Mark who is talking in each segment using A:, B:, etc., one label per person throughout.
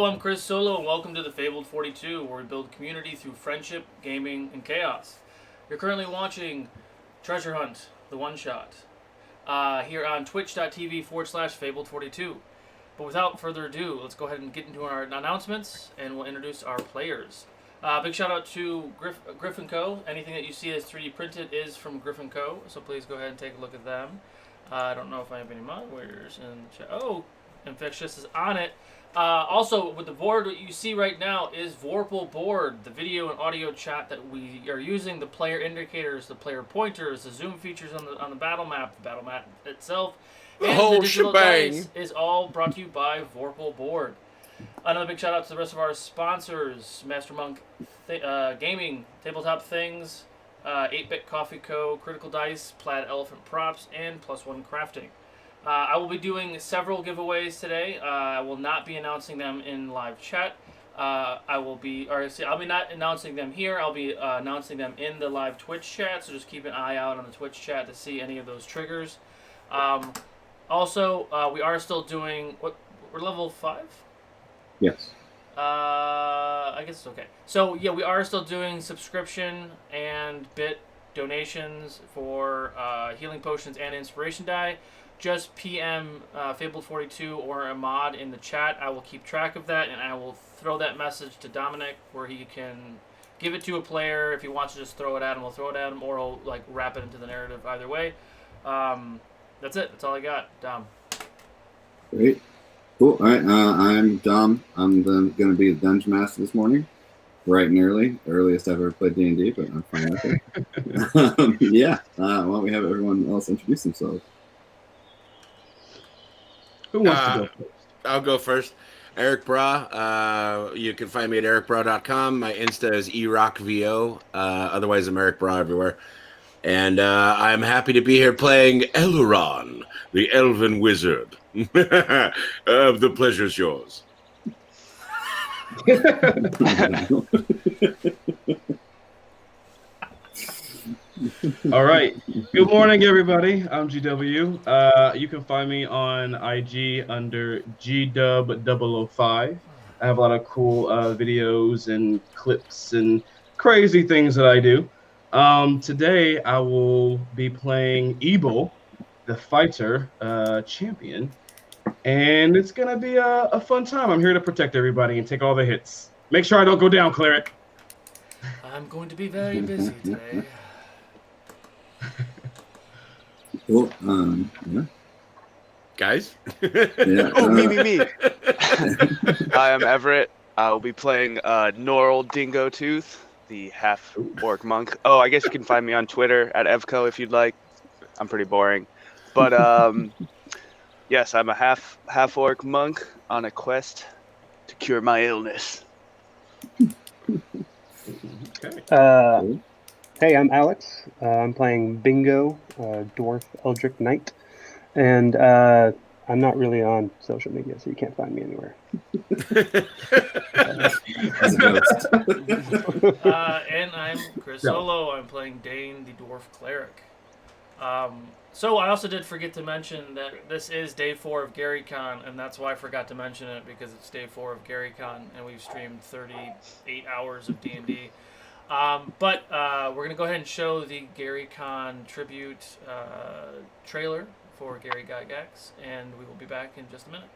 A: Hello, I'm Chris Solo, and welcome to the Fabled 42, where we build community through friendship, gaming, and chaos. You're currently watching Treasure Hunt, the one-shot, here on twitch.tv/Fabled42. But without further ado, let's go ahead and get into our announcements, and we'll introduce our players. Big shout out to Griffin Co. Anything that you see as 3D printed is from Griffin Co., so please go ahead and take a look at them. I don't know if I have any moderators in the chat. Oh, Infectious is on it. Also, with the board, what you see right now is Vorpal board, the video and audio chat that we are using, the player indicators, the player pointers, the zoom features on the battle map itself, and the digital dice is all brought to you by Vorpal board. Another big shout out to the rest of our sponsors: Master Monk Gaming, Tabletop Things, 8-Bit Coffee Co., Critical Dice, Plaid Elephant Props, and Plus One Crafting. I will be doing several giveaways today. I will not be announcing them in live chat. I'll be not announcing them here. I'll be announcing them in the live Twitch chat, so just keep an eye out on the Twitch chat to see any of those triggers. Also, we are still doing, we're level 5?
B: Yes.
A: I guess it's okay. So, yeah, we are still doing subscription and bit donations for healing potions and inspiration die. Just PM Fabled42 or a mod in the chat. I will keep track of that, and I will throw that message to Dominic where he can give it to a player if he wants to just throw it at him. We'll throw it at him, or he'll wrap it into the narrative. Either way, that's it. That's all I got. Dom.
B: Great. Cool. All right. I'm Dom. I'm going to be the Dungeon Master this morning, bright and early. Earliest I've ever played D&D, but I'm fine with it. Yeah. Why don't we have everyone else introduce themselves?
C: Who wants to go first?
D: I'll go first. Eric Bra. You can find me at ericbra.com. My Insta is erockvo. Otherwise, I'm Eric Bra everywhere. And I'm happy to be here playing Elrond, the Elven Wizard. The pleasure's yours.
C: All right. Good morning, everybody. I'm GW. You can find me on IG under GW005. I have a lot of cool videos and clips and crazy things that I do. Today, I will be playing Ebel, the fighter champion, and it's going to be a fun time. I'm here to protect everybody and take all the hits. Make sure I don't go down, Cleric.
A: I'm going to be very busy today.
B: Cool. Yeah.
D: Guys?
B: Yeah.
E: Me. Hi, I'm Everett. I'll be playing Norl Dingo Tooth, the half-orc monk. Oh, I guess you can find me on Twitter at Evco if you'd like. I'm pretty boring. But, yes, I'm a half-orc monk on a quest to cure my illness.
C: Okay.
F: Hey, I'm Alex. I'm playing Bingo, Dwarf Eldritch Knight, and I'm not really on social media, so you can't find me anywhere.
A: And I'm Chris Solo. I'm playing Dane, the Dwarf Cleric. So I also did forget to mention that this is day 4 of GaryCon, and that's why I forgot to mention it, because it's day 4 of GaryCon, and we've streamed 38 hours of D&D. But we're going to go ahead and show the GaryCon tribute trailer for Gary Gygax, and we will be back in just a minute.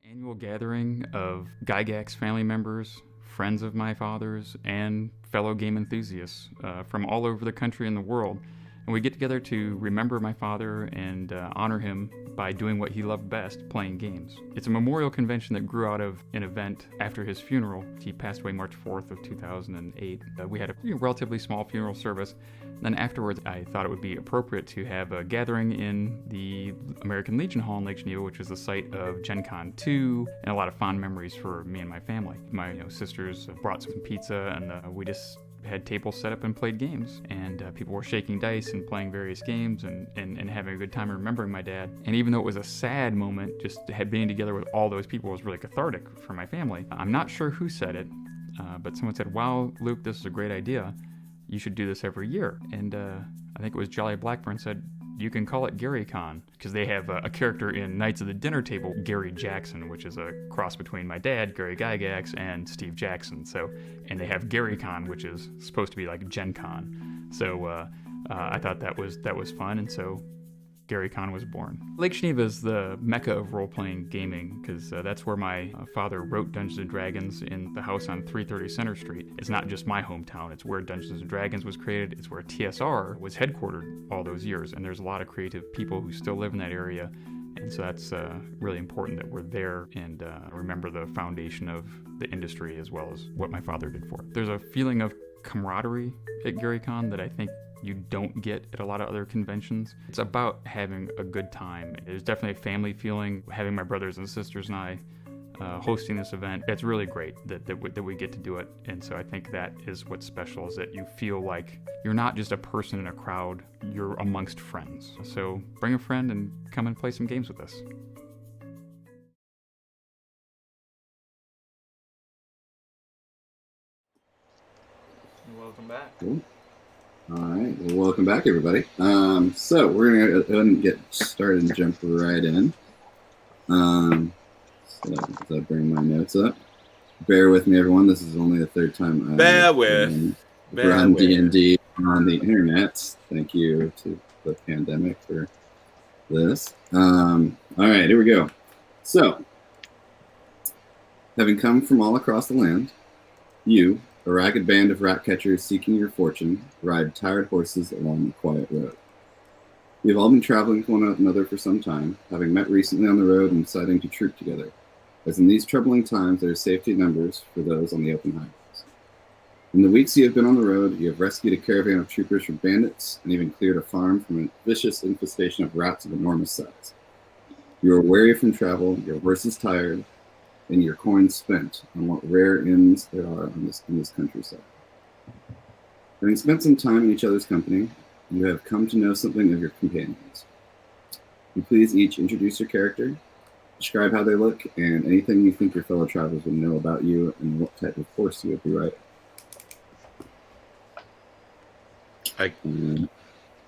G: Annual gathering of Gygax family members, friends of my father's, and fellow game enthusiasts from all over the country and the world. And we get together to remember my father and honor him by doing what he loved best, playing games. It's a memorial convention that grew out of an event after his funeral. He passed away March 4th of 2008. We had a relatively small funeral service. Then afterwards, I thought it would be appropriate to have a gathering in the American Legion Hall in Lake Geneva, which is the site of GenCon2, and a lot of fond memories for me and my family. My sisters brought some pizza, and we just had tables set up and played games, and people were shaking dice and playing various games and having a good time remembering my dad. And even though it was a sad moment, just being together with all those people was really cathartic for my family. I'm not sure who said it, but someone said, "Wow, Luke, this is a great idea. You should do this every year." And I think it was Jolly Blackburn said, you can call it GaryCon, because they have a character in Knights of the Dinner Table, Gary Jackson, which is a cross between my dad, Gary Gygax, and Steve Jackson. So, and they have GaryCon, which is supposed to be like Gen Con. So I thought that was fun, and so GaryCon was born. Lake Geneva is the mecca of role-playing gaming, because that's where my father wrote Dungeons & Dragons in the house on 330 Center Street. It's not just my hometown, it's where Dungeons & Dragons was created, it's where TSR was headquartered all those years, and there's a lot of creative people who still live in that area, and so that's really important that we're there and remember the foundation of the industry as well as what my father did for it. There's a feeling of camaraderie at GaryCon that I think you don't get at a lot of other conventions. It's about having a good time. There's definitely a family feeling, having my brothers and sisters and I hosting this event. It's really great that we get to do it, and so I think that is what's special, is that you feel like you're not just a person in a crowd, you're amongst friends. So bring a friend and come and play some games with us.
A: Welcome back.
B: Cool. All right. Well, welcome back, everybody. So we're going to go ahead and get started and jump right in. So as I bring my notes up, bear with me, everyone. This is only the third time I've run D&D on the internet. Thank you to the pandemic for this. All right, here we go. So, having come from all across the land, you, a ragged band of rat catchers seeking your fortune, ride tired horses along the quiet road. You've all been traveling with one another for some time, having met recently on the road and deciding to troop together, as in these troubling times there is safety in numbers for those on the open highways. In the weeks you have been on the road, you have rescued a caravan of troopers from bandits and even cleared a farm from a vicious infestation of rats of enormous size. You are weary from travel, your horse is tired, and your coins spent on what rare inns there are in this countryside. Having spent some time in each other's company, you have come to know something of your companions. You please each introduce your character, describe how they look, and anything you think your fellow travelers would know about you and what type of horse you would be riding.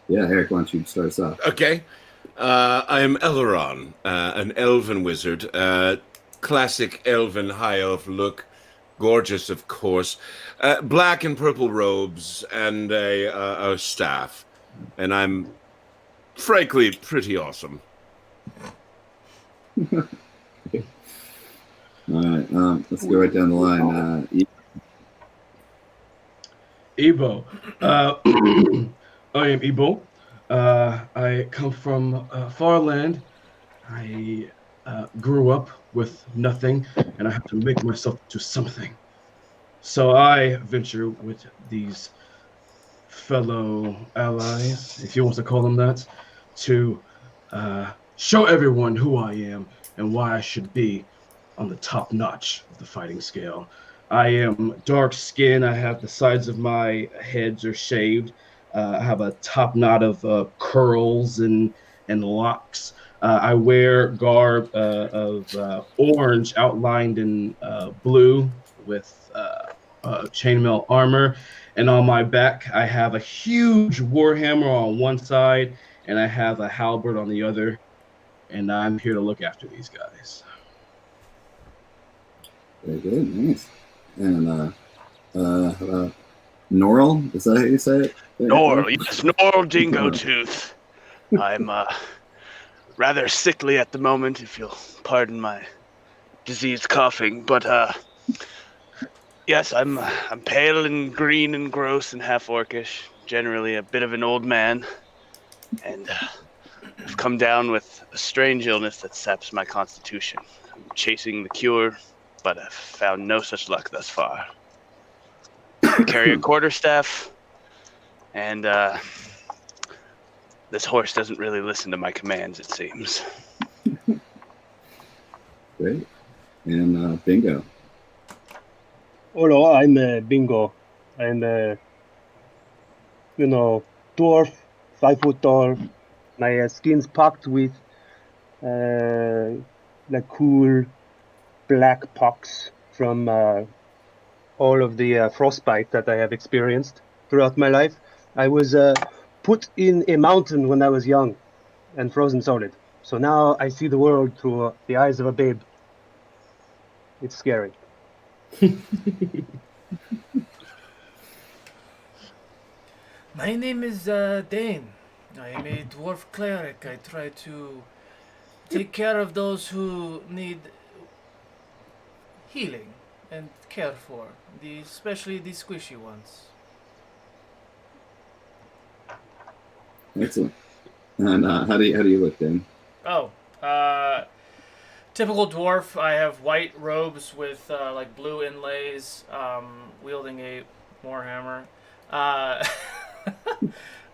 B: Eric, why don't you start us off?
D: Okay. I am Eleron, an elven wizard. Classic elven high elf look, gorgeous, of course. Black and purple robes and a staff, and I'm frankly pretty awesome.
B: All right, let's go right down the line.
C: Ebo. I am Ebo. I come from far land. I grew up with nothing, and I have to make myself to something. So I venture with these fellow allies, if you want to call them that, to show everyone who I am and why I should be on the top notch of the fighting scale. I am dark skinned. I have the sides of my heads are shaved. I have a top knot of curls and locks. I wear garb of orange outlined in blue with chainmail armor. And on my back, I have a huge warhammer on one side, and I have a halberd on the other. And I'm here to look after these guys.
B: Very good, nice. And Norl, is that how you say it?
E: Norl, yes, Norl Dingo Tooth. I'm rather sickly at the moment, if you'll pardon my diseased coughing. But yes, I'm pale and green and gross and half orcish. Generally a bit of an old man, and I've come down with a strange illness that saps my constitution. I'm chasing the cure, but I've found no such luck thus far. I carry a quarterstaff, and this horse doesn't really listen to my commands, it seems.
B: Great. And Bingo.
F: Hello, I'm Bingo. I'm dwarf, 5 foot tall. My skin's packed with cool black pox from all of the frostbite that I have experienced throughout my life. I was put in a mountain when I was young and frozen solid. So now I see the world through the eyes of a babe. It's scary.
A: My name is Dane. I am a dwarf cleric. I try to take care of those who need healing and care for, especially the squishy ones.
B: Excellent. And how do you look, Dan?
A: Oh, typical dwarf. I have white robes with like blue inlays, wielding a warhammer.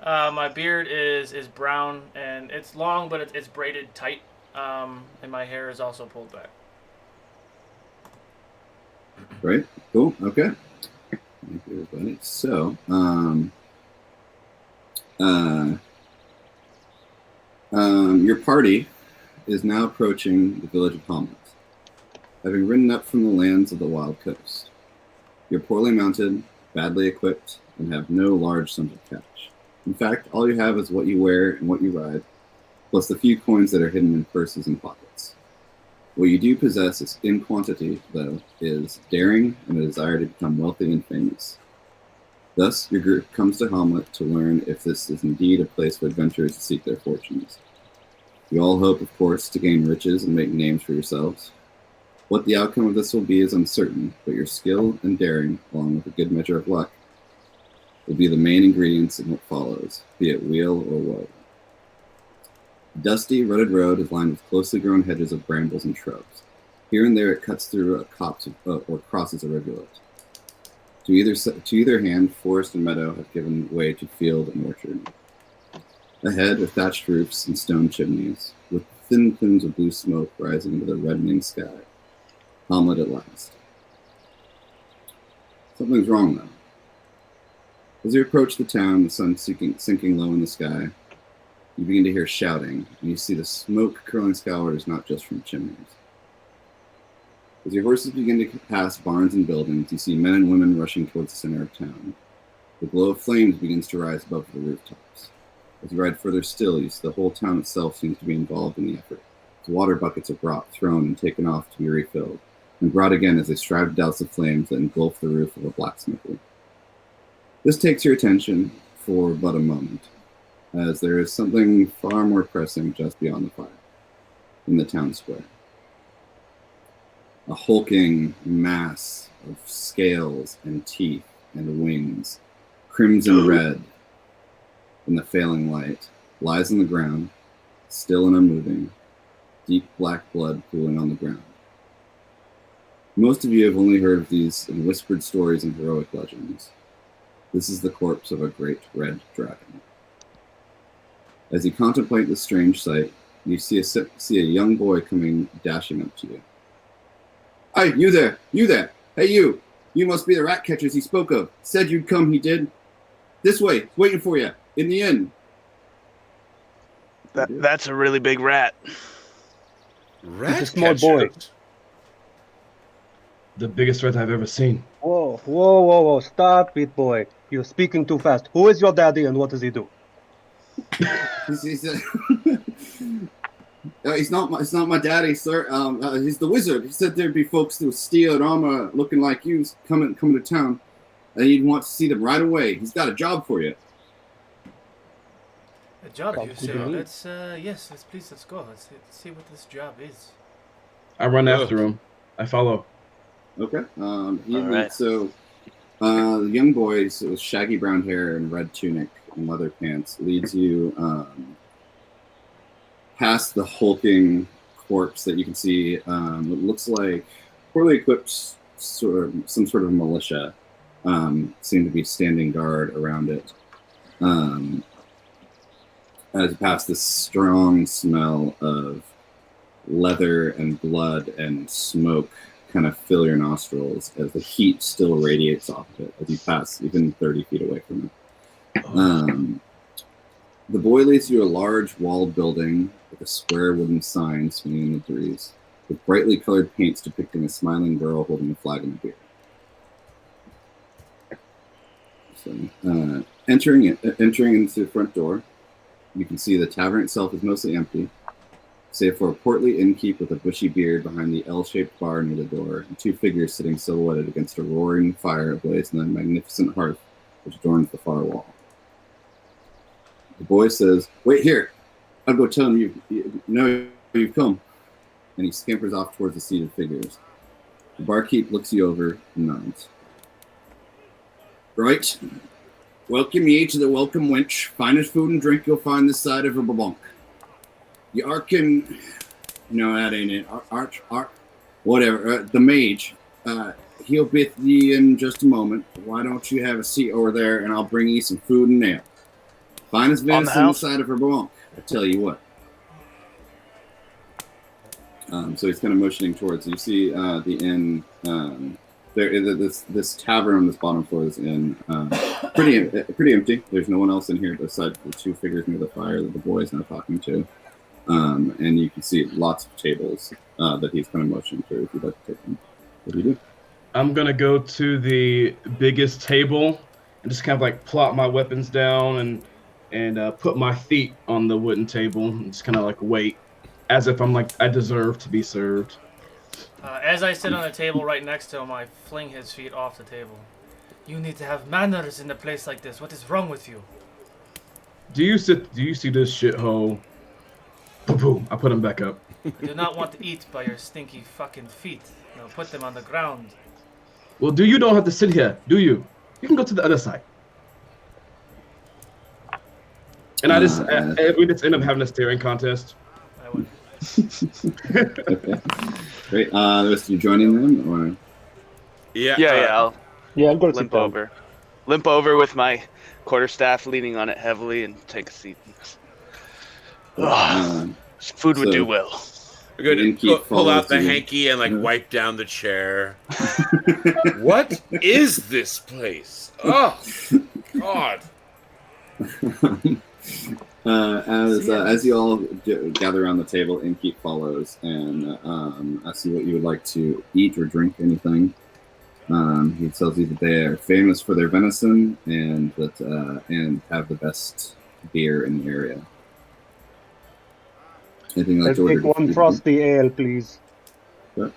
A: My beard is brown and it's long, but it's braided tight, and my hair is also pulled back.
B: Right. Cool. Okay. Thank you, everybody. So, your party is now approaching the village of Hamlet, having ridden up from the lands of the Wild Coast. You're poorly mounted, badly equipped, and have no large sums of cash. In fact, all you have is what you wear and what you ride, plus the few coins that are hidden in purses and pockets. What you do possess is, in quantity, though, is daring and a desire to become wealthy and famous. Thus, your group comes to Hamlet to learn if this is indeed a place for adventurers to seek their fortunes. You all hope, of course, to gain riches and make names for yourselves. What the outcome of this will be is uncertain, but your skill and daring, along with a good measure of luck, will be the main ingredients in what follows, be it weal or woe. The dusty, rutted road is lined with closely grown hedges of brambles and shrubs. Here and there it cuts through a copse or crosses a rivulet. To either hand, forest and meadow have given way to field and orchard. Ahead are thatched roofs and stone chimneys, with thin plumes of blue smoke rising into the reddening sky. Hamlet at last. Something's wrong, though. As you approach the town, the sun sinking low in the sky, you begin to hear shouting, and you see the smoke curling skywards not just from chimneys. As your horses begin to pass barns and buildings, you see men and women rushing towards the center of town. The glow of flames begins to rise above the rooftops. As you ride further still, you see the whole town itself seems to be involved in the effort. As water buckets are brought, thrown, and taken off to be refilled, and brought again as they strive to douse the flames that engulf the roof of a blacksmithy. This takes your attention for but a moment, as there is something far more pressing just beyond the fire, in the town square. A hulking mass of scales and teeth and wings, crimson red in the failing light, lies on the ground, still and unmoving, deep black blood pooling on the ground. Most of you have only heard of these in whispered stories and heroic legends. This is the corpse of a great red dragon. As you contemplate this strange sight, you see a young boy coming dashing up to you. Hey, you there! You there! Hey, you! You must be the rat catchers he spoke of. Said you'd come, he did. This way, waiting for you, in the inn.
E: That's a really big rat.
D: Rat
F: He's a small boy.
D: catchers.
C: The biggest rat I've ever seen.
F: Whoa. Stop it, boy. You're speaking too fast. Who is your daddy and what does he do?
B: He's not my daddy, sir. He's the wizard. He said there'd be folks with steel and armor looking like you coming to town, and you'd want to see them right away. He's got a job for you.
A: A job,
F: Sounds
A: you
F: good
A: say?
F: to me.
A: Let's go. Let's see what this job is.
C: I run after him. I follow.
B: Okay.
E: All right.
B: So, the young boy with shaggy brown hair and red tunic and leather pants leads you past the hulking corpse that you can see. It looks like poorly equipped, some sort of militia seem to be standing guard around it. As you pass this strong smell of leather and blood and smoke kind of fill your nostrils as the heat still radiates off of it as you pass even 30 feet away from it. The boy leads you to a large walled building with a square wooden sign swinging in the breeze, with brightly colored paints depicting a smiling girl holding a flag in the beer. So, Entering into the front door, you can see the tavern itself is mostly empty, save for a portly innkeep with a bushy beard behind the L-shaped bar near the door, and two figures sitting silhouetted against a roaring fire ablaze in a magnificent hearth which adorns the far wall. The boy says, "Wait here. I'll go tell him you've come." And he scampers off towards the seated figures. The barkeep looks you over and nods. "Right. Welcome ye to the Welcome Wench. Finest food and drink you'll find this side of a babonk. You Arkin... No, that ain't it. Whatever. The mage. He'll be with ye in just a moment. Why don't you have a seat over there and I'll bring you some food and ale. Finest venison this side of her babonk. I tell you what." So he's kind of motioning towards. You see the inn. This tavern on this bottom floor is in pretty empty. There's no one else in here besides the two figures near the fire that the boy is now talking to. And you can see lots of tables that he's kind of motioning through. If you'd like to take them, what do you do?
C: I'm gonna go to the biggest table and just kind of like plop my weapons down and put my feet on the wooden table and just kind of like wait, as if I'm like I deserve to be served.
A: As I sit on the table right next to him, I fling his feet off the table. "You need to have manners in a place like this. What is wrong with you?"
C: Do you see this shithole? Boom, boom. I put him back up.
A: "I do not want to eat by your stinky fucking feet. No, put them on the ground."
C: Well, you don't have to sit here, do you? You can go to the other side. And we just end up having a staring contest.
A: I would.
B: Okay. Great. The rest of you joining them, or?
E: Yeah. I'll
F: I'll go to
E: limp over. Limp over with my quarterstaff, leaning on it heavily, and take a seat. Food would do well.
D: We're going to pull out the hanky and like wipe down the chair. What is this place? Oh, God.
B: As you all gather around the table, Innkeep follows and asks you what you would like to eat or drink, anything. He tells you that they are famous for their venison and have the best beer in the area. Anything like
F: Let's take one frosty ale, please.
B: Yeah.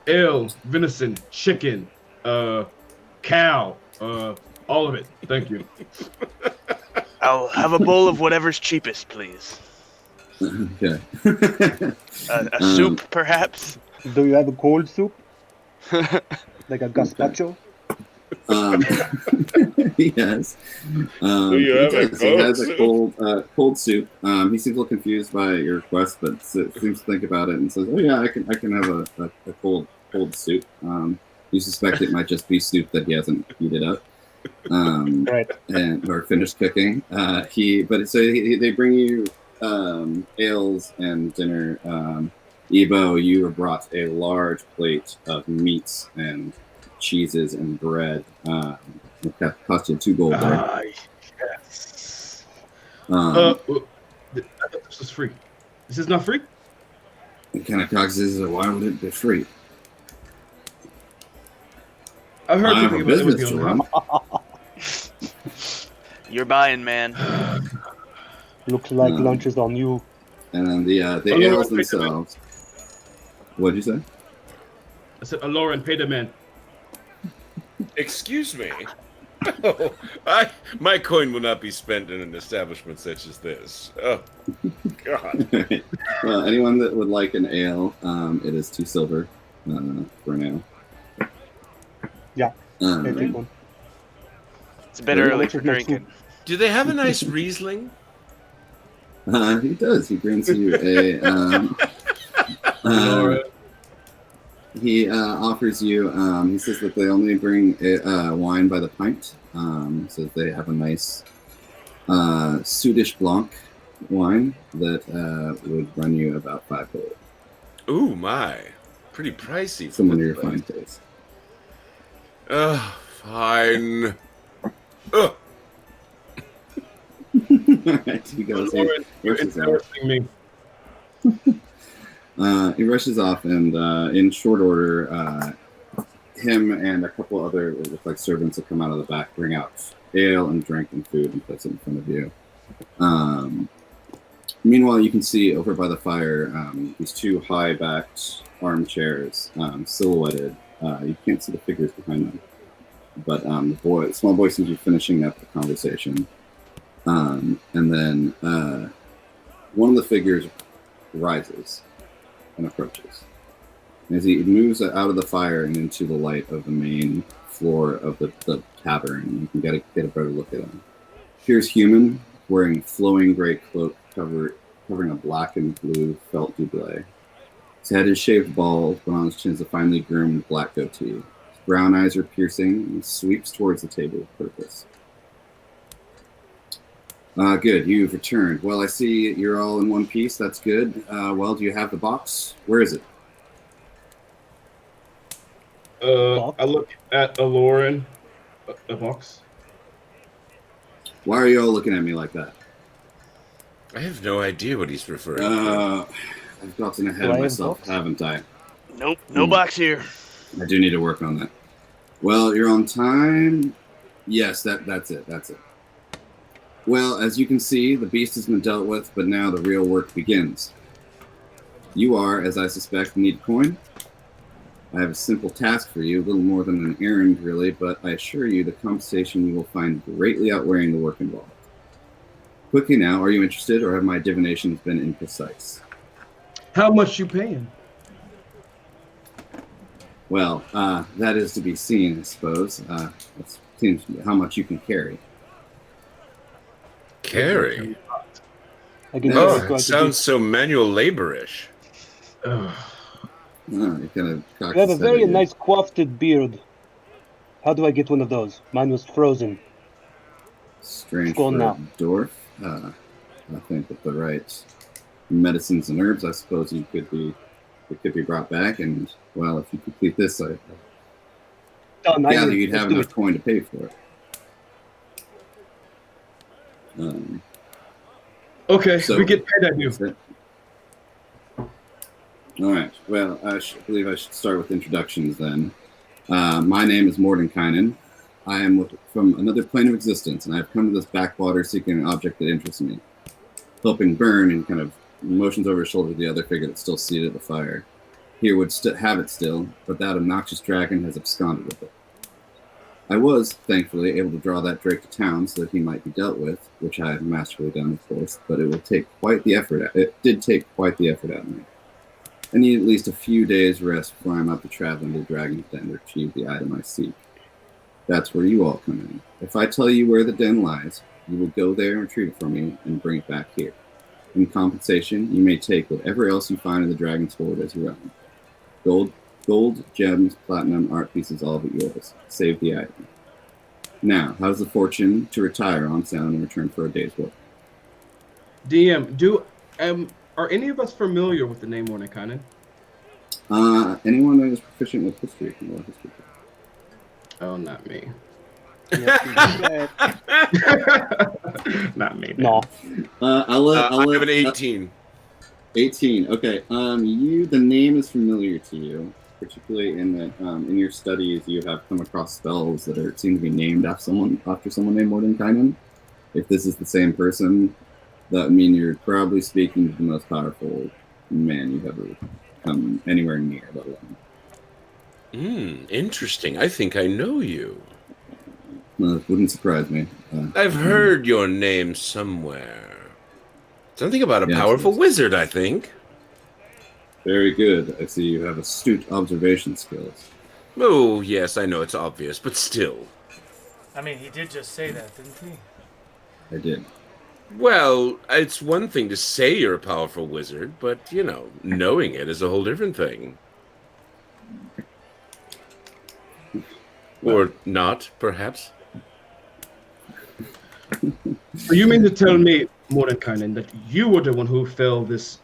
C: Ale, venison, chicken, cow, all of it. Thank you.
E: I'll have a bowl of whatever's cheapest, please.
B: Okay.
E: A soup, perhaps?
F: Do you have a cold soup? Like a gazpacho?
B: Yes. He has a cold soup. He seems a little confused by your request, but seems to think about it and says, "Oh yeah, I can have a cold soup." You suspect it might just be soup that he hasn't heated up,
F: Right.
B: or finished cooking. They bring you ales and dinner. Ebo, you were brought a large plate of meats and cheeses and bread. It cost you 2 gold there.
C: Yes. I thought this was free. This is not free?
B: What kind of cox is it? Why would it be free?
C: I heard
B: I have a business to run.
E: You're buying, man.
F: Looks like lunch is on you.
B: And then the ales themselves. What'd you say?
C: I said, Aloran, pay the man.
D: Excuse me. Oh, my coin will not be spent in an establishment such as this. Oh, God.
B: Well, anyone that would like an ale, it is 2 silver for an ale.
F: Yeah. I'll take one.
E: It's a bit early for drinking.
D: Do they have a nice Riesling?
B: He does. He brings you a. He offers you. He says that they only bring wine by the pint. So they have a nice Sudish Blanc wine that would run you about 5 gold.
D: Ooh, my. Pretty pricey.
B: Some of your fine taste.
D: Fine. Ugh.
B: Alright, he goes. He rushes off, and in short order, him and a couple other servants that come out of the back, bring out ale and drink and food and place it in front of you. Meanwhile, you can see over by the fire these two high-backed armchairs, silhouetted. You can't see the figures behind them, but the small boy seems to be finishing up the conversation. And then one of the figures rises and approaches. And as he moves out of the fire and into the light of the main floor of the tavern, you can get a better look at him. Here's human, wearing a flowing gray cloak covering a black and blue felt doublet. His head is shaved bald, but on his chin is a finely groomed black goatee. His brown eyes are piercing, and he sweeps towards the table with purpose. Good, you've returned. Well, I see you're all in one piece. That's good. Well, do you have the box? Where is it?
C: I look at Aloran. A box.
B: Why are you all looking at me like that?
D: I have no idea what he's referring to.
B: I've gotten ahead of myself, haven't I?
E: Nope, no box here.
B: I do need to work on that. Well, you're on time. Yes, that's it. Well, as you can see, the beast has been dealt with, but now the real work begins. You are, as I suspect, need coin. I have a simple task for you, a little more than an errand, really, but I assure you the compensation you will find greatly outweighing the work involved. Quickly now, are you interested, or have my divinations been imprecise?
C: How much you paying?
B: Well, that is to be seen, I suppose. It seems how much you can carry.
D: Carry?
F: Oh,
D: it sounds so manual laborish.
B: You
F: have a very nice coiffed beard. How do I get one of those? Mine was frozen.
B: Strange for a dwarf. I think with the right medicines and herbs, I suppose it could be brought back. And well, if you complete this, I gather you'd have enough coin to pay for it.
C: Okay, so we get paid that new.
B: All right. Well, I believe I should start with introductions then. My name is Mordenkainen. I am from another plane of existence, and I've come to this backwater seeking an object that interests me. Helping Burn and kind of motions over his shoulder to the other figure that's still seated at the fire. Here would have it still, but that obnoxious dragon has absconded with it. I was, thankfully, able to draw that drake to town so that he might be dealt with, which I have masterfully done, of course, but it did take quite the effort out of me. I need at least a few days' rest before I'm up to traveling to Dragon's Den to achieve the item I seek. That's where you all come in. If I tell you where the den lies, you will go there and retrieve it for me and bring it back here. In compensation, you may take whatever else you find in the Dragon's Hoard as your own. Gold, gems, platinum, art pieces, all but yours. Save the item. Now, how's the fortune to retire on sound and return for a day's work?
C: DM, are any of us familiar with the name Mordenkainen?
B: Anyone that is proficient with history can roll history.
C: Oh, not me. Not me.
F: No.
D: I have an 18.
B: 18. Okay. The name is familiar to you, particularly in that in your studies you have come across spells that seem to be named after someone named Mordenkainen. If this is the same person, that would mean you're probably speaking to the most powerful man you've ever come anywhere near, let alone.
D: Interesting. I think I know you.
B: No, it wouldn't surprise me.
D: I've heard your name somewhere. Something about a powerful wizard, I think.
B: Very good. I see you have astute observation skills.
D: Oh, yes, I know it's obvious, but still.
A: I mean, he did just say that, didn't he?
B: I did.
D: Well, it's one thing to say you're a powerful wizard, but, knowing it is a whole different thing. Or not, perhaps.
C: So you mean to tell me, Mordenkainen, that you were the one who felled this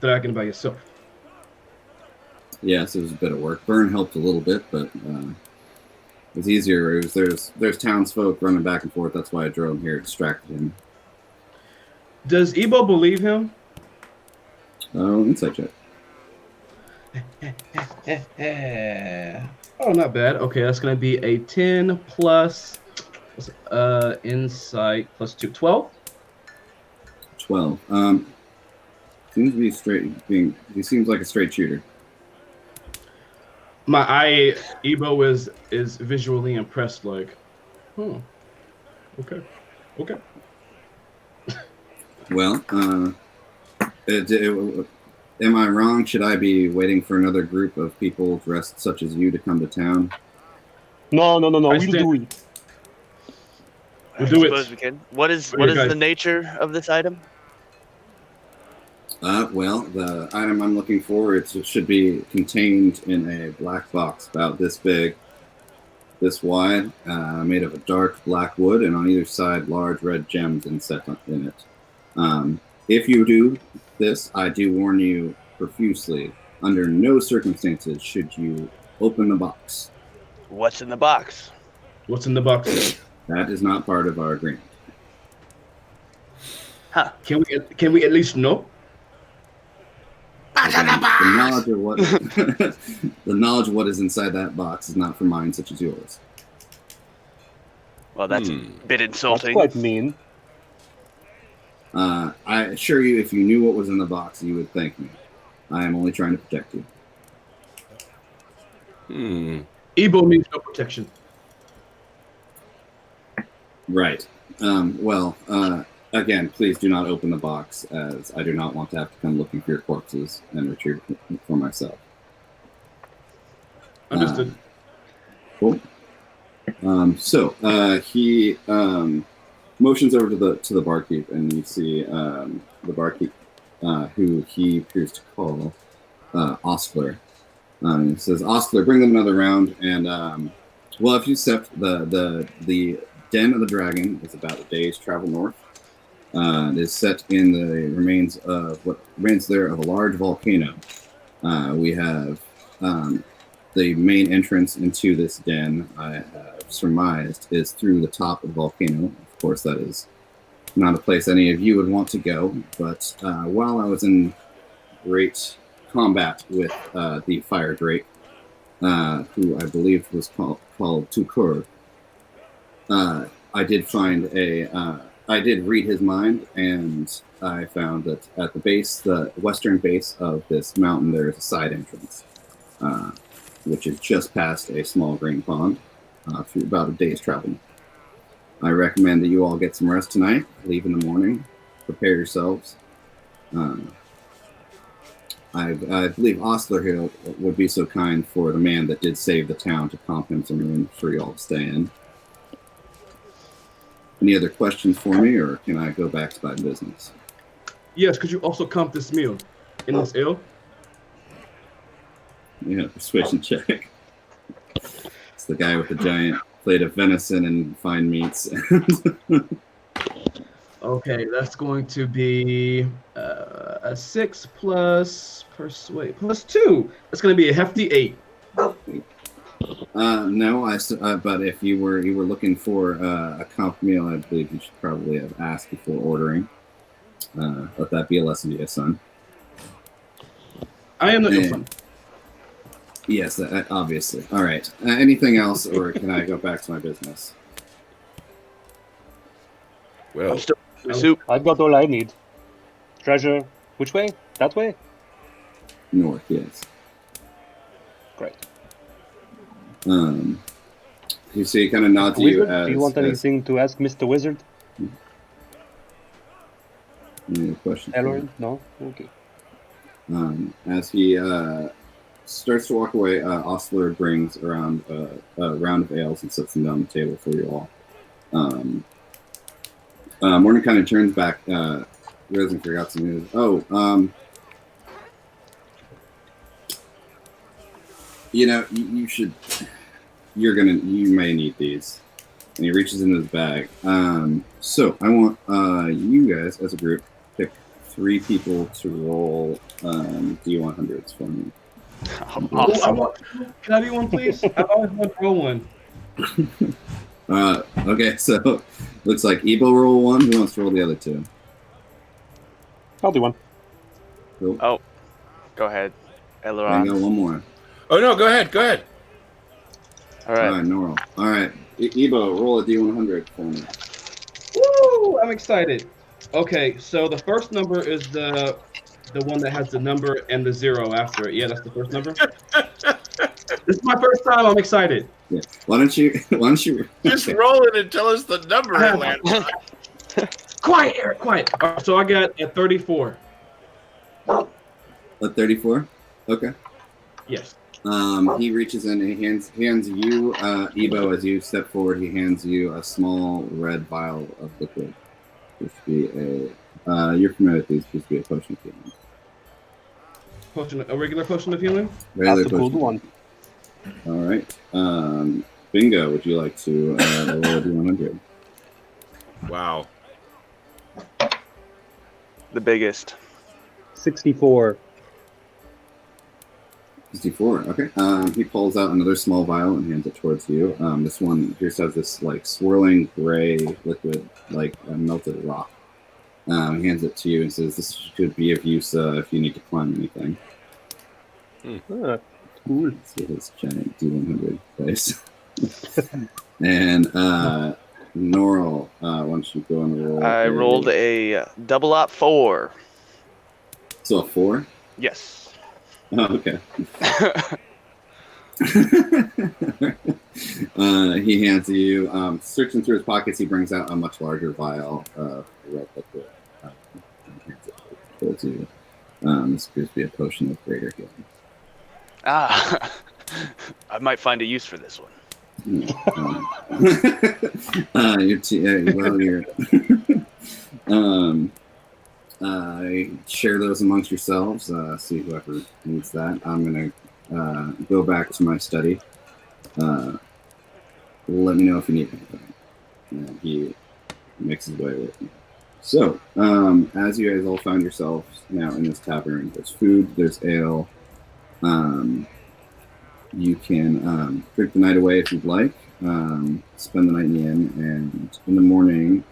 C: dragon by yourself?
B: Yes, it was a bit of work. Burn helped a little bit, but it was easier. There's townsfolk running back and forth. That's why I drove him here, distracted him.
C: Does Ebo believe him?
B: Oh, insight check.
C: Oh, not bad. Okay, that's going to be a 10 plus insight plus 2. 12?
B: 12. Seems to be straight. He seems like a straight shooter.
C: My eye, Ebo is visually impressed. Like, okay.
B: Well, am I wrong? Should I be waiting for another group of people dressed such as you to come to town?
F: No. We'll
C: stand-
F: do it.
C: We'll
E: I
C: do
E: suppose
C: it.
E: we can. What is
C: Okay, guys.
E: the nature of this item?
B: Well, the item I'm looking for it should be contained in a black box about this big, this wide, made of a dark black wood, and on either side large red gems inset in it. If you do this, I do warn you profusely. Under no circumstances should you open the box.
E: What's in the box?
C: What's in the box?
B: That is not part of our agreement.
E: Huh.
C: Can we at least know?
B: Again, the knowledge of what the knowledge of what is inside that box is not for minds such as yours.
E: Well, that's a bit
F: That's
E: insulting.
F: quite mean.
B: I assure you, if you knew what was in the box, you would thank me. I am only trying to protect you.
C: Ebo needs no protection.
B: Right. Again, please do not open the box, as I do not want to have to come looking for your corpses and retrieve it for myself.
C: Understood.
B: Cool. He motions over to the barkeep, and you see the barkeep, who he appears to call Ostler. He says, "Ostler, bring them another round." And if you accept the Den of the Dragon is about a day's travel north. It is set in the remains of what remains there of a large volcano. We have the main entrance into this den, I have surmised, is through the top of the volcano. Of course, that is not a place any of you would want to go. But while I was in great combat with the Fire Drake, who I believe was called Tukur, I did read his mind, and I found that at the western base of this mountain, there is a side entrance, which is just past a small green pond, through about a day's travel. I recommend that you all get some rest tonight, leave in the morning, prepare yourselves. I believe Ostler here would be so kind for the man that did save the town to comp him some room for you all to stay in. Any other questions for me, or can I go back to my business?
C: Yes, could you also comp this meal in this ale?
B: Yeah, persuasion check. It's the guy with the giant plate of venison and fine meats.
C: Okay, that's going to be a 6 plus persuade plus 2. That's going to be a hefty 8.
B: No, but if you were looking for a comp meal, I believe you should probably have asked before ordering. Let that be a lesson to you, son.
C: I am not your son.
B: Yes, obviously. All right. Anything else, or can I go back to my business?
D: Well,
E: I'm still with soup.
F: I've got all I need. Treasure. Which way? That way?
B: North, yes.
F: Great.
B: You see, kind of nod to you
F: Wizard, do you want anything to ask Mr. Wizard?
B: Any questions?
F: Ellerin? No? Okay.
B: As he starts to walk away, Ostler brings around a round of ales and sets them down on the table for you all. Morning kind of turns back, realizing he forgot some news. You should. You may need these. And he reaches into his bag. So I want you guys as a group pick 3 people to roll D100s for me.
E: Awesome.
C: Can I be one, please? I always want to roll one.
B: Okay, so looks like Ebo roll 1. Who wants to roll the other 2?
F: I'll do one.
B: Cool.
E: Oh, go ahead,
B: I
E: Elleron.
B: got one more.
D: oh no, go ahead.
E: All right.
B: All right, Normal. All right, Ebo, roll a D100 for me.
C: Woo! I'm excited. Okay, so the first number is the one that has the number and the 0 after it. Yeah, that's the first number. This is my first time. I'm excited.
B: Yeah. Why don't you?
D: Just
B: Okay.
D: roll it and tell us the number
C: I
D: it
C: have-
D: lands on.
C: Quiet, Eric. Quiet. All right, so I got a 34.
B: A 34. Okay.
C: Yes.
B: He reaches in and he hands you, Ebo, as you step forward. He hands you a small red vial of liquid. This would be a. You're familiar with these. This would be a potion of healing.
C: A regular potion of healing.
B: Regular
F: That's a cool
B: potion.
F: one.
B: All right. Bingo, would you like to roll a D100?
D: Wow.
E: The biggest.
F: 64.
B: 64. Okay. He pulls out another small vial and hands it towards you. This one just has this like swirling gray liquid, like a melted rock. He hands it to you and says, "This could be of use if you need to climb anything."
F: Cool.
B: See his giant D100 dice. And Norl, why don't you go and roll?
E: I rolled a double op 4.
B: So a 4?
E: Yes.
B: Oh, okay. He hands you, searching through his pockets, he brings out a much larger vial of red liquid and hands it towards you. This appears to be a potion of greater healing.
E: Ah, I might find a use for this one. Share those amongst yourselves. See whoever needs that. I'm gonna go back to my study. Let me know if you need anything. And he makes his way with me. So, as you guys all found yourselves now in this tavern, there's food, there's ale. You can drink the night away if you'd like. Spend the night in the inn, and in the morning,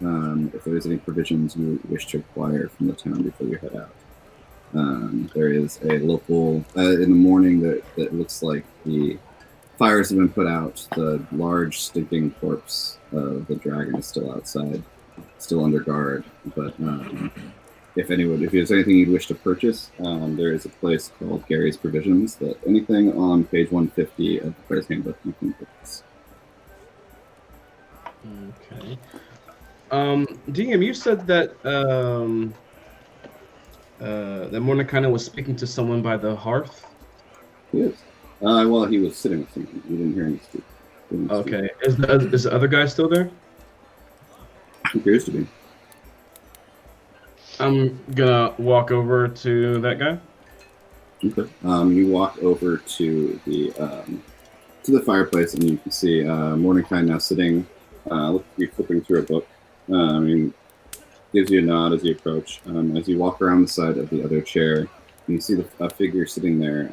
E: if there is any provisions you wish to acquire from the town before you head out. There is a local, in the morning that looks like the fires have been put out. The large stinking corpse of the dragon is still outside, still under guard. But if there's anything you'd wish to purchase, there is a place called Gary's Provisions that anything on page 150 of the player's handbook you can purchase.
C: Okay. DM, you said that that Mordecai was speaking to someone by the hearth.
B: He is. Well, he was sitting with someone. You didn't hear him speak.
C: Okay. Is the other guy still there?
B: Appears to be.
C: I'm gonna walk over to that guy.
B: Okay. You walk over to the fireplace, and you can see Mordecai now sitting, flipping through a book. Gives you a nod as you approach. As you walk around the side of the other chair, you see a figure sitting there.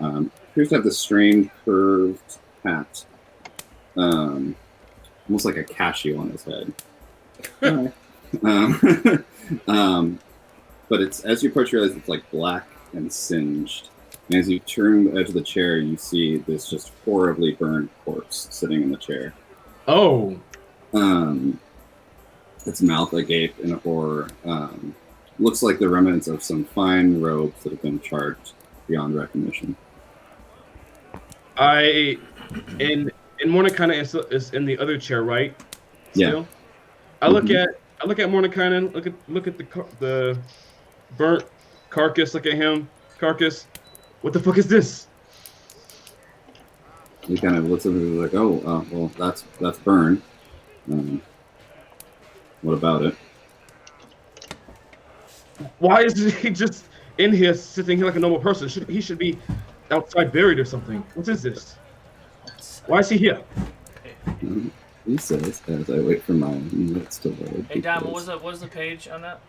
B: Appears to have this strange curved hat, almost like a cashew on his head. But it's, as you approach, you realize it's like black and singed. And as you turn the edge of the chair, you see this just horribly burned corpse sitting in the chair.
C: Oh.
B: Its mouth agape in horror. Looks like the remnants of some fine robes that have been charred beyond recognition.
C: In Mordecai is in the other chair, right? Still?
B: Yeah.
C: I look at Mordecai and look at the burnt carcass. Look at him, carcass. What the fuck is this?
B: He kind of looks at me like, "Oh, well, that's burned. What about it?"
C: Why is he just in here sitting here like a normal person? He should be outside buried or something. What is this? Why is he here?
B: He says, as I wait for my notes to load.
A: Hey, Dom, what was the page on that?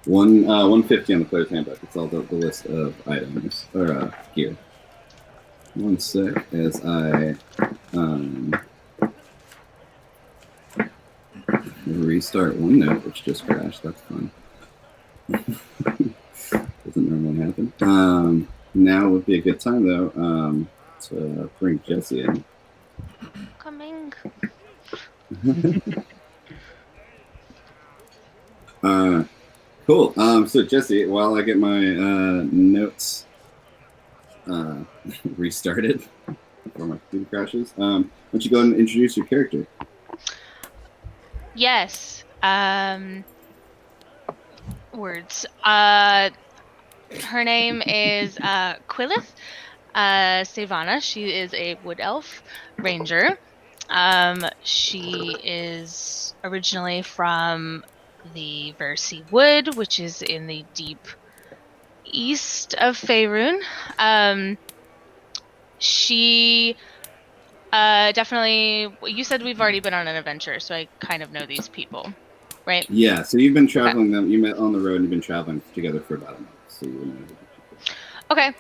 B: 150 on the player's handbook. It's all the list of items or gear. One sec, as I restart OneNote, which just crashed. That's fun. Doesn't normally happen. Now would be a good time though to bring Jesse in.
H: wrong.
B: Cool. So Jesse, while I get my notes restarted before my computer crashes, why don't you go ahead and introduce your character?
H: Yes. Words. Her name is Quillith Savannah. She is a wood elf ranger. She is originally from the Versi Wood, which is in the deep east of Faerun. She definitely. You said we've already been on an adventure, so I kind of know these people, right?
B: Yeah. So you've been traveling them. You met on the road and you've been traveling together for about a month. So you know.
H: Okay.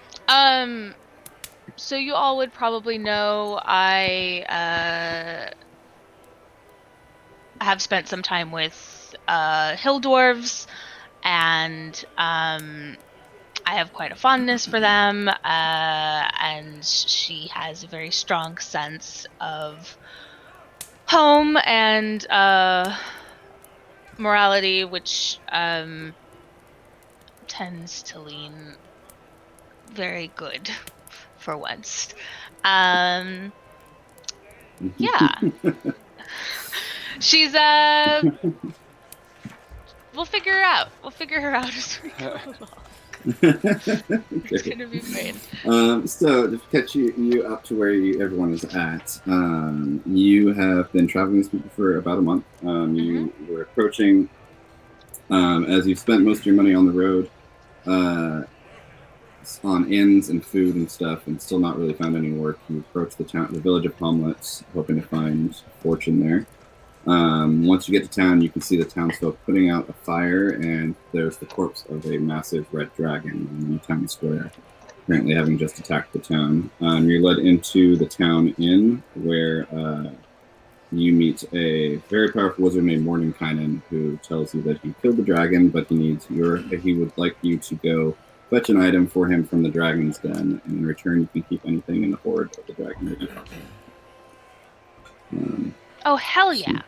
H: So you all would probably know I have spent some time with hill dwarves, and I have quite a fondness for them. And she has a very strong sense of home and morality, which tends to lean very good for once. Yeah. She's we'll figure her out. We'll figure her out as we go along. It's gonna be great.
B: So to catch you up to where everyone is at, you have been traveling with people for about a month. You were approaching, as you've spent most of your money on the road, on inns and food and stuff, and still not really found any work. You approach the village of Hamlets, hoping to find fortune there. Once you get to town, you can see the townsfolk putting out a fire, and there's the corpse of a massive red dragon in the town square, apparently having just attacked the town. You're led into the town inn, where you meet a very powerful wizard named Mordenkainen, who tells you that he killed the dragon, but he would like you to go fetch an item for him from the dragon's den, and in return you can keep anything in the hoard that the dragon may be.
H: Oh hell yeah!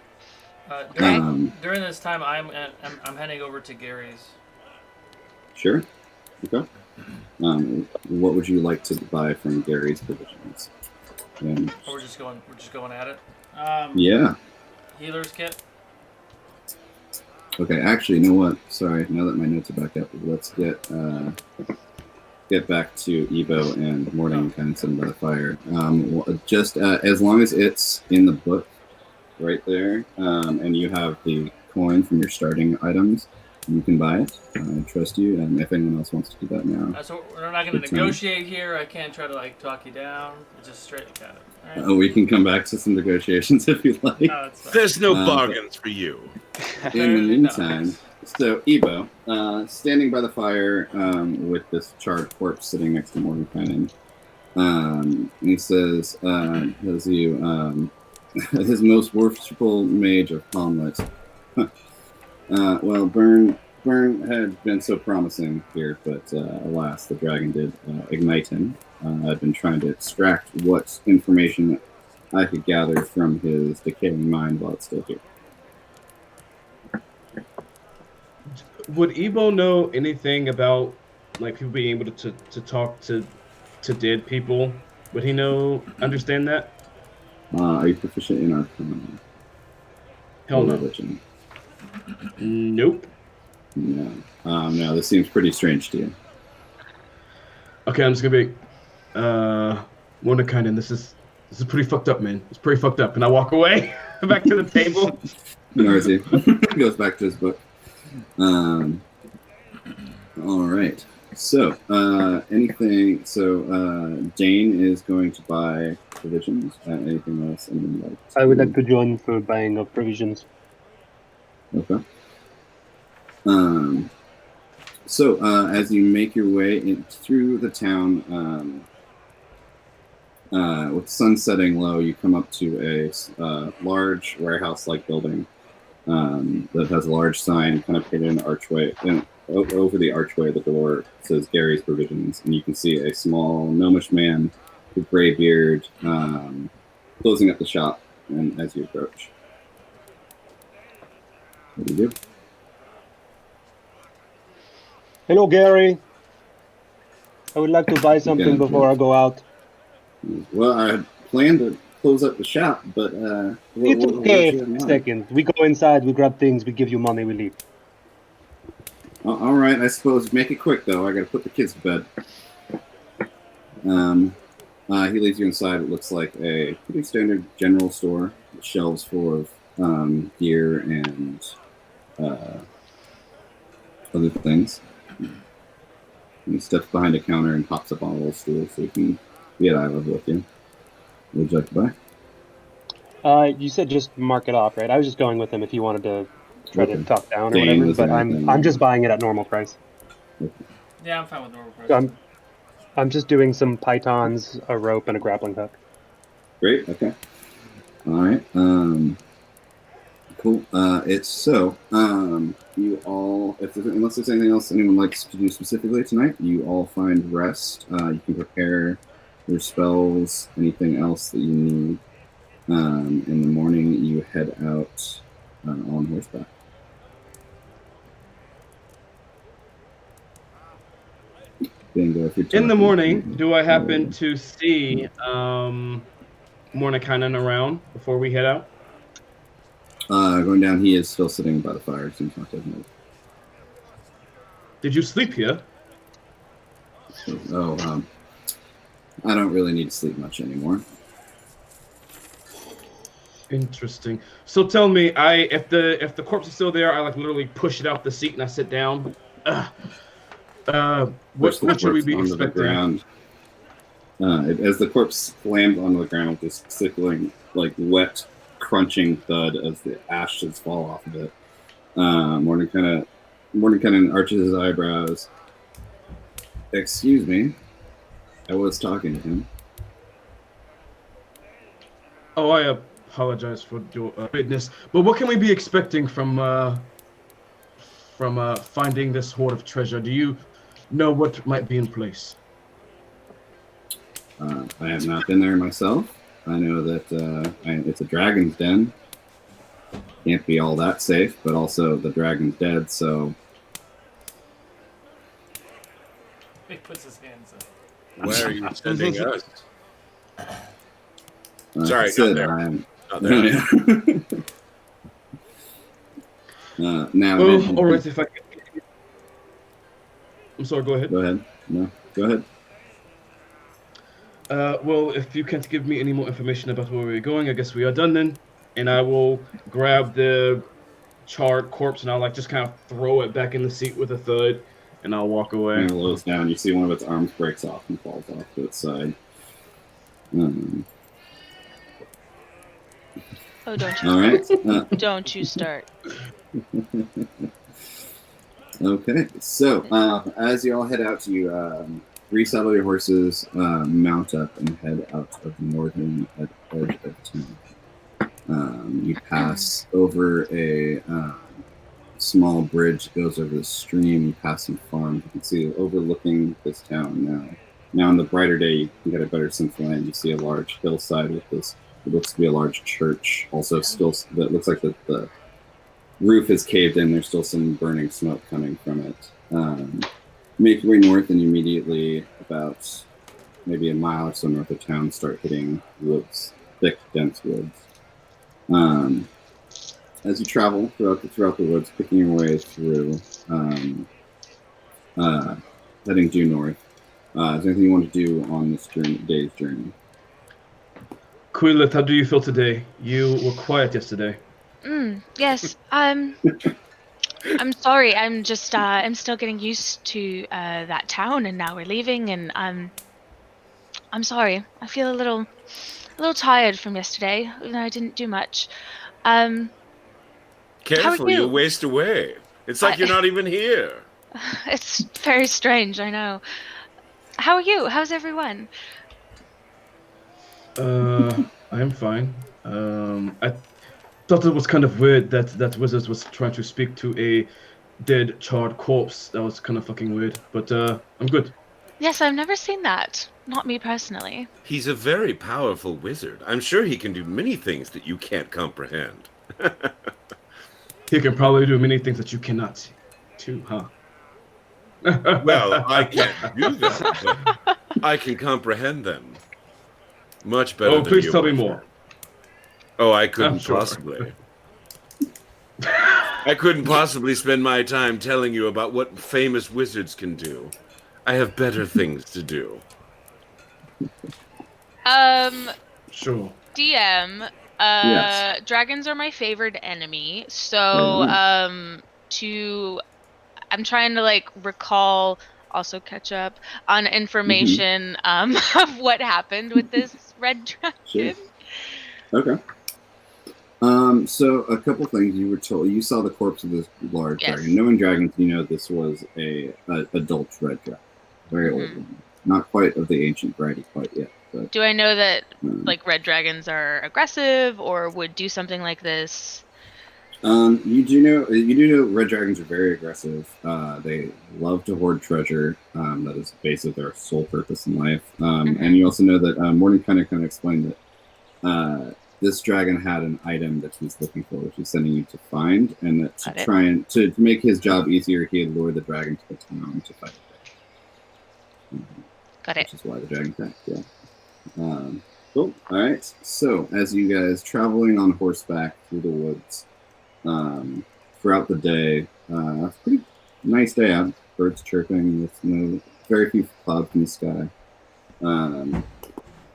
A: During this time, I'm heading over to Gary's.
B: Sure. Okay. What would you like to buy from Gary's provisions?
A: We're just going at it.
B: Yeah.
A: Healer's kit.
B: Okay. Actually, you know what? Sorry. Now that my notes are back up, let's get back to Ebo and Morning kind of sitting by the fire. Just as long as it's in the book right there, and you have the coin from your starting items, you can buy it. I trust you, and if anyone else wants to do that now.
A: So we're not going to negotiate here. I can't try to talk you down. It's just straight at it. Right?
B: Oh, we can come back to some negotiations if you like.
D: There's no bargains for you.
B: In the meantime, so Ebo, standing by the fire with this charred corpse sitting next to Mordenkainen, he says, his most worshipful mage of Hamlet. Well, Burn had been so promising here, but alas, the dragon did ignite him. I've been trying to extract what information I could gather from his decaying mind while it's still here.
C: Would Ebo know anything about people being able to talk to dead people? Would he understand that?
B: Are you proficient in Arcana?
C: Hell no.
B: Religion?
C: Nope.
B: No. No, this seems pretty strange to you.
C: Okay, I'm just gonna be Mordenkainen, this is pretty fucked up, man. It's pretty fucked up. And I walk away back to the table.
B: Narzi goes back to his book. All right. So, Dane is going to buy provisions. Anything else?
F: I would like to join for buying of provisions.
B: Okay. As you make your way through the town, with sun setting low, you come up to a large warehouse-like building that has a large sign kind of painted in an archway. And over the archway, the door says Gary's Provisions, and you can see a small gnomish man with gray beard closing up the shop. and as you approach. What do you do?
F: Hello, Gary. I would like to buy something before I go out.
B: Well, I had planned to close up the shop, but
F: It's okay. Seconds. We go inside, we grab things, we give you money, we leave.
B: All right, I suppose. Make it quick, though. I got to put the kids to bed. He leads you inside. It looks like a pretty standard general store. Shelves full of gear and other things. He steps behind a counter and pops up on a little stool so you can get eye level with you. What would you like to buy?
F: You said just mark it off, right? I was just going with him if you wanted to try to talk down or
B: Dang,
F: whatever, but I'm just buying it at normal price.
A: Yeah, I'm fine with normal price.
F: So I'm just doing some pythons, a rope, and a grappling hook.
B: Great. Okay. All right. Cool. It's so you all, unless there's anything else anyone likes to do specifically tonight, you all find rest. You can prepare your spells, anything else that you need. In the morning, you head out on horseback.
C: In the morning, do I happen to see Mordenkainen around before we head out?
B: Going down, he is still sitting by the fire. Seems not to have moved.
C: Did you sleep here?
B: Oh, I don't really need to sleep much anymore.
C: Interesting. So tell me, if the corpse is still there, I like literally push it out the seat and I sit down. What should we be expecting?
B: As the corpse slams onto the ground with this sickling, like wet, crunching thud as the ashes fall off of it. Mordenkainen arches his eyebrows. Excuse me, I was talking to him.
C: Oh, I apologize for your witness, but what can we be expecting from finding this hoard of treasure? Do you know what might be in place?
B: I have not been there myself. I know that it's a dragon's den. Can't be all that safe, but also the dragon's dead, so...
A: He puts his hands up.
D: Where are you sending us?
B: Sorry,
D: not there. Not there.
B: Now,
C: all right, if I can... I'm sorry, go ahead.
B: Go ahead. No, go ahead.
C: Well, if you can't give me any more information about where we're going, I guess we are done then. And I will grab the charred corpse and I'll just kind of throw it back in the seat with a thud, and I'll walk away.
B: And it lows down. You see one of its arms breaks off and falls off to its side.
H: Oh, don't you
B: all
H: start.
B: right.
H: Don't you start.
B: Okay, so as you all head out, you resaddle your horses, mount up, and head out of the northern edge of town. You pass over a small bridge that goes over the stream. You pass some farms. You can see overlooking this town now. Now, on the brighter day, you can get a better sense of land. You see a large hillside with this. It looks to be a large church. Also, still that looks like the roof is caved in. There's still some burning smoke coming from it. Make your way north, and immediately, about maybe a mile or so north of town, start hitting woods, thick, dense woods. As you travel throughout the woods, picking your way through, heading due north. Is there anything you want to do on this day's journey?
C: Quillet, how do you feel today? You were quiet yesterday.
H: Yes. I'm sorry. I'm just I'm still getting used to that town, and now we're leaving, and I'm sorry. I feel a little tired from yesterday. Even though I didn't do much.
D: Careful,
H: you?
D: you'll waste away. It's like you're not even here.
H: It's very strange, I know. How are you? How's everyone?
C: I'm fine. I thought it was kind of weird that wizard was trying to speak to a dead, charred corpse. That was kind of fucking weird, but I'm good.
H: Yes, I've never seen that. Not me personally.
D: He's a very powerful wizard. I'm sure he can do many things that you can't comprehend.
C: He can probably do many things that you cannot see, too, huh?
D: Well, I can't do that, but I can comprehend them much better
C: Oh,
D: than
C: please
D: you,
C: tell me
D: my
C: more.
D: friend. Oh, I couldn't
C: sure.
D: possibly. I couldn't possibly spend my time telling you about what famous wizards can do. I have better things to do.
C: Sure.
H: DM,
B: Yes.
H: dragons are my favorite enemy. So,
B: Right.
H: I'm trying to like recall, also catch up on information of what happened with this red
B: Sure.
H: dragon.
B: Okay. So a couple things you were told. You saw the corpse of this large
H: Yes.
B: dragon. Knowing dragons, you know this was a adult red dragon, very old one. Not quite of the ancient variety quite yet. But
H: Do I know that like red dragons are aggressive or would do something like this?
B: you do know red dragons are very aggressive. They love to hoard treasure. That is basically their sole purpose in life. And you also know that Morning kind of explained that this dragon had an item that he's looking for, which he's sending you to find, and that to make his job easier, he had lured the dragon to the town to fight it.
H: Got it.
B: Which is why the dragon attacked. Yeah. Cool. All right. So as you guys traveling on horseback through the woods. Throughout the day, pretty nice day out. Birds chirping with very few clouds in the sky.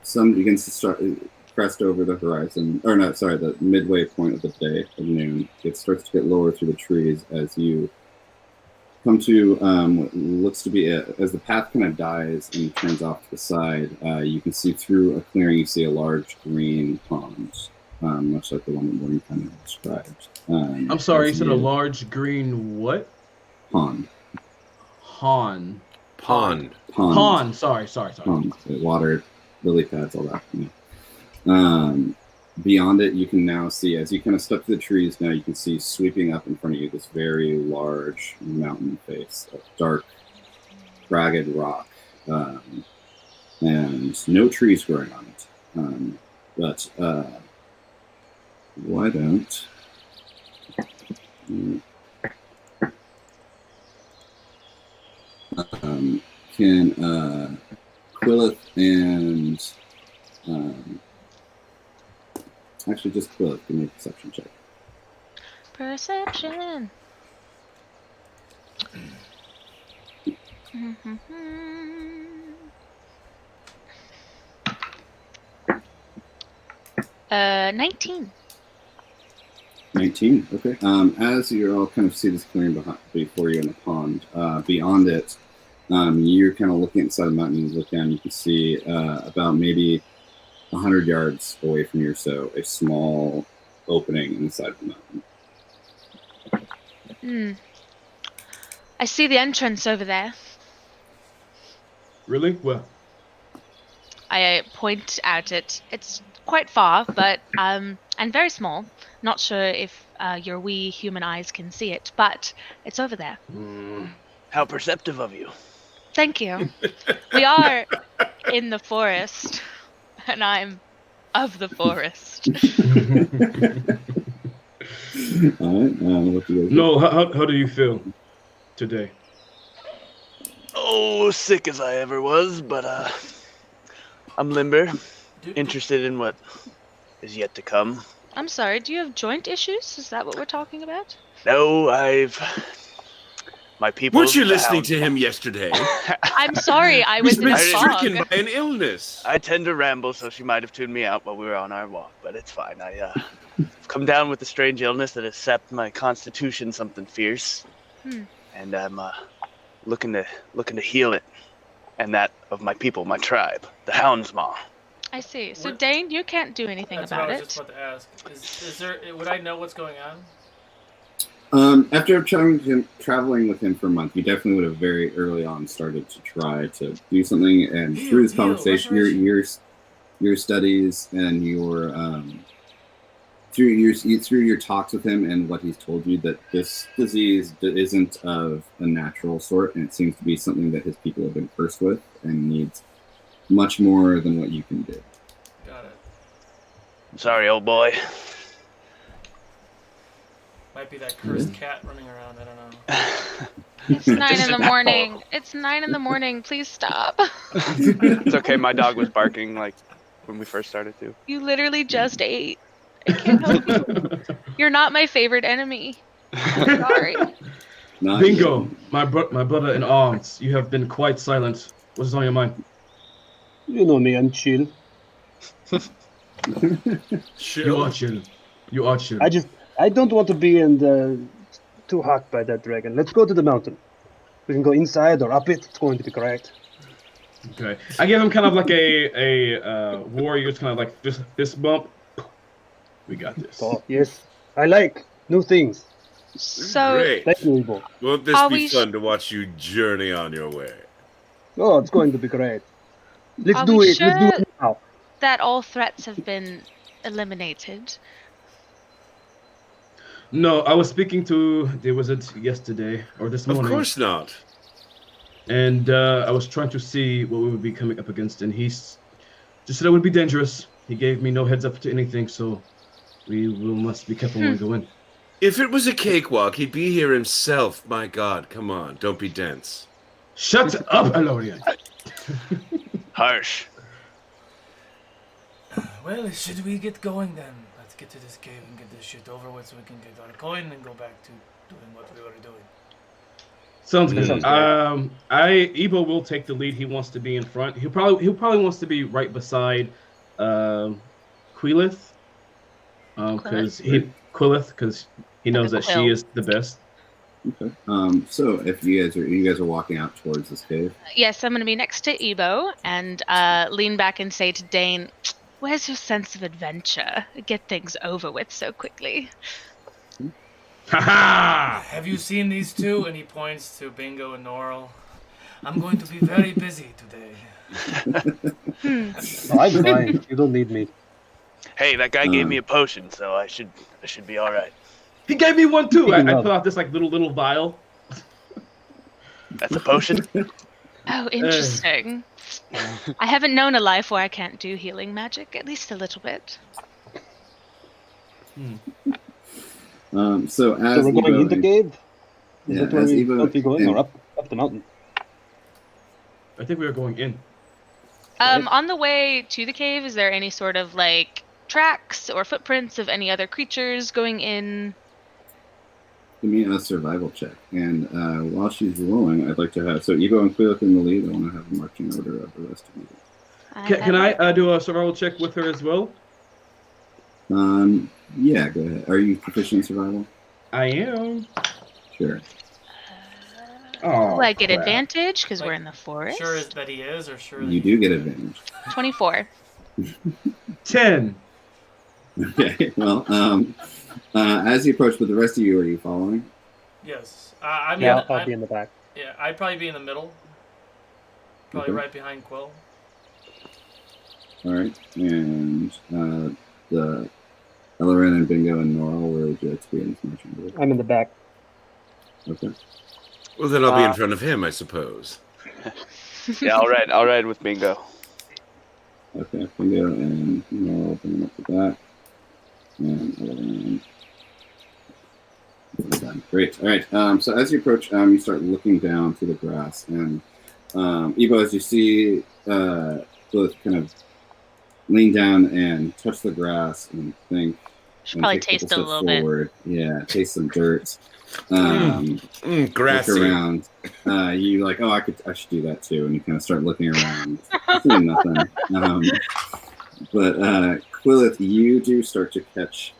B: Sun begins to start crest over the horizon, or not? Sorry, the midway point of the day of noon. It starts to get lower through the trees as you come to what looks to be as the path kind of dies and turns off to the side. You can see through a clearing. You see a large green pond. Much like the one that Morgan kind of described.
C: I'm sorry, you said a large green what?
B: Pond.
C: Pond. Sorry.
B: Pond. Water, lily pads, all that. Yeah. Beyond it, you can now see, as you kind of step to the trees now, you can see sweeping up in front of you this very large mountain face of dark, ragged rock. And no trees growing on it. But why don't can Quillith and actually just Quillith give me a perception check.
H: Perception. 19.
B: 19. Okay. As you all kind of see this clearing before you in the pond, beyond it, you're kind of looking inside the mountain. You look down, you can see about maybe 100 yards away from you or so, a small opening inside the mountain.
H: I see the entrance over there.
C: Really? Well,
H: I point out it. It's quite far, but and very small. Not sure if your wee human eyes can see it, but it's over there.
E: How perceptive of you.
H: Thank you. We are in the forest, and I'm of the forest.
B: All right. What do you guys do?
C: No, how do you feel today?
E: Oh, sick as I ever was, but I'm limber, interested in what is yet to come.
H: I'm sorry, do you have joint issues? Is that what we're talking about?
E: No, my people.
D: Weren't you listening to him yesterday?
H: I'm sorry, I was in a
D: He's been
H: fog.
D: stricken by an illness.
E: I tend to ramble, so she might have tuned me out while we were on our walk, but it's fine. I've come down with a strange illness that has sapped my constitution something fierce, and I'm looking to heal it, and that of my people, my tribe, the Houndsmaw.
H: I see. So Dane, you can't do anything about it.
A: That's what I was just about to ask. Is there? Would I know what's going on?
B: After traveling with him for a month, you definitely would have very early on started to try to do something. And through this conversation, your studies and your through your talks with him and what he's told you that this disease isn't of a natural sort, and it seems to be something that his people have been cursed with and needs much more than what you can do.
A: Got it.
E: Sorry, old boy.
A: Might be that cursed cat running around. I don't know.
H: It's 9 in the morning. It's 9 in the morning. Please stop.
E: It's okay. My dog was barking like when we first started to.
H: You literally just ate. I can't help you. You're not my favorite enemy. I'm sorry.
C: Bingo, my brother in arms. You have been quite silent. What's on your mind?
F: You know me, I'm chill.
C: You are chill. You are chill.
F: I don't want to be too hot by that dragon. Let's go to the mountain. We can go inside or up it. It's going to be great.
C: Okay. I give him kind of like a warrior's kind of like fist bump. We got this.
F: Oh, yes. I like new things.
H: So,
D: Great.
F: Thank you, Ivo.
D: Won't this
H: Are
D: be
H: we
D: fun to watch you journey on your way?
F: Oh, it's going to be great. Let's
H: Are
F: do
H: we
F: it. Let's do
H: sure?
F: it now.
H: that all threats have been eliminated.
C: No, I was speaking to the wizard yesterday or this morning.
D: Of course not.
C: And I was trying to see what we would be coming up against, and he just said it would be dangerous. He gave me no heads up to anything, so must be careful when we go in.
D: If it was a cakewalk, he'd be here himself. My God, come on, don't be dense.
C: Shut up, Elorian.
E: Harsh.
A: Well, should we get going then? Let's get to this cave and get this shit over with so we can get our coin and go back to doing what we were doing.
C: Sounds good.
F: Sounds great.
C: Ebo will take the lead. He wants to be in front. He probably wants to be right beside Quilith. Because he knows that she is the best.
B: Okay. So if you guys are walking out towards this cave.
H: Yes, I'm going to be next to Ebo and lean back and say to Dane, "Where's your sense of adventure? Get things over with so quickly."
C: Ha
A: Have you seen these two? And he points to Bingo and Norl. I'm going to be very busy today.
F: Oh, I'm fine. You don't need me.
E: Hey, that guy gave me a potion, so I should be all right.
C: He gave me one too. I
F: Speaking of-
C: pull out this like little vial.
E: That's a potion?
H: Oh, interesting. I haven't known a life where I can't do healing magic, at least a little bit.
B: So as
F: So we're going
B: Evo
F: into the cave? Is
B: yeah,
F: that where
B: as
F: we
B: Evo
F: want to be going,
B: and-
F: or up the mountain?
C: I think we are going in.
H: On the way to the cave, is there any sort of like tracks or footprints of any other creatures going in?
B: Give me a survival check. And while she's rolling, I'd like to have... So Evo and Quilith in the lead. I want to have a marching order of the rest of you.
C: Can I do a survival check with her as well?
B: Yeah, go ahead. Are you proficient in survival?
C: I am.
B: Sure.
C: Oh,
H: Will I get
C: crap.
H: advantage because
A: Like,
H: we're in the forest?
A: Sure is that he is, or sure that
B: You do get advantage.
H: 24.
C: 10.
B: Okay, well, as you approach, with the rest of you, are you following?
A: Yes. I mean,
F: Yeah, I'll be in the back.
A: yeah, I'd probably be in the middle. Probably
B: Okay.
A: right behind Quill.
B: All right, and the Ellerin and Bingo and Norl, where would you like to be in this marching order?
F: I'm in the back.
B: Okay.
D: Well, then I'll be in front of him, I suppose.
E: Yeah, I'll ride with Bingo.
B: Okay, Bingo and Norl, bring them up to that. And Ellerin. Done. Great. All right. So as you approach, you start looking down to the grass, and Evo, as you see, both kind of lean down and touch the grass and think.
H: Should
B: and
H: probably
B: take
H: taste it a
B: couple
H: little
B: steps
H: bit.
B: forward. Yeah, taste some dirt. Look
D: Grassy.
B: around. You like, oh, I should do that too, and you kind of start looking around, seeing nothing. But Quilith, you do start to catch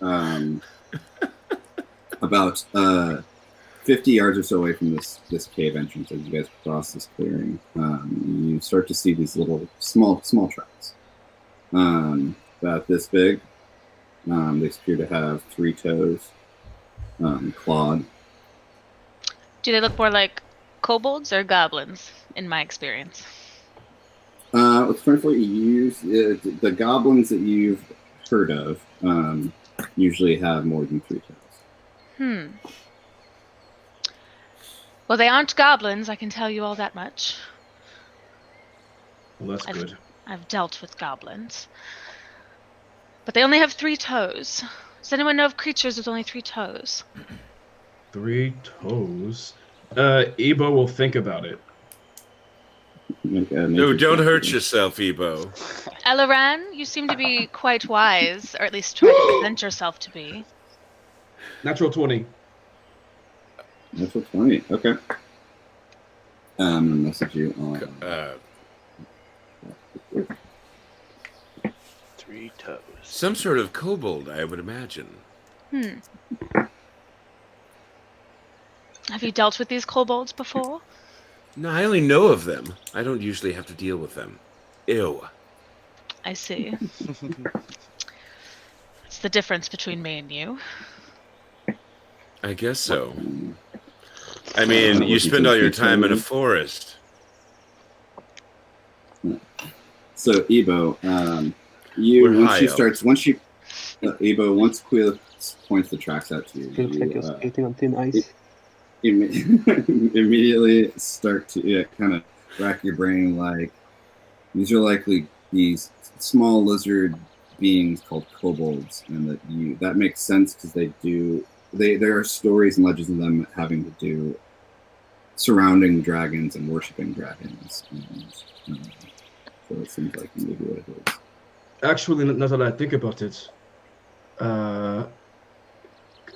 B: about 50 yards or so away from this cave entrance as you guys cross this clearing. You start to see these little small tracks, about this big. They appear to have 3 toes, clawed.
H: Do they look more like kobolds or goblins, in my experience?
B: It's funny for you use the goblins that you've heard of. usually have more than 3 tails.
H: Well, they aren't goblins, I can tell you all that much.
C: Well, that's good.
H: I've dealt with goblins. But they only have 3 toes. Does anyone know of creatures with only 3 toes?
C: 3 toes. Ebo will think about it.
D: No, don't hurt yourself, Ebo.
H: Elaran, you seem to be quite wise, or at least try to present yourself to be.
C: Natural 20.
B: Natural 20. Okay. I'm gonna message you on.
E: 3 toes.
D: Some sort of kobold, I would imagine.
H: Have you dealt with these kobolds before?
D: No, I only know of them. I don't usually have to deal with them. Ew.
H: I see. It's the difference between me and you.
D: I guess so. I mean, you spend all your time in a forest.
B: So Ebo,
D: We're
B: once
D: high
B: she
D: up.
B: starts, once Quila points the tracks out to you,
F: Feels like you're skating on thin ice.
B: immediately start to kind of rack your brain like these are likely these small lizard beings called kobolds, and that makes sense because there are stories and legends of them having to do surrounding dragons and worshiping dragons. And, so it seems like maybe what it is.
C: Actually, now that I think about it,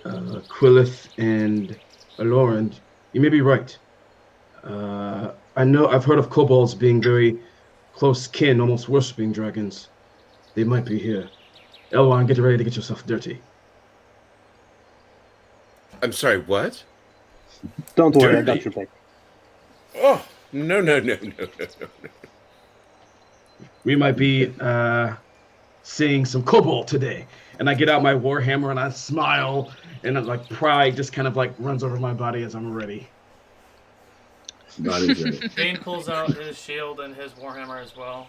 C: Quillith and Aloran, you may be right. I've heard of kobolds being very close kin, almost worshipping dragons. They might be here. Elwan, get ready to get yourself dirty.
D: I'm sorry, what?
F: Don't worry, I
D: Dirty.
F: got your back.
D: Oh, no.
C: We might be seeing some kobold today. And I get out my warhammer and I smile, and like pride just kind of like runs over my body as I'm ready.
B: Body's ready.
A: Bane pulls out his shield and his warhammer as well.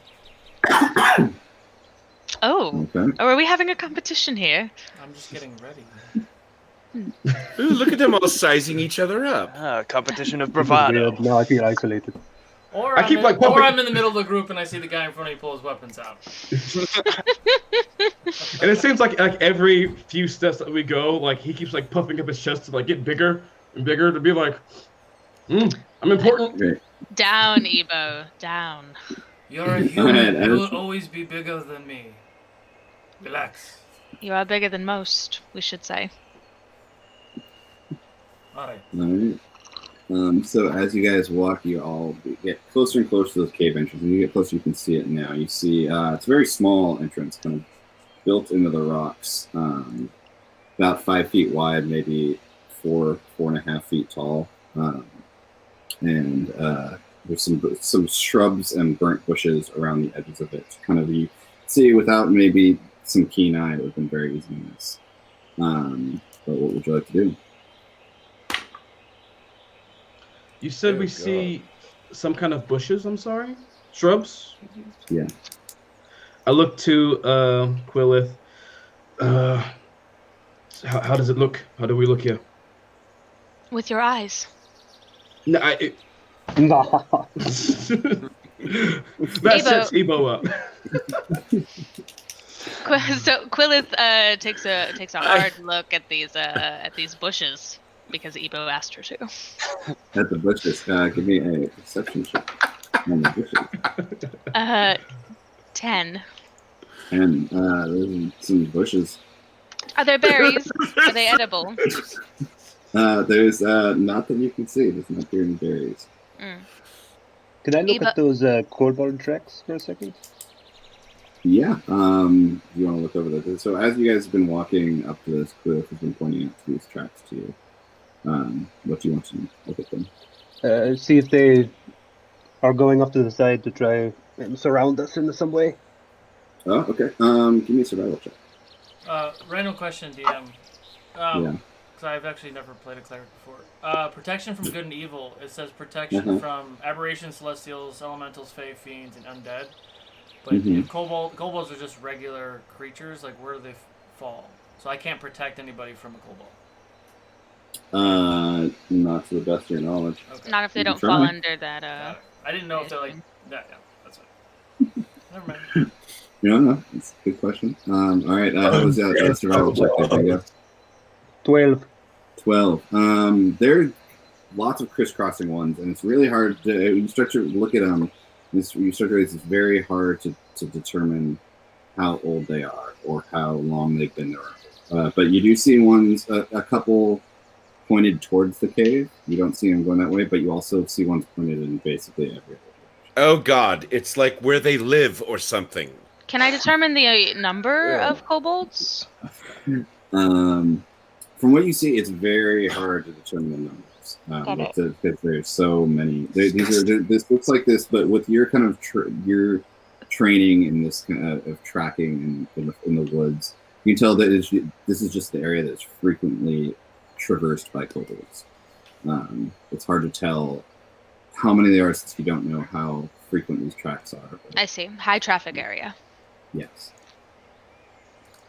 H: Oh.
B: Okay.
H: Are we having a competition here?
A: I'm just getting ready.
D: Ooh, look at them all sizing each other up.
E: Competition of
F: This is
E: bravado.
F: weird. Now I feel isolated.
A: Or
C: I keep, like, pumping-
A: or I'm in the middle of the group and I see the guy in front of me pull his weapons out.
C: And it seems like every few steps that we go, like he keeps like puffing up his chest to like get bigger and bigger to be like, I'm important.
B: Great.
H: Down, Ebo. Down.
A: You're a human.
B: Alright,
A: You will always be bigger than me. Relax.
H: You are bigger than most, we should say.
A: Alright.
B: All right. So as you guys walk, you all get closer and closer to those cave entrances. When you get closer, you can see it now. You see it's a very small entrance, kind of built into the rocks, about 5 feet wide, maybe 4.5 feet tall, and there's some shrubs and burnt bushes around the edges of it. Kind of you see without maybe some keen eye, it would have been very easy to miss. But what would you like to do?
C: You said we
D: God.
C: see some kind of bushes, I'm sorry? Shrubs?
B: Yeah.
C: I look to Quillith. How does it look? How do we look here?
H: With your eyes.
C: No,
F: Nah.
C: that sets Ebo up.
H: So Quillith takes a hard look at these bushes because Ebo asked her to.
B: At the bushes, give me a perception check on the bushes.
H: 10.
B: And there's some bushes.
H: Are there berries? Are they edible?
B: There's not that you can see. There's not here any berries.
F: Could I look
H: Eva-
F: at those kobold tracks for a second?
B: Yeah. You want to look over there. So as you guys have been walking up to this cliff, has been pointing out these tracks to you. What do you want to look at them?
F: See if they are going off to the side to try and surround us in some way.
B: Oh, okay. Give me a survival check.
A: Random question, DM.
B: Yeah.
A: Because I've actually never played a cleric before. Protection from good and evil. It says protection from aberrations, celestials, elementals, fae, fiends, and undead. But if kobolds are just regular creatures, like where do they fall? So I can't protect anybody from a kobold.
B: Not to the best of your knowledge.
A: Okay.
H: Not if they
B: You can
H: don't fall
B: try.
H: under that.
A: Got it. I didn't know if they're like
H: assume.
A: that. Yeah, that's it. Never mind.
B: No, it's a good question. All right, how was that survival check there, Bingo?
F: 12.
B: 12. There are lots of crisscrossing ones, and it's really hard to. You start to look at them. You start to realize it's very hard to determine how old they are or how long they've been there. But you do see ones, a couple pointed towards the cave. You don't see them going that way, but you also see ones pointed in basically every direction.
D: Oh God, it's like where they live or something.
H: Can I determine the number of kobolds?
B: From what you see, it's very hard to determine the numbers because there's so many. This looks like this, but with your kind of your training in this kind of tracking in the woods, you can tell that this is just the area that's frequently traversed by kobolds. It's hard to tell how many there are since you don't know how frequent these tracks are.
H: I see. High traffic area.
B: Yes.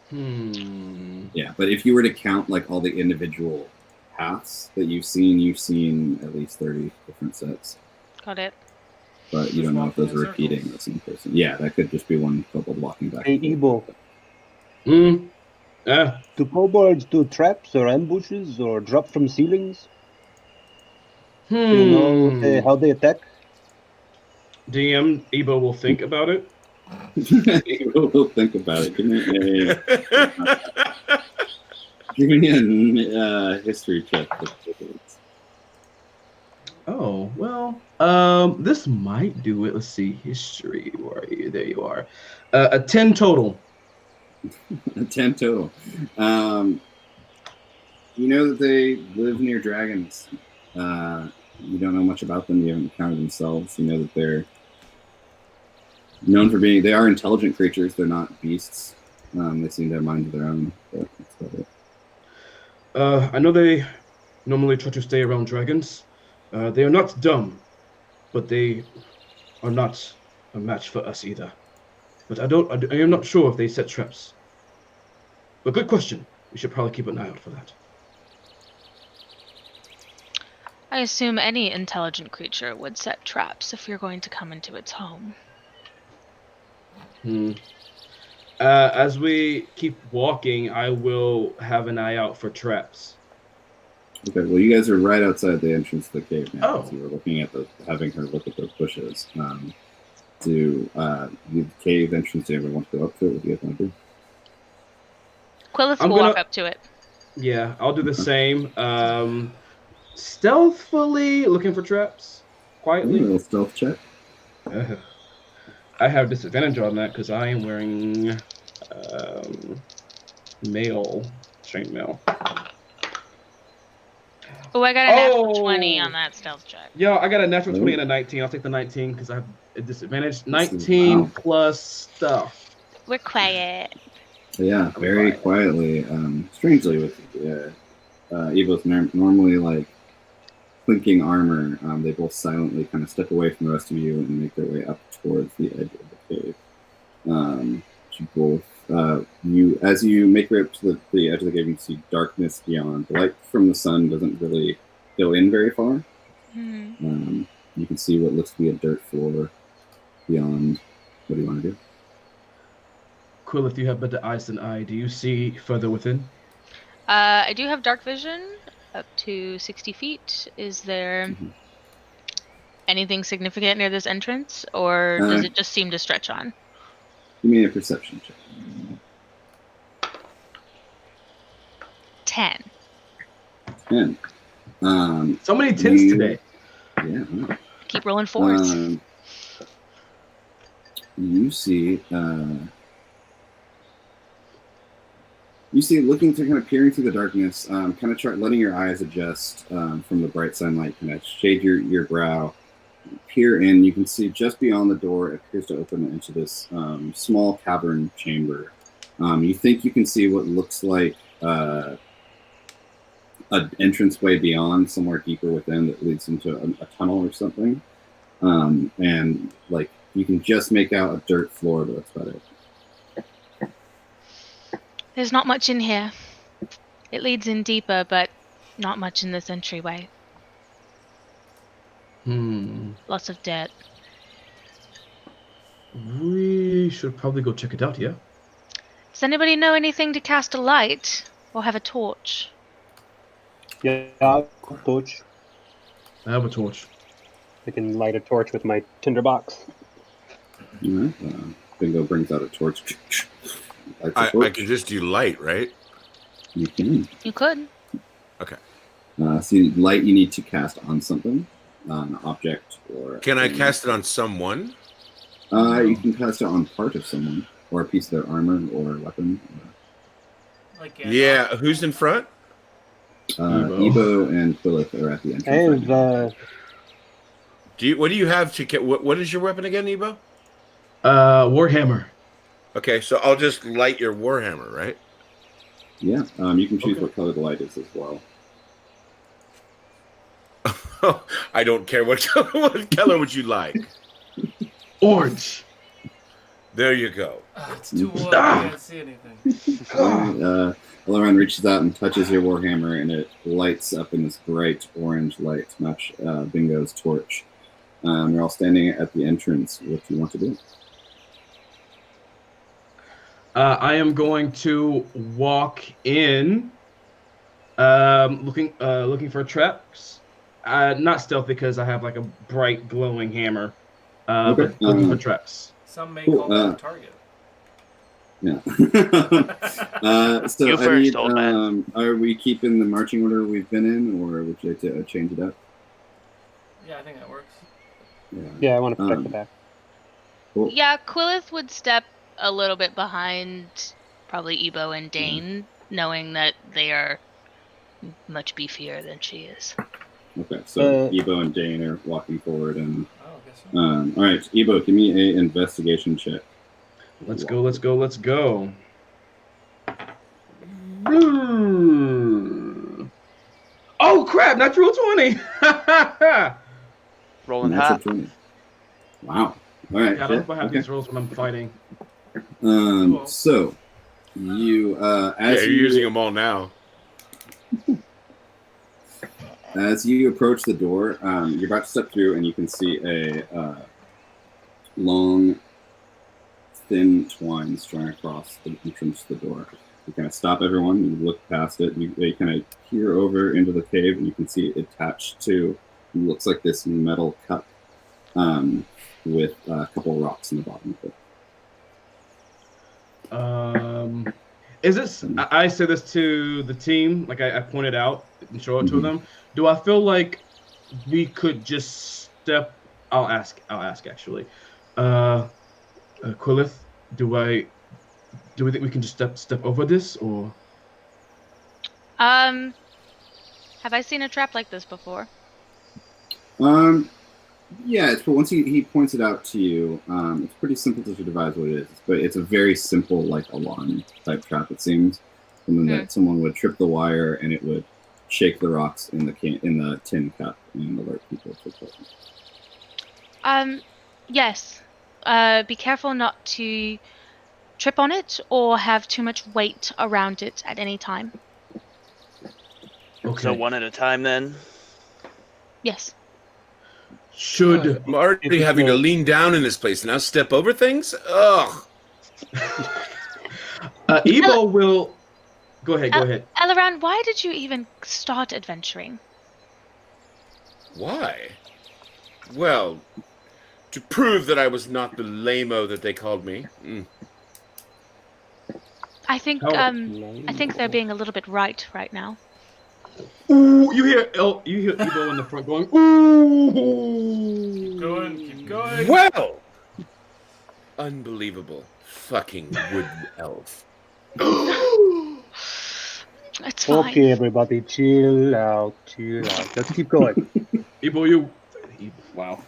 C: Hmm.
B: Yeah, but if you were to count like all the individual paths that you've seen at least 30 different sets.
H: Got it.
B: But you don't know if those are repeating the same person. Yeah, that could just be one kobold walking back.
F: Hey, Ebo.
C: Yeah.
F: Do kobolds do traps or ambushes or drop from ceilings? Do you know how they attack?
C: DM Ebo will think about it.
B: We'll think about it. Give me a history check.
C: Oh, well, this might do it. Let's see. History. Where are you? There you are. A 10 total.
B: A 10 total. You know that they live near dragons. You don't know much about them. You haven't encountered themselves. You know that they're known for being. They are intelligent creatures. They're not beasts. They seem to have minds of their own. But that's about it.
C: I know they normally try to stay around dragons. They are not dumb, but they are not a match for us either. But I am not sure if they set traps. But good question. We should probably keep an eye out for that.
H: I assume any intelligent creature would set traps if you're going to come into its home.
C: As we keep walking, I will have an eye out for traps.
B: Okay, well, you guys are right outside the entrance to the cave now.
C: Oh.
B: So you were looking at having her look at those bushes. Do the cave entrance, do you ever want to go up to it? What do you guys want to do?
H: Quillith will walk up to it.
C: Yeah, I'll do the same. Stealthily looking for traps. Quietly.
B: A little stealth check.
C: I have disadvantage on that because I am wearing strength mail.
H: Oh, I got a natural 20 on that stealth check.
C: Yeah, I got a natural 20 and a 19. I'll take the 19 because I have a disadvantage. 19 plus stuff.
H: We're quiet.
B: So yeah, very quietly. Strangely, with Evo's normally like clinking armor, they both silently kind of step away from the rest of you and make their way up towards the edge of the cave. You both, as you make your way up to the edge of the cave, you see darkness beyond. The light from the sun doesn't really go in very far.
H: Mm-hmm.
B: You can see what looks to be a dirt floor beyond. What do you want to do?
C: Quill, if you have better eyes than I, do you see further within?
H: I do have dark vision up to 60 feet. Is there anything significant near this entrance, or does it just seem to stretch on?
B: Give me a perception check.
H: 10.
B: 10.
C: So many 10s today.
B: Yeah. Wow.
H: Keep rolling 4s.
B: You see, looking to kind of peering through the darkness, kind of letting your eyes adjust from the bright sunlight, kind of shade your brow, peer in. You can see just beyond the door, it appears to open into this small cavern chamber. You think you can see what looks like an entranceway beyond, somewhere deeper within, that leads into a tunnel or something. And like you can just make out a dirt floor, but that's about it.
H: There's not much in here. It leads in deeper, but not much in this entryway. Lots of dirt.
C: We should probably go check it out, yeah?
H: Does anybody know anything to cast a light or have a torch?
F: Yeah, torch.
C: I have a torch.
F: I can light a torch with my tinderbox.
B: All right. Bingo brings out a torch. Lights a
D: I
B: torch.
D: could just do light, right?
B: You can.
H: You could.
D: Okay.
B: See, light you need to cast on something, an object, or.
D: Can I cast it on someone?
B: You can cast it on part of someone, or a piece of their armor, or weapon.
A: Like
D: Yeah. Who's in front?
B: Ebo and Quillith are at the entrance.
F: I have,
D: What do you have to get? What is your weapon again, Ebo?
C: Warhammer.
D: Okay, so I'll just light your warhammer, right?
B: Yeah. You can choose what color the light is as well.
D: I don't care what color would you like.
C: Orange.
D: There you go.
A: It's too warm. I can't see anything.
B: Alaran reaches out and touches your warhammer, and it lights up in this bright orange light to match Bingo's torch. You're all standing at the entrance. What do you want to do?
C: I am going to walk in, looking for traps. Not stealth because I have like a bright glowing hammer. But looking for traps.
A: Some may call that a target.
B: Yeah. So
E: You first, old man.
B: Are we keeping the marching order we've been in, or would you like to change it up?
A: Yeah, I think that works.
F: yeah, I want to protect the back.
B: Cool.
H: Yeah, Quillith would step a little bit behind probably Ebo and Dane, knowing that they are much beefier than she is.
B: Okay, so Ebo and Dane are walking forward, and
A: Oh, I guess so.
B: all right, Ebo, give me an investigation check.
C: Let's go. Oh crap! Natural 20.
E: Rolling
B: And that's a
E: hot.
B: 20. Wow. All right.
C: I don't know if I have these rolls when I'm fighting.
B: So you as
D: You're
B: you
D: using them all now.
B: As you approach the door, you're about to step through, and you can see a long, thin twine strung across the entrance to the door. You kind of stop everyone, you look past it, you kind of peer over into the cave, and you can see it attached to what looks like this metal cup with a couple rocks in the bottom of it.
C: Is this? I say this to the team, like I pointed out and show it to them. Do I feel like we could just step? I'll ask actually. Quillith, do we think we can just step over this, or?
H: Have I seen a trap like this before?
B: Yeah, but once he points it out to you, it's pretty simple to devise what it is. But it's a very simple, like, alarm type trap, it seems. And then that someone would trip the wire, and it would shake the rocks in the tin cup and alert people to put them.
H: Yes. Be careful not to trip on it or have too much weight around it at any time.
C: Okay.
E: So one at a time then.
H: Yes.
C: Should
D: I'm already having to lean down in this place and now step over things? Ugh.
C: Ebo will go ahead.
H: Elaran, why did you even start adventuring?
D: Why? Well, to prove that I was not the lame-o that they called me.
H: I think they're being a little bit right now.
C: Ooh, you hear Ebo in the front going, ooh.
A: Keep going.
D: Well, unbelievable fucking wood elf.
H: It's fine.
F: Okay, everybody, chill out. Let's keep going.
C: Ebo, wow.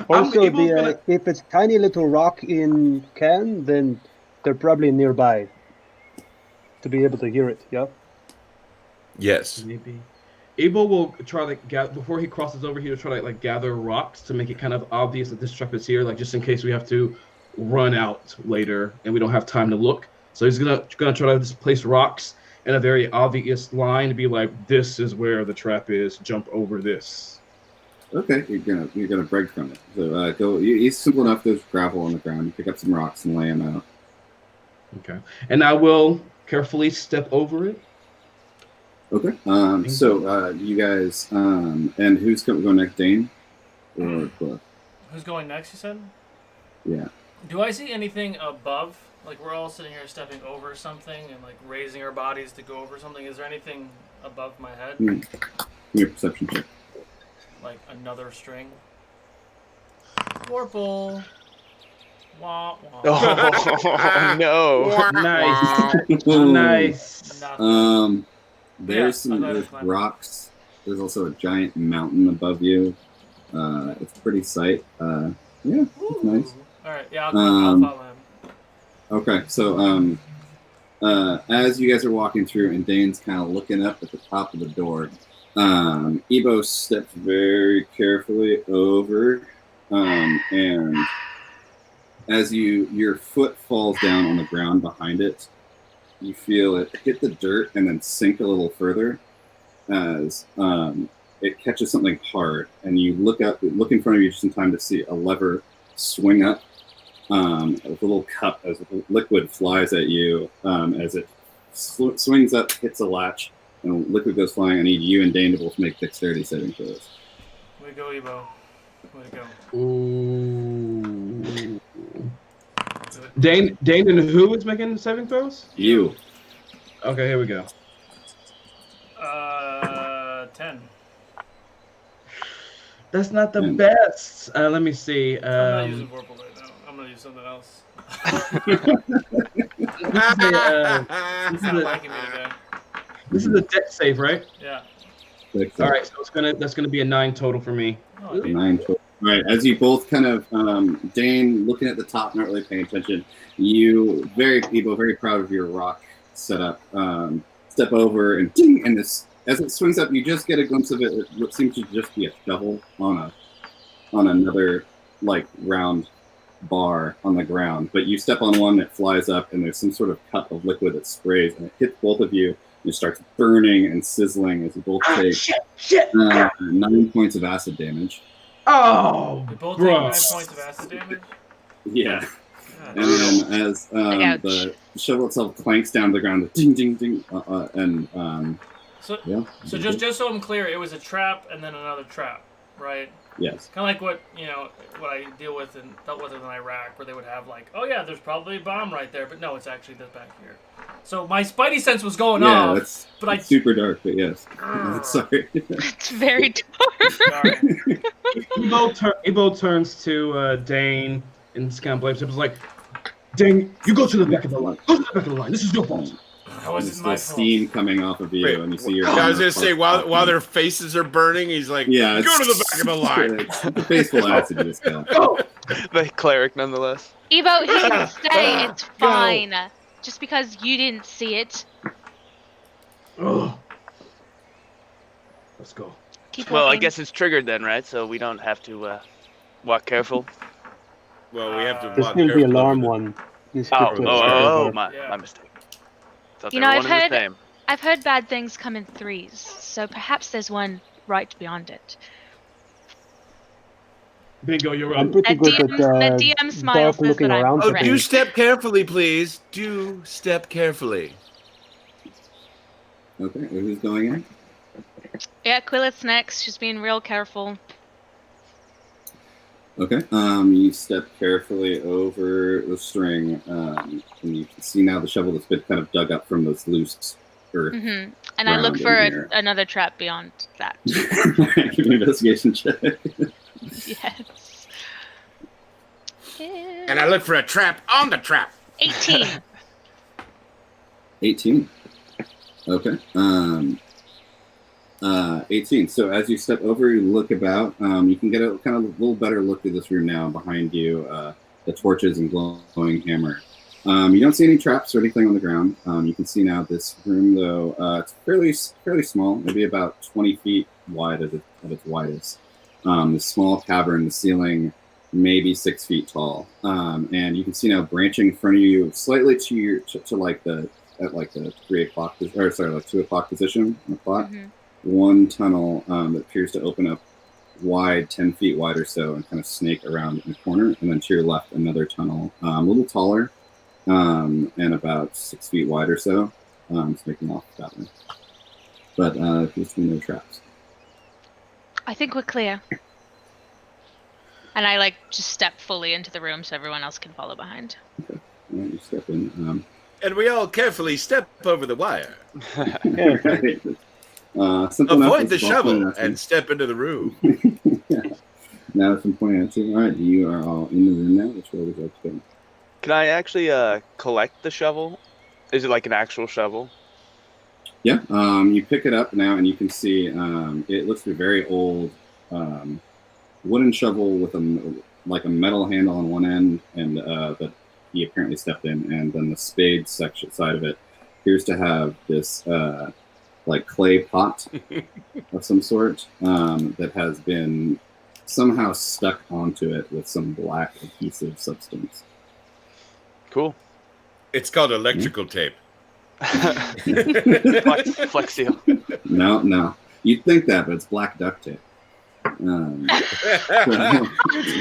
F: Also,
C: Ebo's
F: if it's tiny little rock in can, then they're probably nearby to be able to hear it. Yeah.
D: Yes.
C: Maybe. Ebo will try to gather before he crosses over here to try to like gather rocks to make it kind of obvious that this trap is here, like just in case we have to run out later and we don't have time to look. So he's gonna try to just place rocks in a very obvious line to be like, this is where the trap is, jump over this.
B: Okay, you're gonna break from it. So go. It's simple enough. There's gravel on the ground. You pick up some rocks and lay them out.
C: Okay. And I will carefully step over it.
B: Okay. So you guys, and who's going next, Dane or Cliff?
A: Who's going next? You said.
B: Yeah.
A: Do I see anything above? Like we're all sitting here stepping over something and like raising our bodies to go over something. Is there anything above my head?
B: Your perception check.
A: Like another string. Vorpal. Wah, wah.
E: Oh no!
C: Nice. Nice.
A: Nothing.
B: There's there's rocks. There's also a giant mountain above you. It's a pretty sight. Yeah, it's nice.
A: All right, yeah, I'll follow him.
B: Okay, so as you guys are walking through, and Dane's kind of looking up at the top of the door, Ebo steps very carefully over, and as your foot falls down on the ground behind it, you feel it hit the dirt and then sink a little further as it catches something hard, and you look in front of you just in time to see a lever swing up. A little cup as liquid flies at you as it swings up, hits a latch, and liquid goes flying. I need you and Dane to both make dexterity saving throws.
A: Way to go, Ebo. Way to go.
C: Ooh. Dane and who is making saving throws?
B: You.
C: Okay, here we go.
A: 10.
C: That's not the best. Let me see.
A: I'm not using Vorpal right now. I'm gonna use something else. He's not liking me today.
C: This is a deck save, right?
A: Yeah.
C: All right, so that's gonna be a 9 total for me.
A: Oh,
B: 9 total. Right, as you both kind of, Dane looking at the top, not really paying attention. You very proud of your rock setup. Step over and ding, and this as it swings up, you just get a glimpse of it. What seems to just be a shovel on another like round bar on the ground. But you step on one, it flies up, and there's some sort of cup of liquid that sprays, and it hits both of you. And it starts burning and sizzling as you both take 9 points of acid damage.
C: Oh,
A: we both take 9 points of acid damage?
B: Yeah. And then as the shovel itself clanks down to the ground, ding, ding, ding,
A: So just so I'm clear, it was a trap and then another trap, right?
B: Yes.
A: Kind of like what I dealt with in Iraq, where they would have like, oh yeah, there's probably a bomb right there, but no, it's actually this back here. So my spidey sense was going off.
B: Yeah, it's super dark, but yes. Sorry.
H: It's very dark.
A: Sorry.
C: Ebo turns to Dane and kind of blames him. It's like, Dane, you go to the back of the line. Go to the back of the line. This is your fault.
B: There's still steam coming off of you, and you see your.
D: I was gonna say while their faces are burning, he's like,
B: yeah,
D: go to the back of the line.
B: The faceful acid in this guy.
E: The cleric, nonetheless.
H: Ebo, he didn't say it's fine. Just because you didn't see it.
C: Oh. Let's go.
H: Keep
E: Well, I
H: walking.
E: guess it's triggered then, right? So we don't have to walk careful.
D: Well, we have to
F: This
D: walk
F: is the
D: carefully.
F: alarm one. You skipped it.
E: My mistake. Thought
H: You
E: they
H: know,
E: were
H: I've
E: one and the
H: heard-
E: same.
H: I've heard bad things come in threes, so perhaps there's one right beyond it.
C: Bingo, you're
F: I'm
C: up.
F: pretty
H: A
F: good
H: DM,
F: at
H: a DM smile
F: dark
H: says
F: looking
H: that I'm
F: around for
D: Oh,
H: correct.
D: do
F: things.
D: step carefully, please. Do step carefully.
B: Okay, who's going in?
H: Yeah, Quillith's next. She's being real careful.
B: Okay. You step carefully over the string, and you can see now the shovel that's been kind of dug up from this loose earth.
H: Hmm And I look
B: Round
H: for
B: in here.
H: another trap beyond that.
B: Give me an investigation check.
H: Yes.
D: And I look for a trap on the trap.
H: 18.
B: 18. Okay. 18. So as you step over, you look about. You can get a kind of a little better look at this room now. Behind you, the torches and glowing hammer. You don't see any traps or anything on the ground. You can see now this room, though, it's fairly small, maybe about 20 feet wide at its widest. This small cavern, the ceiling maybe 6 feet tall, and you can see now branching in front of you, slightly to like the at like the 2 o'clock position on the clock.
H: Mhm.
B: One tunnel that appears to open up wide, 10 feet wide or so, and kind of snake around in the corner. And then to your left, another tunnel, a little taller, and about 6 feet wide or so, snaking off that way. But appears to be no traps.
H: I think we're clear. And I like just step fully into the room so everyone else can follow behind.
B: Okay. All right, you step in.
D: And we all carefully step over the wire.
B: Right. Simple
D: Avoid
B: enough,
D: the
B: it's all
D: shovel
B: pointed at
D: and step into the room.
B: you. Yeah. Now it's been pointed at you. All right, you are all in the room now. Which way would you like to go?
E: Can I actually collect the shovel? Is it like an actual shovel?
B: Yeah, you pick it up now, and you can see it looks to be very old wooden shovel with a metal handle on one end, and that he apparently stepped in, and then the spade section side of it appears to have this like clay pot of some sort that has been somehow stuck onto it with some black adhesive substance.
E: Cool.
D: It's called electrical tape.
E: Flex seal.
B: No. You'd think that, but it's black duct tape.
D: Gaff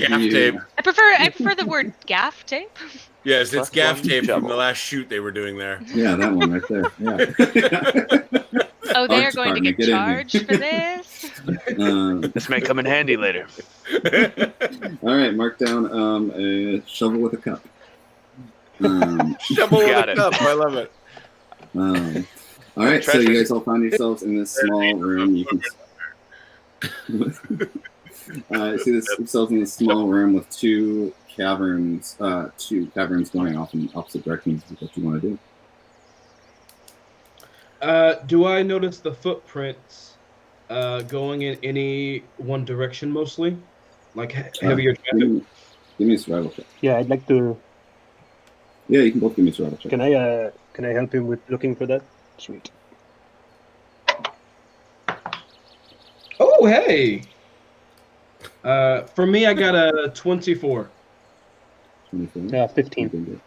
D: tape.
H: I prefer the word gaff tape.
D: Yes, it's
E: Plus
D: gaff
E: one
D: tape from
E: shovel.
D: the last shoot they were doing there.
B: Yeah, that one right there. Yeah.
H: Oh, they are
B: Arts
H: going to
B: department,
H: get
B: get in here.
H: charged for this?
E: This may come in handy later.
B: All right, mark down a shovel with a cup.
D: Shovel with
E: Got
D: a
E: it.
D: cup. I love it.
B: All right, so
E: Treasure.
B: you guys all find yourselves in this small room. You can see yourselves in this small room with two caverns going off in opposite directions. What you want to do?
C: Do I notice the footprints going in any one direction mostly? Like heavier traffic?
B: Give me a survival check.
F: Yeah, I'd like to.
B: Yeah, you can both give me a survival check.
F: Can I help him with looking for that? Sweet.
C: Oh, hey! For me, I got a 24.
B: 24.
F: 15.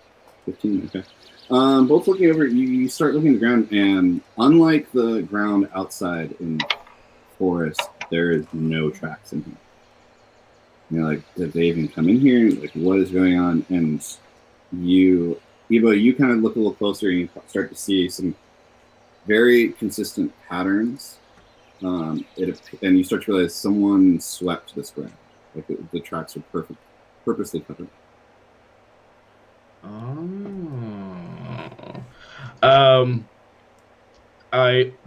B: 15, okay. Both looking over, you start looking at the ground, and unlike the ground outside in forest, there is no tracks in here. You know, like, did they even come in here? Like, what is going on? And Evo, you kind of look a little closer, and you start to see some very consistent patterns. And you start to realize someone swept this ground. Like, the tracks are purposely covered.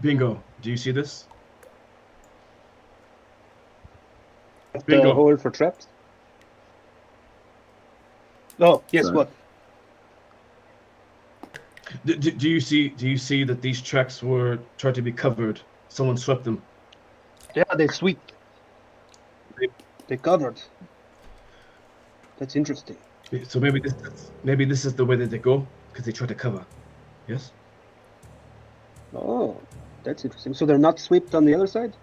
C: Bingo. Do you see this?
F: The
C: Bingo.
F: hole for traps? Oh, yes,
B: Sorry.
F: what?
C: Do you see that these tracks were tried to be covered? Someone swept them.
F: Yeah, they sweep. They covered. That's interesting.
C: So maybe this is the way that they go because they try to cover. Yes.
F: Oh, that's interesting. So they're not swept on the other side?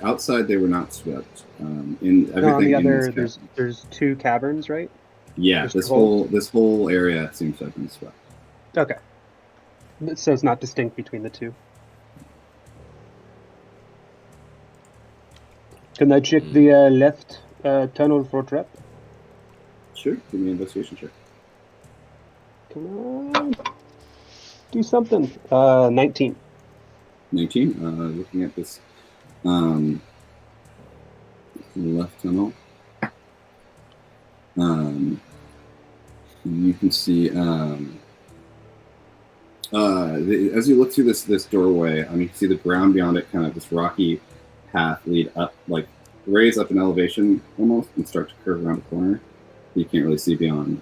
B: Outside, they were not swept.
F: No, on the other, there's two caverns, right?
B: Yeah,
F: there's
B: this
F: holes.
B: whole area seems to have been swept.
F: Okay. So it's not distinct between the two. Can I check the left tunnel for trap?
B: Sure, give me an investigation check.
F: Can I do something? 19.
B: 19. Looking at this left tunnel, you can see as you look through this doorway, you can see the ground beyond it, kind of this rocky path lead up, like raise up in elevation almost, and start to curve around a corner. You can't really see beyond.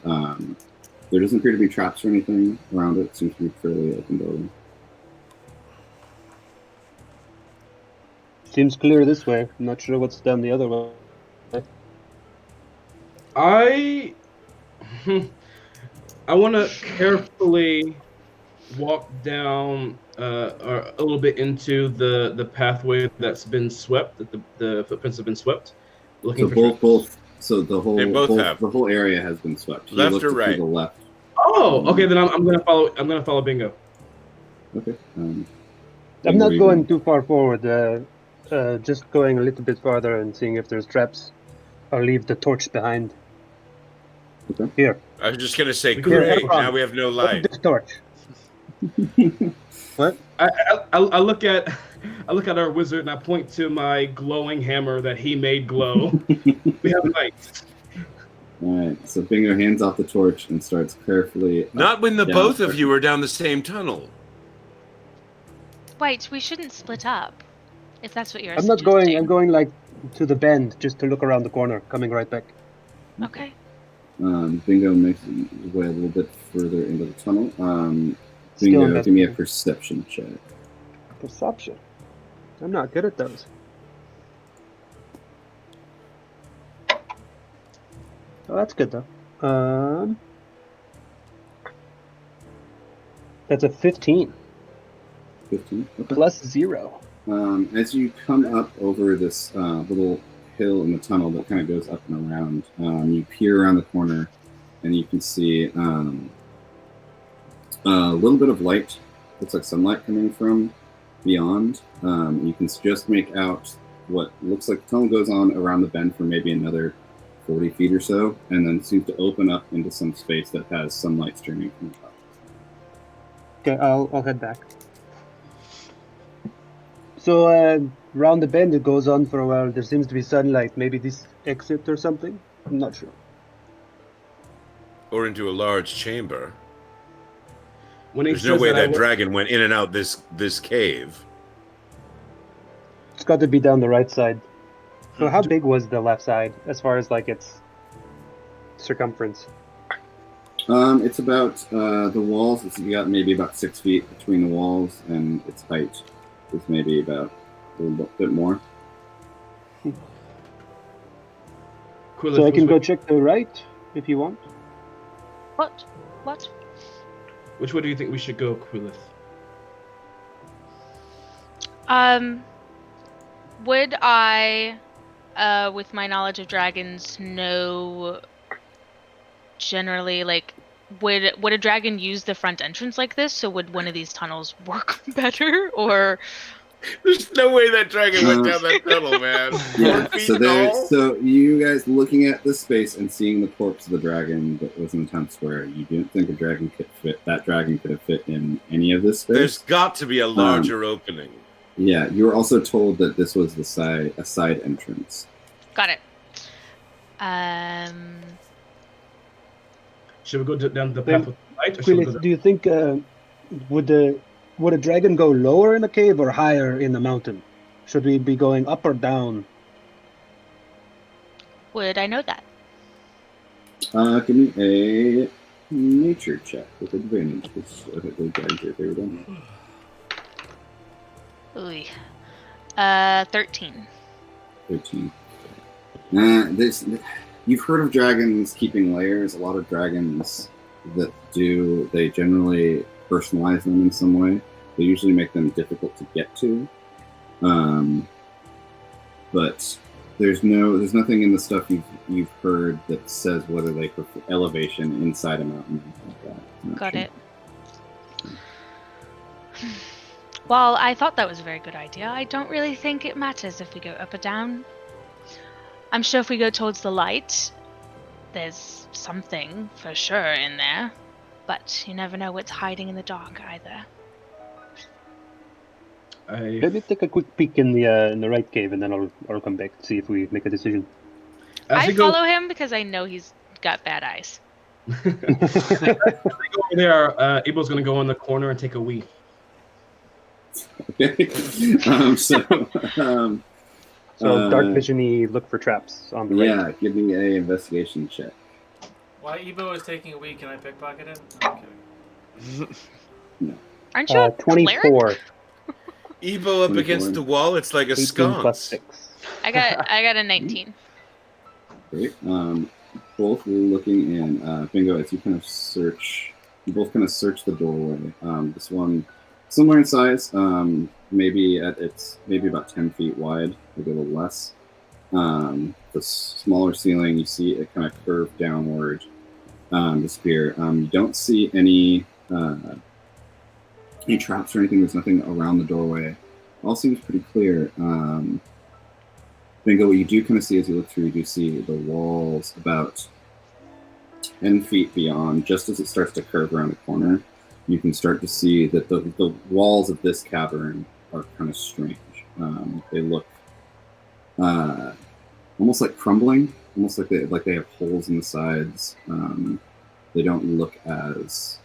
B: There doesn't appear to be traps or anything around it. It seems to be fairly open building.
F: Seems clear this way. I'm not sure what's down the other way.
C: I want to carefully walk down or a little bit into the pathway that's been swept, that the footprints have been swept. Looking
B: So
C: for
B: both. So the whole
D: They both have.
B: the whole area has been swept. You
D: Left
B: looked
D: or
B: to
D: right?
B: the left.
C: Oh, okay. Then I'm gonna follow. I'm gonna follow Bingo.
B: Okay.
F: I'm
B: where
F: not
B: you
F: going too far forward. Just going a little bit farther and seeing if there's traps. I'll leave the torch behind.
B: Okay.
F: Here.
D: I was just gonna say,
C: We
F: can-
D: great.
F: Efron,
D: Now we have no
F: hold
D: light.
F: this torch. What?
C: I look at our wizard and I point to my glowing hammer that he made glow. We have lights.
B: All right. So Bingo hands off the torch and starts carefully.
D: Not when the
B: down,
D: both of you are down the same tunnel.
H: Wait, we shouldn't split up. If that's what you're
F: I'm not going.
H: suggesting.
F: I'm going like to the bend just to look around the corner. Coming right back.
H: Okay.
B: Bingo makes his way a little bit further into the tunnel.
F: Still
B: Bingo, give me a
F: investigating.
B: perception check.
F: Perception. I'm not good at those. Oh, that's good though. That's a 15
B: 15. Okay.
F: plus 0.
B: As you come up over this little hill in the tunnel that kind of goes up and around, you peer around the corner and you can see a little bit of light. Looks like sunlight coming from beyond. You can just make out what looks like the tunnel goes on around the bend for maybe another 40 feet or so, and then seems to open up into some space that has sunlight streaming from the top.
F: Okay, I'll head back. So round the bend it goes on for a while. There seems to be sunlight. Maybe this exit or something. I'm not sure.
D: Or into a large chamber.
C: When he
D: There's no
C: says
D: way
C: that,
D: that dragon went in and out this cave.
F: It's got to be down the right side. So how big was the left side as far as like its circumference?
B: It's about the walls. You got maybe about 6 feet between the walls, and its height is maybe about a little bit more.
C: Quillith
F: So I
C: was
F: can go
C: with-
F: check the right if you want.
H: What? What?
C: Which way do you think we should go, Quillith?
H: Would I, with my knowledge of dragons, know generally, like, would a dragon use the front entrance like this? So would one of these tunnels work better, or?
D: There's no way that dragon went down that tunnel, man. 4
B: Yeah,
D: feet
B: so you guys looking at this space and seeing the corpse of the dragon that was in the town square, you didn't think a dragon could fit. That dragon could have fit in any of this space.
D: There's got to be a larger opening.
B: Yeah, you were also told that this was a side entrance.
H: Got it.
C: Should we go down the path with the light, or should we go
F: Quillis, do you think would a dragon go lower in a cave or higher in the mountain? Should we be going up or down?
H: Would I know that?
B: Give me a nature check with advantage, because I think those dragons are your favorite one.
H: Ooh. 13.
B: 13. You've heard of dragons keeping layers. A lot of dragons they generally personalize them in some way. They usually make them difficult to get to. But there's nothing in the stuff you've heard that says whether they prefer elevation inside a mountain or like that. I'm not
H: Got
B: sure.
H: it. Well, I thought that was a very good idea. I don't really think it matters if we go up or down. I'm sure if we go towards the light, there's something for sure in there. But you never know what's hiding in the dark either.
F: Let me take a quick peek in the right cave, and then I'll come back to see if we make a decision.
C: As
H: I
C: we go,
H: follow him because I know he's got bad eyes.
C: as we go over there, Ibo's gonna go in the corner and take a wee.
B: Okay.
F: So dark visiony, look for traps on the right.
B: Yeah, give me a investigation check.
A: While Ebo is taking a week, can I pickpocket him? No, I'm kidding.
H: Aren't you a
F: 24.
H: cleric?
D: Ebo up
B: 24.
D: against the wall, it's like a
F: 18
D: sconce.
F: plus 6.
H: I got a 19.
B: Great. Both looking in. Bingo, as you kind of search, you both kind of search the doorway. This one, similar in size, maybe about 10 feet wide, maybe a little less. The smaller ceiling, you see it kind of curve downward disappear. You don't see any traps or anything. There's nothing around the doorway. All seems pretty clear. Bingo, what you do kind of see as you look through, you do see the walls about 10 feet beyond, just as it starts to curve around the corner. You can start to see that the walls of this cavern are kind of strange. They look almost like crumbling, almost like they have holes in the sides. They don't look as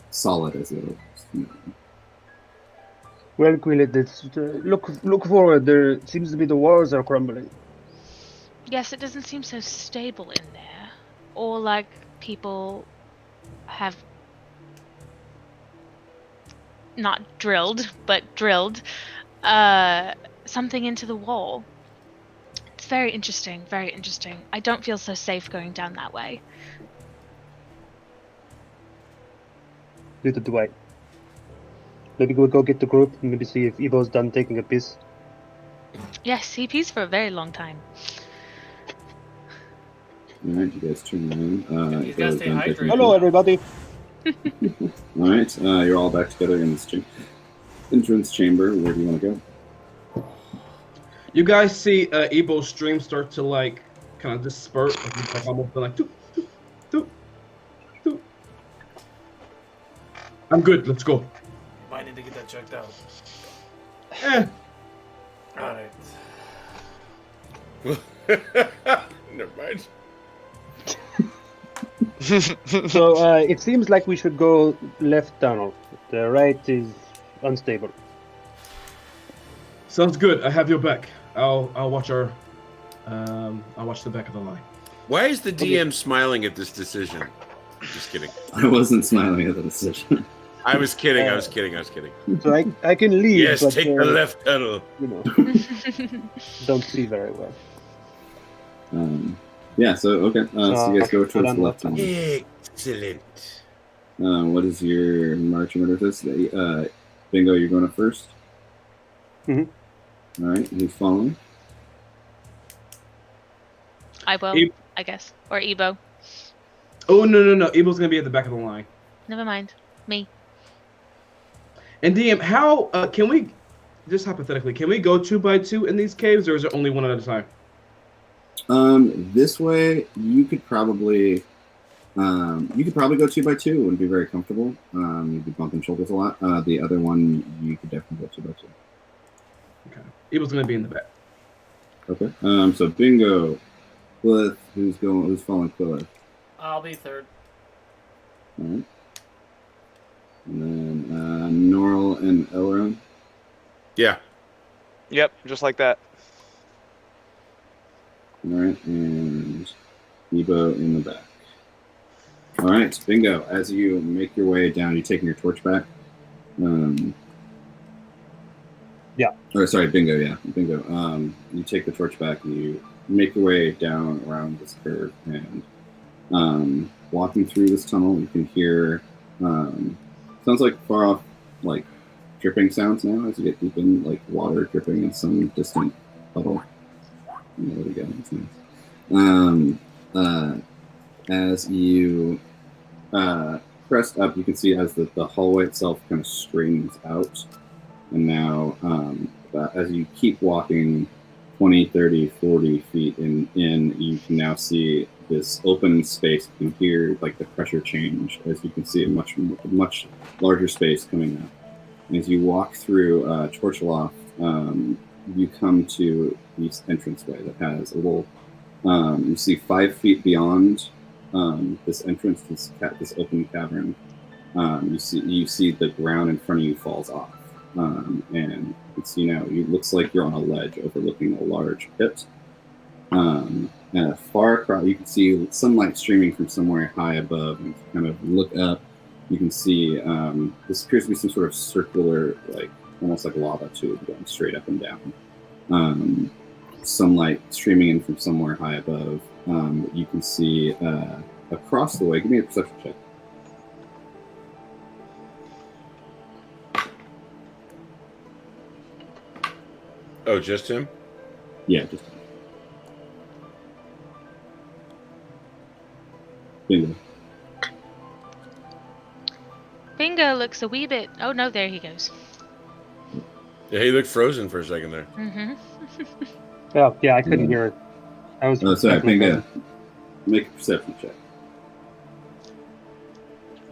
B: solid as the others.
F: Well, Quillet, look forward. There seems to be the walls are crumbling.
H: Yes, it doesn't seem so stable in there. Or like people have not drilled, but drilled something into the wall. It's very interesting, very interesting. I don't feel so safe going down that way.
F: Neither do I. Maybe we'll go get the group and maybe see if Evo's done taking a piss.
H: Yes, he pees for a very long time.
B: Alright, you guys turn around.
A: You guys stay hydrated.
F: Hello, everybody.
B: Alright, you're all back together in this entrance chamber. Where do you want to go?
C: You guys see Ebo's stream start to like kind of disperse, like almost like doop, doop, doop, doop. I'm good. Let's go.
A: Might need to get that checked out. Alright.
D: Never mind.
F: So it seems like we should go left tunnel. The right is unstable.
C: Sounds good. I have your back. I'll watch our I'll watch the back of the line.
D: Why is the DM smiling at this decision? Just kidding.
B: I wasn't smiling at the decision.
D: I was kidding. I was kidding.
F: So I can leave.
D: Yes,
F: but,
D: take the left tunnel.
F: You know, don't see very well.
B: Yeah. So okay. So you guys go towards the left tunnel.
D: Excellent.
B: What is your marching order? This Bingo, you're going up first.
F: Mm-hmm.
B: All right. Who's following?
H: I will, I guess. Or Ebo.
C: Oh no! Ebo's gonna be at the back of the line.
H: Never mind. Me.
C: And DM, how can we, just hypothetically, can we go 2 by 2 in these caves, or is it only one at a time?
B: This way you could probably go 2 by 2. It wouldn't be very comfortable. You'd be bumping shoulders a lot. The other one you could definitely go 2 by 2.
C: Okay. Ebo's gonna be in the back.
B: Okay. So Bingo, Quillith, who's following Quillith?
A: I'll be third.
B: All right. And then Norl and Elrond.
D: Yeah.
E: Yep, just like that.
B: All right, and Ebo in the back. All right, Bingo. As you make your way down, you taking your torch back.
F: Yeah.
B: Or sorry, Bingo. Yeah, Bingo. You take the torch back, and you make your way down around this curve, and walking through this tunnel, you can hear. Sounds like far off, like dripping sounds now as you get deep in, like water dripping in some distant puddle. There we go. That's nice. As you crest up, you can see as the hallway itself kind of straightens out. And now, as you keep walking 20, 30, 40 feet in, you can now see this open space. You can hear like the pressure change as you can see a much larger space coming up. And as you walk through Torchloft, you come to this entranceway that has a little. You see 5 feet beyond this entrance, this open cavern. You see the ground in front of you falls off, and it's it looks like you're on a ledge overlooking a large pit. And far across, you can see sunlight streaming from somewhere high above, and kind of look up. You can see this appears to be some sort of circular, like almost like lava tube going straight up and down. Sunlight streaming in from somewhere high above. You can see across the way. Give me a perception check.
D: Oh, just him?
B: Yeah, just. Bingo.
H: Bingo looks a wee bit. Oh no, there he goes.
D: Yeah, he looked frozen for a second there.
H: Mm-hmm.
F: Oh, yeah, I couldn't hear. I was.
B: Oh, sorry,
F: definitely
B: Bingo.
F: frozen.
B: Make a perception check.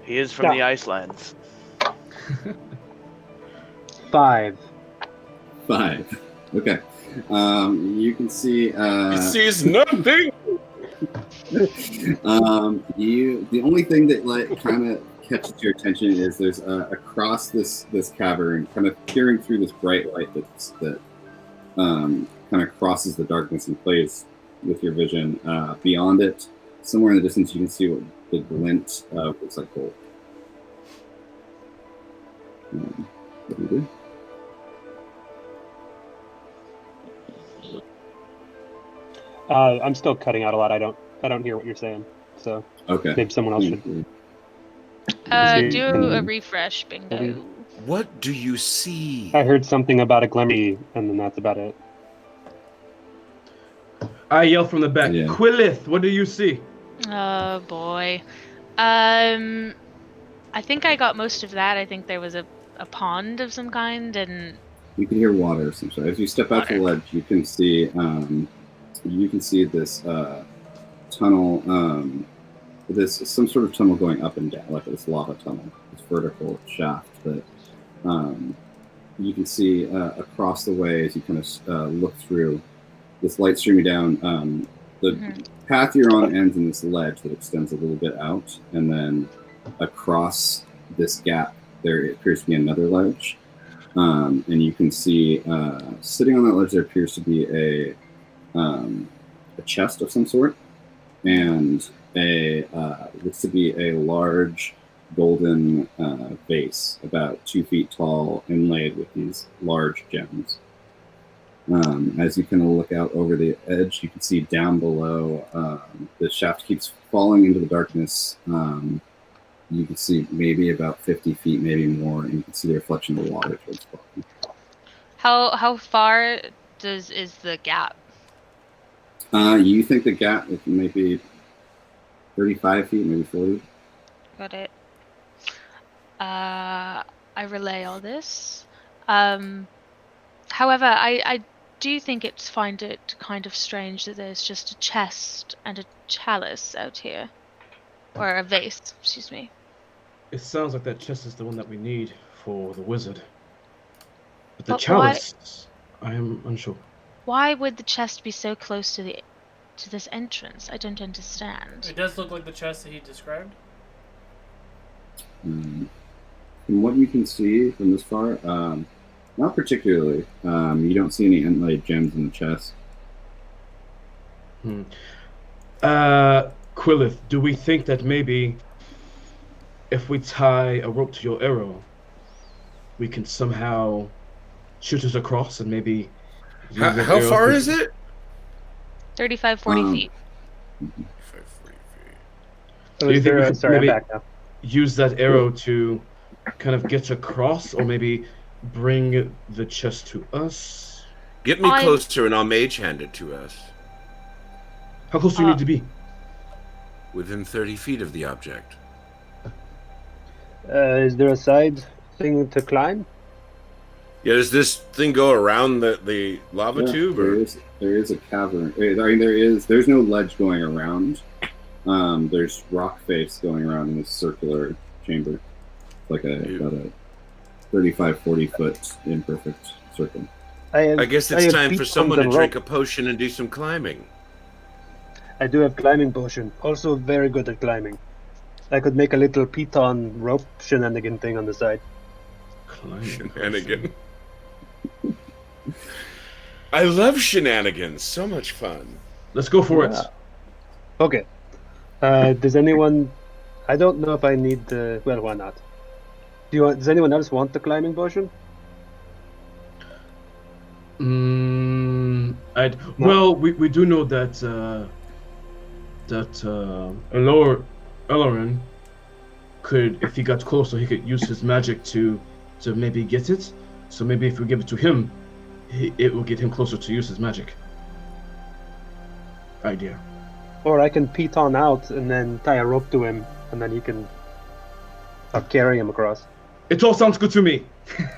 E: He is from
F: Yeah.
E: the Icelands.
F: 5.
B: 5. Okay. You can see.
D: He sees nothing.
B: The only thing that kind of catches your attention is there's across this cavern, kind of peering through this bright light that kind of crosses the darkness and plays with your vision. Beyond it, somewhere in the distance, you can see what the glint looks like gold. What do you do?
F: I'm still cutting out a lot. I don't hear what you're saying. So
B: Okay.
F: maybe someone else should.
H: Do a refresh, Bingo.
D: What do you see?
F: I heard something about a glimmer, and then that's about it.
C: I yell from the back,
B: Yeah.
C: Quillith, what do you see?
H: Oh boy. I think I got most of that. I think there was a pond of some kind, and
B: You can hear water of some sort. As you step out to the ledge, you can see this tunnel. This some sort of tunnel going up and down, like this lava tunnel, this vertical shaft that you can see across the way as you kind of look through. This light streaming down. The path you're on ends in this ledge that extends a little bit out, and then across this gap there appears to be another ledge. And you can see sitting on that ledge there appears to be a chest of some sort, and looks to be a large golden vase about 2 feet tall, inlaid with these large gems. As you kind of look out over the edge, you can see down below, the shaft keeps falling into the darkness. You can see maybe about 50 feet, maybe more, and you can see the reflection of the water towards the bottom.
H: how far is the gap?
B: You think the gap may be 35 feet, maybe 40?
H: Got it. I relay all this. However, I do find it kind of strange that there's just a chest and a chalice out here. Or a vase, excuse me.
C: It sounds like that chest is the one that we need for the wizard. But the
H: But
C: chalice, I am unsure.
H: Why would the chest be so close to this entrance? I don't understand.
A: It does look like the chest that he described.
B: From what you can see from this far, not particularly. You don't see any inlaid gems in the chest.
C: Quillith, do we think that maybe if we tie a rope to your arrow, we can somehow shoot us across and maybe...
D: How far is it?
H: 35, 40 feet.
D: 35, 40 feet.
C: Do you think we could
F: Sorry, I'm
C: maybe
F: back now.
C: use that arrow to kind of get across, or maybe bring the chest to us?
D: Get me closer and I'll mage hand it to us.
C: How close do you need to be?
D: Within 30 feet of the object.
F: Is there a side thing to climb?
D: Yeah, does this thing go around the lava tube? Or?
B: There is a cavern. I mean, there's no ledge going around. There's rock face going around in this circular chamber. Like about a 35, 40 foot imperfect circle.
D: I guess it's time for someone to drink a potion and do some climbing.
F: I do have climbing potion. Also very good at climbing. I could make a little piton rope shenanigan thing on the side.
D: Shenanigan. I love shenanigans. So much fun.
C: Let's go for it.
F: Okay. Does anyone... I don't know if I need the... Well, why not? Does anyone else want the climbing potion?
C: Well, we do know that Elorin could, if he got closer, he could use his magic to maybe get it. So maybe if we give it to him, it will get him closer to use his magic. Idea.
F: Or I can piton out and then tie a rope to him, and then he can I'll carry him across.
C: It all sounds good to me.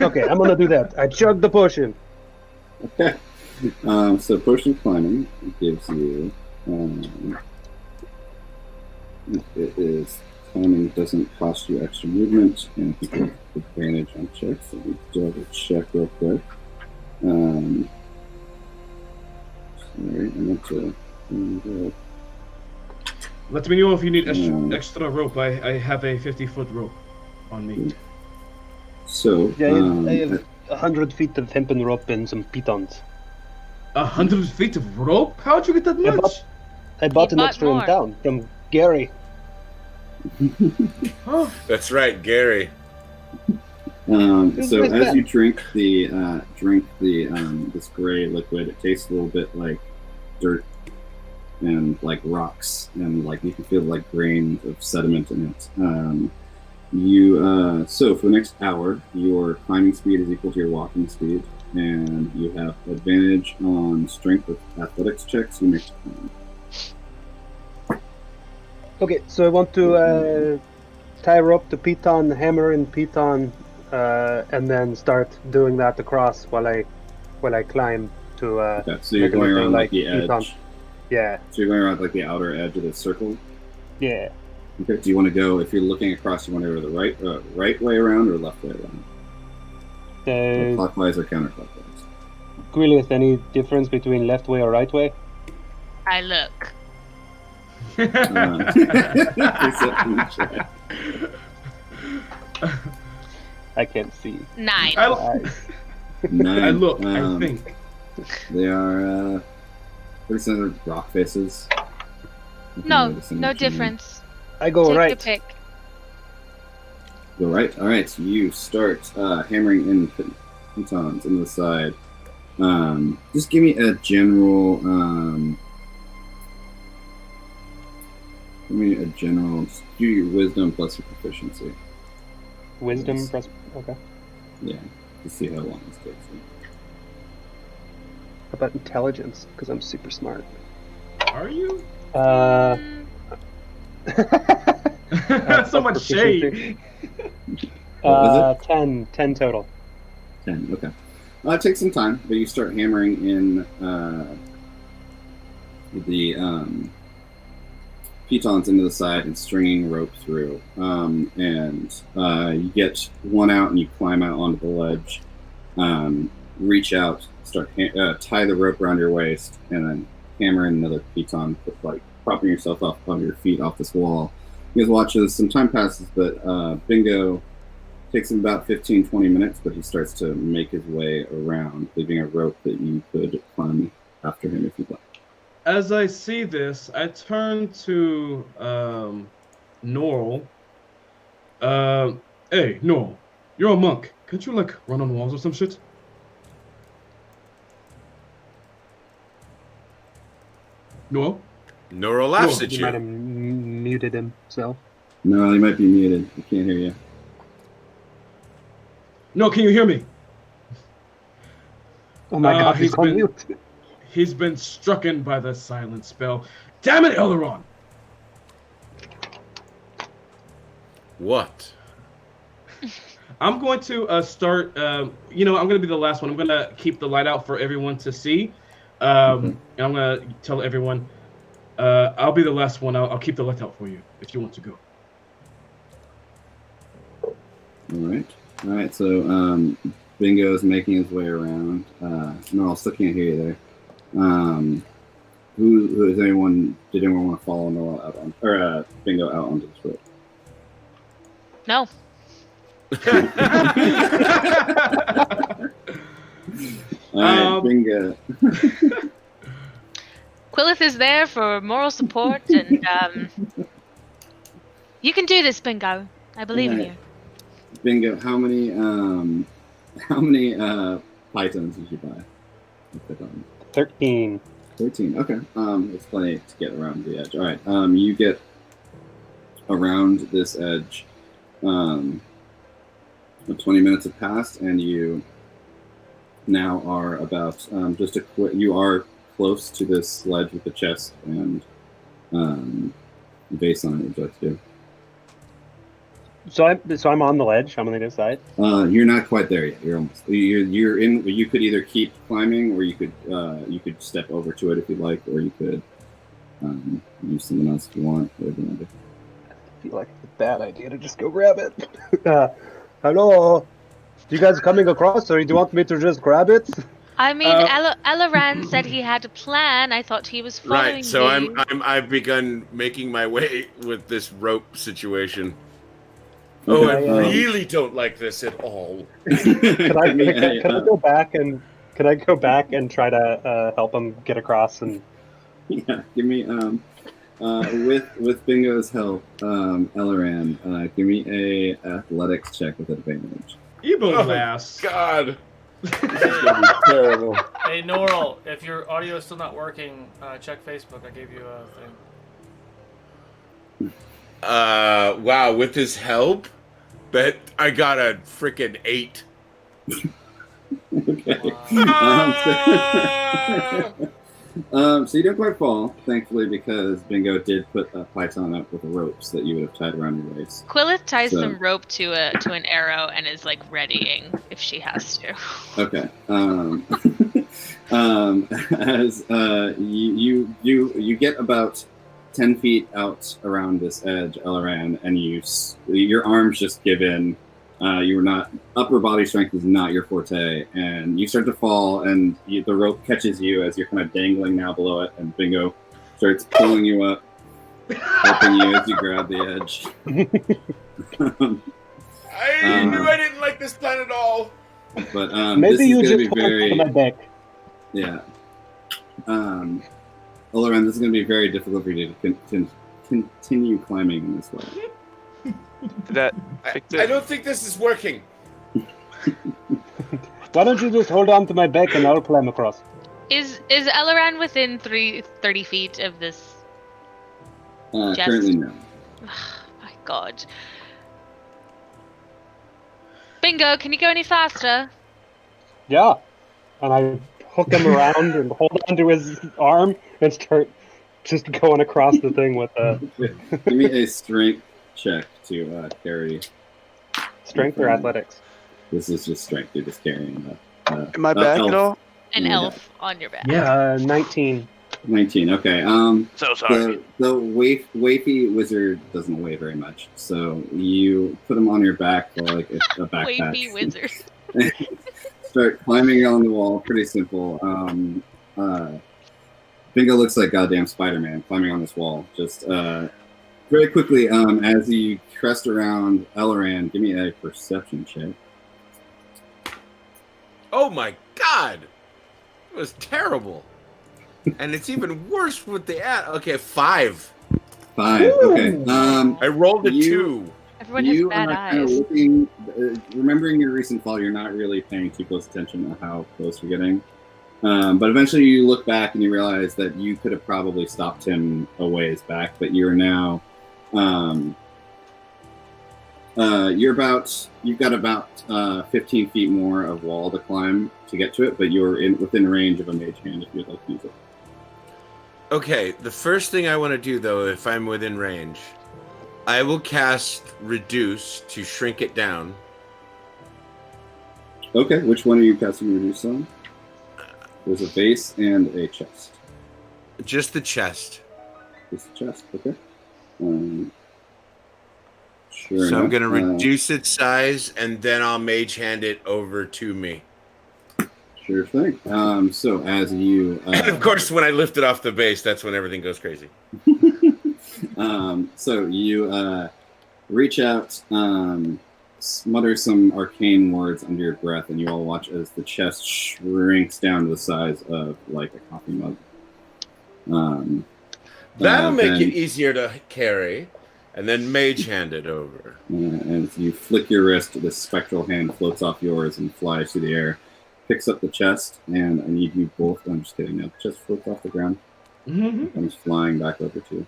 F: Okay, I'm gonna do that. I chug the potion.
B: Okay. So potion climbing gives you. It is climbing doesn't cost you extra movement, and you get advantage on checks. So we do have a check real quick. Sorry, I meant to.
C: Let me know if you need extra rope. I have a 50-foot rope on me.
B: So
F: Yeah, I have 100 feet of hempen rope and some pitons.
C: 100 feet of rope? How'd you get that much?
F: I bought an
H: bought
F: extra
H: more.
F: in town from Gary.
C: Huh?
D: That's right, Gary.
B: So as you drink the this gray liquid, it tastes a little bit like dirt and like rocks, and like you can feel like grains of sediment in it. So for the next hour, your climbing speed is equal to your walking speed, and you have advantage on strength with athletics checks you make to climb.
F: Okay, so I want to tie rope to piton, hammer in piton, and then start doing that across while I climb to.
B: Okay, so you're
F: make it
B: going
F: look
B: around like
F: like
B: the edge.
F: piton. Yeah.
B: So you're going around like the outer edge of the circle.
F: Yeah.
B: Okay. Do you want to go, if you're looking across, you want to go the right way around or left way around? Or clockwise or counterclockwise?
F: Really, any difference between left way or right way?
H: I look.
B: Perception check.
F: I can't see.
H: 9.
B: Nine.
C: I look, I think.
B: They are pretty similar rock faces.
H: No difference.
F: I go
H: Take
F: right.
H: your pick.
B: Go right. All right. So you start hammering in pitons into the side. Just give me a general. Just do your wisdom plus your proficiency.
F: Wisdom
B: Yes.
F: plus. Okay.
B: Yeah. To see how long this takes you.
F: How about intelligence? Because I'm super smart.
C: Are you? So much shade.
B: What was
F: 10 total.
B: 10. Okay. It takes some time, but you start hammering in the pitons into the side and stringing rope through. And you get one out and you climb out onto the ledge. Reach out, start tie the rope around your waist, and then hammer in another piton, like propping yourself up on your feet off this wall. You guys watch as some time passes, but Bingo takes him about 15-20 minutes, but he starts to make his way around, leaving a rope that you could climb after him if you'd like.
C: As I see this, I turn to Norl. Hey, Norl, you're a monk. Can't you like run on walls or some shit? Norl?
D: Nora laughs
C: Cool.
D: at
F: He
D: you.
F: might have muted himself.
B: No, he might be muted. I can't hear you.
C: No, can you hear me?
F: Oh my god,
C: he's
F: he's on
C: been-
F: mute.
C: He's been strucken by the silent spell. Damn it, Elderon!
D: What?
C: I'm going to start. I'm going to be the last one. I'm going to keep the light out for everyone to see. And I'm going to tell everyone, I'll be the last one. I'll keep the light out for you if you want to go.
B: All right. So Bingo is making his way around. No, I still can't hear you there. Who is anyone? Did anyone want to follow Noah out on, or Bingo out onto this road?
H: No.
B: All right, Bingo.
H: Quillith is there for moral support, and you can do this, Bingo. I believe in you.
B: Bingo, how many pythons did you buy?
F: 13.
B: 13. Okay. It's plenty to get around the edge. All right. You get around this edge. 20 minutes have passed, and you now are about you are close to this ledge with the chest and vase on it. Would you like to do?
F: So I'm on the ledge. I'm on the other side.
B: You're not quite there yet. You're almost. You're in. You could either keep climbing, or you could step over to it if you'd like, or you could use someone else if you want. Whatever you want to do.
F: I feel like it's a bad idea to just go grab it. Hello. You guys coming across, or do you want me to just grab it?
H: I mean, Elaran said he had a plan. I thought he was following
D: Right. So
H: you.
D: I've begun making my way with this rope situation.
B: Okay,
D: Oh, I really don't like this at all.
F: Can I go back and try to help him get across? And
B: Yeah, give me with Bingo's help, Elaran, give me a athletics check with advantage.
C: You both ass.
D: God. This is gonna be terrible.
A: Hey, Norl, if your audio is still not working, check Facebook. I gave you a thing.
D: Wow, with his help, bet I got a freaking 8.
B: Okay.
A: Wow.
B: So you don't quite fall, thankfully, because Bingo did put a python up with the ropes that you would have tied around your waist.
H: Quillith ties
B: So-
H: some rope to an arrow and is like readying if she has to.
B: Okay. As you get about 10 feet out around this edge, Elaran, and your arms just give in. You were not upper body strength is not your forte, and you start to fall, and the rope catches you as you're kind of dangling now below it, and Bingo starts pulling you up, helping you as you grab the edge.
D: I knew I didn't like this plan at all.
B: But
F: maybe
B: this
F: you
B: is going
F: just
B: to be
F: hold
B: very
F: on to my back.
B: yeah. Elaran, this is going to be very difficult for you to continue climbing in this way.
D: I don't think this is working.
F: Why don't you just hold on to my back and I'll climb across?
H: Is Elaran within 30 feet of this?
B: Currently, no.
H: My God. Bingo, can you go any faster?
F: Yeah. And I hook him around and hold onto his arm and start just going across the thing with
B: Give me a strength check to carry.
F: strength or athletics.
B: This is just strength. You're just carrying.
E: Am I back
B: elf.
E: at all?
H: An
B: Yeah.
H: elf on your back.
F: 19.
B: 19. Okay.
E: So sorry.
B: The wafy wizard doesn't weigh very much, so you put him on your back like a backpack.
H: Wavy wizard.
B: Start climbing on the wall. Pretty simple. Bingo looks like goddamn Spider-Man climbing on this wall. Just very quickly, as you crest around Elaran, give me a perception check.
D: Oh my God. It was terrible. And it's even worse with the ad. Okay, 5.
B: 5. Okay.
D: I rolled a
B: You-
D: 2.
H: Everyone has bad
B: are kind of
H: eyes.
B: looking, remembering your recent fall, you're not really paying too close attention to how close you're getting. But eventually you look back and you realize that you could have probably stopped him a ways back, but you're now, you've got about 15 feet more of wall to climb to get to it, but you're within range of a mage hand if you'd like to use it.
D: Okay, the first thing I want to do, though, if I'm within range, I will cast Reduce to shrink it down.
B: Okay, which one are you casting Reduce on? There's a base and a chest.
D: Just the chest.
B: Just the chest, okay. Sure
D: So I'm
B: enough,
D: going to reduce its size, and then I'll mage hand it over to me.
B: Sure thing. So as you...
D: And of course, when I lift it off the base, that's when everything goes crazy.
B: So you reach out, smutter some arcane words under your breath, and you all watch as the chest shrinks down to the size of like a coffee mug.
D: That'll make
B: then-
D: it easier to carry, and then mage hand it over.
B: And as you flick your wrist, this spectral hand floats off yours and flies through the air, picks up the chest, and I need you both. I'm just kidding. No, the chest floats off the ground, comes flying back over to you.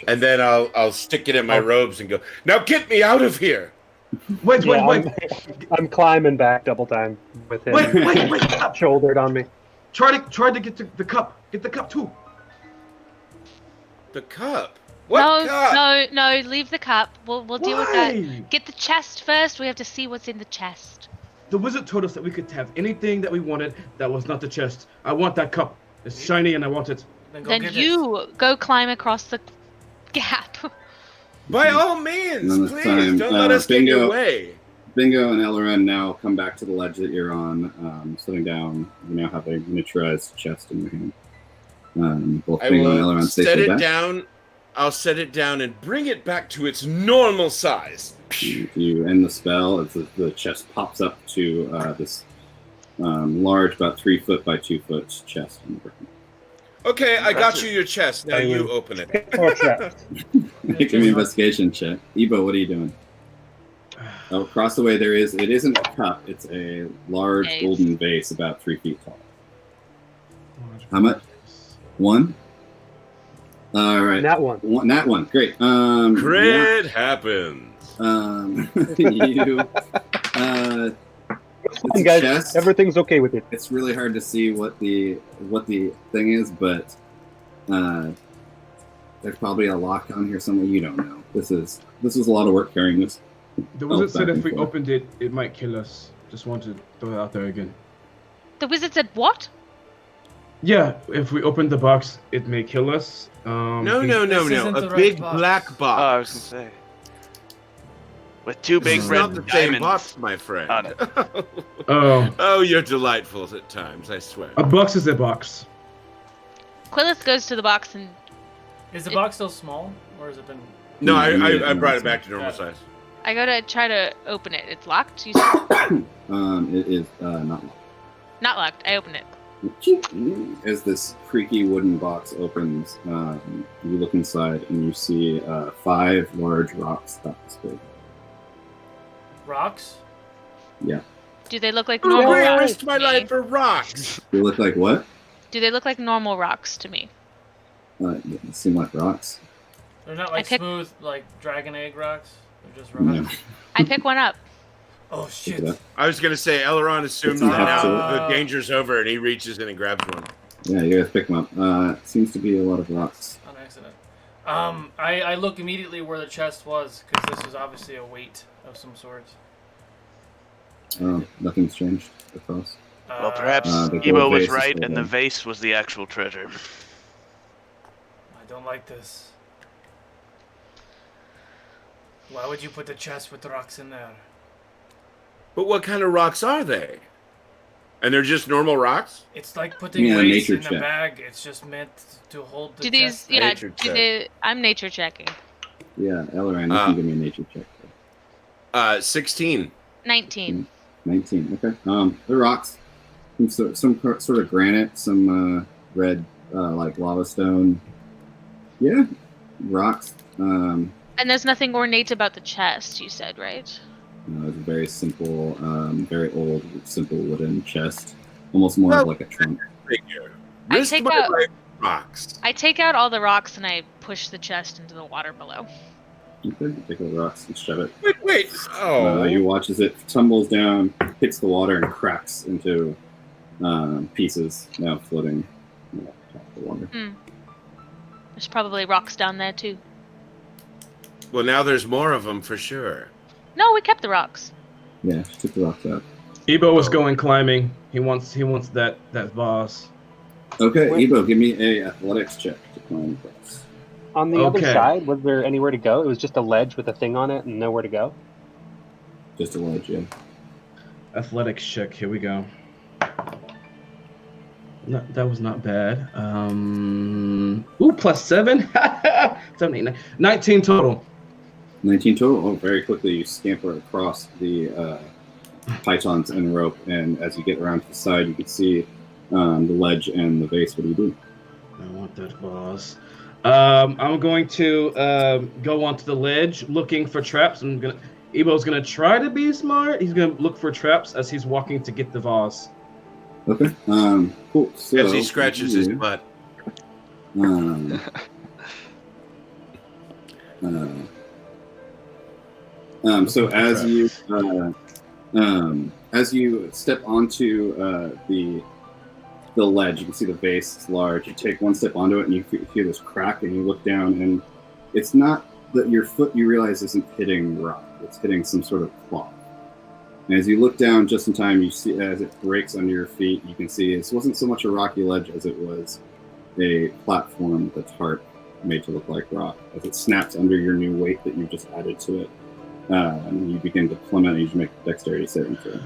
D: And then I'll stick it in my robes and go, now get me out of here!
C: Wait.
F: I'm climbing back double time with him
C: Wait.
F: shouldered on me.
C: Try to get the cup. Get the cup too.
D: The cup? What cup?
H: No, leave the cup. We'll deal with
C: Why?
H: that. Get the chest first. We have to see what's in the chest.
C: The wizard told us that we could have anything that we wanted that was not the chest. I want that cup. It's shiny and I want it.
H: Then you go climb across the gap.
D: By all
B: And
D: means,
B: then this
D: please
B: time,
D: don't let us get in your way.
B: Bingo and Elren now come back to the ledge that you're on, sitting down. You now have a miniaturized chest in your hand. Both
D: I
B: Bingo and
D: will
B: Elren
D: set
B: safely
D: it
B: back.
D: down. I'll set it down and bring it back to its normal size.
B: You end the spell as the chest pops up to this large, about 3 foot by 2 foot chest.
D: Okay, I got you your chest. Now you open it.
F: Or chest.
B: Make an investigation check. Ebo, what are you doing? Oh, across the way it isn't a cup, it's a large
H: Vase.
B: golden vase about 3 feet tall. How much? 1? All right.
F: That one.
B: That one. Great.
D: Crit happens.
B: You it's a
F: Guys,
B: chest.
F: everything's okay with it.
B: It's really hard to see what the thing is, but there's probably a lock on here somewhere. You don't know. This was a lot of work carrying this.
C: The wizard said
B: back
C: if
B: and
C: we
B: forth.
C: opened it, it might kill us. Just want to throw it out there again.
H: The wizard said what?
C: Yeah, if we open the box, it may kill us.
D: No.
A: This isn't
D: A
A: the right
D: big
A: box.
D: black
E: Oh, I
D: box.
E: was gonna say. With two big
D: It's
E: red
D: not the same
E: diamonds.
D: box, my friend.
E: on it.
C: Oh,
D: Oh, you're delightful at times, I swear.
C: a box is a box.
H: Quillis goes to the box and
A: Is the box still small, or has it been?
D: No,
B: Yeah,
D: I brought
B: it's-
D: it back to normal size.
H: I go to try to open it. It's locked. You said?
B: It is not locked.
H: Not locked. I open it.
B: As this creaky wooden box opens, you look inside and you see 5 large rocks about this big.
A: Rocks?
B: Yeah.
H: Do they look like
D: Oh,
H: normal
D: I
H: rocks?
D: risked my
H: to me?
D: life for rocks.
B: They look like what?
H: Do they look like normal rocks to me?
B: They seem like rocks.
A: They're not like
H: I pick-
A: smooth, like dragon egg rocks. They're just
B: No.
A: rocks.
H: I pick one up.
A: Oh
B: Look
A: shit!
B: it up.
D: I was gonna say, Elrond assumes
B: It's
D: that now
A: impossible.
D: the danger's over, and he reaches in and grabs one.
B: Yeah, you guys pick them up. Seems to be a lot of rocks.
A: On accident. I look immediately where the chest was because this was obviously a weight of some sort.
B: Nothing's changed across.
E: Well, perhaps
B: the
E: Ebo
B: gold
E: was
B: vase is
E: right,
B: still
E: and the
B: there.
E: vase was the actual treasure.
A: I don't like this. Why would you put the chest with the rocks in there?
D: But what kind of rocks are they? And they're just normal rocks?
A: It's like putting
B: Yeah,
A: weights
B: nature
A: in a
B: check.
A: bag. It's just meant to hold the
H: Do these?
A: chest.
H: Yeah.
D: Nature
H: Do
D: check.
H: they? I'm nature checking.
B: Yeah, Elran, you
D: Ah.
B: can give me a nature check.
D: 16.
H: 19.
B: 19. Okay. The rocks, some sort of granite, some red like lava stone. Yeah, rocks.
H: And there's nothing ornate about the chest. You said, right?
B: It's a very simple, very old, simple wooden chest, almost more of like a trunk.
D: Figure.
H: I
D: Risk
H: take
D: my
H: out-
D: life for rocks.
H: I take out all the rocks and I push the chest into the water below.
B: Okay, take the rocks and shove it.
D: Wait. Oh.
B: You watch as it tumbles down, hits the water, and cracks into pieces, now floating top of the water.
H: There's probably rocks down there too.
D: Well, now there's more of them for sure.
H: No, we kept the rocks.
B: Yeah, she took the rocks out.
C: Ebo was going climbing. He wants that vase.
B: Okay,
F: Where-
B: Ebo, give me a athletics check to climb across.
F: On the other
C: Okay.
F: side, was there anywhere to go? It was just a ledge with a thing on it and nowhere to go.
B: Just a ledge, yeah.
C: Athletics check. Here we go. No, that was not bad. Ooh, +7. 7, 8, 9. 19 total.
B: 19 total. Oh, very quickly you scamper across the pythons and rope, and as you get around to the side, you can see the ledge and the vase. What do you do?
C: I want that vase. I'm going to go onto the ledge looking for traps. Ebo's gonna try to be smart. He's gonna look for traps as he's walking to get the vase.
B: Okay. Cool. So
D: As he scratches his
B: you,
D: butt.
B: So as you step onto the ledge, you can see the vase is large. You take one step onto it, and you hear this crack, and you look down, and it's not that your foot, you realize, isn't hitting rock. It's hitting some sort of cloth. And as you look down just in time, you see as it breaks under your feet, you can see it wasn't so much a rocky ledge as it was a platform that's hard, made to look like rock. As it snaps under your new weight that you just added to it, and you begin to plummet, and you just make a dexterity saving throw.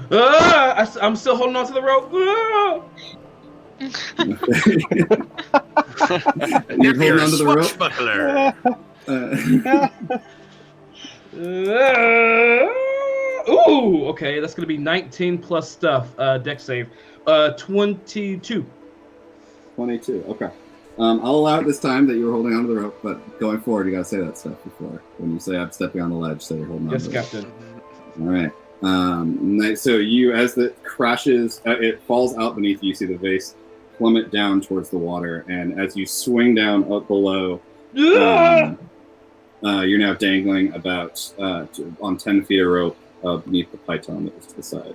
C: I'm still holding on to the rope.
B: You're holding onto the rope.
D: Swashbuckler.
C: Ooh, okay, that's gonna be 19 plus stuff. Dex save, 22.
B: 22. Okay. I'll allow it this time that you were holding onto the rope, but going forward, you gotta say that stuff before. When you say I'm stepping on the ledge, so you're holding on.
C: Yes,
B: to
C: Captain.
B: All right. So you, as it crashes, it falls out beneath you. You see the vase plummet down towards the water, and as you swing down up below, you're now dangling about on 10 feet of rope beneath the python that was to the side.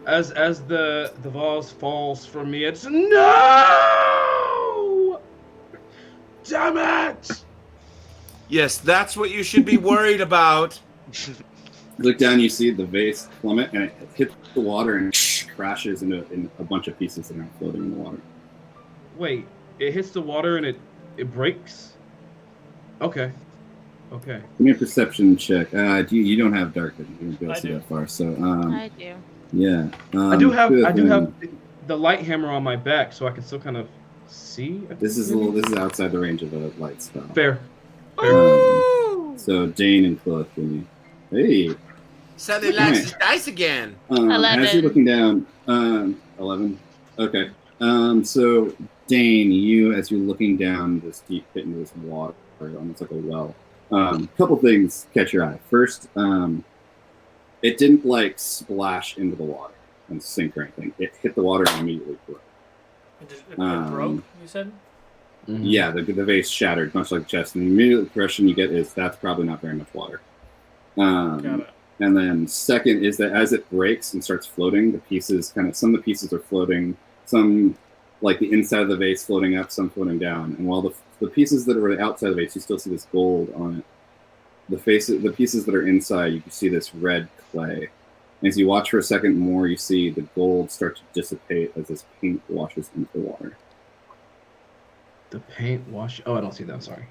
C: As the vase falls from me, it's no! Damn it!
D: Yes, that's what you should be worried about.
B: Look down, you see the vase plummet, and it hits the water and crashes in a bunch of pieces that are floating in the water.
C: Wait, it hits the water and it breaks? Okay. Okay.
B: Give me a perception check. You don't have dark vision. You don't be able to see that far. So
H: I do.
B: yeah.
C: I do have the light hammer on my back, so I can still kind of see.
B: This is outside the range of a light spell.
C: Fair.
B: So Dane and Cloth, give me. Hey.
D: Suddenly likes his dice again.
H: 11.
B: As you're looking down, 11. Okay. So Dane, you, as you're looking down this deep pit into this water, almost like a well. A couple things catch your eye. First, it didn't like splash into the water and sink or anything. It hit the water and immediately broke.
A: It broke, you said?
C: Mm-hmm.
B: Yeah, the vase shattered, much like chest. And the immediate impression you get is that's probably not very much water.
A: Got it.
B: And then second is that as it breaks and starts floating, the pieces some of the pieces are floating, some like the inside of the vase floating up, some floating down. And while the pieces that are outside of the vase, you still see this gold on it. The pieces that are inside, you can see this red clay. And as you watch for a second more, you see the gold start to dissipate as this paint washes into the water.
C: The paint wash. Oh, I don't see that. I'm sorry.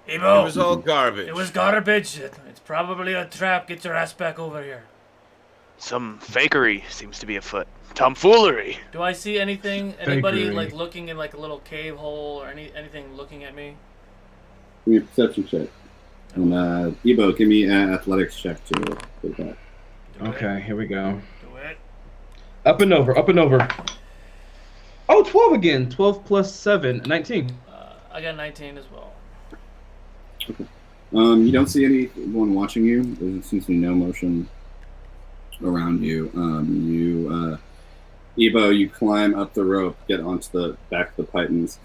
D: It was all garbage.
A: It was garbage. It's probably a trap. Get your ass back over here.
E: Some fakery seems to be afoot. Tomfoolery.
A: Do I see anything? Anybody
C: Fakery.
A: like looking in like a little cave hole or anything looking at me?
B: Give me a perception check. And Ebo, give me an athletics check too. With that.
C: Okay, here we go.
A: Do it.
C: Up and over, up and over. Oh, 12 again. 12 plus 7, 19.
A: I got 19 as well.
B: You don't see anyone watching you. There seems to be no motion around you. Ebo, you climb up the rope, get onto the back of the pythons,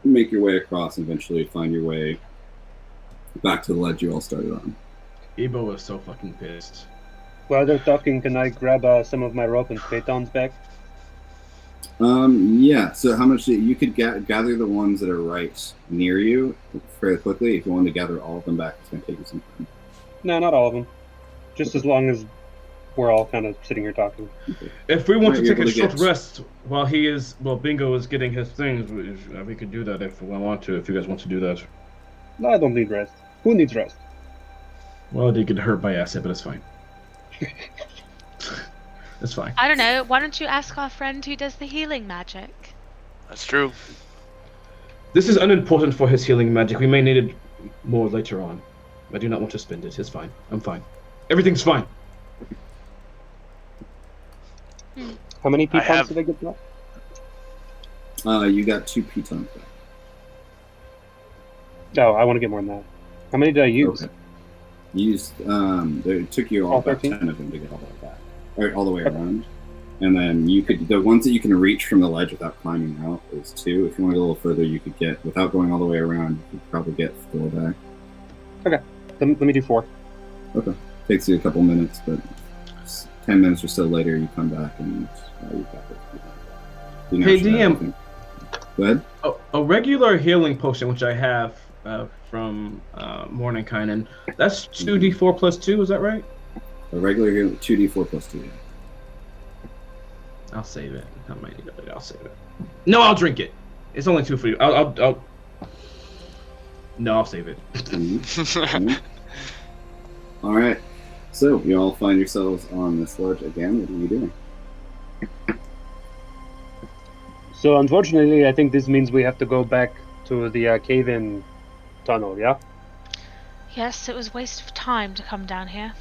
B: make your way across, and eventually find your way back to the ledge you all started on.
C: Ebo was so fucking pissed.
F: While they're talking, can I grab some of my rope and pythons back?
B: Yeah. So how much you could gather the ones that are right near you fairly quickly. If you want to gather all of them back, it's going to take you some time.
F: No, not all of them. Just as long as we're all kind of sitting here talking.
C: If we want
B: Right,
C: to take
B: you're
C: a
B: able to
C: short
B: get-
C: rest while Bingo is getting his things, we could do that if we want to, if you guys want to do that.
F: No, I don't need rest. Who needs rest?
C: Well, they get hurt by acid, but it's fine. It's fine.
H: I don't know. Why don't you ask our friend who does the healing magic?
E: That's true.
C: This is unimportant for his healing magic. We may need it more later on. I do not want to spend it. It's fine. I'm fine. Everything's fine.
F: How many
E: I have-
F: pythons did I get left?
B: You got 2 pitons back.
F: No, I want to get more than that. How many did I use?
B: Okay. You used it took you
F: All
B: about
F: 13?
B: 10 of them to get all the way back, or all the way around. And then the ones that you can reach from the ledge without climbing out is 2. If you want to go a little further, you could get, without going all the way around, you could probably get 4 back.
F: Let me do 4.
B: Okay. Takes you a couple minutes, but 10 minutes or so later, you come back and you've got it. You
C: Hey,
B: should have
C: DM.
B: everything. Go ahead.
C: A regular healing potion, which I have, from Mordenkainen. That's 2d4 plus 2, is that right?
B: A regular game, 2d4 plus 2. Yeah.
C: I'll save it. I might need it. I'll save it. No, I'll drink it. It's only 2 for you. I'll... No, I'll save it.
B: All right. So you all find yourselves on this lodge again. What are you doing?
F: So unfortunately, I think this means we have to go back to the cave-in tunnel. Yeah.
H: Yes, it was a waste of time to come down here.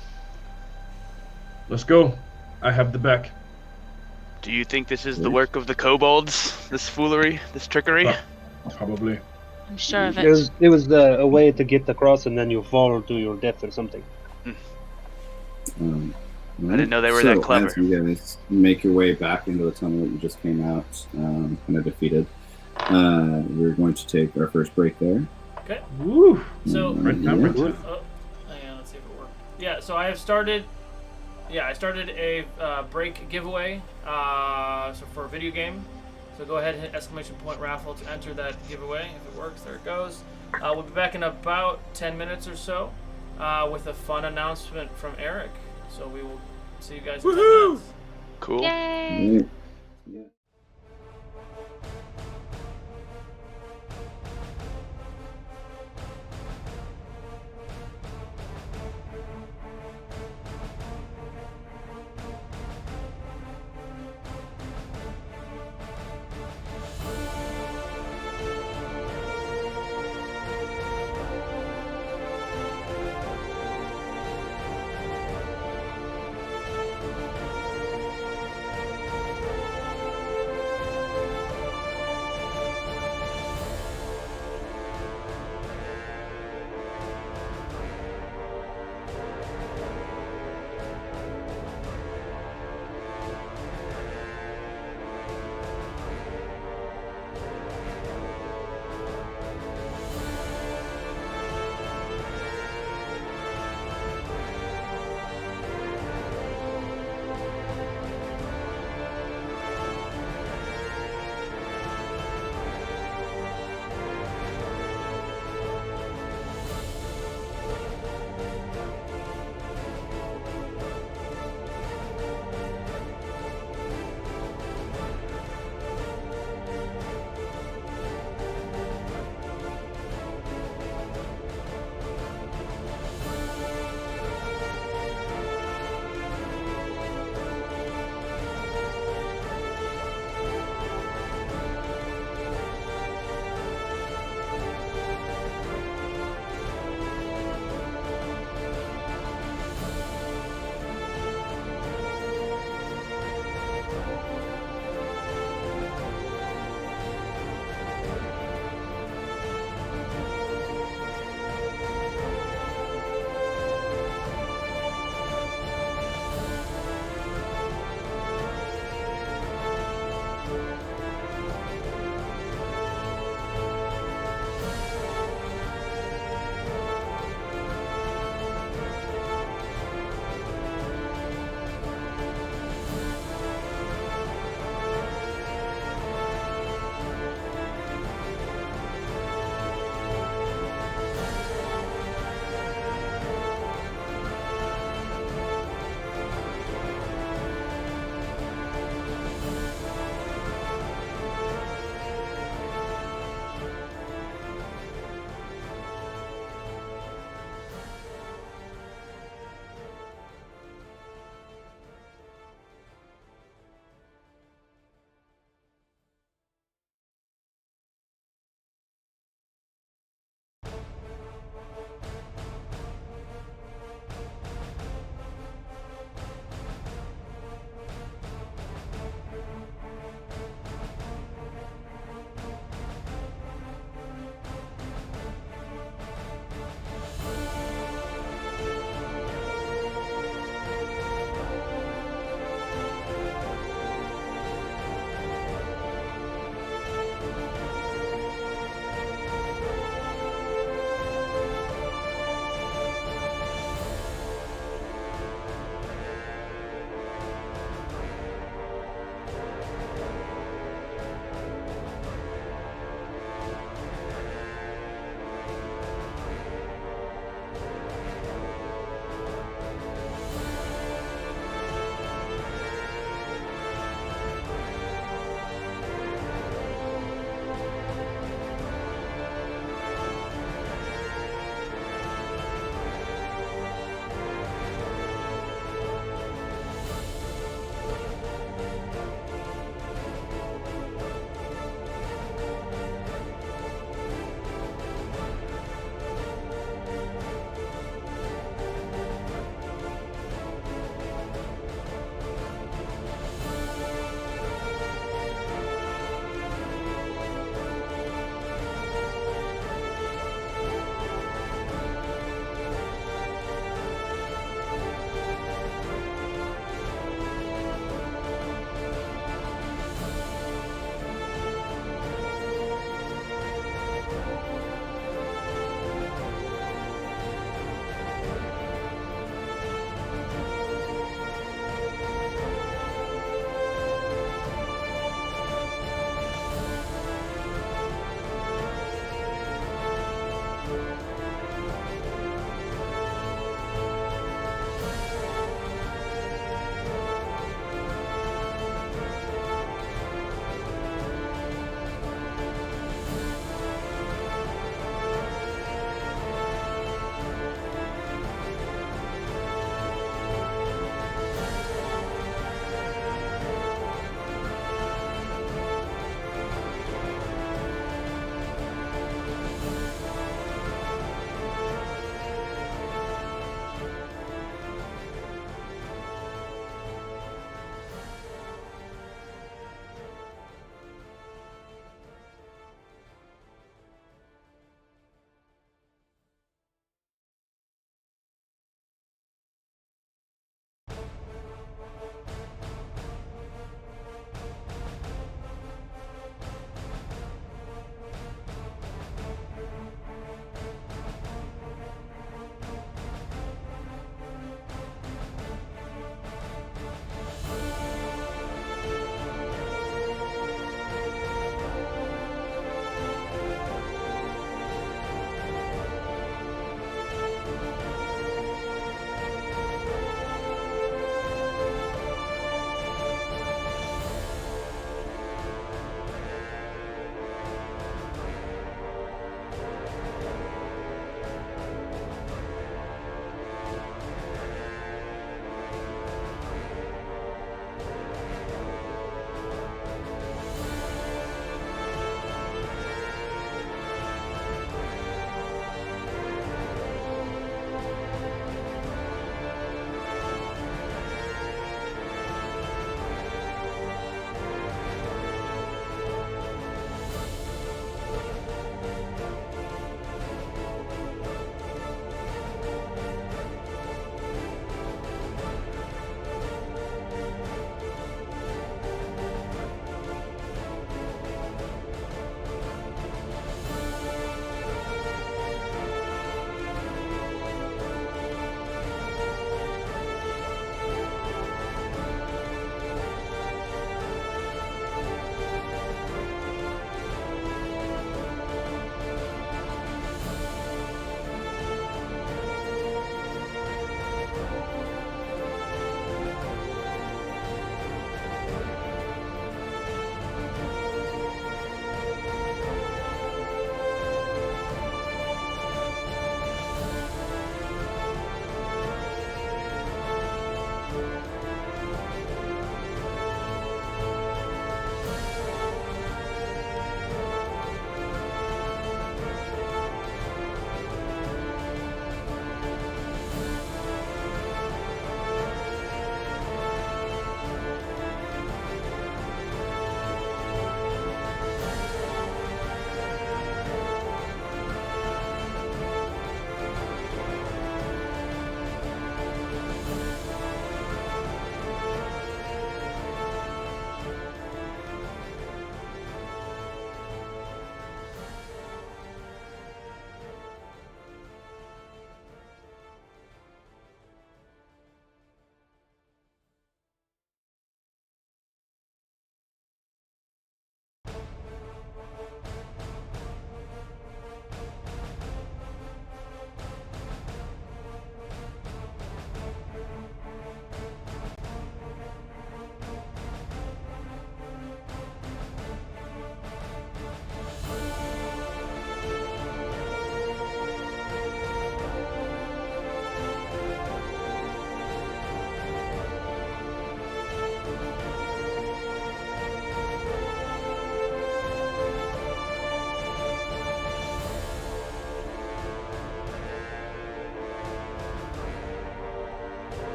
C: Let's go. I have the back.
E: Do you think this is the work of the kobolds? This foolery, this trickery?
C: Probably.
H: I'm sure of it.
F: It was a way to get across, and then you fall to your death or something.
E: I didn't know they were that clever.
B: As you guys make your way back into the tunnel that you just came out, kind of defeated, we're going to take our first break there.
A: Okay.
C: Woo!
A: So,
C: Right now,
A: hang on, let's see if it worked. Yeah, so I have started. Yeah, I started a break giveaway. So for a video game. So go ahead and hit exclamation point raffle to enter that giveaway. If it works, there it goes. We'll be back in about 10 minutes or so with a fun announcement from Eric. So we will see you guys in 10 minutes.
E: Cool.
H: Yay!
B: Yeah.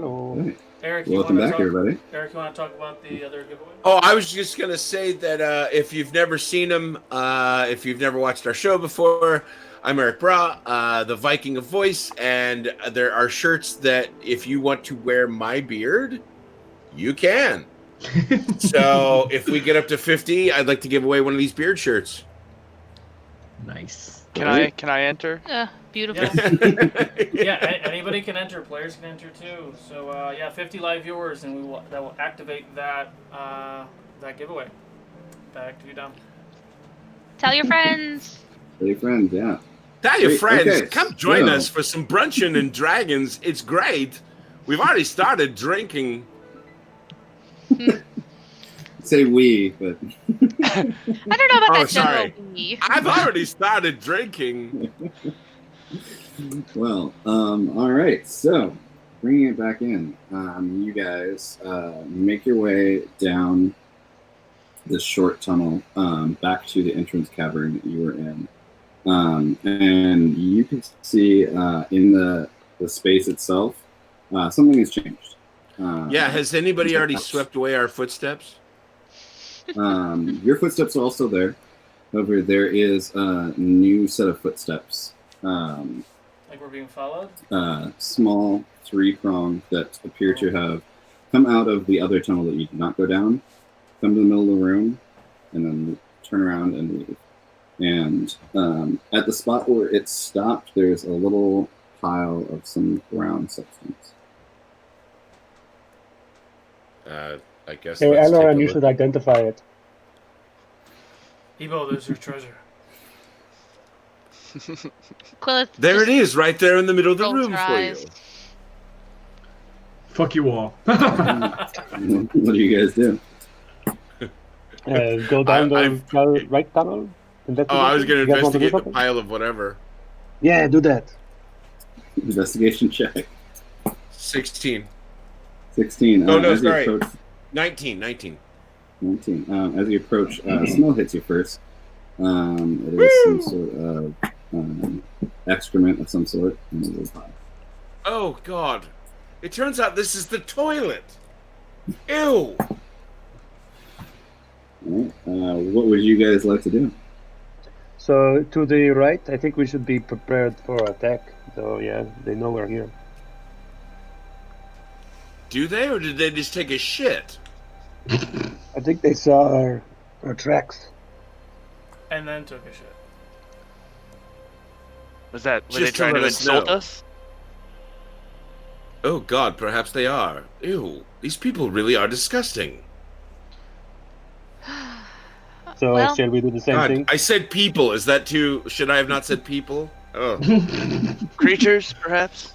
F: Hello.
B: Right.
A: Eric,
B: Welcome back, everybody.
A: Eric, you want to talk about the other giveaway?
D: Oh, I was just gonna say that if you've never seen him, if you've never watched our show before, I'm Eric Bra, the Viking of Voice, and there are shirts that if you want to wear my beard, you can. So if we get up to 50, I'd like to give away one of these beard shirts.
C: Nice.
E: Can I enter?
H: Yeah, beautiful.
A: Yeah, anybody can enter. Players can enter too. So yeah, 50 live viewers, and that will activate that giveaway. Back to you, Dom.
H: Tell your friends.
B: Tell your friends, yeah.
D: Tell your
B: Great,
D: friends,
B: okay,
D: come join
B: so-
D: us for some brunching and dragons. It's great. We've already started drinking.
B: Say we, but
H: I don't know about that
D: sorry.
H: general we.
D: I've already started drinking.
B: well, all right. So, bringing it back in, you guys make your way down this short tunnel back to the entrance cavern that you were in, and you can see in the space itself something has changed.
D: Yeah, has anybody already swept away our footsteps?
B: Your footsteps are also there. However, there is a new set of footsteps.
A: Like we're being followed?
B: Small, three-pronged that appear to have come out of the other tunnel that you did not go down, come to the middle of the room, and then turn around and leave. And at the spot where it stopped, there's a little pile of some brown substance.
D: I guess.
F: Hey,
D: let's take a
F: Aloran, you
D: look.
F: should identify it.
A: Ebo, there's your treasure.
H: Quillith
D: There it
H: just
D: is, right there in the middle of the
H: rolls
D: room
H: her
D: for
H: eyes.
D: you.
C: Fuck you all.
B: What do you guys do?
F: Go down
D: I've-
F: the right tunnel.
D: Oh, I was going
F: You
D: to
F: guys want to do
D: investigate the
F: something?
D: pile of whatever.
F: Yeah, do that.
B: Investigation check.
D: 16.
B: 16.
D: Oh, no,
B: as you
D: sorry.
B: approach
D: 19.
B: 19. As you approach, smell hits you first. It is some sort of excrement of some sort. And it is hot.
D: Oh, God. It turns out this is the toilet. Ew.
B: Alright, what would you guys like to do?
F: So to the right, I think we should be prepared for attack. So yeah, they know we're here.
D: Do they, or did they just take a shit?
F: I think they saw our tracks.
A: And then took a shit.
E: Were they
D: Just to
E: trying to
D: let us
E: insult
D: know.
E: us?
D: Oh, God, perhaps they are. Ew. These people really are disgusting.
F: So
H: Well-
F: shall we do the same
D: God,
F: thing?
D: I said people. Is that too... Should I have not said people? Oh.
E: Creatures, perhaps?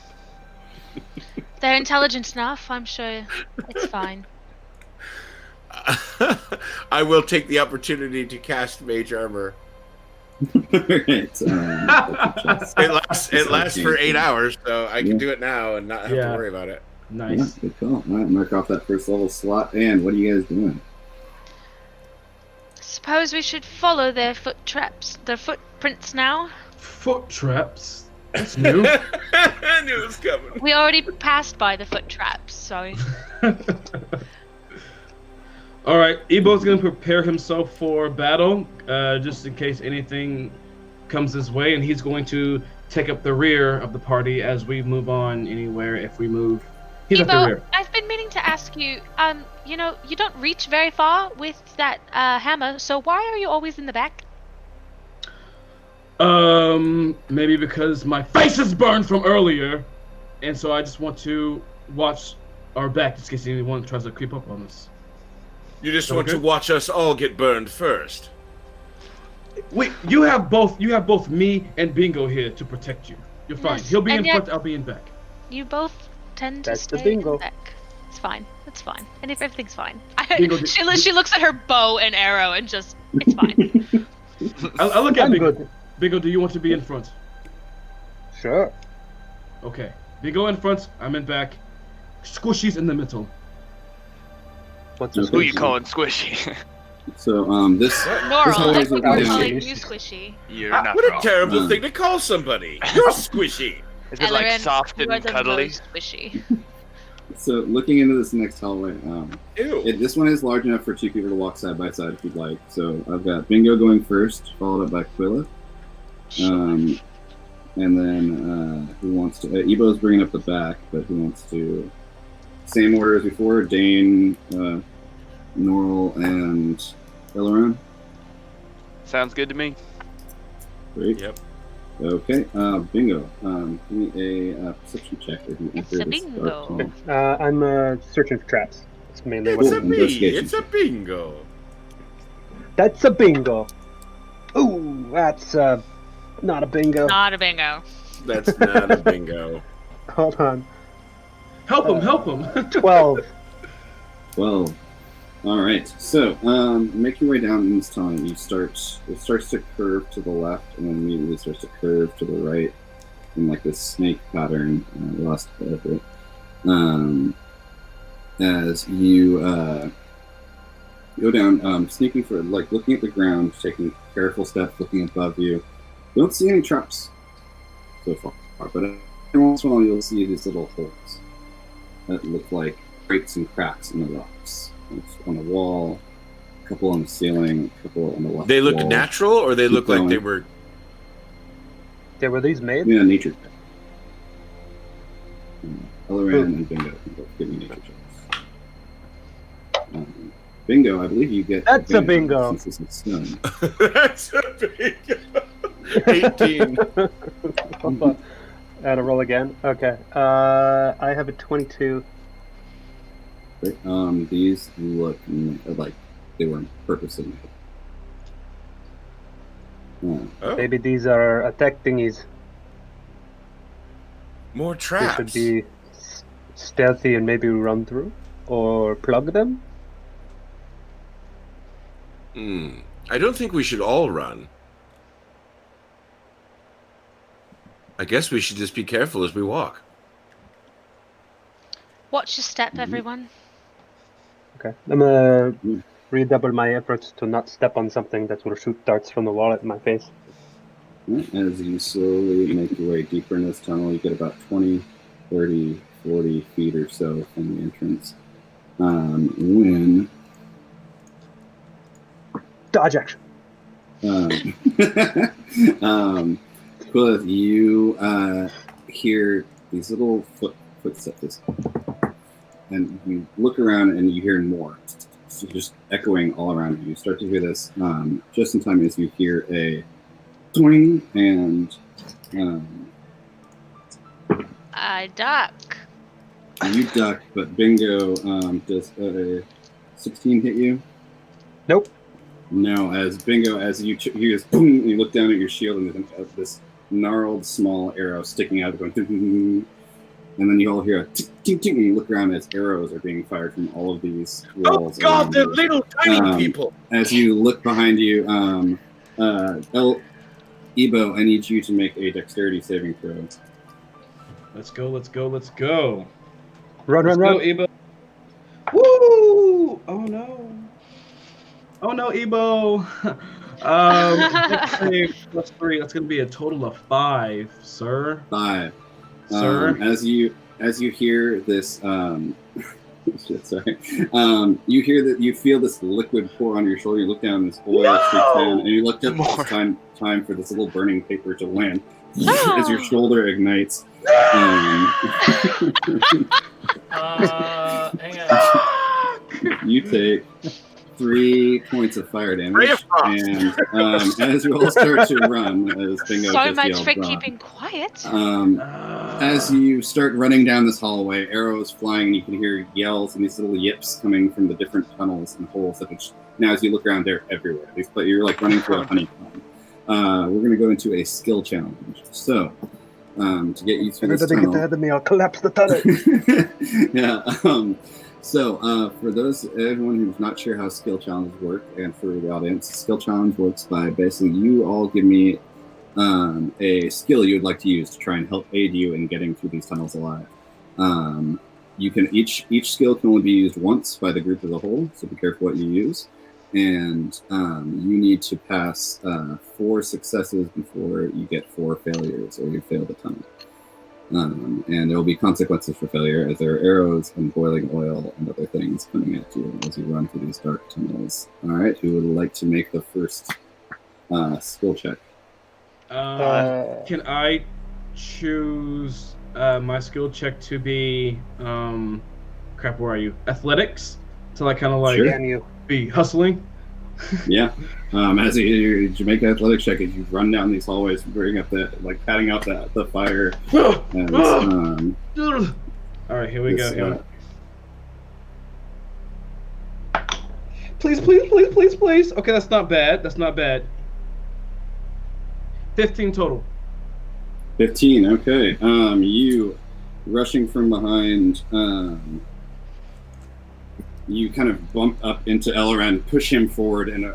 H: They're intelligent enough. I'm sure it's fine.
D: I will take the opportunity to cast Mage Armor.
B: Alright,
D: It lasts for 8 hours, so I can
B: Yeah.
D: do it now and not have
C: Yeah.
D: to worry about it.
B: Yeah,
C: Nice.
B: good call. Alright, mark off that first level slot. And what are you guys doing?
H: Suppose we should follow their footprints now.
C: Foot traps. That's new.
D: I knew it was coming.
H: We already passed by the foot traps, so
C: All right, Ebo's gonna prepare himself for battle, just in case anything comes his way, and he's going to take up the rear of the party as we move on anywhere. If we move, he's at the
H: Ebo,
C: rear.
H: I've been meaning to ask you. You know, you don't reach very far with that hammer, so why are you always in the back?
C: Maybe because my face is burned from earlier, and so I just want to watch our back just in case anyone tries to creep up on us.
D: You just
C: Okay.
D: want to watch us all get burned first.
C: Wait, you have both me and Bingo here to protect you. You're fine.
H: Yes,
C: He'll be in
H: and yet-
C: front, I'll be in back.
H: You both tend to
F: That's the
H: stay in the
F: bingo.
H: back. It's fine. It's fine. And if everything's fine,
C: Bingo,
H: she looks at her bow and arrow and just it's fine.
C: I'll look at
F: I'm
C: Bingo.
F: good.
C: Bingo, do you want to be in front?
F: Sure.
C: Okay. Bingo in front, I'm in back. Squishy's in the middle.
F: What's the
B: Okay.
E: Who you calling squishy?
B: So, this
H: Normal.
B: always
H: I think
B: looking
H: we're
B: down.
H: calling you squishy.
E: You're not
D: What a
E: wrong.
D: terrible thing to call somebody. You're squishy.
E: Is it like
H: Elarin,
E: soft
H: you are
E: and
H: the
E: cuddly?
H: most squishy.
B: So looking into this next hallway,
D: Ew.
B: this one is large enough for 2 people to walk side by side if you'd like. So I've got Bingo going first, followed up by Quilla. And then who wants to? Ebo's bringing up the back, but who wants to? Same order as before: Dane, Norl, and Aileron.
E: Sounds good to me.
B: Great.
D: Yep.
B: Okay, Bingo. Give me a perception check if you
H: It's
B: enter
H: a
B: this dark
H: bingo.
B: tunnel.
F: I'm searching for traps. That's mainly what
D: It's a
F: I'm
B: Cool.
F: doing.
D: bee. It's a bingo.
F: That's a bingo. Ooh, that's not a bingo.
H: Not a bingo.
D: That's not a bingo.
F: Hold on.
C: Help him! Help him!
F: 12.
B: 12. All right. So, make your way down in this tunnel. It starts to curve to the left, and then immediately starts to curve to the right, in like this snake pattern. Lost of it. As you go down, sneaking for like looking at the ground, taking careful steps, looking above you. You don't see any traps so far, but every once in a while you'll see these little holes that look like breaks and cracks in the rocks. It's on the wall, a couple on the ceiling, a couple on the left.
D: They look
B: wall.
D: natural, or they
B: Keep
D: look like
B: going.
D: they were.
F: Yeah, were these made?
B: Yeah, nature. Aileron and Bingo can both give me nature checks. Bingo, I believe you get.
F: That's a
B: advantage
F: bingo.
B: Since this is stone.
D: That's a bingo. 18.
F: Hold on. I had to roll again. Okay. I have a 22.
B: Right. These look like they weren't purposely made.
D: Oh,
F: Maybe these are attack thingies.
D: more
F: They
D: traps.
F: should be stealthy and maybe run through or plug them.
D: I don't think we should all run. I guess we should just be careful as we walk.
H: Watch your step, everyone.
F: Okay. I'm gonna redouble my efforts to not step on something that will shoot darts from the wall at my face.
B: As you slowly make your way deeper in this tunnel, you get about 20, 30, 40 feet or so from the entrance. When
F: Dodge action.
B: Quillith, you hear these little footsteps, and you look around and you hear more, so just echoing all around you. You start to hear this just in time as you hear a swing, and
H: I duck.
B: you duck, but Bingo, does a 16 hit you?
F: Nope.
B: No, as Bingo, as you hear this, boom, you look down at your shield and there's this gnarled small arrow sticking out, going, and then you all hear a tick, tick, tick, and you look around as arrows are being fired from all of these walls.
D: Oh God,
B: around
D: they're
B: you.
D: little tiny people.
B: As you look behind you, Ebo, I need you to make a dexterity saving throw.
C: Let's go! Let's go! Let's go!
F: Run,
C: Let's
F: run,
C: go,
F: run.
C: Ebo! Woo! Oh no! Oh no, Ebo! Plus 3. That's gonna be a total of 5, sir.
B: 5.
C: Sir.
B: As you hear this, shit, sorry. You hear that you feel this liquid pour on your shoulder. You look down, this oil streaks down, and you look up. It's time for this little burning paper to land as your shoulder ignites.
A: Hang on.
B: You take 3 points of fire damage, and as you all start to run, as Bingo
H: So
B: just
H: much
B: yelled,
H: for
B: "Run."
H: keeping quiet.
B: As you start running down this hallway, arrows flying, and you can hear yells and these little yips coming from the different tunnels and holes. Which now, as you look around, they're everywhere. You're like running through a honeycomb. We're going to go into a skill challenge. So, to get you through this
F: Everybody get
B: tunnel,
F: ahead of me. I'll collapse the tunnel.
B: yeah. So, for everyone who's not sure how skill challenges work, and for the audience, skill challenge works by basically you all give me a skill you would like to use to try and help aid you in getting through these tunnels alive. You can each skill can only be used once by the group as a whole, so be careful what you use. And you need to pass 4 successes before you get 4 failures, or you fail the tunnel. And there will be consequences for failure, as there are arrows and boiling oil and other things coming at you as you run through these dark tunnels. All right, who would like to make the first skill check?
C: Can I choose my skill check to be crap? Where are you? Athletics, to like kind of like
B: Sure.
C: be hustling.
B: Yeah. As you make an athletics check, as you run down these hallways, bring up patting out the fire. And,
C: all right, here we go. Please. Okay, that's not bad. 15 total.
B: 15. Okay. You rushing from behind. You kind of bump up into Elren, push him forward, and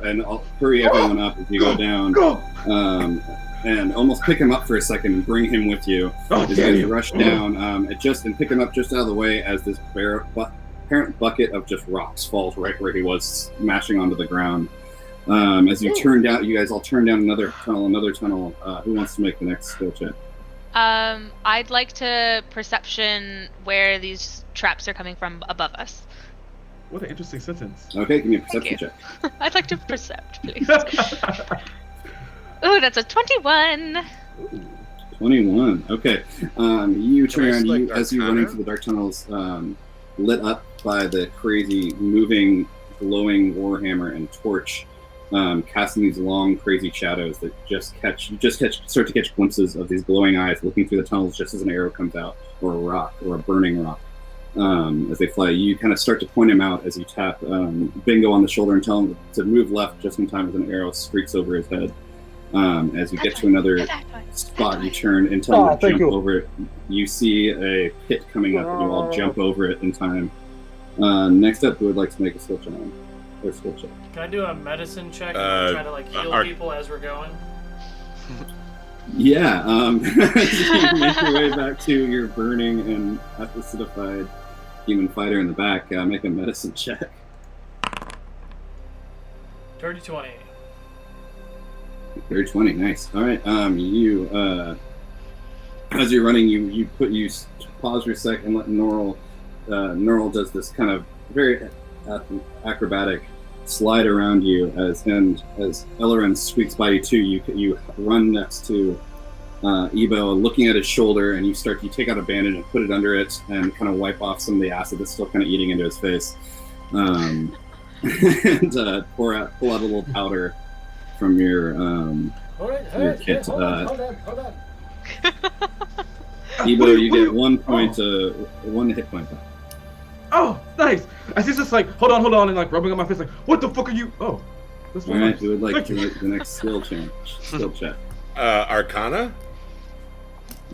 B: hurry everyone up as you go down, and almost pick him up for a second and bring him with you. As you rush down, and pick him up just out of the way as this apparent bucket of just rocks falls right where he was, smashing onto the ground. As you you guys all turn down another tunnel. Who wants to make the next skill check?
H: I'd like to perception where these traps are coming from above us.
C: What an interesting sentence.
B: Okay, give me a perception check.
H: I'd like to percept, please. Ooh, that's a 21.
B: 21. Okay. You turn around. As you run into the dark tunnels, lit up by the crazy, moving, glowing warhammer and torch, casting these long, crazy shadows that start to catch glimpses of these glowing eyes looking through the tunnels just as an arrow comes out, or a rock, or a burning rock. As they fly, you kind of start to point him out as you tap Bingo on the shoulder and tell him to move left just in time as an arrow streaks over his head. As you get to another spot, you turn and tell him to jump over it. You see a pit coming up, and you all jump over it in time. Next up, who would like to make a skill check?
A: Can I do a medicine check and try to heal people as we're going?
B: Yeah. As you make your way back to your burning and acidified human fighter in the back, make a medicine check.
A: 30-20.
B: 30-20, nice. All right. You as you're running, you pause for a sec and let Norl does this kind of very acrobatic slide around you as Elren squeaks by you too. You run next to Ebo, looking at his shoulder, and you take out a bandage and put it under it and kind of wipe off some of the acid that's still kind of eating into his face, and pull out a little powder from your kit.
A: Hold on.
B: Ebo, you get 1 hit point back.
C: Oh, nice! As he's just hold on, and rubbing on my face, what the fuck are you? Oh, that's
B: all right. Who would like to make the next skill check?
D: Arcana?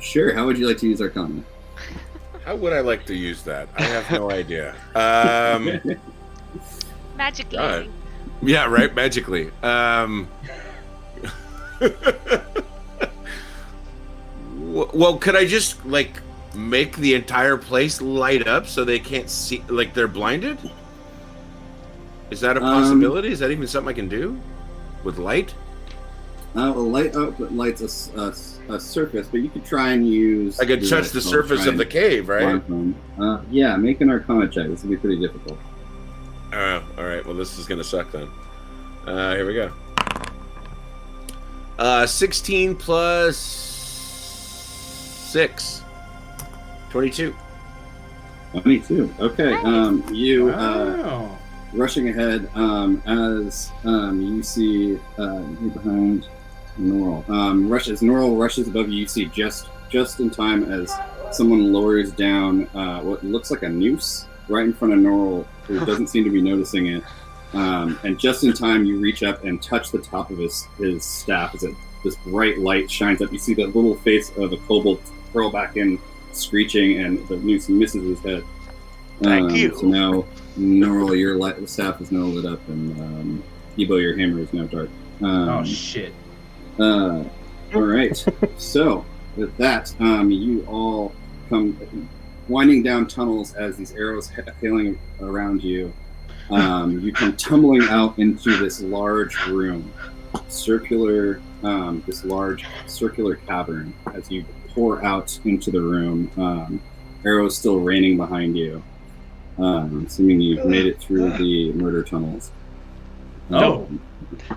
B: Sure. How would you like to use Arcana?
D: How would I like to use that? I have no idea.
H: Magically.
D: Yeah, right. Magically. Well, could I just make the entire place light up so they can't see, they're blinded? Is that a possibility? Is that even something I can do with light?
B: Lights a surface, but you could try and use.
D: I could touch the surface of the cave, right?
B: Yeah, make an Arcana check. This would be pretty difficult.
D: All right. Well, this is gonna suck then. Here we go. 16 plus 6. 22.
B: 22. Okay. You
C: Wow.
B: rushing ahead as you see behind Norl. Norl rushes above you, you see just in time as someone lowers down what looks like a noose right in front of Norl, who doesn't seem to be noticing it. And just in time, you reach up and touch the top of his staff as this bright light shines up. You see the little face of a kobold curl back in, screeching, and the noose misses his head.
E: Thank you.
B: So now, Norl, your staff is now lit up, and Ebo, your hammer is now dark.
C: Oh shit.
B: All right. So with that, you all come winding down tunnels as these arrows hailing around you. You come tumbling out into this large room, this large circular cavern. As you pour out into the room. Arrows still raining behind you, assuming you've made it through the murder tunnels.
C: Oh.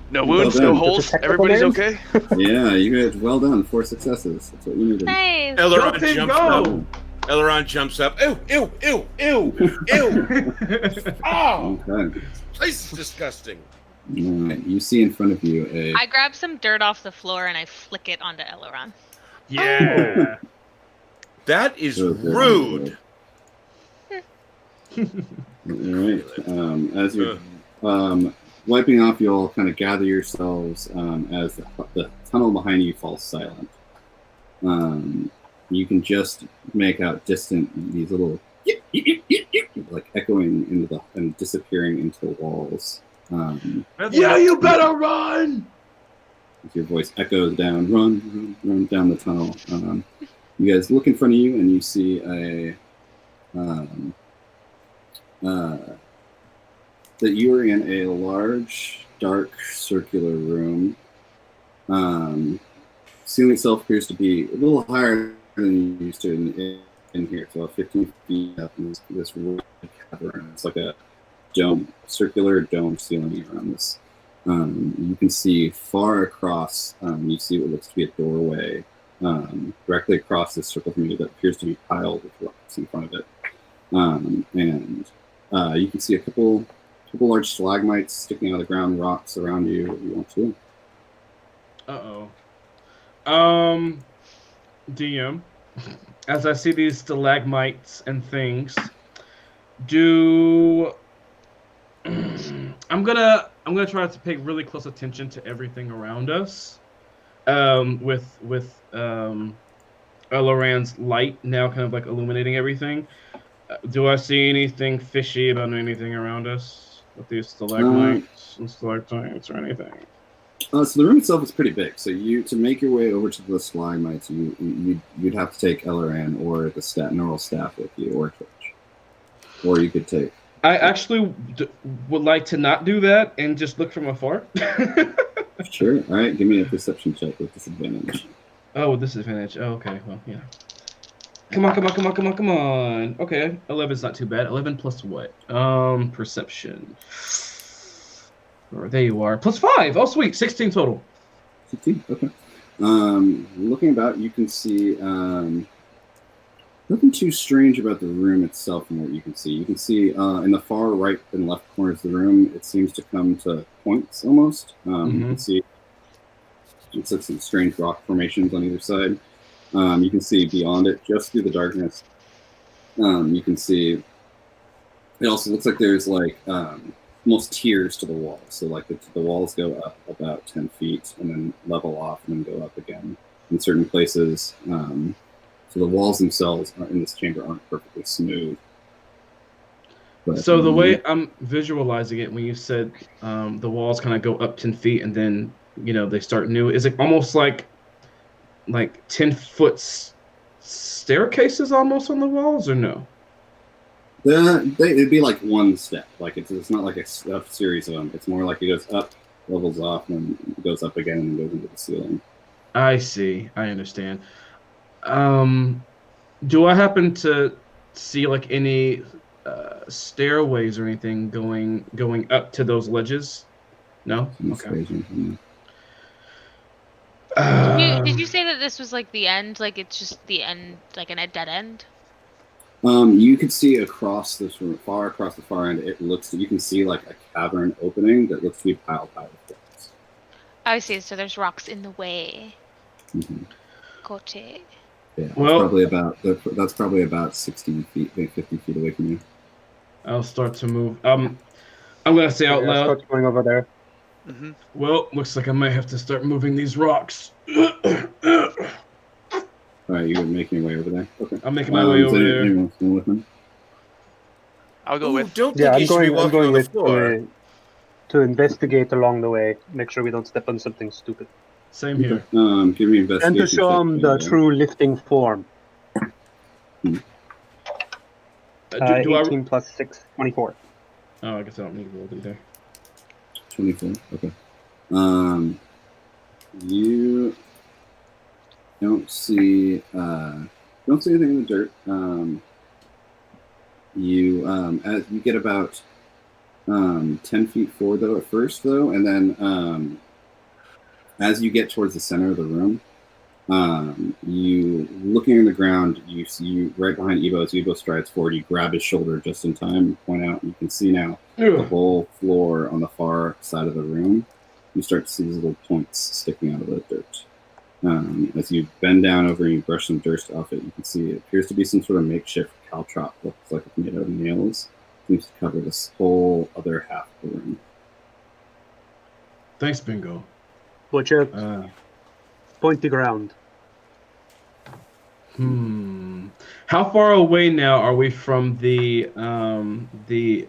E: No
B: Well
E: wounds,
B: done.
E: no
F: That's a
E: holes.
F: technical
E: Everybody's
F: name?
E: okay.
B: Yeah, you guys, well done. 4 successes. That's what you needed.
H: Nice.
D: Elrond
C: Go, team,
D: jumps
C: go!
D: up. Elrond jumps up. Ew, ew, ew, ew, ew. Oh,
B: Okay.
D: this place is disgusting.
B: All right. You see in front of you a.
H: I grab some dirt off the floor and I flick it onto Eleron.
C: Yeah.
D: That is
B: Oh, good.
D: rude.
B: All right. As you're wiping off, you all kind of gather yourselves as the tunnel behind you falls silent. You can just make out distant these little like echoing into the and disappearing into the walls.
C: Yeah, you better run!
B: As your voice echoes down, run down the tunnel. You guys look in front of you and you see that you are in a large, dark, circular room. Ceiling itself appears to be a little higher than you used to in here. So 15 feet up in this cavern. It's like a circular dome ceiling around this. You can see far across, you see what looks to be a doorway directly across this circle from you that appears to be piled with rocks in front of it. And you can see a couple large stalagmites sticking out of the ground, rocks around you if you want to.
C: DM, as I see these stalagmites and things, I'm gonna try to pay really close attention to everything around us. With Elorand's light now kind of like illuminating everything. Do I see anything fishy about anything around us with these stalagmites and stalactites or anything?
B: So the room itself is pretty big. So to make your way over to the stalagmites, you'd have to take Elorand or the neural staff with you, or Twitch, or you could take.
C: I actually would like to not do that and just look from afar.
B: Sure. All right. Give me a perception check with disadvantage.
C: Oh, with disadvantage. Oh, okay. Well, yeah. Come on. Okay, 11's not too bad. 11 plus what? Perception. There you are. Plus 5. Oh, sweet. 16 total.
B: 16. Okay. Looking about, you can see nothing too strange about the room itself from what you can see. You can see in the far right and left corners of the room, it seems to come to points almost. You can see it's like some strange rock formations on either side. You can see beyond it, just through the darkness. You can see it also looks like there's like almost tiers to the walls. So like the walls go up about 10 feet and then level off and then go up again in certain places. So the walls themselves in this chamber aren't perfectly smooth. But,
C: so the way I'm visualizing it, when you said the walls kind of go up 10 feet and then they start new, is it almost like 10-foot staircases almost on the walls, or no?
B: It'd be like one step. Like it's not like a series of them. It's more like it goes up, levels off, and then goes up again, and then goes into the ceiling.
C: I see. I understand. Do I happen to see like any stairways or anything going up to those ledges? No. Okay.
H: Did you say that this was like the end? Like it's just the end, like a dead end?
B: You can see across this room, far across the far end, you can see like a cavern opening that looks to be piled high with rocks.
H: I see. So there's rocks in the way.
B: Mm-hmm.
H: Got it.
B: Yeah,
C: well,
B: that's probably about 60 feet, 50 feet away from you.
C: I'll start to move. I'm gonna say out loud.
F: Start going over there.
E: Mm-hmm.
C: Well, looks like I might have to start moving these rocks.
B: All right, you're making your way over there. Okay.
C: I'm making my way over there.
B: Anyone else going with me?
E: I'll go with.
D: Don't think you should be walking on the floor.
F: To investigate along the way. Make sure we don't step on something stupid.
C: Same here.
B: Give me investigation.
F: And to show them the true lifting form.
C: Do
F: 18 plus 6, 24.
C: Oh, I guess I don't need to roll either.
B: 24. Okay. You don't see anything in the dirt. As you get about 10 feet forward though at first though, and then as you get towards the center of the room, you looking on the ground, you see right behind Evo. As Evo strides forward, you grab his shoulder just in time, point out, and you can see now the whole floor on the far side of the room. You start to see these little points sticking out of the dirt. As you bend down over and you brush some dirt off it, you can see it appears to be some sort of makeshift caltrop. Looks like it's made out of nails. Seems to cover this whole other half of the room.
C: Thanks, Bingo.
F: Watch out. Pointy ground.
C: How far away now are we from the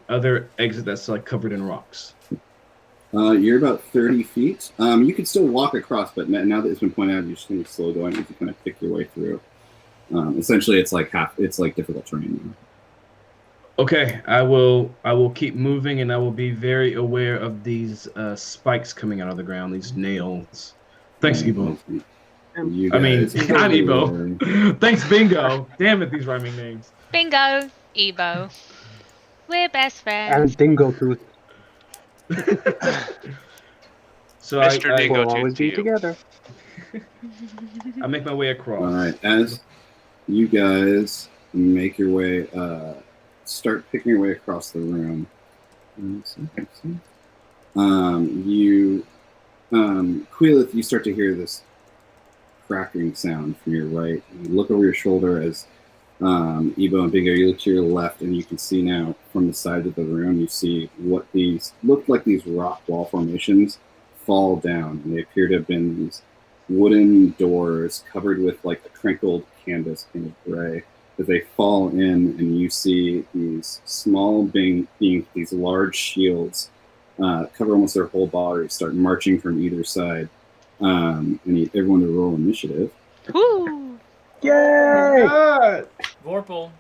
C: other exit that's like covered in rocks?
B: You're about 30 feet. You could still walk across, but now that it's been pointed out, you're just going to be slow going as you kind of pick your way through. Essentially, it's like difficult terrain now.
C: Okay, I will keep moving, and I will be very aware of these spikes coming out of the ground, these nails. Thanks, Ebo. I'm Ebo. Thanks, Bingo. Damn it, these rhyming names.
H: Bingo, Ebo. We're best friends.
F: And Dingo Tooth.
C: So
E: Mr. Dingo
F: We'll always
E: Tooth to
F: be
E: you.
F: together.
C: I make my way across.
B: All right, as you guys make your way, start picking your way across the room. Queelith, you start to hear this cracking sound from your right. You look over your shoulder as Ebo and Bingo, you look to your left, and you can see now from the side of the room, you see what these look like these rock wall formations fall down. And they appear to have been these wooden doors covered with like a crinkled canvas kind of gray. As they fall in, and you see these small beings, these large shields cover almost their whole body, start marching from either side. And need everyone to roll initiative.
H: Woo!
F: Yay!
A: Vorpal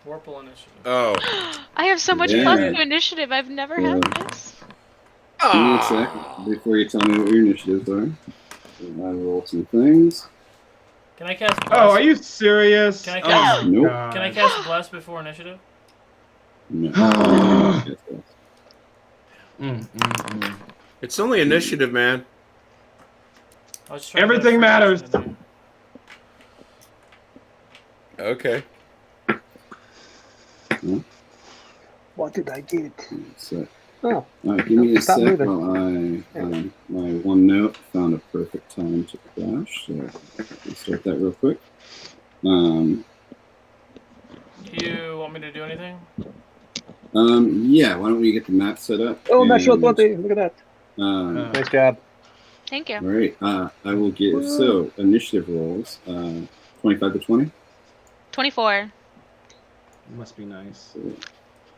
A: initiative.
D: Oh.
H: I have so much fun with initiative. I've never had this.
B: Give me a second before you tell me what your initiatives are. I roll some things.
A: Can I cast Bless?
C: Oh, are you serious?
A: Can I cast,
B: Nope.
A: Can I cast Bless before initiative?
B: No.
D: It's only initiative, man.
A: I was trying
C: Everything
A: to
C: matters.
D: Okay.
F: What did I get?
B: So,
F: Oh,
B: give me a
F: stop
B: sec
F: moving.
B: while I, my OneNote found a perfect time to crash. So let's start that real quick.
A: Do you want me to do anything?
B: Yeah, why don't we get the map set up?
F: Oh, natural 20. Look at that. Nice job.
H: Thank you.
B: All right. I will give, so initiative rolls, 25 to 20.
H: 24.
C: Must be nice.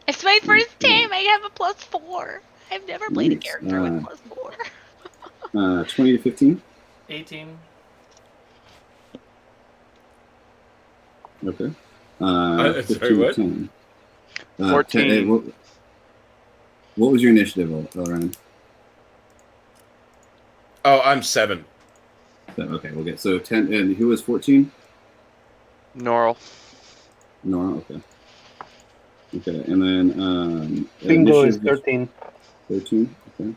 H: It's my first time. I have a +4. I've never played a
B: Nice.
H: character with +4.
B: 20 to 15.
A: 18.
B: Okay.
D: Sorry,
B: 15
D: what?
B: to 10.
E: 14.
B: What was your initiative, Elrond?
D: Oh, I'm 7.
B: Okay, we'll get, so 10, and who was 14?
E: Norl.
B: Nora, okay. Okay, and then
F: Bingo is
B: initiative
F: 13.
B: 13, okay.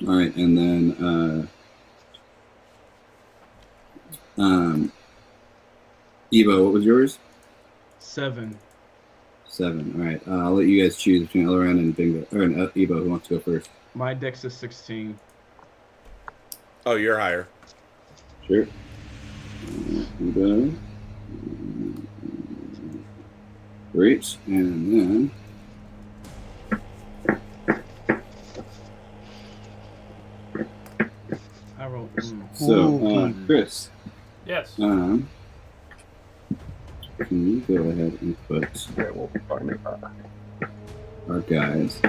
B: All right, and then Evo, what was yours?
C: 7.
B: 7. All right, I'll let you guys choose between Elrond and Bingo, or Evo. Who wants to go first?
C: My dex is 16.
D: Oh, you're higher.
B: Sure. Evo. Great, and then.
C: I rolled.
B: So, Chris.
A: Yes.
B: Can you go ahead and put our guys?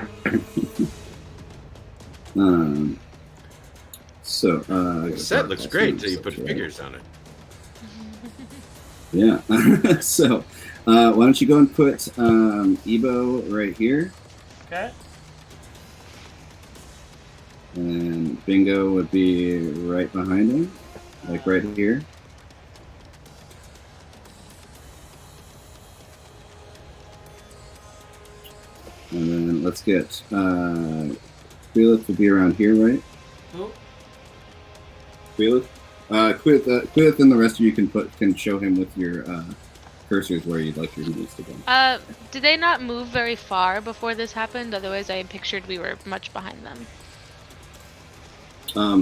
D: The set looks great until you put figures on it.
B: Yeah. So, why don't you go and put Ebo right here,
A: Okay.
B: And then Bingo would be right behind him, like right here. And then let's get Quilith to be around here, right?
A: Who?
B: Quilith? Quilith and the rest of you can show him with your cursors where you'd like your moves to go.
H: Did they not move very far before this happened? Otherwise, I pictured we were much behind them.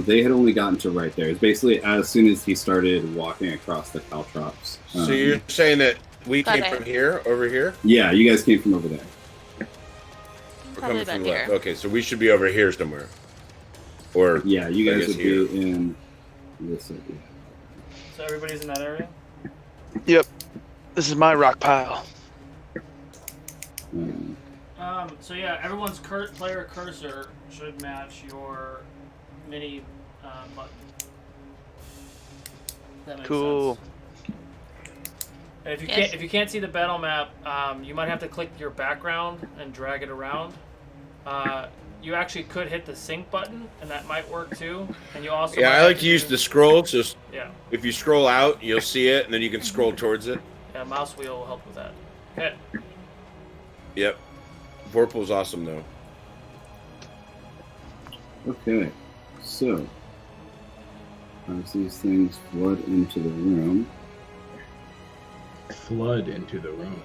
B: They had only gotten to right there. It's basically as soon as he started walking across the caltrops.
D: So you're saying that we
H: Got
D: came
H: it.
D: from here, over here?
B: Yeah, you guys came from over there.
D: We're
H: Probably
D: coming from
H: about here.
D: left. Okay, so we should be over here somewhere. Or
B: Yeah, you
D: I
B: guys
D: guess
B: would
D: here.
B: be in this area.
A: So everybody's in that area?
E: Yep. This is my rock pile.
A: So yeah, everyone's player cursor should match your mini button. That makes
E: Cool.
A: sense. And
H: Yes.
A: if you can't see the battle map, you might have to click your background and drag it around. You actually could hit the sync button, and that might work too. And you also
D: Yeah,
A: might
D: I
A: have
D: like to use
A: do-
D: the scroll. So
A: Yeah,
D: if you scroll out, you'll see it, and then you can scroll towards it.
A: yeah, mouse wheel will help with that. Okay.
D: Yep. Vorpal's awesome though.
B: Okay, so as these things flood into the room,
C: Flood into the room.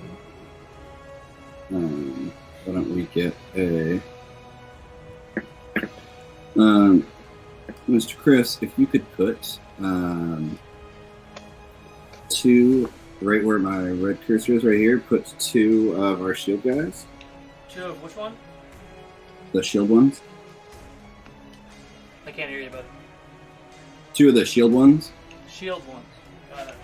B: why don't we get a Mr. Chris, if you could put 2 right where my red cursor is right here, put 2 of our shield guys,
A: 2 of which one?
B: the shield ones,
A: I can't hear you, buddy.
B: 2 of the shield ones.
A: Shield ones. Got it.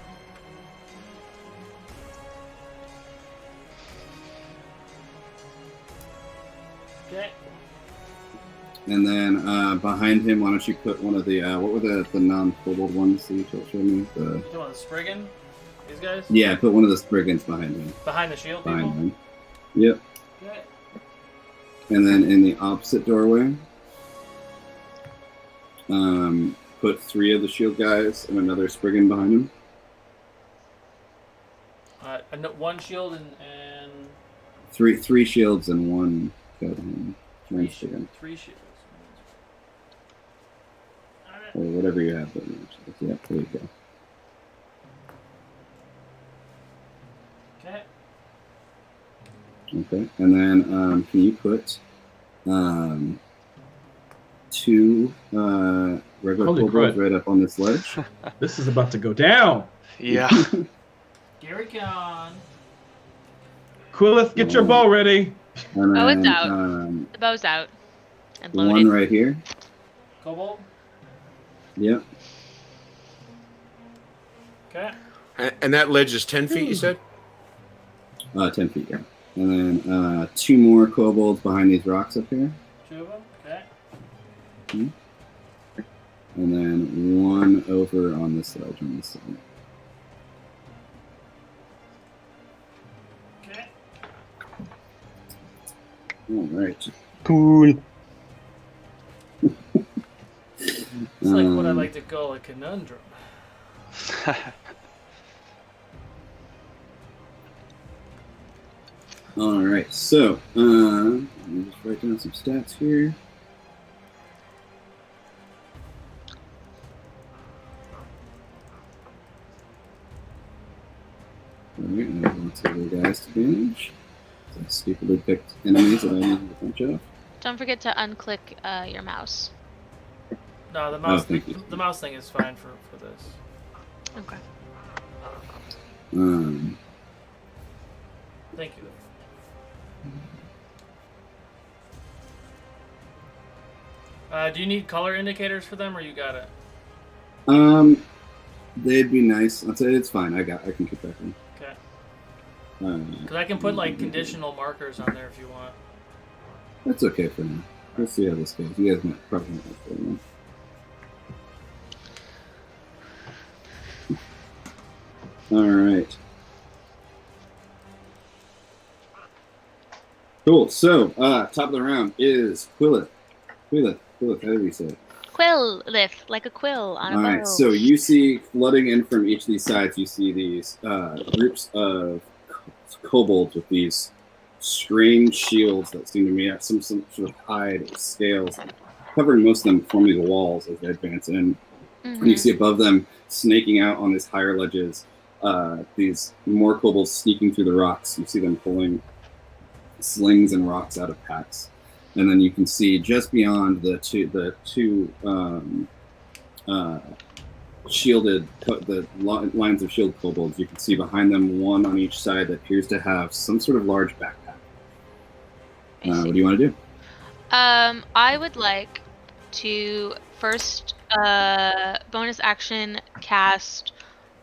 A: Okay.
B: And then behind him, why don't you put one of the what were the non-kobold ones that you showed me?
A: You want the Spriggan? These guys?
B: Yeah, put one of the Spriggans behind him.
A: Behind the shield
B: Behind
A: people?
B: him. Yep.
A: Okay.
B: And then in the opposite doorway, put 3 of the shield guys and another Spriggan behind him.
A: One shield and
B: 3 shields and 1 behind him. 1 Spriggan.
A: 3 shields. Alright.
B: Or whatever you have. But yeah, there you go.
A: Okay.
B: Okay. And then can you put 2 regular
C: Holy
B: kobolds
C: crud.
B: right up on this ledge?
C: This is about to go down.
E: Yeah.
A: GaryCon.
C: Quillith, get your bow ready.
B: And
H: Oh,
B: then,
H: it's out. The bow's out and
B: one
H: loaded.
B: right here.
A: Kobold.
B: Yep.
A: Okay.
D: And that ledge is 10 feet, you said?
B: 10 feet, yeah. And then 2 more kobolds behind these rocks up here.
A: 2 of them. Okay.
B: And then 1 over on this ledge on this side.
A: Okay.
B: All right.
F: Cool.
A: It's like what I like to call a conundrum.
B: All right. So let me just write down some stats here. All right, and I want the guys to manage. So stupidly picked enemies that I need a bunch of.
H: Don't forget to unclick your mouse.
A: No, the mouse.
B: thank you.
A: The mouse thing is fine for this.
H: Okay.
A: Thank you. Do you need color indicators for them, or you got it?
B: They'd be nice. I'd say it's fine. I can keep that one.
A: Okay. Because I can put like conditional markers on there if you want.
B: That's okay for now. Let's see how this goes. You guys might probably not for now. All right. Cool. So, top of the round is Quillith. Quillith, how do we say it?
H: Quill lift like a quill on a
B: All
H: bow.
B: right, so you see flooding in from each of these sides, you see these groups of kobolds with these strange shields that seem to be at some sort of hide or scales, covering most of them, forming the walls as they advance in. And you see above them, snaking out on these higher ledges, these more kobolds sneaking through the rocks. You see them pulling slings and rocks out of packs. And then you can see just beyond the two shielded, the lines of shield kobolds, you can see behind them one on each side that appears to have some sort of large backpack. What do you want to do?
H: I would like to first bonus action cast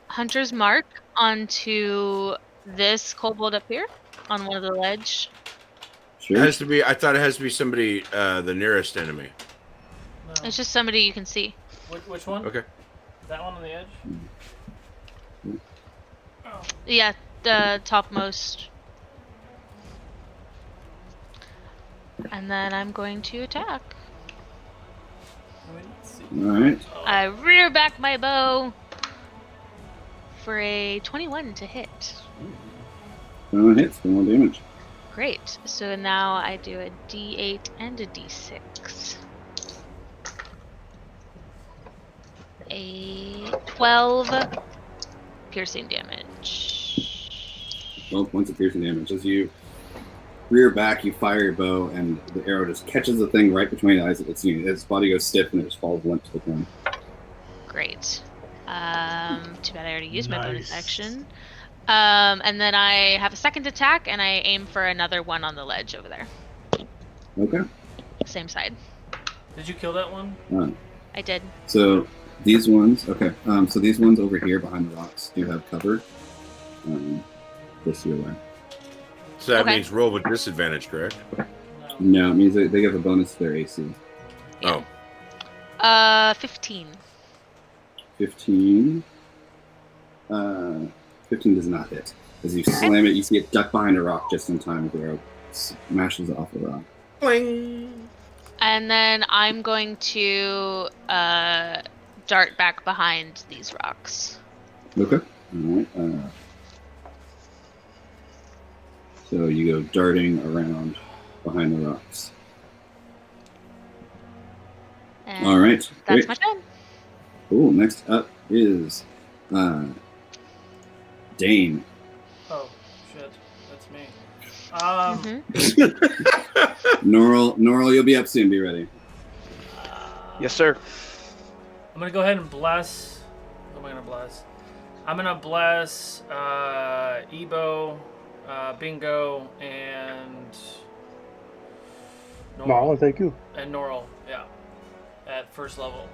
H: Hunter's Mark onto this kobold up here on one of the ledge.
B: Sure.
D: It has to be. I thought it has to be somebody, the nearest enemy.
A: No.
H: It's just somebody you can see.
A: Which one?
D: Okay.
A: That one on the edge? Oh.
H: Yeah, the topmost. And then I'm going to attack.
B: All right.
H: I rear back my bow for a 21 to hit.
B: Hits, 1 damage.
H: Great. So now I do a D8 and a D6. A 12 piercing damage.
B: 12 points of piercing damage. As you rear back, you fire your bow, and the arrow just catches the thing right between the eyes of its unit. Its body goes stiff, and it just falls limp to the ground.
H: Great. Too bad I already used my bonus action. And then I have a second attack, and I aim for another one on the ledge over there.
B: Okay.
H: Same side.
A: Did you kill that one?
H: I did.
B: So these ones, okay. So these ones over here behind the rocks do have cover. This your way.
D: So that
H: Okay.
D: means roll with disadvantage, correct?
B: No, it means they give a bonus to their AC.
D: Oh.
H: 15.
B: 15. 15 does not hit. As you slam it, you see it duck behind a rock just in time as the arrow smashes off the rock.
D: Bling.
H: And then I'm going to dart back behind these rocks.
B: Okay. All right. So you go darting around behind the rocks.
H: And
B: All right.
H: That's
B: Great.
H: my turn.
B: Cool. Next up is Dane.
A: Oh, shit. That's me.
B: Norl, you'll be up soon. Be ready.
E: Yes, sir.
A: I'm going to go ahead and bless. What am I going to bless? I'm going to bless Ebo, Bingo, and
F: Wow, thank you.
A: And Norl, yeah. At first level.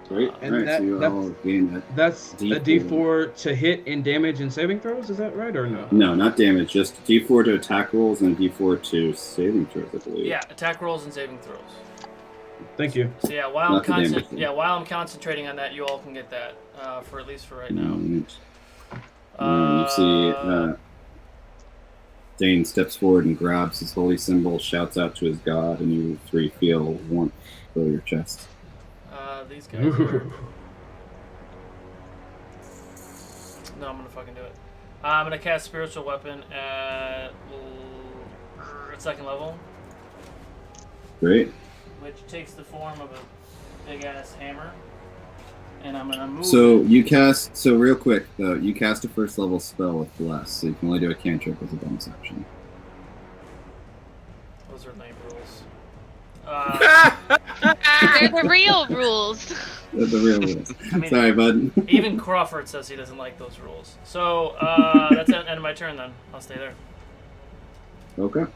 B: Great.
C: And
B: All right, so you all gain that.
C: That's
B: D4.
C: a D4 to hit in damage and saving throws. Is that right or no?
B: No, not damage. Just D4 to attack rolls and D4 to saving throws, I believe.
A: Yeah, attack rolls and saving throws.
C: Thank you.
A: So yeah, while
B: Not the damage,
A: while I'm concentrating on that, you all can get that for at least for right now.
B: You see Dane steps forward and grabs his holy symbol, shouts out to his god, and you three feel warmth fill your chest.
A: These guys are... No, I'm gonna fucking do it. I'm gonna cast Spiritual Weapon at second level.
B: Great.
A: Which takes the form of a big ass hammer. And I'm gonna move.
B: So you cast. So real quick though, you cast a first level spell with bless, so you can only do a cantrip as a bonus action.
A: Those are lame rules.
H: They're the real rules.
B: That's the real rules.
A: I mean,
B: Sorry, bud.
A: Even Crawford says he doesn't like those rules. So that's the end of my turn then. I'll stay there.
B: Okay.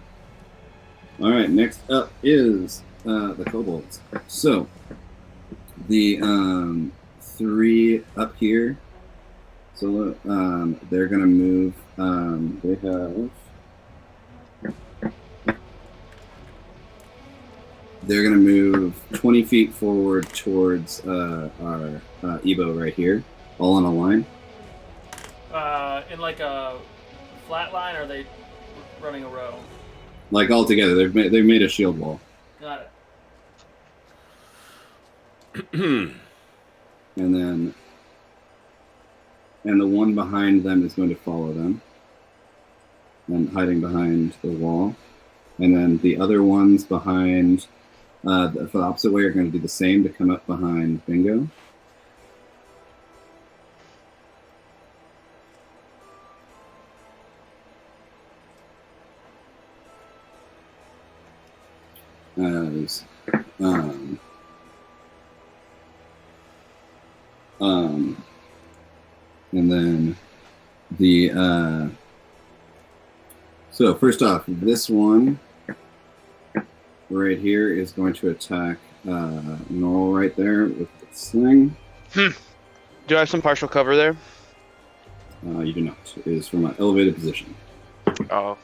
B: All right. Next up is the kobolds. So the three up here. So they're gonna move. They have. They're gonna move 20 feet forward towards our Ebo right here, all on a line.
A: In like a flat line, or are they running a row?
B: Like all together, they've made a shield wall.
A: Got it.
B: And the one behind them is going to follow them, and hiding behind the wall. And then the other ones behind, the opposite way, are going to do the same to come up behind Bingo. As and then the so first off, this one right here is going to attack Norl right there with the sling.
E: Do I have some partial cover there?
B: You do not. It is from an elevated position.
E: Oh,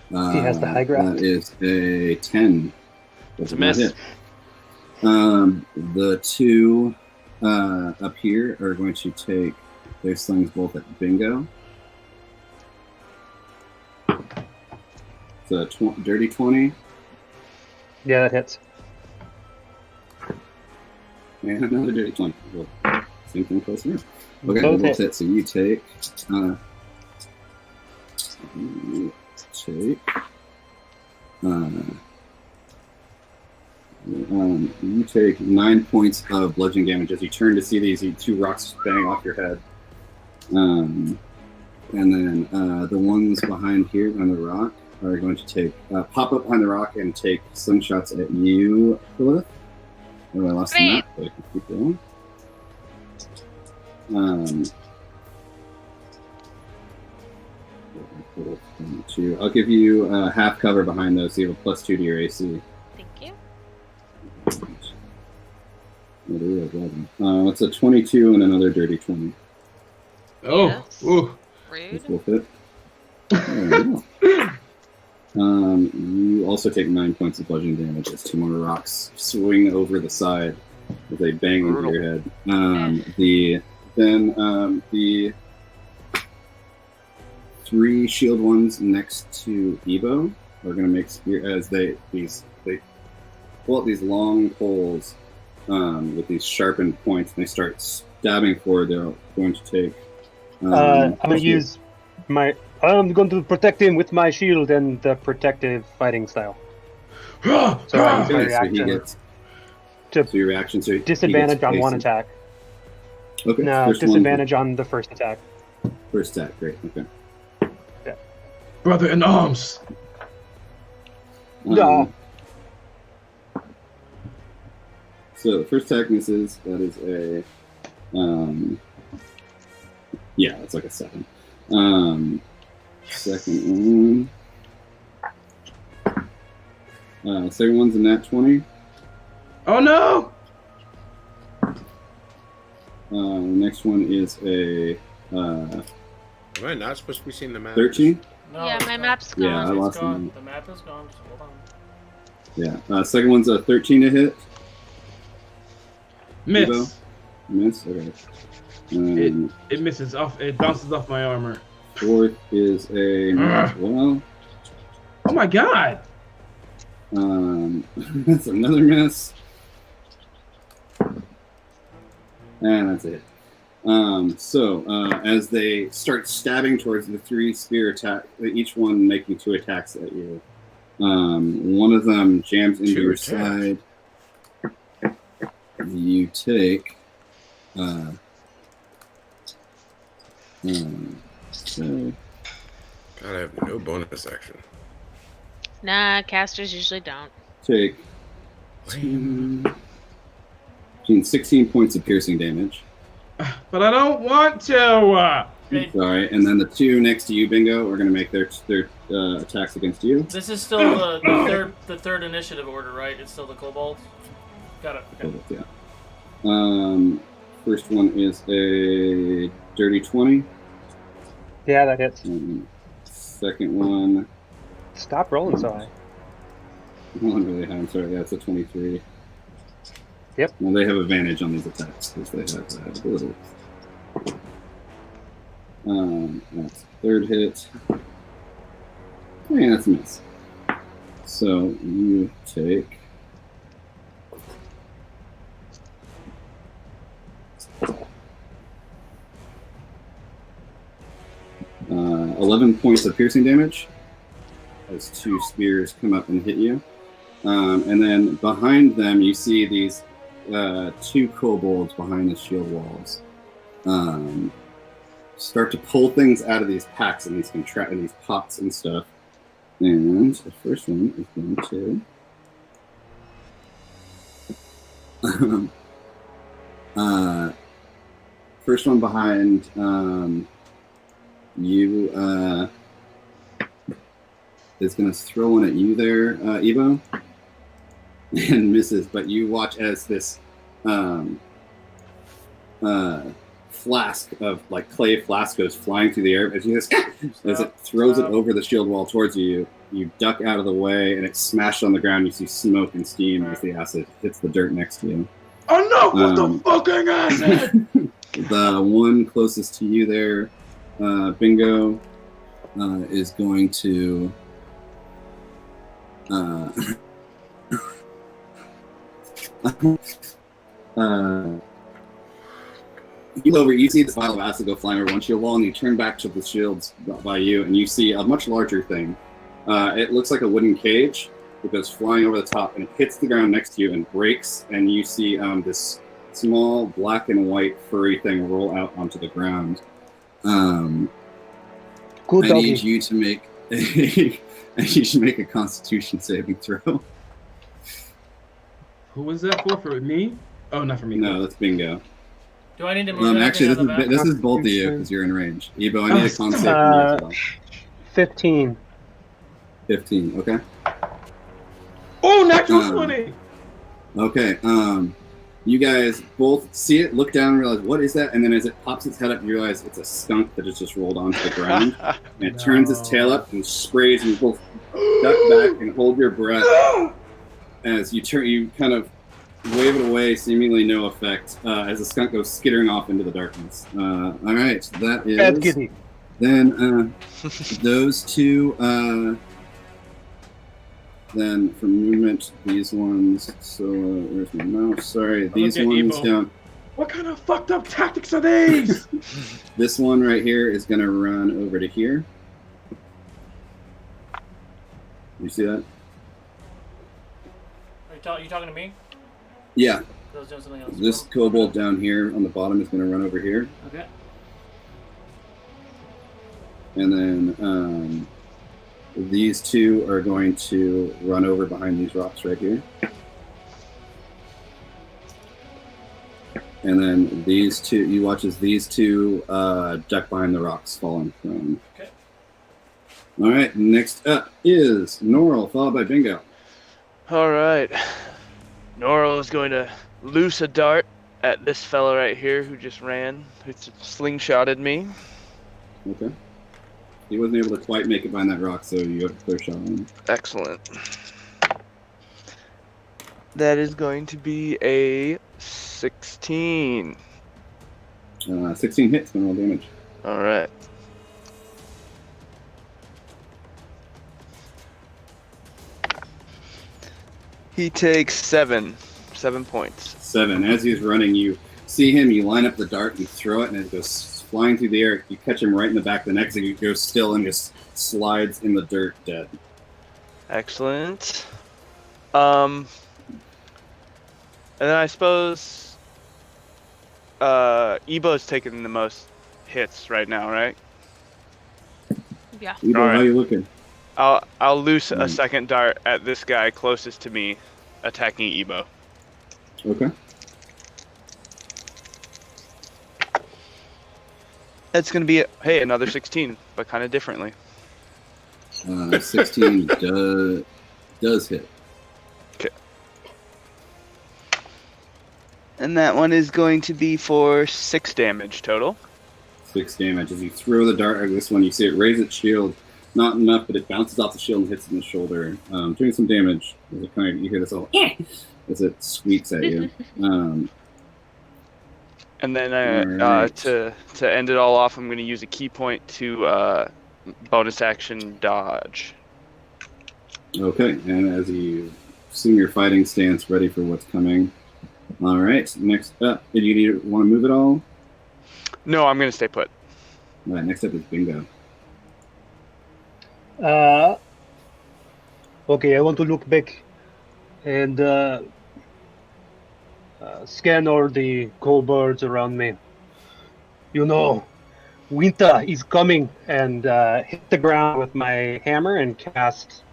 F: He has the high ground.
B: That is a 10.
E: it's a miss.
B: The two up here are going to take their slings both at Bingo. So dirty 20.
F: Yeah, that hits.
B: And another dirty 20. Well, same thing close enough. Okay,
F: Both
B: both
F: hit.
B: hit. So you take you take 9 points of bludgeoning damage as you turn to see these two rocks bang off your head. And then the ones behind here on the rock are going to take pop up behind the rock and take slingshots at you, Lilith. Oh, I lost the map, but I can keep going. I'll give you half cover behind those, so you have a +2 to your AC.
H: Thank you.
B: It's a 22 and another dirty 20.
C: Oh,
H: Yes.
C: ooh.
H: Rude.
B: This will fit. You also take 9 points of bludgeoning damage as two more rocks swing over the side as they bang into your head. The three shield ones next to Ebo are going to make spear as they pull out these long poles with these sharpened points, and they start stabbing forward. They're going to take.
F: I'm going to use my. I'm going to protect him with my shield and the protective fighting style. So I use my
B: Okay, so he
F: reaction
B: gets.
F: to
B: So your reaction, so he
F: disadvantage
B: gets
F: on one
B: AC.
F: attack.
B: Okay,
F: No,
B: first
F: disadvantage on the first attack.
B: First attack, great. Okay.
C: Brother in arms.
F: No.
B: So the first attack misses. That is a, yeah, it's like a 7. Second one. Second one's a nat 20.
C: Oh no!
B: Next one is a
D: Am I not supposed to be seeing the map?
B: 13.
A: No,
H: Yeah,
A: it's
H: my
A: gone.
H: map's
B: Yeah,
H: gone.
B: I lost
A: It's gone.
B: them.
A: The map is gone. Just hold on.
B: Yeah. Second one's a 13 to hit.
C: Miss.
B: Evo? Miss. Okay.
C: It misses off. It bounces off my armor.
B: Fourth is a miss as well.
C: Oh my god!
B: That's another miss. And that's it. As they start stabbing towards the 3 spear attack, each one making 2 attacks at you. One of them jams into
D: 2
B: your
D: attacks.
B: side. You take. So
D: God, I have no bonus action.
H: Nah, casters usually don't.
B: take 16 points of piercing damage.
C: But I don't want to.
A: Hey,
B: Sorry, and then the 2 next to you, Bingo, are going to make their attacks against you.
A: this is still the third initiative order, right? It's still the kobolds. Got it. Okay.
B: Yeah. First one is a dirty 20.
F: Yeah, that hits.
B: Second one,
F: Stop rolling so high.
B: one really high. I'm sorry, that's a 23.
F: Yep.
B: Well, they have advantage on these attacks because they have abilities. That's third hit. Yeah, that's a miss. So you take 11 points of piercing damage as 2 spears come up and hit you. And then behind them, you see these 2 kobolds behind the shield walls start to pull things out of these packs and these pots and stuff. And the first one is going to first one behind you is going to throw one at you there, Evo, and misses. But you watch as this flask of like clay flask goes flying through the air as it throws it over the shield wall towards you. You duck out of the way, and it smashed on the ground. You see smoke and steam as the acid hits the dirt next to you.
C: Enough with the fucking acid!
B: The one closest to you there, Bingo, is going to you see this vial of acid go flying over one shield wall, and you turn back to the shields by you, and you see a much larger thing. It looks like a wooden cage. It goes flying over the top, and it hits the ground next to you and breaks, and you see this small black and white furry thing roll out onto the ground.
F: Good
B: I
F: doggy.
B: need you to make a Constitution saving throw.
C: Who was that for? For me? Oh, not for me.
B: No, that's Bingo.
A: Do I need to move
B: Actually,
A: anything on the map?
B: this is both of you because you're in range. Evo, I need a con save from you as well.
F: 15.
B: 15. Okay.
C: Oh, natural 20!
B: Okay. You guys both see it, look down, and realize what is that, and then as it pops its head up, you realize it's a skunk that has just rolled onto the ground, and it turns its tail up and sprays, and you both duck back and hold your breath as you kind of wave it away, seemingly no effect, as the skunk goes skittering off into the darkness. All right, that is.
F: Bad kitty.
B: Then those two. Then for movement, these ones. So where's my mouse? Sorry, these ones down.
C: What kind of fucked up tactics are these?
B: This one right here is going to run over to here. You see that?
A: Are you talking to me?
B: Yeah.
A: I was doing something else.
B: This kobold down here on the bottom is going to run over here.
A: Okay.
B: And then these two are going to run over behind these rocks right here. And then these two, you watch as these two duck behind the rocks, falling from.
A: Okay.
B: All right, next up is Norl, followed by Bingo.
E: All right. Norl is going to loose a dart at this fella right here who just ran, who slingshotted me.
B: Okay. He wasn't able to quite make it behind that rock, so you have a clear shot on him.
E: Excellent. That is going to be a 16.
B: 16 hits, then roll damage.
E: All right. He takes 7 points.
B: 7. As he's running, you see him, you line up the dart, you throw it, and it goes flying through the air. You catch him right in the back of the neck, and he goes still and just slides in the dirt dead.
E: Excellent. And then I suppose Ebo's taking the most hits right now, right?
H: Yeah.
B: Evo,
E: All right.
B: how you looking?
E: I'll loose a second dart at this guy closest to me, attacking Ebo.
B: Okay.
E: That's gonna be another 16, but kind of differently.
B: 16 does hit.
E: Okay. And that one is going to be for 6 damage total.
B: 6 damage. As you throw the dart at this one, you see it raise its shield. Not enough, but it bounces off the shield and hits it in the shoulder, doing some damage. As it kind of, you hear this all as it squeaks at you.
E: And then
B: Right.
E: to end it all off, I'm going to use a key point to bonus action dodge.
B: Okay, and as you assume your fighting stance, ready for what's coming. All right, next up, did you want to move at all?
E: No, I'm gonna stay put.
B: All right, next up is Bingo.
F: Okay, I want to look back and scan all the kobolds around me. You know, winter is coming, and hit the ground with my hammer and cast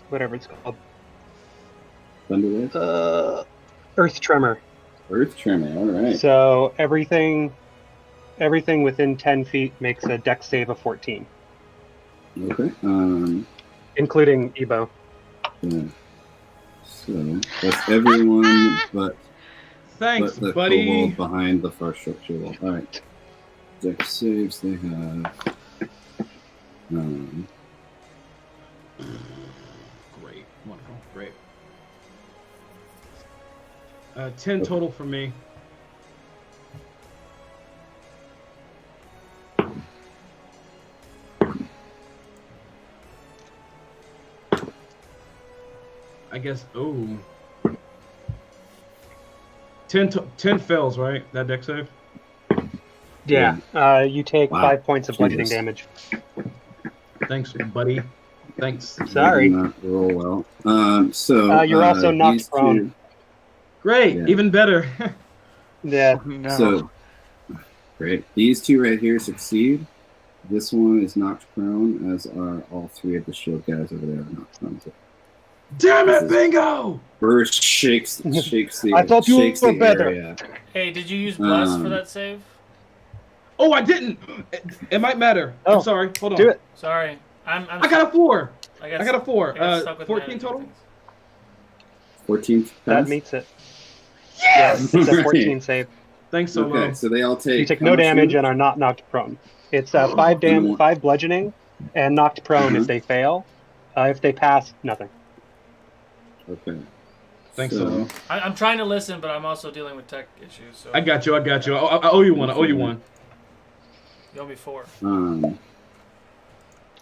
F: whatever it's called.
B: Thunderwave?
F: Earth Tremor.
B: Earth Tremor, all right.
F: So everything within 10 feet makes a dex save of 14.
B: Okay.
F: Including Ebo.
B: Yeah. So that's everyone but
C: Thanks,
B: the
C: buddy.
B: kobold behind the far structure wall. All right. Dex saves they have.
C: Great. Wonderful. Great. 10 total for me. I guess, 10 fails, right? That deck save?
F: Yeah. You take
B: Wow.
F: 5 points of bludgeoning
B: Jesus.
F: damage.
C: Thanks, buddy. Thanks.
F: Sorry.
B: Did not roll well. So
F: You're also knocked
B: these
F: prone.
B: two-
C: Great.
B: Yeah.
C: Even better.
F: Yeah.
E: No.
B: So great. These two right here succeed. This one is knocked prone, as are all three of the shield guys over there are knocked prone. So
C: Damn
B: This
C: it,
B: is-
C: bingo!
B: Burst shakes the
F: I thought you
B: shakes
F: were
B: the
F: better.
B: area.
A: Hey, did you use bless for
B: Um,
A: that save?
C: Oh, I didn't. It might matter.
F: Oh,
C: I'm sorry. Hold on.
F: Do it.
A: Sorry, I
C: got a 4.
A: I
C: I got a 4.
A: I got stuck with
C: 14
A: managing
C: total?
A: things.
B: 14th
F: That
B: pass?
F: meets it.
C: Yes!
F: Yeah, it's a 14 save.
C: Thanks, Solo.
B: Okay, so they all take.
F: You take
B: how
F: no
B: much
F: damage and are not knocked prone. It's 5 bludgeoning and knocked prone if they fail. If they pass, nothing.
B: Okay.
C: Thanks,
B: So-
C: Solo.
A: I'm trying to listen, but I'm also dealing with tech issues. So
C: I got you. I owe you one.
A: You owe me 4.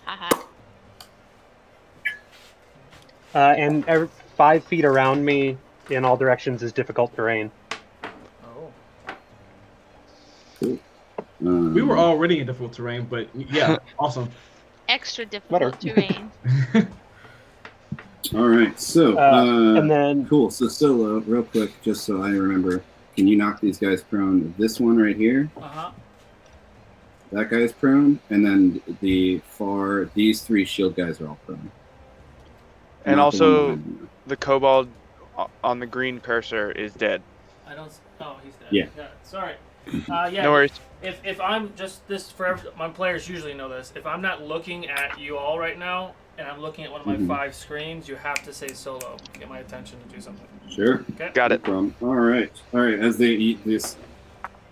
H: Haha.
F: And 5 feet around me in all directions is difficult terrain.
A: Oh.
C: We were already in difficult terrain, but yeah, awesome.
H: Extra difficult terrain.
B: All right, so
F: and then
B: cool. So Solo, real quick, just so I remember, can you knock these guys prone? This one right here, that guy's prone, and then these 3 shield guys are all prone.
E: And
B: Not the one
E: also,
B: behind you.
E: the kobold on the green cursor is dead.
A: I don't. Oh, he's dead.
B: Yeah.
A: Sorry. Yeah.
E: No worries.
A: If I'm just this my players usually know this. If I'm not looking at you all right now, and I'm looking at one of my 5 screens, you have to say solo to get my attention to do something.
B: Sure.
A: Okay.
E: Got it.
B: All right. As they eat this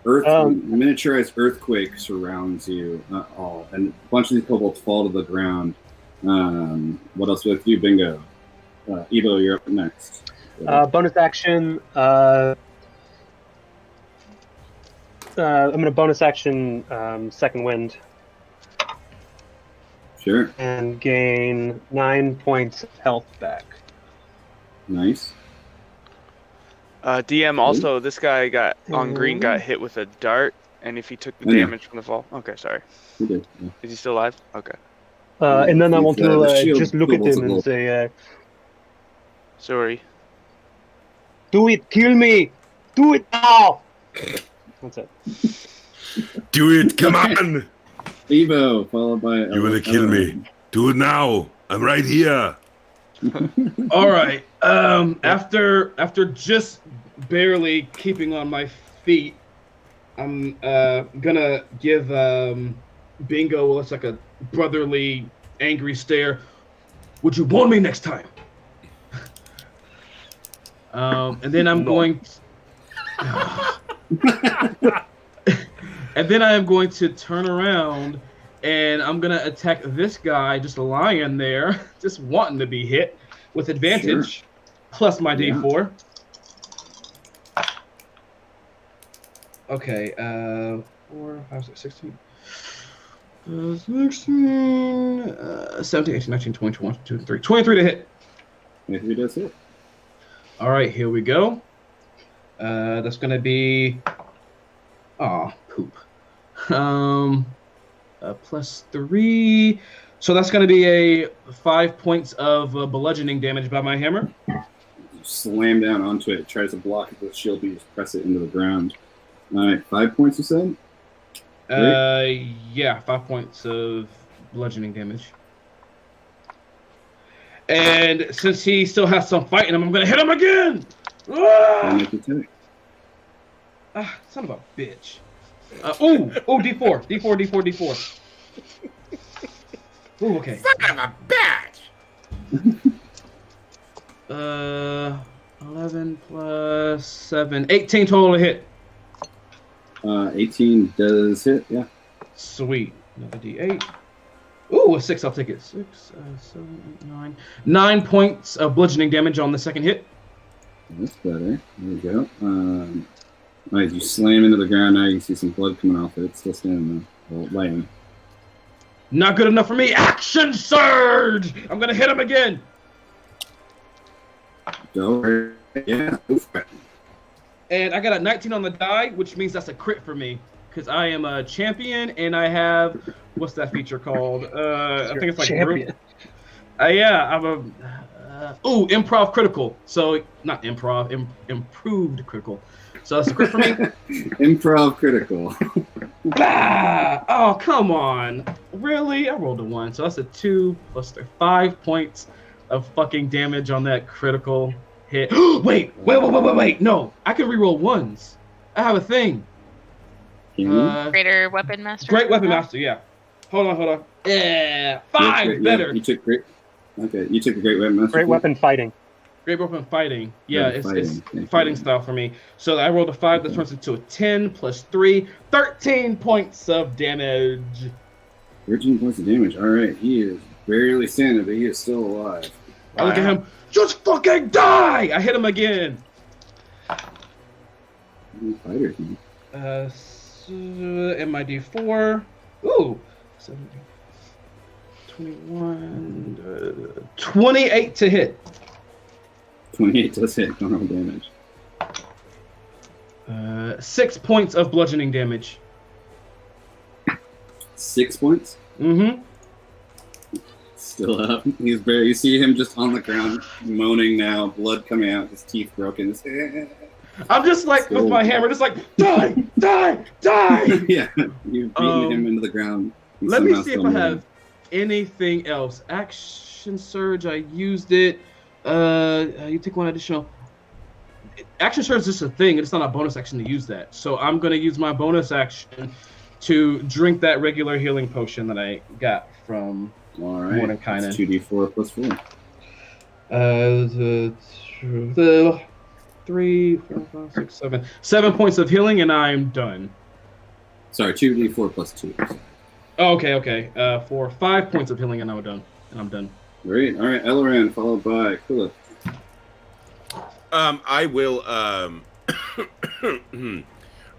B: miniaturized earthquake surrounds you all, and a bunch of these kobolds fall to the ground. What else with you, Bingo? Evo, you're up next.
F: bonus action. I'm going to bonus action Second Wind.
B: Sure.
F: And gain 9 points of health back.
B: Nice.
E: DM also, this guy on green got hit with a dart, and if he took the damage from the fall. Okay, sorry.
B: He did. Yeah.
E: Is he still alive? Okay.
F: And then I want
B: the
F: to
B: shield
F: just look at
B: kobolds
F: him
B: will-
F: and say,
E: Sorry.
F: "Do it, kill me, do it now." That's it.
I: Do it, come on!
B: Evo, followed by.
I: You wanna kill me? Do it now! I'm right here!
C: All right. After just barely keeping on my feet, I'm gonna give Bingo what's like a brotherly, angry stare. Would you warn me next time? And then I'm going. And then I am going to turn around, and I'm gonna attack this guy just lying there, just wanting to be hit with advantage, plus my D4. Okay, 4, 5, 6, 16. 17, 18, 19, 20, 21, 22, 23. 23 to hit.
B: 23 does hit.
C: All right, here we go. That's going to be... Aw, poop. +3. So that's going to be a 5 points of bludgeoning damage by my hammer.
B: You slam down onto it, tries to block it with the shield, but you just press it into the ground. All right, 5 points, you said?
C: Yeah, 5 points of bludgeoning damage. And since he still has some fight in him, I'm going to hit him again!
B: Make your attack.
C: Son of a bitch. D4. D4. Ooh, okay.
D: Son of a bitch!
C: 11 plus 7. 18 total to hit.
B: 18 does hit, yeah.
C: Sweet. Another D8. Ooh, a 6. I'll take it. 6, 7, 8, 9. 9 points of bludgeoning damage on the second hit.
B: That's better. There we go. All right, you slam into the ground. Now you can see some blood coming off it. It's still standing there. Well, lightning.
C: Not good enough for me. Action surge! I'm going to hit him again.
B: Go. Yeah, go for it.
C: And I got a 19 on the die, which means that's a crit for me. Because I am a champion, and I have... What's that feature called? I think it's like...
F: Champion.
C: Yeah, I'm a... improv critical. So, not improv, improved critical. So that's a crit for me.
B: Improv critical.
C: Oh, come on. Really? I rolled a 1. So that's a 2 plus 3. 5 points of fucking damage on that critical hit. Wait. No, I can reroll 1s. I have a thing.
H: Greater Weapon Master.
C: Great Weapon Master, yeah. Hold on. Yeah, 5 better.
B: Yeah, you took great. Okay, you took a Great Weapon Master.
F: Great Weapon Fighting.
C: Great Weapon Fighting. Yeah, it's
B: fighting.
C: fighting style for me. So I rolled a 5 that turns into a 10 plus 3. 13 points of damage.
B: 13 points of damage. All right, he is barely standing, but he is still alive.
C: I look at him. Just fucking die! I hit him again.
B: Fighters, man.
C: And my D4. Ooh. 17, 21. 28 to hit.
B: 28 does hit. Normal damage.
C: 6 points of bludgeoning damage.
B: 6 points?
C: Mm-hmm.
B: Still up. He's bare. You see him just on the ground, moaning now, blood coming out, his teeth broken.
C: I'm just like, with my hammer, just like, die!
B: Yeah, you've beaten him into the ground.
C: Let me see if I have anything else. Action Surge, I used it. You take 1 additional. Action Surge is just a thing. It's not a bonus action to use that. So I'm going to use my bonus action to drink that regular healing potion that I got from Mordenkainen.
B: It's 2d4 plus 4.
C: The 3, 4, 5, 6, 7. 7 points of healing, and I'm done.
B: Sorry, 2d4 plus 2.
C: Oh, okay. For 5 points of healing, and I'm done.
B: Great. All right, Elloran, followed by Kulith.
D: I will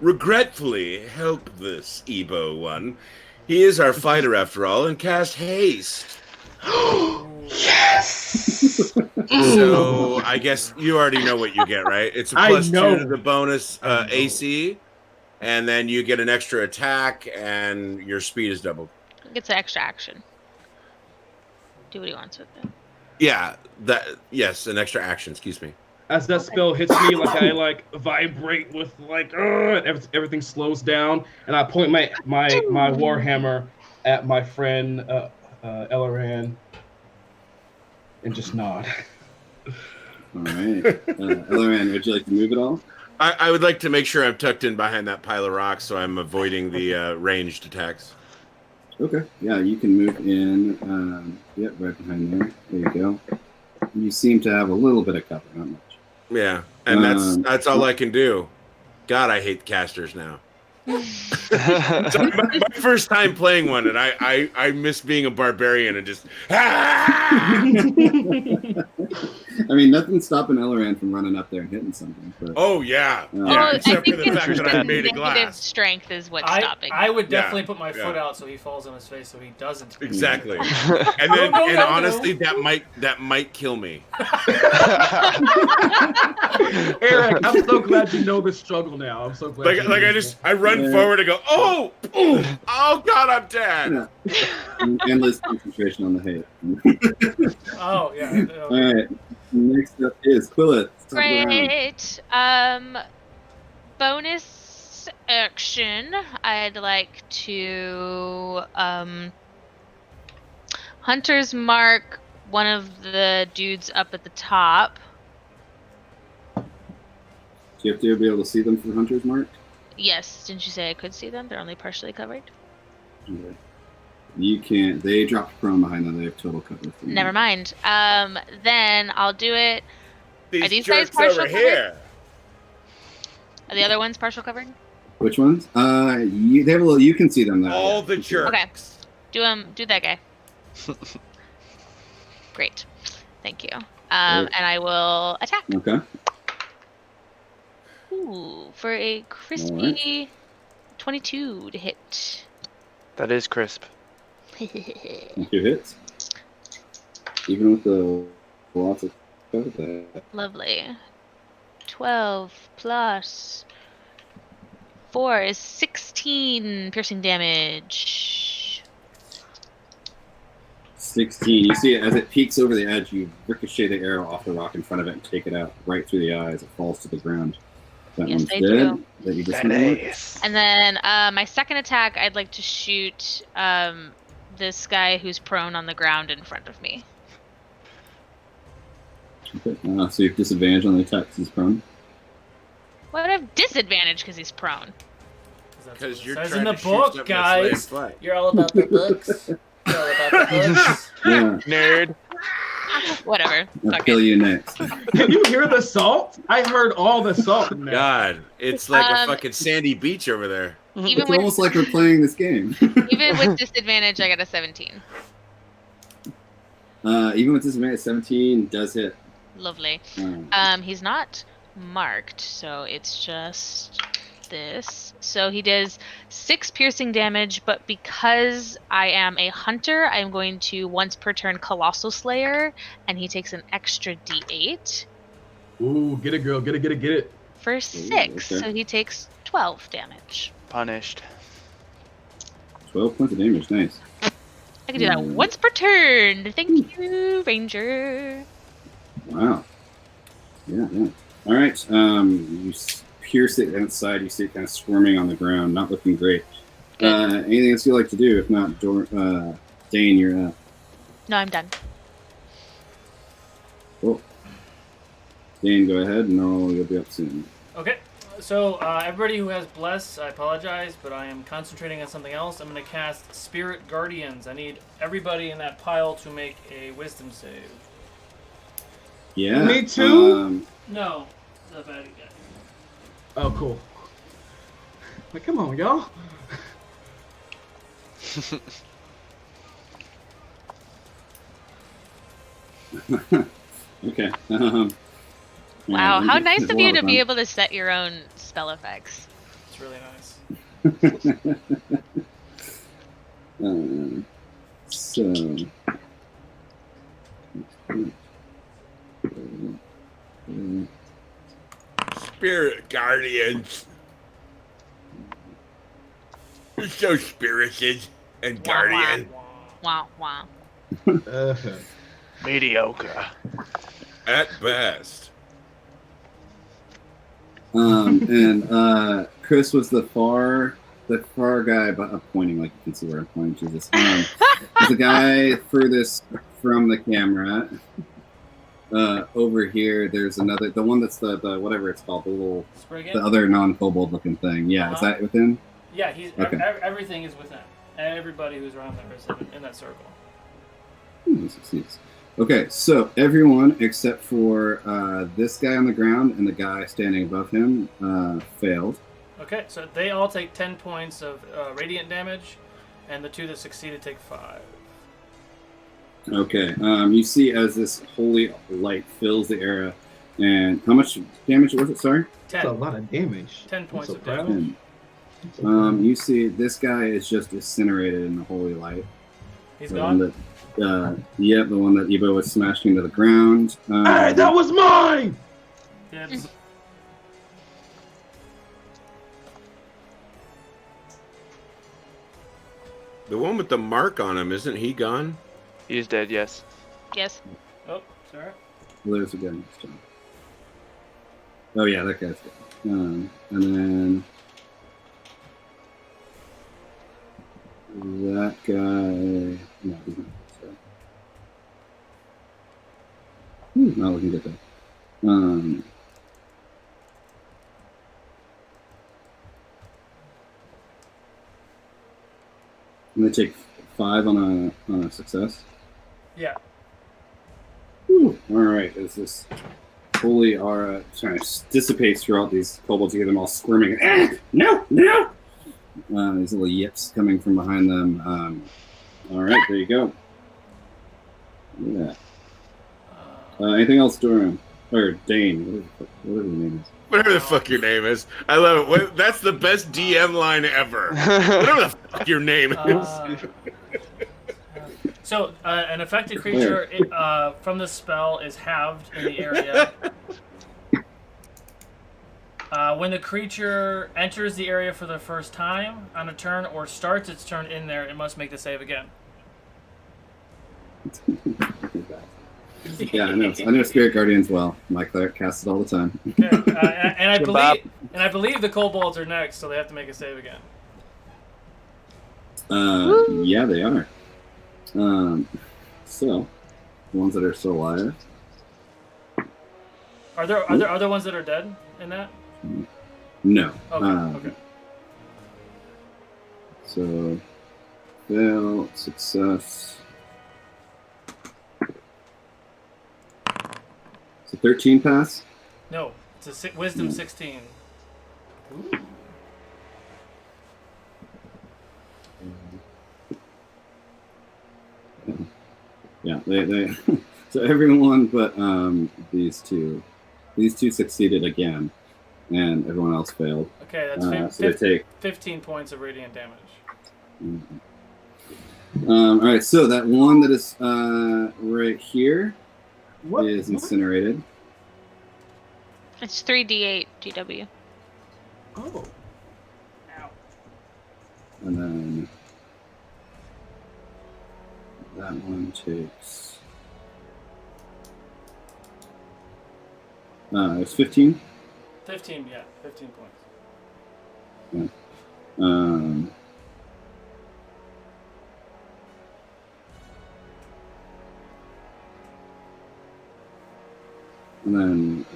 D: regretfully help this Ebo one. He is our fighter after all, and cast haste.
C: Yes!
D: So I guess you already know what you get, right? It's a plus 2 to the bonus AC, and then you get an extra attack, and your speed is doubled.
H: It's an extra action. Do what he wants with it.
D: Yeah, yes, an extra action. Excuse me.
C: As that spell hits me, I vibrate with everything slows down, and I point my warhammer at my friend Elloran, and just nod.
B: All right, Elloran, would you like to move at all?
D: I would like to make sure I'm tucked in behind that pile of rocks, so I'm avoiding the ranged attacks.
B: Okay. Yeah, you can move in. Right behind there. There you go. You seem to have a little bit of cover, not much.
D: Yeah, and that's all I can do. God, I hate casters now. It's my first time playing one, and I miss being a barbarian and just.
B: I mean, nothing's stopping Elran from running up there and hitting something. But,
I: Oh yeah.
H: Well,
I: Yeah,
H: I
I: except for
H: think
I: the fact
H: it's
I: that I'm
H: the
I: made of
H: negative
I: glass.
H: strength is what's
A: I
H: stopping.
A: would
I: Yeah,
A: definitely put my foot
I: yeah.
A: out so he falls on his face so he doesn't.
I: Exactly. And
A: No,
I: then
A: no,
I: and
A: no,
I: honestly that might kill me.
C: Eric, I'm so glad you know the struggle now. I'm so glad.
I: I run forward and go, oh God, I'm dead.
B: Yeah. Endless concentration on the hate.
A: Oh yeah.
B: All right. Next up is Quillet. Top of the round.
H: Great. Bonus action. I'd like to Hunter's Mark one of the dudes up at the top.
B: Do you have to be able to see them from Hunter's Mark?
H: Yes, didn't you say I could see them? They're only partially covered.
B: Okay. You can't. They dropped prone behind them. They have total cover.
H: Never mind. Then I'll do it. Are these guys
I: jerks
H: partial
I: over
H: covered?
I: here.
H: Are the other ones partial covered?
B: Which ones? They have a little. You can see them now.
I: All the jerks.
H: Okay. Do that guy. Great. Thank you. And I will attack.
B: Okay.
H: Ooh, for a crispy 22 to hit.
E: That is crisp.
B: 2 hits. Even with the lots of cover.
H: Lovely. 12 plus 4 is 16 piercing damage.
B: 16. You see it as it peeks over the edge. You ricochet the arrow off the rock in front of it and take it out right through the eyes. It falls to the ground. That
H: Yes,
B: one's
H: I
B: dead.
H: do.
B: That you just
E: Nice.
H: And then my second attack, I'd like to shoot this guy who's prone on the ground in front of me.
B: Okay. So you have disadvantage on the attack because he's prone.
H: Well, I have disadvantage because he's prone.
I: Because you're
A: says
I: trying
A: in the
I: to shoot
A: book,
I: something
A: guys.
I: that's laying flat.
A: You're all about the books. You're all about the books.
B: Yeah.
E: Nerd.
H: Whatever.
B: I'll
H: Fuck
B: kill
H: it.
B: you next.
C: Can you hear the salt? I heard all the salt in there.
D: God, it's like a
H: Um,
D: fucking sandy beach over there.
H: Even
B: It's
H: with
B: almost like we're playing this game.
H: even with disadvantage, I got a 17.
B: Even with disadvantage, 17 does hit.
H: Lovely.
B: Um,
H: He's not marked, so it's just this. So he does 6 piercing damage, but because I am a hunter, I'm going to once per turn Colossal Slayer, and he takes an extra D8
C: Ooh, get it, girl. Get it.
H: for 6.
B: okay.
H: So he takes 12 damage.
E: Punished.
B: 12 points of damage. Nice.
H: I can do that once per turn. Thank you, Ranger.
B: Wow. Yeah. All right. You pierce it inside. You see it kind of squirming on the ground, not looking great. Anything else you'd like to do? If not, Dane, you're up.
H: No, I'm done.
B: Cool. Dane, go ahead, and you'll be up soon.
A: Okay, so everybody who has Bless, I apologize, but I am concentrating on something else. I'm going to cast Spirit Guardians. I need everybody in that pile to make a Wisdom save.
B: Yeah.
C: Me too?
A: No, the bad guy.
C: Oh, cool. Like, come on, y'all.
B: Okay.
H: Wow, how nice
B: it's a
H: of
B: lot
H: you to be
B: fun.
H: able to set your own spell effects.
A: It's really nice.
B: So.
I: Spirit guardians. You're so spirited and guardian.
H: Wow, wow.
E: Mediocre.
I: At best.
B: And Chris was the far guy, but I'm pointing like you can see where I'm pointing. Jesus. The guy furthest from the camera. Over here, there's another, the one that's the whatever it's called, the
A: Spriggan?
B: other non-kobold looking thing. Yeah, is that within?
A: Yeah, he's
B: Okay.
A: everything is within. Everybody who's around there is in that circle.
B: Yes. Okay, so everyone except for this guy on the ground and the guy standing above him failed.
A: Okay, so they all take 10 points of radiant damage, and the 2 that succeeded take 5.
B: Okay. You see as this holy light fills the area, and how much damage was it? Sorry.
C: That's a lot of damage.
A: 10 points
C: so
A: of damage.
B: You see this guy is just incinerated in the holy light.
A: He's
B: the
A: gone.
B: One that, the one that Evo was smashing into the ground.
C: Hey, that was mine.
A: Dibs.
D: The one with the mark on him, isn't he gone?
E: He's dead. Yes.
H: Yes.
A: Oh, sorry.
B: There's a guy next to him. Oh yeah, that guy's good. And then that guy. No, he's not. Sorry. Not looking good though. I'm gonna take 5 on a success.
A: Yeah.
B: Whew. All right, as this holy aura dissipates throughout these kobolds, you hear them all squirming. No! These little yips coming from behind them. All right, there you go. Yeah. Anything else, Doran? Or Dane? Whatever your name is.
D: Whatever the fuck your name is. I love it. That's the best DM line ever. Whatever the fuck your name is.
A: So, an affected creature from the spell is halved in the area. When the creature enters the area for the first time on a turn or starts its turn in there, it must make the save again.
B: Yeah, I know Spirit Guardians well. My cleric casts it all the time.
A: Okay. And I believe the kobolds are next, so they have to make a save again.
B: Yeah, they are. So, the ones that are still alive.
A: Are there other ones that are dead in that?
B: No.
A: Okay.
B: So, fail, success. It's a 13 pass.
A: No, it's a wisdom 16. Ooh.
B: Yeah, they so everyone but these two succeeded again, and everyone else failed.
A: Okay, that's
B: so they take
A: 15 points of radiant damage.
B: All right, so that one that is right here is incinerated.
H: It's 3d8 GW.
C: Oh.
A: Ow.
B: And then that one takes. It's 15.
A: 15, yeah, 15 points.
B: Yeah. And then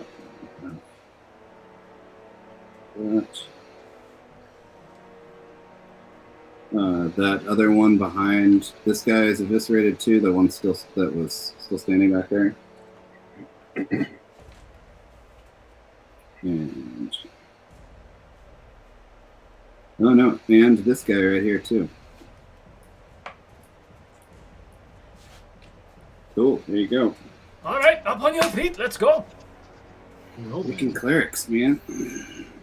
B: that other one behind this guy is eviscerated too. The one that was still standing back there. And no, and this guy right here too. Cool, there you go.
A: All right, up on your feet, let's go.
B: Freaking clerics, man.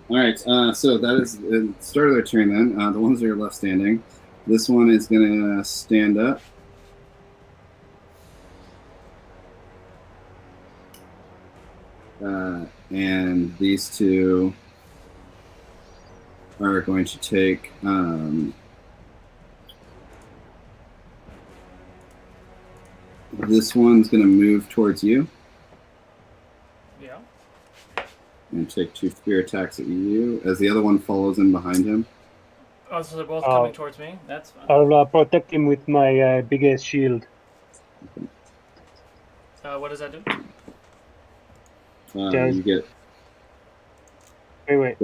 B: All right, so that is the start of their turn then. The ones that are left standing. This one is going to stand up. And these two are going to take... this one's going to move towards you.
A: Yeah.
B: And take 2 spear attacks at you as the other one follows in behind him.
A: Oh, so they're both coming towards me? That's fine.
F: I'll protect him with my biggest shield.
A: What does that do?
B: You get...
F: Wait.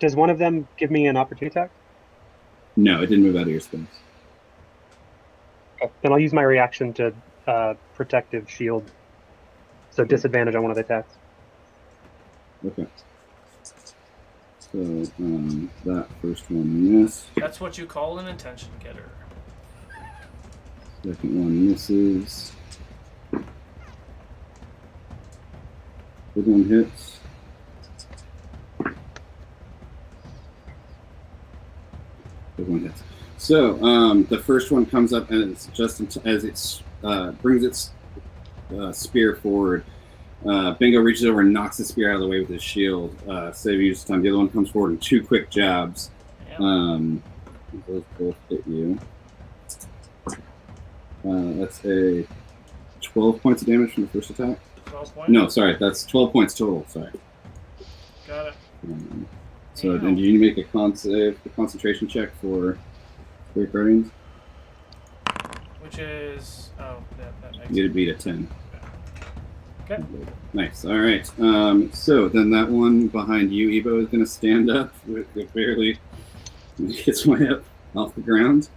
F: Does one of them give me an opportunity attack?
B: No, it didn't move out of your space.
F: Okay. Then I'll use my reaction to protective shield. So disadvantage on one of the attacks.
B: Okay. So that first one missed.
A: That's what you call an intention getter.
B: Second one misses. Third one hits. Third one hits. So the first one comes up, and it's just as it brings its spear forward. Bingo reaches over and knocks the spear out of the way with his shield. Save you time. The other one comes forward in 2 quick jabs. Those both hit you. That's a 12 points of damage from the first attack.
A: 12 points?
B: No, sorry, that's 12 points total. Sorry.
A: Got it.
B: So then, do you make a concentration check for your guardians?
A: Which is that makes
B: You get to beat a 10.
A: Okay.
B: Nice. All right. So then that one behind you, Evo, is going to stand up. It barely gets way up off the ground.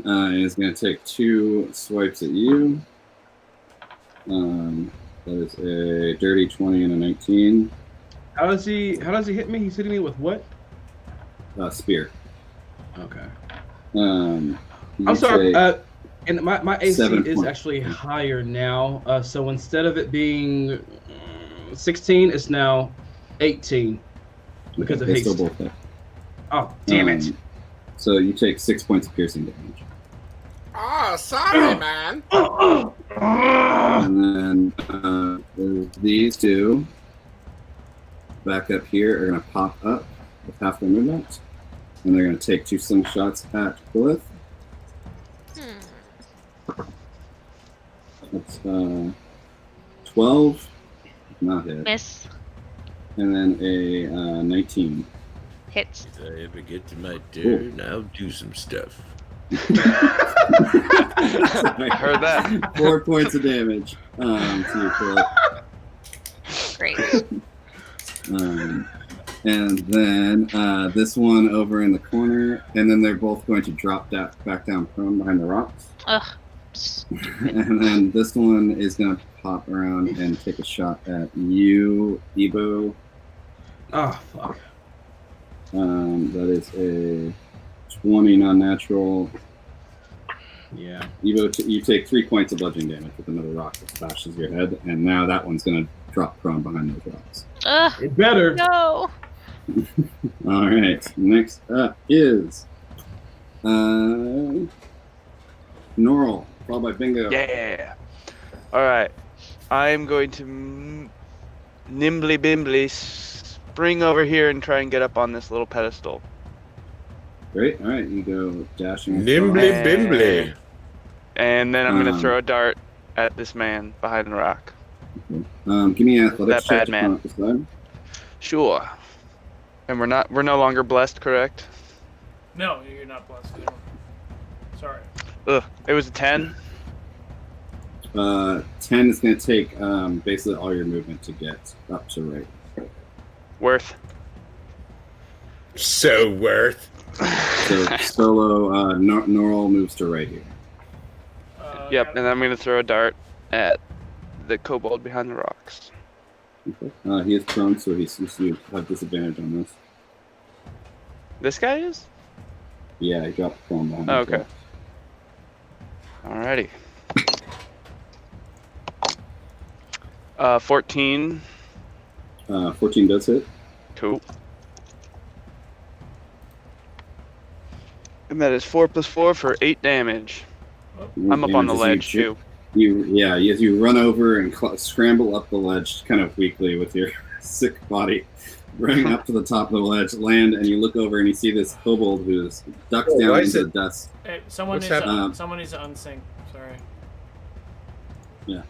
B: Is going to take 2 swipes at you. That is a dirty 20 and a 19.
C: How does he hit me? He's hitting me with what?
B: Spear.
C: Okay.
B: I'm
C: I'm sorry. And my AC
B: 7
C: is
B: points.
C: actually higher now. So instead of it being 16, it's now 18 because of
B: They
C: haste.
B: still both hit.
C: Oh, damn it.
B: So you take 6 points of piercing damage.
I: Oh, sorry, man.
B: And then these 2 back up here are going to pop up with half their movement. And they're going to take 2 slingshots at Glyph. That's 12. Not hit.
H: Miss.
B: And then a 19.
H: Hits.
D: If I ever get to my turn, I'll do some stuff.
E: I heard that.
B: 4 points of damage to you, Phil.
H: Great.
B: And then this one over in the corner, and then they're both going to drop back down prone behind the rocks.
H: Ugh.
B: And then this one is going to pop around and take a shot at you, Ebo.
C: Oh, fuck.
B: That is a 20 non-natural.
C: Yeah.
B: Ebo, you take 3 points of bludgeoning damage with another rock that slashes your head, and now that one's going to drop prone behind those rocks.
H: Ugh.
C: It better.
H: No.
B: All right. Next up is Norl, followed by Bingo.
E: Yeah. All right. I'm going to nimbly bimbly spring over here and try and get up on this little pedestal.
B: Great. All right. You go dashing.
I: Nimbly bimbly.
E: And then I'm going to throw a dart at this man behind the rock.
B: Give me an athletics
E: That
B: check
E: bad
B: to
E: man.
B: come up this side.
E: Sure. And we're no longer blessed, correct?
A: No, you're not blessed. You don't. Sorry.
E: Ugh. It was a 10.
B: 10 is going to take basically all your movement to get up to right.
E: Worth.
I: So worth.
B: So solo Norl moves to right here.
E: Yep. And then I'm going to throw a dart at the kobold behind the rocks.
B: Okay. He is prone, so you have disadvantage on this.
E: This guy is?
B: Yeah, he dropped prone behind.
E: Oh,
B: the
E: okay. Alrighty. 14.
B: 14 does hit.
E: Cool. And that is 4 + 4 for 8 damage. I'm up on the ledge too.
B: As you run over and scramble up the ledge kind of weakly with your sick body, running up to the top of the ledge, land, and you look over and you see this kobold who ducks down into the dust.
A: Hey, someone
I: What's
A: needs
I: happening?
A: someone needs to unsync. Sorry.
B: Yeah.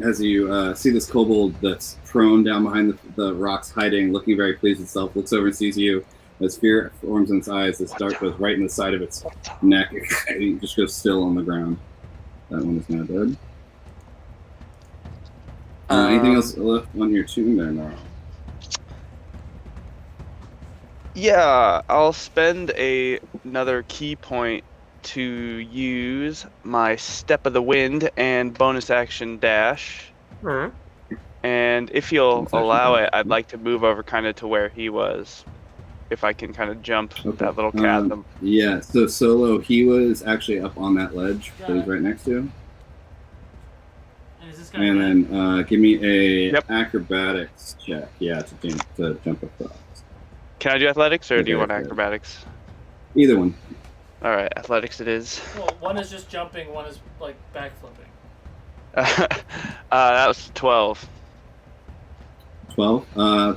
B: As you see this kobold that's prone down behind the rocks, hiding, looking very pleased with itself, looks over and sees you. As fear forms in its eyes, this dart goes right in the side of its neck. It just goes still on the ground. That one is now dead. Anything else left on your tune there, Nora?
E: Yeah, I'll spend another key point to use my Step of the Wind and bonus action dash. And if you'll
B: Bonus action
E: allow
B: dash.
E: it, I'd like to move over kind of to where he was. if I can kind of jump
B: Okay.
E: that little chasm.
B: Yeah, so Solo, he was actually up on that ledge that he's right next to.
A: And is this guy
B: And then give me a
E: Yep.
B: acrobatics check. Yeah, to jump across.
E: Can I do athletics, or do you
B: Okay,
E: want
B: good.
E: acrobatics?
B: Either one.
E: All right, athletics it is.
A: Well, one is just jumping, one is like backflipping.
E: That was 12.
B: 12?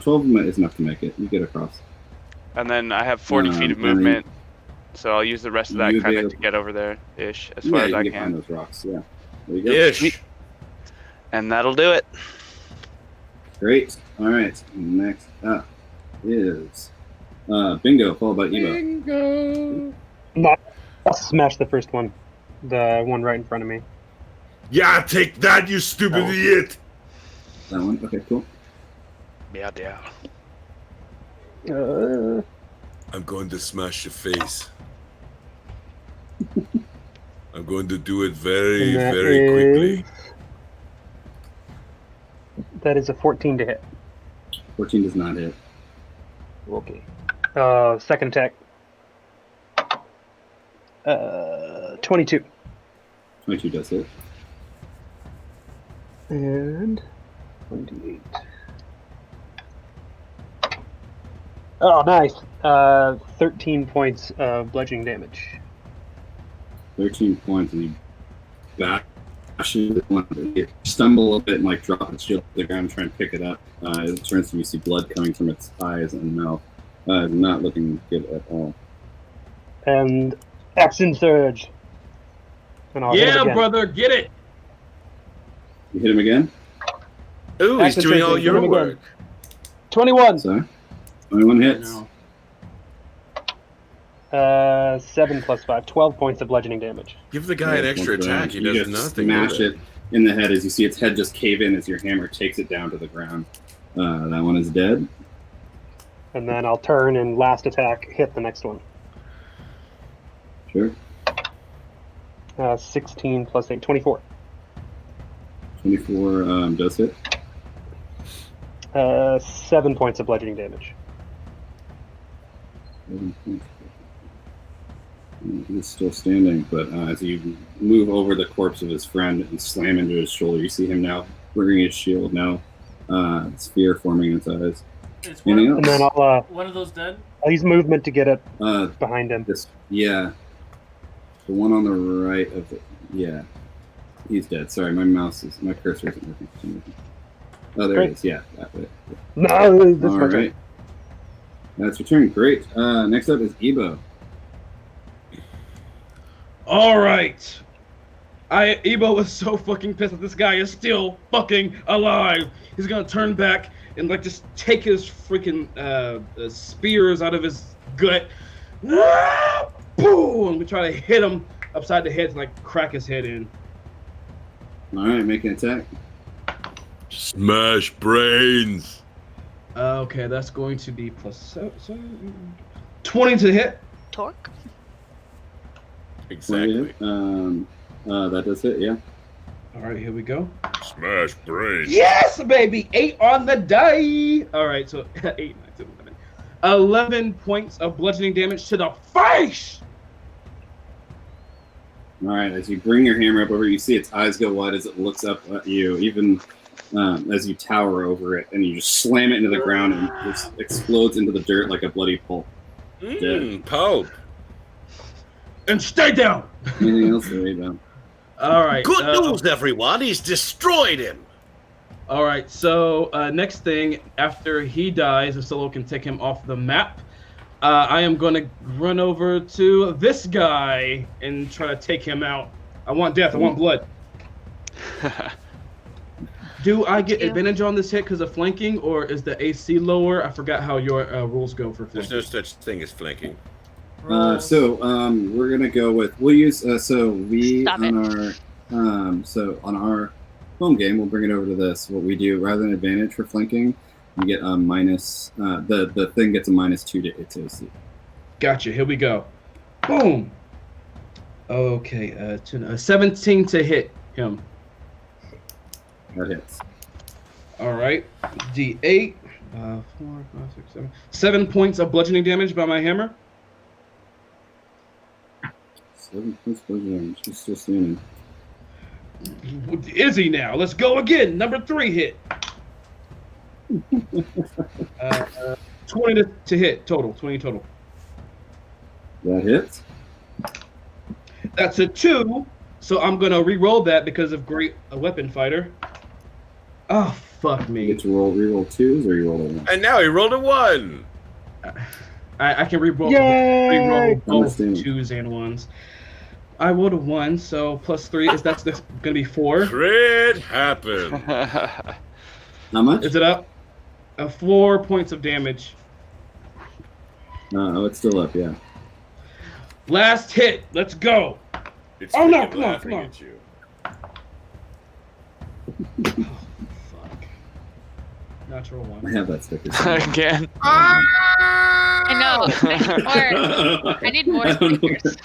B: 12 is enough to make it. You get across.
E: And then I have 40 feet of
B: and then
E: movement, so I'll use the rest of that
B: you'd be
E: kind of
B: able-
E: to get over there-ish, as
B: Yeah,
E: far as
B: you
E: I
B: can get behind
E: can.
B: those rocks. Yeah. There you go.
D: Ish.
E: And that'll do it.
B: Great. All right. Next up is Bingo, followed by Evo.
C: Bingo.
F: I'll smash the first one. The one right in front of me.
I: Yeah, take that, you stupid
B: Oh.
I: idiot.
B: That one. Okay, cool.
E: Yeah.
I: I'm going to smash your face. I'm going to do it very,
F: And that
I: very quickly.
F: That is a 14 to hit.
B: 14 does not hit.
F: Okay. Second attack. 22.
B: 22 does hit.
F: And 1d8. Oh, nice. 13 points of bludgeoning damage.
B: 13 points, and you bash into one. You stumble a bit and like drop its shield to the ground and try and pick it up. It turns to you see blood coming from its eyes and mouth. Not looking good at all.
F: And action surge. And I'll hit it
C: Yeah,
F: again.
C: brother, get it.
B: You hit him again?
D: Ooh, he's
F: Action
D: doing
F: surge,
D: all
F: hit
D: your
F: him again.
D: work.
F: 21.
B: Sorry. 21 hits.
C: No.
F: 7 plus 5. 12 points of bludgeoning damage.
D: Give the guy an extra attack. He
B: You
D: does
B: just
D: nothing.
B: smash
D: with
B: it in the head as you see its head just cave in as your hammer takes it down to the ground. That one is dead.
F: And then I'll turn and last attack hit the next one.
B: Sure.
F: 16 plus 8. 24.
B: 24 does hit.
F: 7 points of bludgeoning damage.
B: 7 points. He's still standing, but as you move over the corpse of his friend and slam into his shoulder, you see him now bringing his shield, now sphere forming in its eyes.
A: Is
B: Anything
F: And
B: else?
F: then
A: one of those dead?
F: I'll use movement to get it
B: Uh,
F: behind him.
B: yeah. The one on the right of the, yeah. He's dead. Sorry, my cursor isn't working for some reason. Oh, there
F: Great.
B: it is. Yeah, that way.
F: No, this
B: All
F: my turn.
B: right. That's your turn. Great. Next up is Ebo.
C: All right. Ebo was so fucking pissed that this guy is still fucking alive. He's gonna turn back and like just take his freaking spears out of his gut. Boom! We try to hit him upside the head to like crack his head in.
B: All right, make an attack.
I: Smash brains.
C: Okay, that's going to be plus 20 to hit.
H: Torque.
I: Exactly.
B: That does hit, yeah.
C: All right, here we go.
I: Smash brains.
C: Yes, baby! 8 on the die! All right, so 8, 9, 10, 11. 11 points of bludgeoning damage to the face!
B: All right, as you bring your hammer up over, you see its eyes go wide as it looks up at you, even as you tower over it, and you just slam it into the ground and it just explodes into the dirt like a bloody pulp.
D: Pope.
C: And stay down!
B: Anything else to read about?
C: All right.
D: Good news, everyone. He's destroyed him.
C: All right, so next thing, after he dies, if Solo can take him off the map, I am going to run over to this guy and try to take him out. I want death. I want blood. Do I get advantage on this hit because of flanking, or is the AC lower? I forgot how your rules go for
D: There's
C: flanking.
D: no such thing as flanking.
B: So we're gonna go with we'll use so we
H: Stop
B: on our home game we'll bring it over to this. What we do rather than advantage for flanking, you get a minus. The thing gets a -2 to its AC.
C: Gotcha. Here we go. Boom. Okay. 17 to hit him.
B: That hits.
C: All right. D8. 4, 5, 6, 7. 7 points of bludgeoning damage by my hammer.
B: 7 points of damage. He's still standing.
C: Is he now? Let's go again. Number 3 hit. 20 to hit total. 20 total.
B: That hits.
C: That's a 2. So I'm gonna re-roll that because of great weapon fighter. Oh fuck me!
B: You get to re-roll 2s, or you roll a 1.
I: And now he rolled a 1.
C: I can re-roll both 2s and 1s. I rolled a 1, so plus 3 is that's gonna be 4.
I: Crit happen.
B: How much?
C: Is it up? 4 points of damage.
B: Oh, it's still up. Yeah.
C: Last hit. Let's go.
I: It's
C: Oh, no,
I: freaking
C: come on,
I: laughing
C: come on.
I: at you.
C: Fuck. Natural
B: I
C: 1.
B: have that sticker.
E: Again.
H: I know. I need more stickers.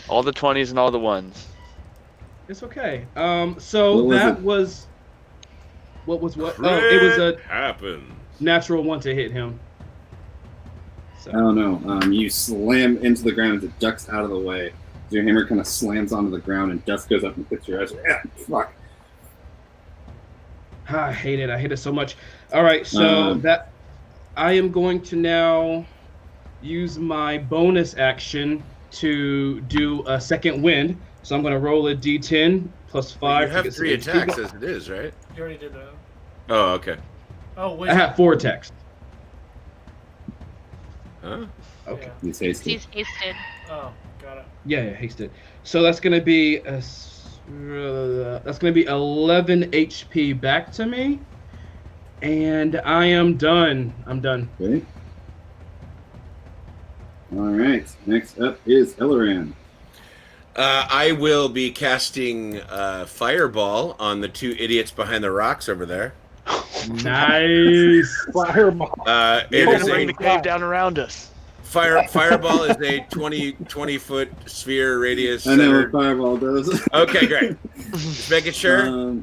E: All the 20s and all the 1s.
C: It's okay. So
B: What was
C: that
B: it?
C: was. What was what?
I: Crit
C: Oh, it was a
I: happens.
C: natural 1 to hit him. So.
B: Oh no! You slam into the ground as it ducks out of the way. Your hammer kind of slams onto the ground, and dust goes up and hits your eyes. Yeah, fuck.
C: I hate it. I hate it so much. All right, so that I am going to now use my bonus action to do a second wind. So I'm going to roll a d10 plus 5.
I: You have 3 attacks as it is, right?
A: You already did that.
I: Oh, okay.
A: Oh, wait.
C: I have 4 attacks.
I: Huh?
C: Okay.
A: Yeah.
B: He's hasted.
H: He's hasted.
A: Oh, got it.
C: Yeah, hasted. So that's going to be that's going to be 11 HP back to me, and I am done. I'm done.
B: Okay. All right. Next up is Elleran.
D: I will be casting Fireball on the 2 idiots behind the rocks over there.
C: Nice.
F: Fireball.
D: It
E: We're
D: is
E: gonna bring
D: a
E: the cave down around us.
D: Fireball is a 20 foot sphere radius.
B: I know
D: center.
B: what Fireball does.
D: Okay, great. Just making sure.
B: Go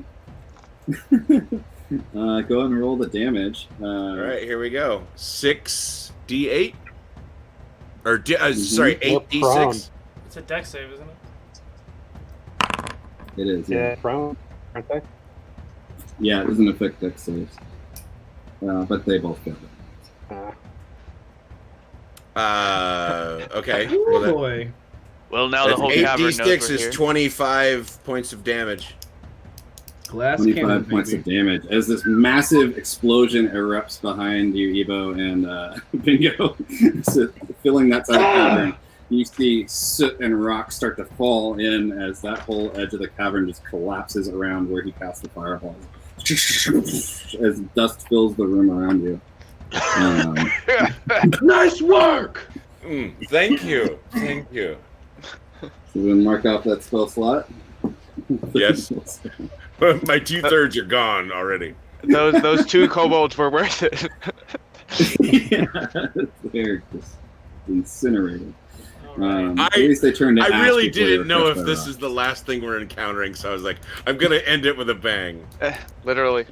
B: ahead and roll the damage.
D: All right, here we go. 6d8, or sorry,
F: You're
D: 8d6.
A: It's a dex save, isn't it?
B: It is.
F: Yeah,
B: Yeah.
F: brown, aren't they?
B: Yeah, it doesn't affect dex saves. But they both failed it.
D: Okay.
C: Ooh,
D: Well,
C: boy.
E: Well, now the
D: that's
E: whole cavern knows
D: 8d6
E: we're
D: is
E: here.
D: 25 points of damage.
C: Glass
B: 25
C: cannon,
B: points
C: baby.
B: of damage as this massive explosion erupts behind you, Ebo and Bingo, so filling that side of the cavern. You see soot and rocks start to fall in as that whole edge of the cavern just collapses around where he cast the fireball. As dust fills the room around you.
C: Nice work.
D: Thank you. Thank you.
B: So we're going to mark off that spell slot.
I: Yes. My 2/3 are gone already.
E: Those 2 kobolds were worth it.
B: Yeah, they're just incinerated. At least they turned to
I: I
B: ash
I: really
B: before they were
I: didn't know if
B: crushed by
I: this
B: rocks.
I: is the last thing we're encountering, so I was like, I'm gonna end it with a bang.
E: Literally.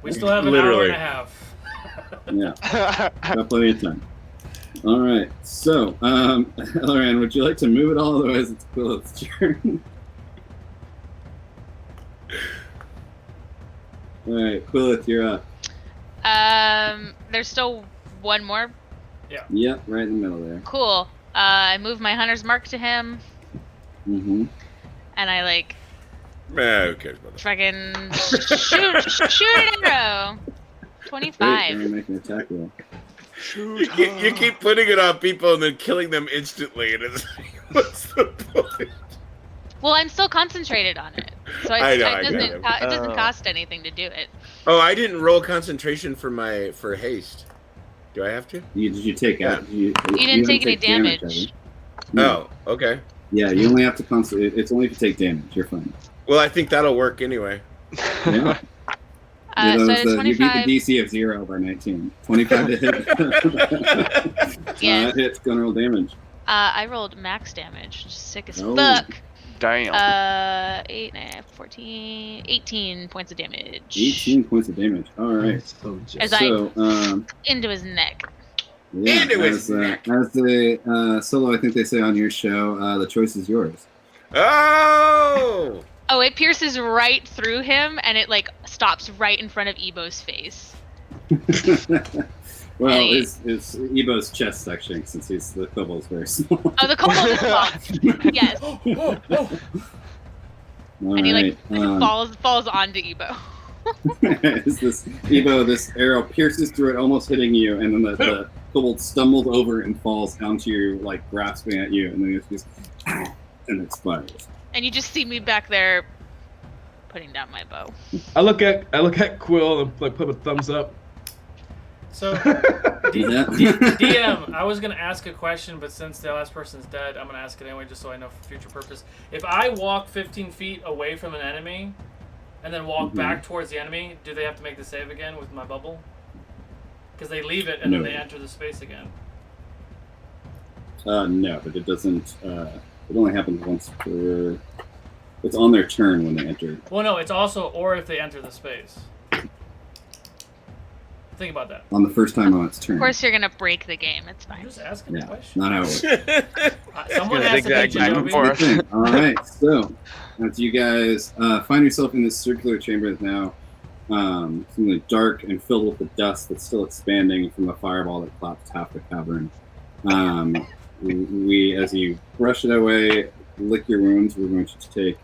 A: We still have an hour
I: Literally.
A: and a half.
B: Yeah, got plenty of time. All right, so Elleran, would you like to move it all? Otherwise, it's Quill's turn. All right, Quillith, you're up.
H: There's still one more.
B: Yep, right in the middle there.
H: Cool. I move my hunter's mark to him,
B: Mm-hmm.
H: and I like
I: Who cares about that?
H: fucking shoot an arrow.
B: Great,
H: 25.
B: you're making an attack roll.
I: You keep putting it on people and then killing them instantly, and it's like, what's the point?
H: Well, I'm still concentrated on it, so
I: I know,
H: it
I: I
H: doesn't
I: get it.
H: it doesn't cost anything to do it.
D: Oh, I didn't roll concentration for haste. Do I have to?
B: Did you take out?
H: You didn't take any damage.
B: have you? No.
D: Oh, okay.
B: Yeah, you only have to concentrate. It's only if you take damage. You're fine.
D: Well, I think that'll work anyway.
B: Yeah.
H: So
B: You beat
H: 25.
B: the DC of 0 by 19. 25 to hit.
H: Yeah.
B: That hits. Gonna roll damage.
H: I rolled max damage, which is sick as
B: Oh.
H: fuck.
E: Damn.
H: 8, 14, 18 points of damage.
B: 18 points of damage. All right.
C: So
H: As
C: just,
B: So,
H: into his neck.
B: yeah,
I: Into his
B: as
I: neck.
B: the solo, I think they say on your show, the choice is yours.
I: Oh!
H: Oh, it pierces right through him, and it like stops right in front of Ebo's face.
B: Well,
H: Any-
B: it's Ebo's chest section, since the kobold's very small.
H: Oh, the kobold is small. Yes,
B: All
H: and he
B: right.
H: like falls onto Ebo.
B: Is this Ebo? This arrow pierces through it, almost hitting you, and then the kobold stumbles over and falls onto you, like grasping at you, and then it just and expires.
H: And you just see me back there putting down my bow.
C: I look at Quill and like put a thumbs up.
A: So,
B: Yeah.
A: DM, I was going to ask a question, but since the last person's dead, I'm going to ask it anyway, just so I know for future purpose. If I walk 15 feet away from an enemy, and then walk back towards the enemy, do they have to make the save again with my bubble? Because they leave it, and then they enter the space again.
B: No, but it doesn't. It only happens once per. It's on their turn when they enter.
A: Well, no, it's also, or if they enter the space. Think about that.
B: On the first time on its turn.
H: Of course, you're gonna break the game. It's
A: I'm
H: fine.
A: just asking a
B: Yeah,
A: question.
B: not how it works.
A: Someone
E: Gonna
A: has to
E: zigzag
A: take
E: back
A: the
E: and
A: job.
E: forth.
B: All right, so as you guys find yourself in this circular chamber that's now something dark and filled with the dust that's still expanding from the fireball that collapsed half the cavern. We, as you brush it away, lick your wounds, we're going to take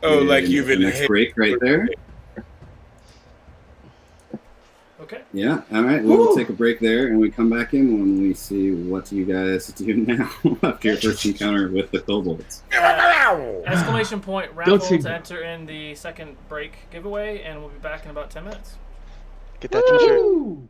I: you've been
B: next
I: hit.
B: break right there.
A: Okay.
B: Yeah, all right, we'll take a break there, and we come back in when we see what you guys do now after your first encounter with the kobolds.
A: Exclamation point, raffle
C: Guilty.
A: to enter in the second break giveaway, and we'll be back in about 10 minutes.
E: Get that t-shirt.
C: Woo!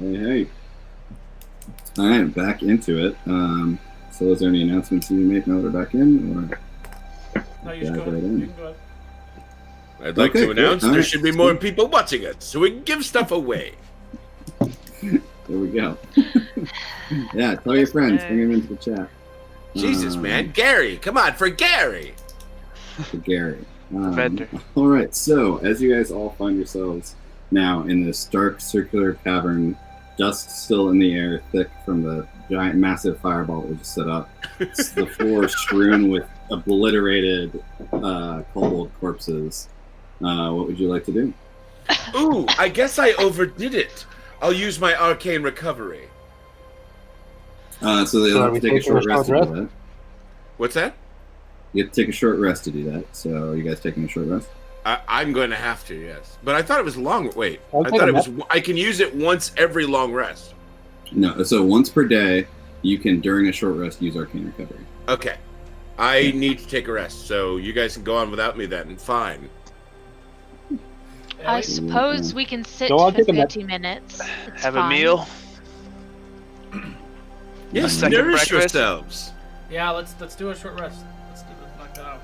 B: Hey. All right, back into it. So is there any announcements you make now that we're back in? Or
A: No, you should go ahead.
B: right in?
A: You can go ahead.
D: I'd like
B: Okay,
D: to announce
B: cool.
D: there
B: Alright,
D: should be more people watching us, so we can give stuff away.
B: There we go. Yeah, tell your friends. Bring them into the chat.
D: Jesus, man. Gary, come on, for Gary.
B: For Gary.
E: Vendor.
B: All right, so as you guys all find yourselves now in this dark circular cavern, dust still in the air, thick from the giant, massive fireball that we just set up. The floor strewn with obliterated kobold corpses. What would you like to do?
D: Ooh, I guess I overdid it. I'll use my arcane recovery.
B: So they'll have to take a short rest to do that.
D: What's that?
B: You have to take a short rest to do that. So you guys taking a short rest?
D: I'm going to have to, yes. But I thought it was long. Wait,
F: I'll
D: I
F: take
D: thought
F: a
D: it was. I can use it once every long rest.
B: No, so once per day, you can, during a short rest, use arcane recovery.
D: Okay. I need to take a rest, so you guys can go on without me then. Fine.
H: I suppose we can sit
F: Go on,
H: for
F: take a nap.
H: 30 minutes. It's
E: Have
H: fine.
E: a meal.
D: Yes,
E: second
D: nourish
E: breakfast.
D: yourselves.
A: Yeah, let's do a short rest. Let's knock that out.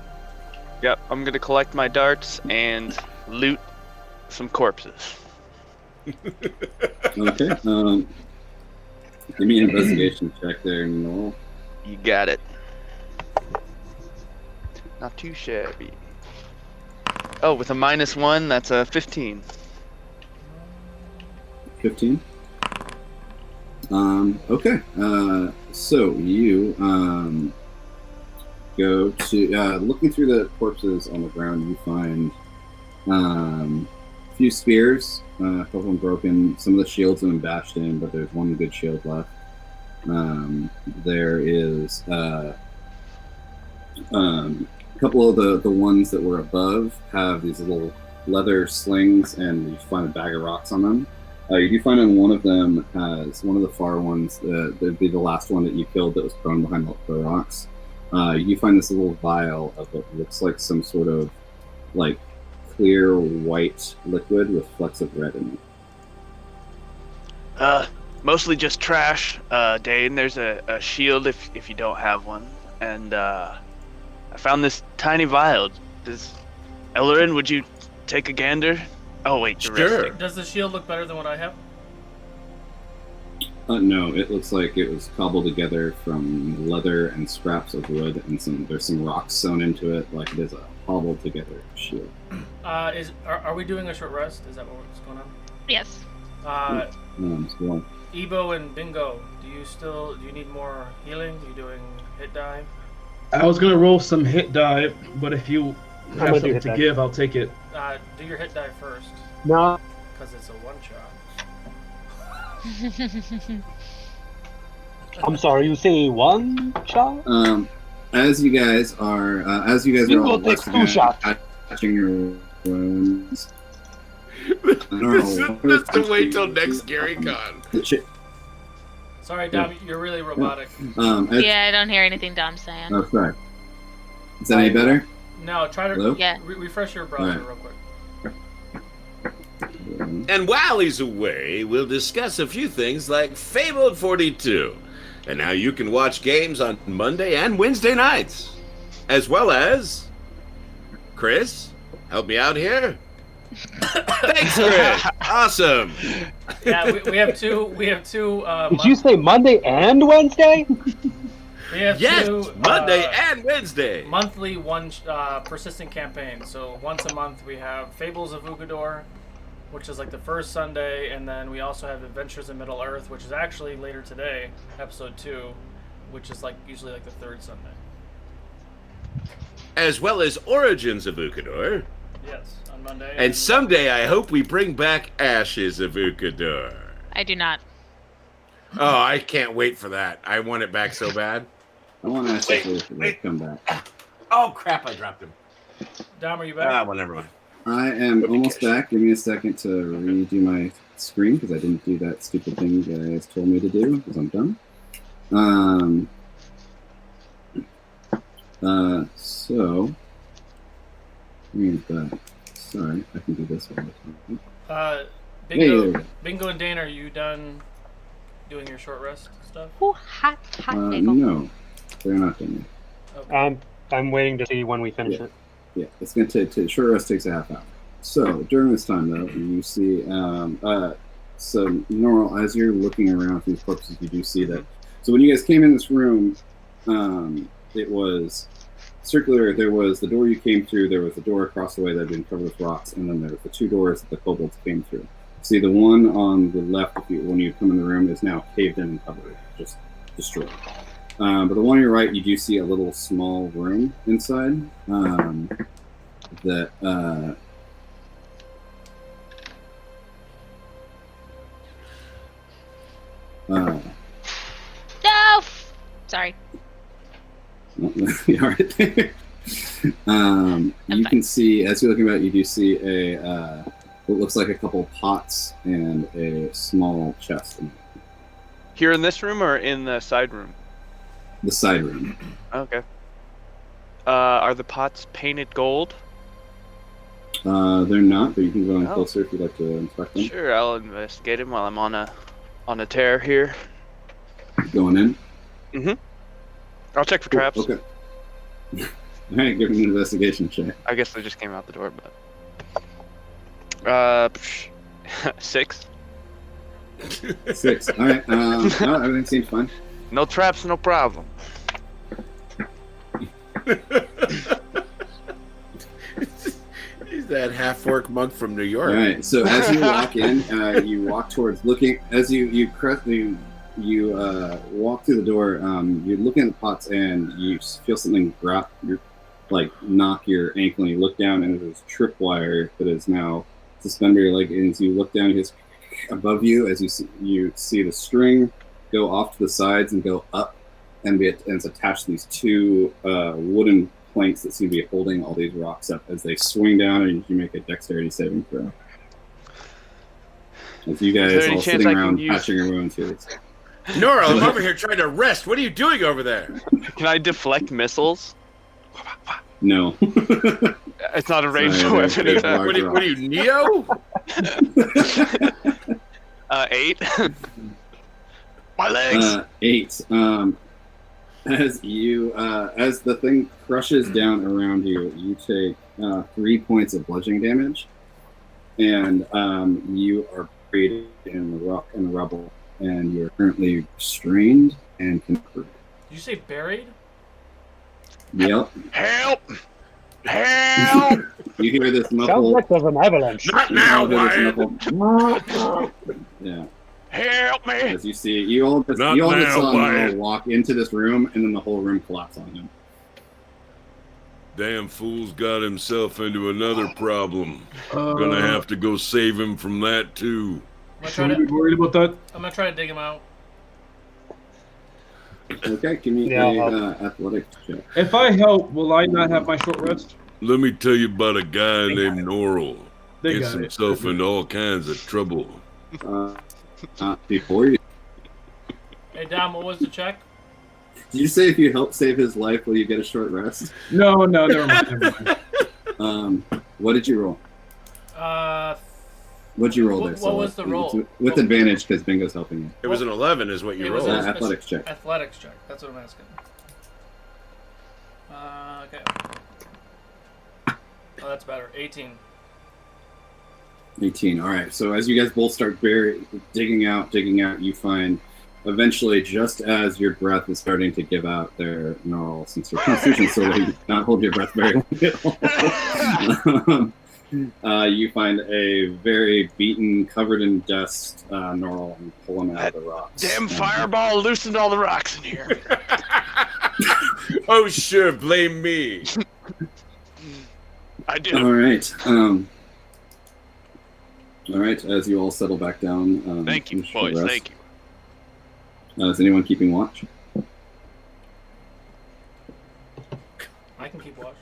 E: Yep, I'm gonna collect my darts and loot some corpses.
B: Okay. Give me an investigation check there, Noel.
E: You got it. Not too shabby. Oh, with a -1, that's a 15.
B: 15. Okay. So you go to looking through the corpses on the ground. You find a few spears, a couple of them broken. Some of the shields have been bashed in, but there's one good shield left. There is a couple of the ones that were above have these little leather slings, and you find a bag of rocks on them. You do find on one of them has one of the far ones, that'd be the last one that you killed that was prone behind the rocks. You find this little vial of what looks like some sort of like clear white liquid with flecks of red in it.
E: Mostly just trash, Dane. There's a shield if you don't have one. And I found this tiny vial. Ellerin, would you take a gander? Oh, wait, you're
D: Sure.
E: resting.
A: Does the shield look better than what I have?
B: No, it looks like it was cobbled together from leather and scraps of wood, and there's some rocks sewn into it, like it is a cobbled together shield.
A: Are we doing a short rest? Is that what's going on?
H: Yes.
B: So,
A: Ebo and Bingo, do you need more healing? You doing hit die?
C: I was gonna roll some hit die, but if you
F: gonna
C: have
F: do
C: something
F: hit
C: to
F: die.
C: give, I'll take it.
A: Do your hit die first,
F: No,
A: because it's a one shot.
F: I'm sorry. You say one shot?
B: as you guys are
F: You
B: all
F: will take
B: resting
F: two
B: and
F: shots.
B: touching your wounds.
D: This is to wait till next GaryCon.
A: Sorry, Dom, you're really robotic.
H: Yeah, I don't hear anything Dom's saying.
B: Oh, sorry. Is that any better?
A: No, try to
B: Hello?
H: Yeah.
A: refresh your browser real quick.
D: And while he's away, we'll discuss a few things like Fabled 42, and how you can watch games on Monday and Wednesday nights. As well as... Chris, help me out here. Thanks, Chris. Awesome.
A: Yeah, we have two.
F: Did you say Monday and Wednesday?
A: We have
D: Yes,
A: two
D: Monday and Wednesday.
A: monthly persistent campaigns. So once a month we have Fables of Ugador, which is like the first Sunday, and then we also have Adventures in Middle Earth, which is actually later today, episode 2, which is like usually like the third Sunday.
D: As well as Origins of Ukador.
A: Yes, on Monday.
D: And someday I hope we bring back Ashes of Ukador.
H: I do not.
D: Oh, I can't wait for that. I want it back so bad.
B: I want to ask you to come back.
I: Oh crap! I dropped him.
A: Dom, are you back?
I: Well, never mind.
B: I am almost back. Give me a second to redo my screen because I didn't do that stupid thing you guys told me to do because I'm done. So let me get back. Sorry, I can do this one.
A: Bingo,
B: Hey, there we go.
A: Bingo and Dane, are you done doing your short rest stuff?
H: Ooh, hot bagel.
B: No, they're not done yet.
A: Okay.
F: I'm waiting to see when we finish it.
B: Yeah, it's going to take, short rest takes a half hour. So during this time, though, you see, so Normal, as you're looking around these corpses, you do see that. So when you guys came in this room, it was circular. There was the door you came through. There was a door across the way that had been covered with rocks, and then there were the two doors that the kobolds came through. See, the one on the left, when you come in the room, is now caved in and covered, just destroyed. But the one on your right, you do see a little small room inside that.
H: No! Sorry.
B: All right. You can see, as you're looking at it, you do see what looks like a couple pots and a small chest.
E: Here in this room or in the side room?
B: The side room.
E: Okay. Are the pots painted gold?
B: They're not, but you can go in closer if you'd like to inspect them.
E: Sure, I'll investigate them while I'm on a tear here.
B: Going in?
E: Mm-hmm. I'll check for traps.
B: Okay. All right, give me an investigation check.
E: I guess they just came out the door, but 6.
B: 6. All right. No, everything seems fine.
E: No traps, no problem.
I: He's that half-orc monk from New York.
B: All right. So as you walk in, you walk towards looking. As you walk through the door. You're looking at the pots and you feel something drop. Knock your ankle, and you look down, and there's tripwire that is now suspended your leg. And as you look down, it's above you. As you see the string go off to the sides and go up, and it's attached to these two wooden planks that seem to be holding all these rocks up as they swing down, and you make a dexterity saving throw. As you guys all sitting around patching your wounds here.
I: Nora, I'm over here trying to rest. What are you doing over there?
E: Can I deflect missiles?
B: No.
E: It's not a ranged weapon.
I: What are you, Neo?
E: 8. My legs.
B: 8. As the thing crushes down around you, you take 3 points of bludgeoning damage, and you are buried in the rock and the rubble, and you're currently restrained and conquered.
A: Did you say buried?
B: Yep.
E: Help! Help!
B: You hear this muffled.
F: Sounds like there's an avalanche.
I: Not now,
B: Wyatt. Yeah.
E: Help me!
B: As you see, you all just saw Noah walk into this room, and then the whole room collapse on him.
J: Damn fool's got himself into another problem. Gonna have to go save him from that too.
C: Should we be worried about that?
A: I'm gonna try to dig him out.
B: Okay, give me an athletics check.
C: If I help, will I not have my short rest?
J: Let me tell you about a guy named Norrell.
C: They
J: Gets
C: got
J: himself into all kinds of trouble.
B: Before you.
A: Hey Dom, what was the check?
B: Did you say if you help save his life, will you get a short rest?
C: No, never mind.
B: What did you roll? What'd you roll there?
A: What was the roll?
B: With advantage, because Bingo's helping you.
I: It was an 11 is what you rolled.
B: Athletics check.
A: Athletics check. That's what I'm asking. Okay. Oh, that's better. 18.
B: 18. All right. So as you guys both start digging out, you find eventually, just as your breath is starting to give out there, Gnarl, since your constitution so that you cannot hold your breath very long. You find a very beaten, covered in dust Gnarl and pull him out of the rocks.
E: Damn fireball loosened all the rocks in here.
I: Oh, sure. Blame me.
E: I do.
B: All right. All right. As you all settle back down.
E: Thank you, boys.
B: Rest.
E: Thank you.
B: Is anyone keeping watch?
A: I can keep watch.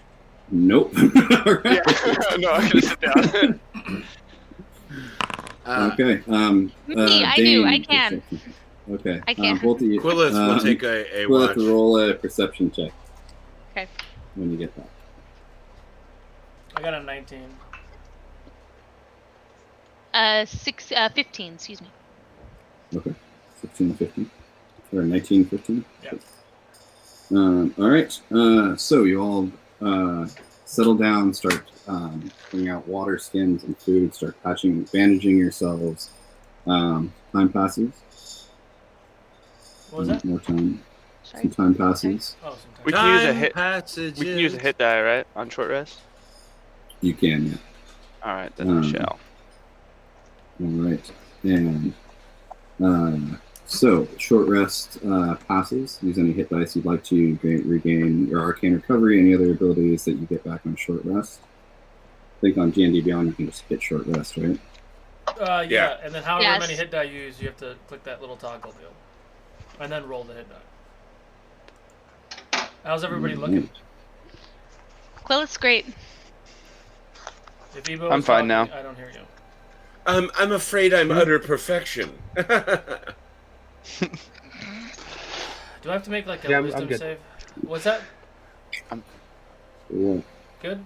B: Nope. All right.
E: Yeah. No, I'm gonna sit down.
B: Okay.
H: Me, I
B: Dane,
H: do. I can.
B: Okay.
H: I can.
B: Both of you.
I: Quillith will take a
B: Quillith,
I: watch.
B: roll a perception check.
H: Okay.
B: When you get that.
A: I got a 19.
H: 15, excuse me.
B: Okay. 1615 or 1915.
A: Yeah.
B: All right. So you all settle down, start bringing out water, skins, and food. Start bandaging yourselves. Time passes.
A: What was that?
B: More time.
H: Sorry.
B: Some time passes.
A: Oh, sometimes.
E: We can use a
D: Time
E: hit.
D: passages.
E: We can use a hit die, right, on short rest.
B: You can, yeah.
E: All right, then I shall.
B: All right. And so, short rest passes. Use any hit dice you'd like to regain your arcane recovery, any other abilities that you get back on short rest. I think on D&D Beyond you can just hit short rest, right?
A: Yeah, and then however
H: Yes.
A: many hit die you use, you have to click that little toggle deal. And then roll the hit die. How's everybody looking?
H: Quill's great.
A: If Ebo
E: I'm
A: is
E: fine
A: talking,
E: now.
A: I don't hear you.
I: I'm afraid I'm utter perfection.
A: Do I have to make like a
F: Yeah, I'm
A: wisdom
F: good.
A: save? What's that?
B: What?
A: Good?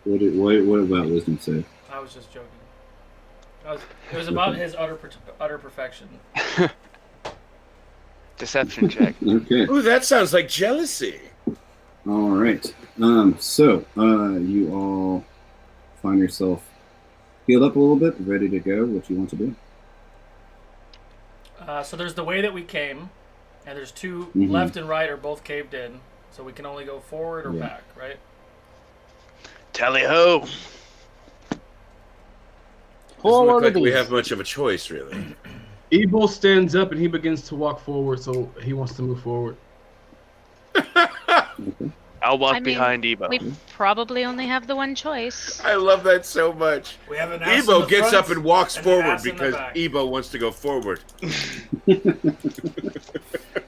B: What about wisdom save?
A: I was just joking. It was about his utter perfection.
E: Deception check.
B: Okay.
I: Ooh, that sounds like jealousy.
B: All right. So you all find yourself healed up a little bit, ready to go. What you want to do?
A: So there's the way that we came, and there's two
B: Mhm.
A: left and right are both caved in, so we can only go forward or
B: Yeah.
A: back, right?
E: Tally ho!
I: Doesn't look like we have much of a choice, really.
C: Ebo stands up and he begins to walk forward, so he wants to move forward.
B: Okay.
E: I'll walk
H: I mean,
E: behind Ebo.
H: We probably only have the one choice.
I: I love that so much.
A: We have an ass in
I: Ebo
A: the
I: gets
A: front
I: up and walks
A: and an
I: forward
A: ass in the
I: because
A: back.
I: Ebo wants to go forward.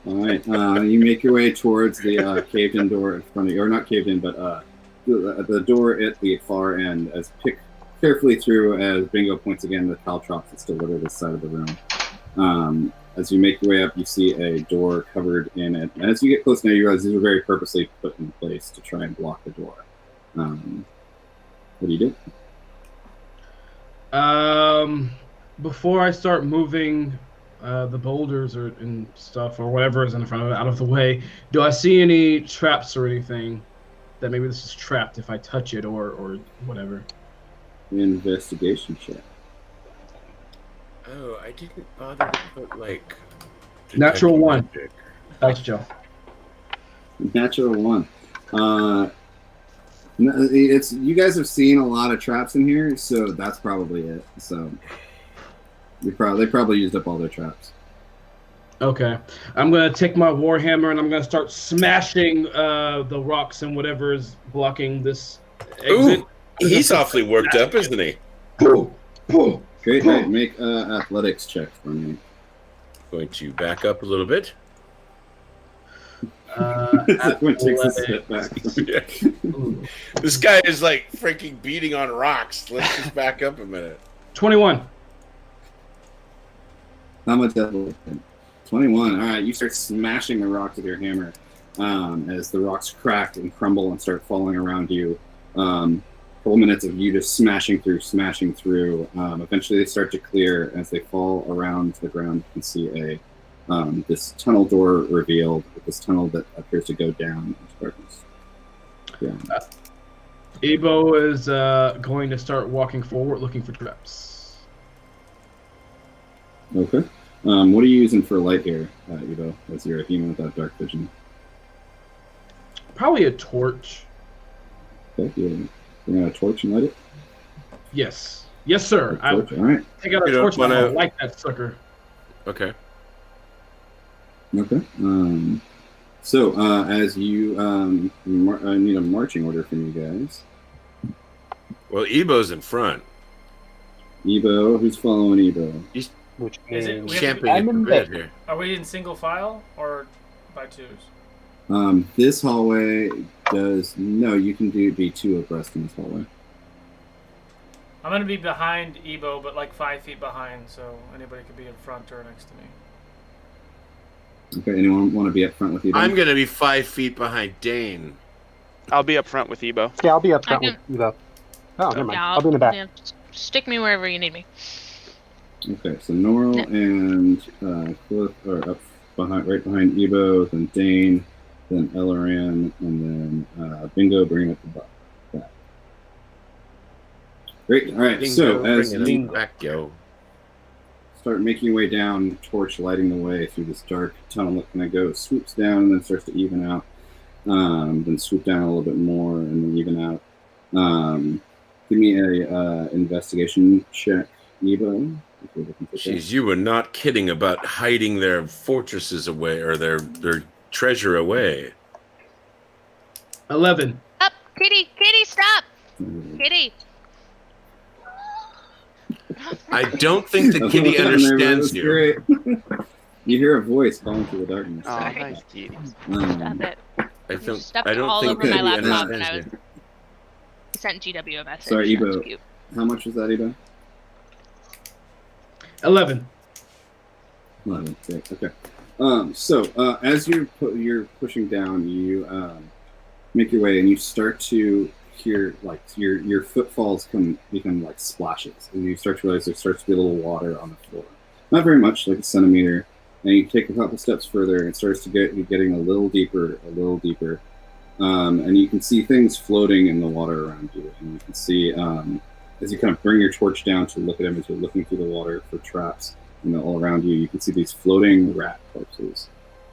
B: All right. You make your way towards the caved-in door in front of you, or not caved-in, but the door at the far end. As pick carefully through as Bingo points again the caltrops that still litter this side of the room. As you make your way up, you see a door covered in it. And as you get close now, you realize these were very purposely put in place to try and block the door. What do you do?
C: Before I start moving the boulders and stuff or whatever is in front of it out of the way, do I see any traps or anything that maybe this is trapped if I touch it or whatever?
B: Investigation check.
I: Oh, I didn't bother to put, like...
C: Natural
I: detect
C: one.
I: magic.
C: Thanks, Joe.
B: Natural one. It's you guys have seen a lot of traps in here, so that's probably it. So they probably used up all their traps.
C: Okay, I'm gonna take my warhammer and I'm gonna start smashing the rocks and whatever is blocking this exit.
I: Ooh, he's awfully worked up, isn't he?
B: Great, right. Make athletics check for me.
I: Going to back up a little bit.
B: Everyone takes a step back.
I: This guy is like freaking beating on rocks. Let's just back up a minute.
C: 21.
B: How much athletics? 21. All right, you start smashing the rocks with your hammer as the rocks crack and crumble and start falling around you. Couple minutes of you just smashing through. Eventually they start to clear. As they fall around the ground, you can see this tunnel door revealed, this tunnel that appears to go down into darkness. Yeah.
C: Ebo is going to start walking forward looking for traps.
B: Okay. What are you using for light here, Ebo, as you're a human without dark vision?
C: Probably a torch.
B: Okay, you bring out a torch and light it?
C: Yes. Yes, sir. I
B: Torch, all right.
C: take out a
I: You don't
C: torch and I
I: wanna-
C: light that sucker.
I: Okay.
B: Okay. So as you I need a marching order from you guys.
I: Well, Ebo's in front.
B: Ebo, who's following Ebo?
F: Which
A: Is it-
F: means
A: we have to-
I: Champing the grid here.
A: Are we in single file or by twos?
B: This hallway does no. You can be two abreast in this hallway.
A: I'm gonna be behind Ebo, but like 5 feet behind, so anybody could be in front or next to me.
B: Okay. Anyone want to be up front with Ebo?
I: I'm going to be 5 feet behind Dane.
E: I'll be up front with Ebo.
F: yeah, I'll be up front
H: I
F: with Evo. Oh, never mind.
H: Yeah,
F: I'll be in the back.
H: yeah, stick me wherever you need me.
B: Okay, so Norl and Cliff are up behind, right behind Ebo, then Dane, then Elleran, and then Bingo bringing up the back. Great. All right.
D: Bingo,
B: So as
D: bringing
B: you
D: us back, yo.
B: start making your way down, torch lighting the way through this dark tunnel that kind of goes, swoops down, and then starts to even out. Then swoop down a little bit more, and then even out. Give me a investigation check, Ebo.
D: Jeez, you were not kidding about hiding their fortresses away or their treasure away.
C: 11.
H: Up, Kitty, stop! Kitty.
D: I don't think the kitty understands you.
B: Great. You hear a voice calling through the darkness.
E: Oh,
H: Sorry.
E: nice, Kitty.
H: Stop it.
D: I
H: Stepped
D: don't
H: all
D: think
H: over
D: the
H: my
D: kitty
H: laptop and
D: understands
H: I
D: you.
H: sent GW a message.
B: Sorry,
H: That's
B: Ebo.
H: cute.
B: How much was that, Ebo?
C: 11.
B: 11. Okay. So as you're pushing down, you make your way, and you start to hear like your footfalls become like splashes, and you start to realize there starts to be a little water on the floor. Not very much, like a centimeter. And you take a couple steps further, and it starts to getting a little deeper, and you can see things floating in the water around you. And you can see as you kind of bring your torch down to look at them as you're looking through the water for traps, all around you, you can see these floating rat corpses.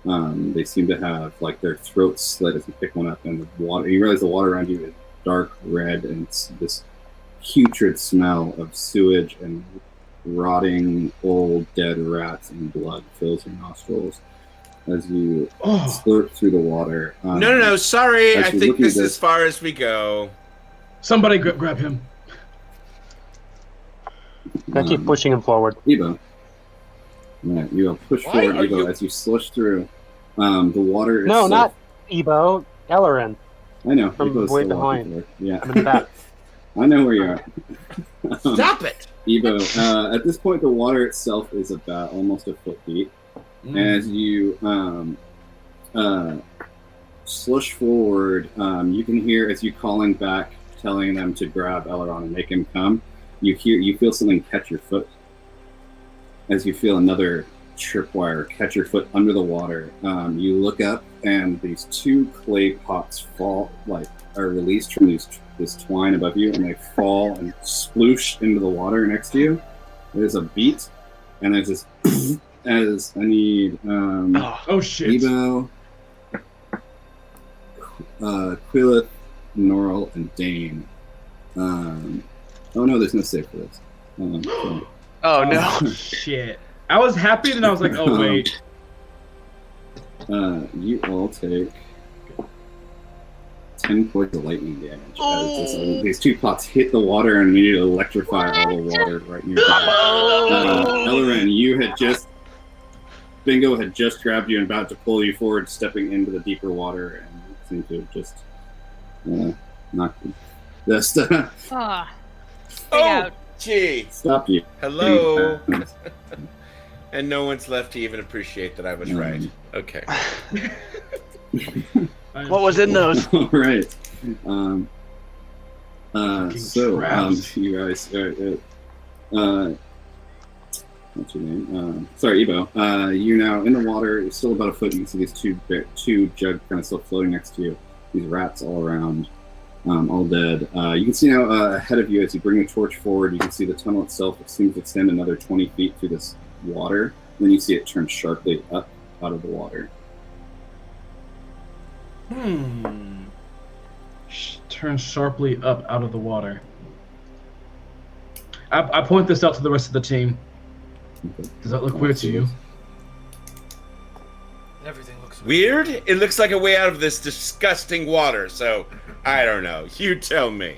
B: They seem to have like their throats slit as you pick one up, and the water. You realize the water around you is dark red, and it's this putrid smell of sewage and rotting old dead rats and blood fills your nostrils as you slurp through the water.
D: No. Sorry, I think this is
B: this
D: as far as we go.
C: Somebody grab him.
F: I keep pushing him forward.
B: Ebo. Yeah, you push
D: Why
B: forward,
D: are
B: Ebo,
D: you-
B: as you slush through. The water
F: No,
B: itself.
F: not Ebo. Elleran.
B: I know.
F: From
B: Ebo's
F: way
B: still walking
F: behind.
B: forward. Yeah.
F: I'm in the back.
B: I know where you are.
D: Stop it!
B: Ebo, at this point, the water itself is about almost a foot deep. As you slush forward, you can hear as you calling back, telling them to grab Elleron and make him come. You feel something catch your foot. As you feel another tripwire catch your foot under the water, you look up, and these two clay pots are released from this twine above you, and they fall and sploosh into the water next to you. There's a beat, and there's this as I need
C: Oh shit.
B: Ebo, Quillith, Norl, and Dane. Oh no, there's no save for this. So,
E: Oh no.
C: Shit. I was happy, then I was like, oh wait.
B: you all take 10 points of lightning damage. As these two pots hit the water and immediately electrify all the water right nearby. Elleran, Bingo had just grabbed you and about to pull you forward, stepping into the deeper water, and seemed to have just knocked you. Just
H: Oh.
D: Gee.
B: stopped you.
D: Hello. And no one's left to even appreciate that I was right. Okay.
E: What was in those?
B: All right. So
C: traps.
B: you guys, what's your name? Sorry, Ebo. You're now in the water. You're still about a foot. You can see these two jug kind of still floating next to you. These rats all around, all dead. You can see now ahead of you as you bring the torch forward. You can see the tunnel itself. It seems to extend another 20 feet through this water. Then you see it turn sharply up out of the water.
C: Turn sharply up out of the water. I point this out to the rest of the team.
B: Okay.
C: Does that look weird to you?
A: Everything looks
D: Weird? It looks like a way out of this disgusting water, so I don't know. You tell me.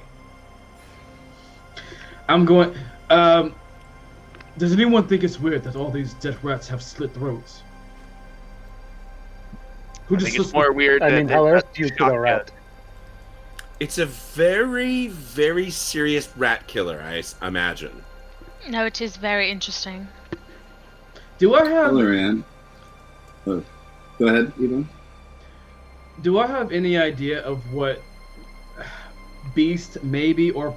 C: I'm going. Does anyone think it's weird that all these dead rats have slit throats? Who
E: I
C: just
E: think it's
C: slits
E: more weird
F: I
E: that
F: mean,
E: they
F: how else
E: got
F: do you
E: shot
F: kill a
E: yet.
F: rat?
D: It's a very, very serious rat killer, I imagine.
H: No, it is very interesting.
C: Do I have?
B: Elleran. Oh, go ahead, Ebo.
C: Do I have any idea of what beast, maybe, or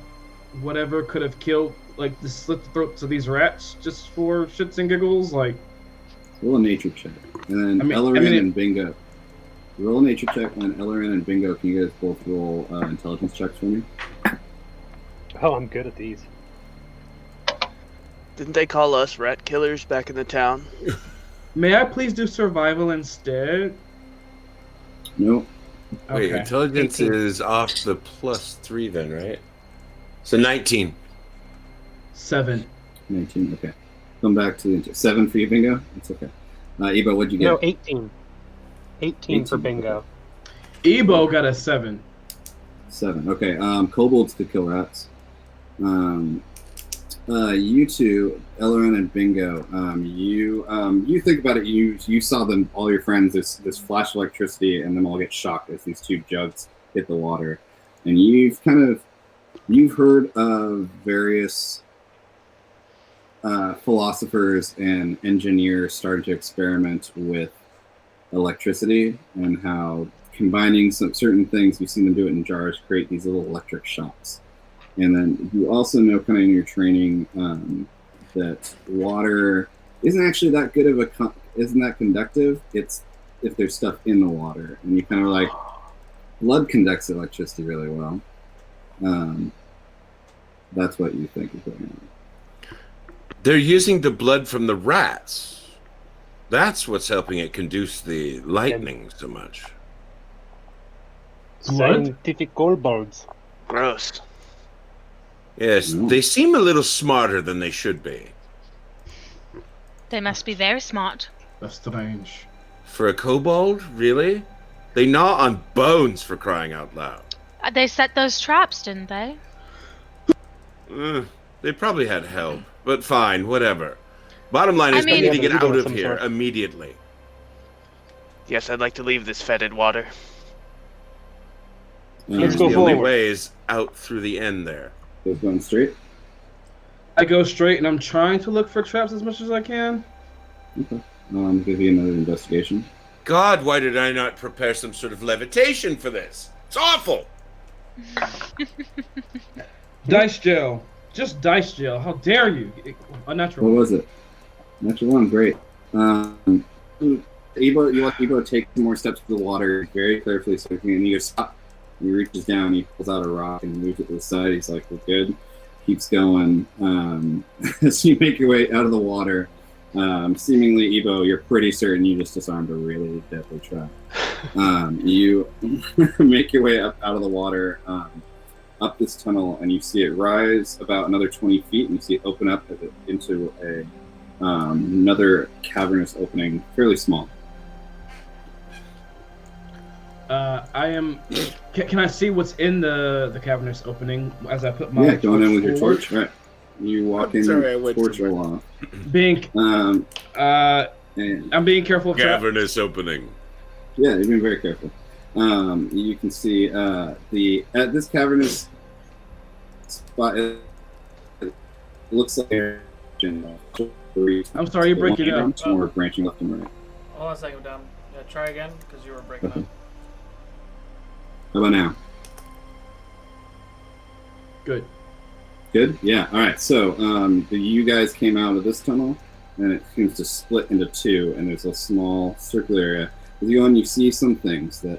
C: whatever could have killed like to slit the throats of these rats just for shits and giggles? Like,
B: roll a nature check, and then Ellerin and Bingo. Roll a nature check, and then Ellerin and Bingo, can you guys both roll intelligence checks for me?
F: Oh, I'm good at these.
E: Didn't they call us rat killers back in the town?
C: may I please do survival instead?
B: Nope.
D: Wait,
C: Okay.
D: intelligence
F: 18.
D: is off the +3 then, right? So 19.
C: 7.
B: 19, okay. Come back to the 7 for you, Bingo? It's okay. Ebo, what'd you get?
F: No, 18. 18 for Bingo.
C: Ebo got a 7.
B: 7, okay. Kobolds could kill rats. You two, Ellerin and Bingo, you think about it, you saw them, all your friends, this flash of electricity, and them all get shocked as these two jugs hit the water. And you've heard of various philosophers and engineers starting to experiment with electricity and how combining some certain things, you've seen them do it in jars, create these little electric shocks. And then you also know, kind of in your training, that water isn't actually that good of isn't that conductive. It's if there's stuff in the water, and you kind of like blood conducts electricity really well. That's what you think is going on.
D: They're using the blood from the rats. That's what's helping it conduce the lightning so much.
F: Scientific kobolds.
E: Gross.
D: Yes, they seem a little smarter than they should be.
H: They must be very smart.
C: That's strange.
D: For a kobold, really? They gnaw on bones, for crying out loud.
H: They set those traps, didn't they?
D: They probably had help, but fine, whatever. Bottom line is, we need to get out of here immediately.
E: Yes, I'd like to leave this fetid water.
F: Let's go
D: the only
F: forward.
D: way is out through the end there.
B: Just going straight?
C: I go straight, and I'm trying to look for traps as much as I can.
B: Okay. Give you another investigation.
D: God, why did I not prepare some sort of levitation for this? It's awful!
C: Dice gel. Just dice gel. How dare you? Unnatural.
B: What was it? Natural 1, great. Ebo, you let Ebo take some more steps to the water very carefully, so he goes stop. He reaches down, he pulls out a rock and moves it to the side. He's like, we're good. Keeps going. As you make your way out of the water, seemingly, Ebo, you're pretty certain you just disarmed a really deadly trap. You make your way up out of the water, up this tunnel, and you see it rise about another 20 feet, and you see it open up into another cavernous opening, fairly small.
C: I am. Can I see what's in the cavernous opening as I put my
B: going in with your
C: forward?
B: torch, right? You walk in, torch aloft.
C: Being
B: and
C: I'm being careful of traps.
J: Cavernous opening.
B: Yeah, you're being very careful. You can see at this cavernous spot. It looks like
C: I'm sorry, you're breaking up.
B: Some more branching left and right.
A: Hold on a second, Dom. Yeah, try again, because you were breaking up.
B: How about now?
C: Good.
B: Good? Yeah, alright. So, you guys came out of this tunnel, and it seems to split into two, and there's a small circular area. As you go on, you see some things that,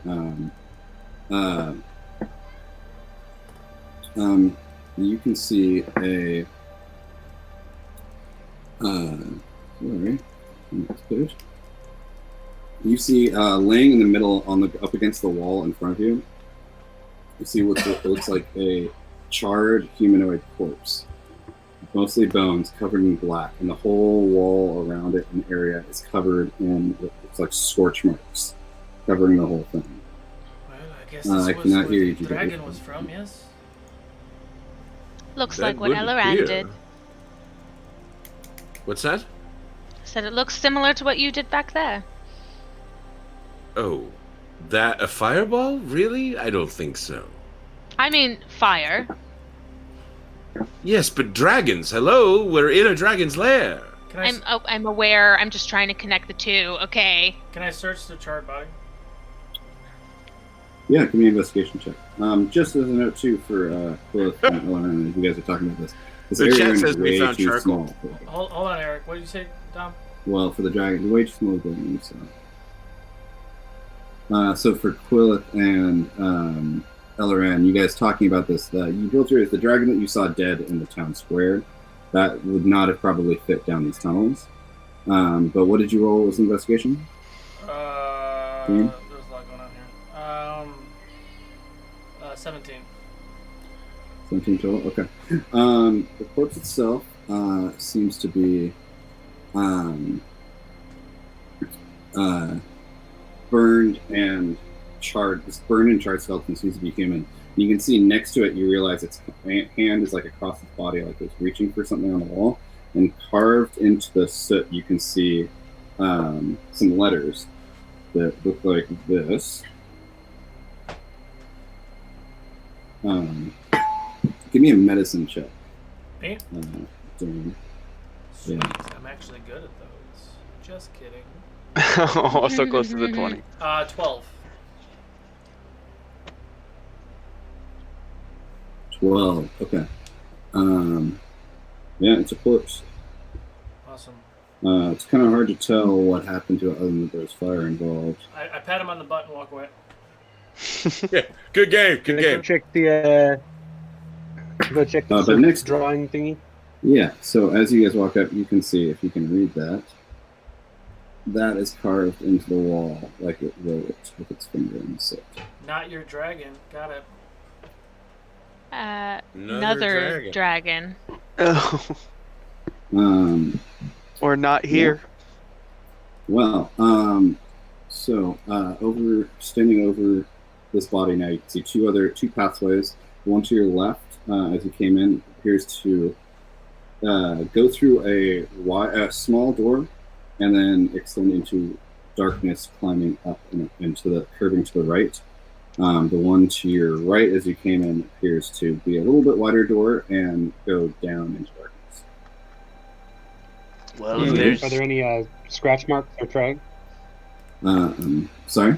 B: you can see a, sorry, next page. You see, laying in the middle, up against the wall in front of you, you see what looks like a charred humanoid corpse, mostly bones, covered in black, and the whole wall around it and area is covered in what looks like scorch marks, covering the whole thing.
A: Well, I guess
B: I
A: this was
B: cannot
A: where
B: hear you,
A: the dragon was from, yes?
H: Looks
D: That
H: like what
D: would
H: Elleran
D: appear.
H: did.
D: What's that?
H: Said it looks similar to what you did back there.
D: Oh, that a fireball? Really? I don't think so.
H: I mean, fire.
D: Yes, but dragons. Hello, we're in a dragon's lair.
A: Can I,
H: I'm aware. I'm just trying to connect the two. Okay.
A: can I search the charred body?
B: Yeah, give me an investigation check. Just as a note too for both Ellen and you guys are talking about this. This
D: The chat
B: area
D: says
B: is
D: we
B: way
D: found
B: too
D: charcoal.
B: small.
A: Hold on, Eric. What did you say, Dom?
B: Well, for the dragon, way too small building you saw. So for Quillith and Elleran, you guys talking about this, you built here is the dragon that you saw dead in the town square. That would not have probably fit down these tunnels. But what did you roll as investigation?
A: There's a lot going on here. 17.
B: 17 total? Okay. The corpse itself seems to be burned and charred. This burned and charred skeleton seems to be human. You can see next to it, you realize its hand is like across its body, like it's reaching for something on the wall. And carved into the soot, you can see some letters that look like this. Give me a medicine check.
A: Me?
B: Dan.
A: Sweet.
B: Yeah.
A: I'm actually good at those. Just kidding.
E: Oh, so close to the 20.
A: 12.
B: 12. Okay. Yeah, it's a corpse.
A: Awesome.
B: It's kind of hard to tell what happened to it other than there's fire involved.
A: I pat him on the butt and walk away.
I: Yeah, good game, good
F: Go
I: game.
F: check the
B: But next
F: drawing thingy.
B: Yeah, so as you guys walk up, you can see, if you can read that, that is carved into the wall like it wrote with its finger in the soot.
A: Not your dragon. Got it.
H: Another dragon.
E: Oh. Or not here.
B: Well, standing over this body now, you can see two pathways. One to your left, as you came in, appears to go through a small door and then extend into darkness, climbing up into the curving to the right. The one to your right as you came in appears to be a little bit wider door and go down into darkness.
E: Well,
F: Are there any scratch marks or tracks?
B: Sorry?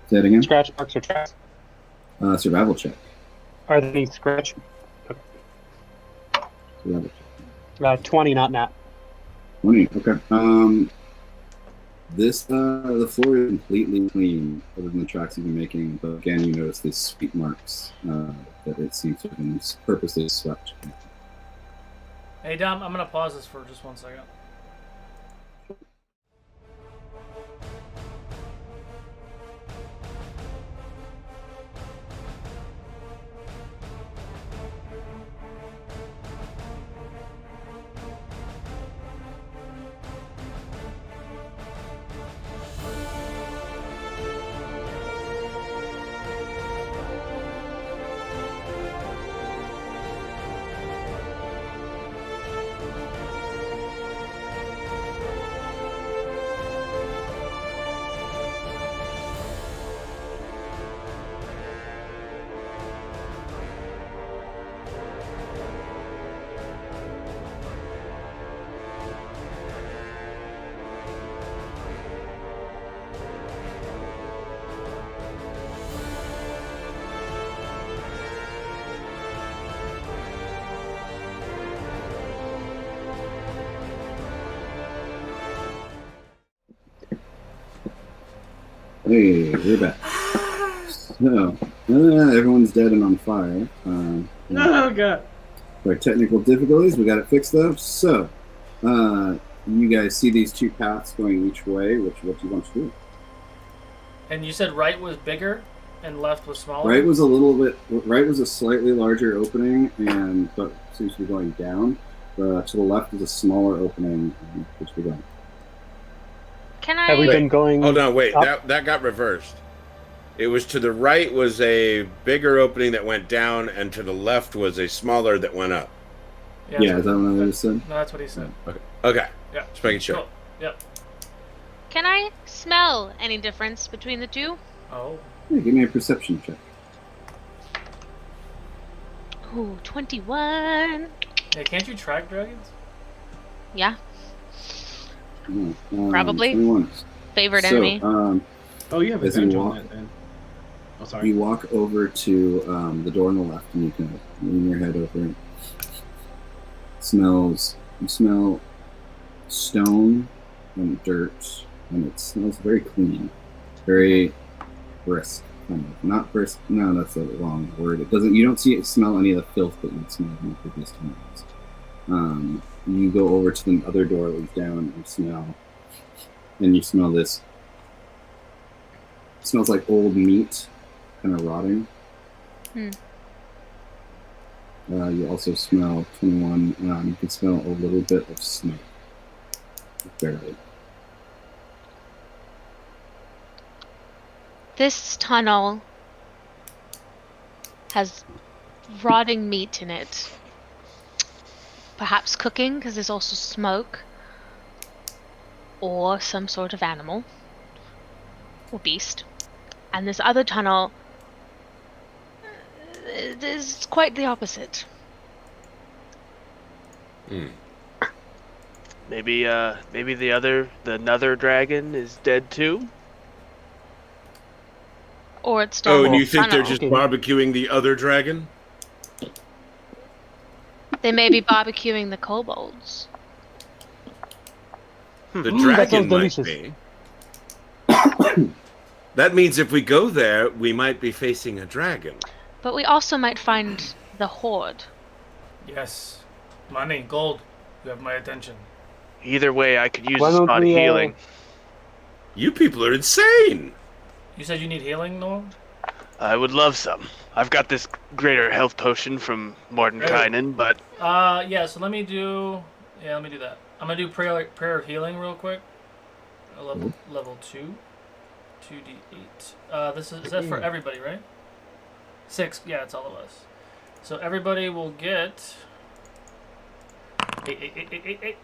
B: Say it again?
F: Scratch marks or tracks?
B: Survival check.
F: Are there any scratch?
B: Survival check.
F: 20, not nat.
B: 20, okay. The floor is completely clean, other than the tracks you've been making. But again, you notice these sweep marks that it seems to have been purposely swept.
A: Hey, Dom, I'm going to pause this for just 1 second.
B: Hey, we're back. So, everyone's dead and on fire.
C: Oh, God.
B: For technical difficulties, we got it fixed though. So, you guys see these two paths going each way. What do you want to do?
A: And you said right was bigger and left was smaller?
B: Right was a slightly larger opening, but seems to be going down. To the left is a smaller opening, which we going.
H: Can I?
F: Have we been going?
I: Hold on, wait.
F: up?
I: That got reversed. It was to the right was a bigger opening that went down, and to the left was a smaller that went up.
B: Yeah, is that what I just said?
A: No, that's what he said.
I: Okay.
A: Yeah.
I: Just making sure.
A: Cool. Yep.
K: Can I smell any difference between the two?
A: Oh.
B: Yeah, give me a perception check.
K: Ooh, 21.
A: Hey, can't you track dragons?
K: Yeah,
B: Oh,
K: Probably.
B: 21.
K: favorite
B: So,
K: enemy.
C: Oh, you have
B: As you
C: advantage
B: walk-
C: on that then. Oh, sorry.
B: You walk over to the door on the left, and you can lean your head over it. smells. You smell stone and dirt, and it smells very clean, very brisk. Kind of. Not brisk. No, that's the wrong word. It doesn't. You don't smell any of the filth that you'd smelled in the previous times. You go over to the other door that leads down and you smell this. It smells like old meat, kind of rotting. You also smell 21. You can smell a little bit of smoke, barely.
K: This tunnel has rotting meat in it. Perhaps cooking, because there's also smoke. Or some sort of animal. Or beast. And this other tunnel is quite the opposite.
E: Maybe the nether dragon is dead too?
K: Or it's down
I: Oh, and
K: the
I: you think they're
K: tunnel.
I: just barbecuing the other dragon?
K: They may be barbecuing the kobolds.
I: The
F: that
I: dragon
F: sounds
I: might
F: delicious.
I: be. That means if we go there, we might be facing a dragon.
K: But we also might find the horde.
A: Yes. Money, gold. You have my attention.
E: Either way, I could use
F: Why
E: a
F: don't
E: spot of
F: we,
E: healing.
I: You people are insane.
A: You said you need healing, Noel?
E: I would love some. I've got this greater health potion from Mordenkainen, but
A: Yeah, so let me do that. I'm gonna do prayer of healing real quick. Level 2. 2d8. This is that for everybody, right? 6, yeah, it's all of us. So everybody will get 8.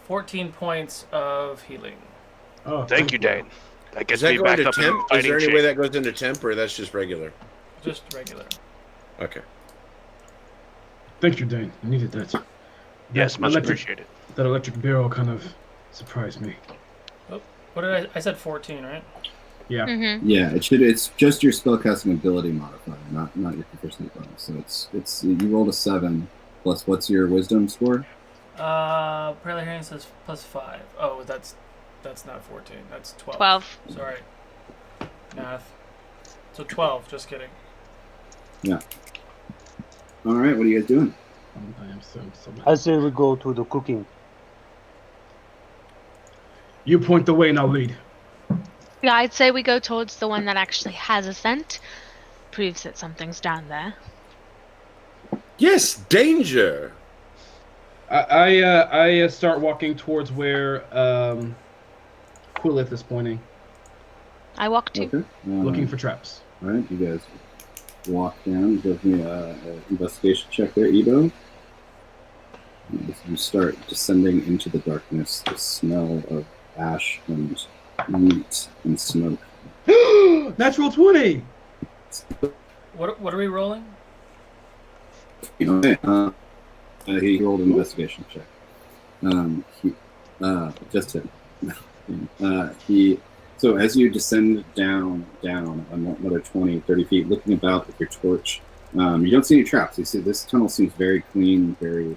A: 14 points of healing.
C: Oh,
E: thank you, Dane. That
I: Does
E: gets
I: that
E: me
I: go
E: back
I: into
E: up in
I: temp? Is
E: fighting
I: there any
E: shape.
I: way that goes into temp, or that's just regular?
A: Just regular.
I: Okay.
C: Thank you, Dane. I needed that.
E: Yes,
C: That
E: much
C: electric-
E: appreciated.
C: That electric barrel kind of surprised me.
A: Oh, what did I said 14, right?
C: Yeah.
K: Mm-hmm.
B: Yeah, it's just your spellcasting ability modifier, not your proficiency bonus. So it's you rolled a 7 plus what's your wisdom score?
A: Prayer hearing says +5. Oh, that's not 14. That's 12.
K: 12.
A: Sorry. Math. So 12, just kidding.
B: Yeah. All right, what are you guys doing?
C: I am so
F: I say we go to the cooking.
C: You point the way and I'll lead.
K: Yeah, I'd say we go towards the one that actually has a scent. Proves that something's down there.
I: Yes, danger.
C: I start walking towards where Quillith is pointing,
K: I walk too.
B: Okay.
C: looking for traps.
B: All right, you guys walk down. Give me an investigation check there, Ebo. And as you start descending into the darkness, the smell of ash and meat and smoke.
C: Natural 20!
A: What are we rolling?
B: Okay. He rolled an investigation check. Just him. So as you descend down another 20, 30 feet, looking about with your torch, you don't see any traps. You see this tunnel seems very clean, very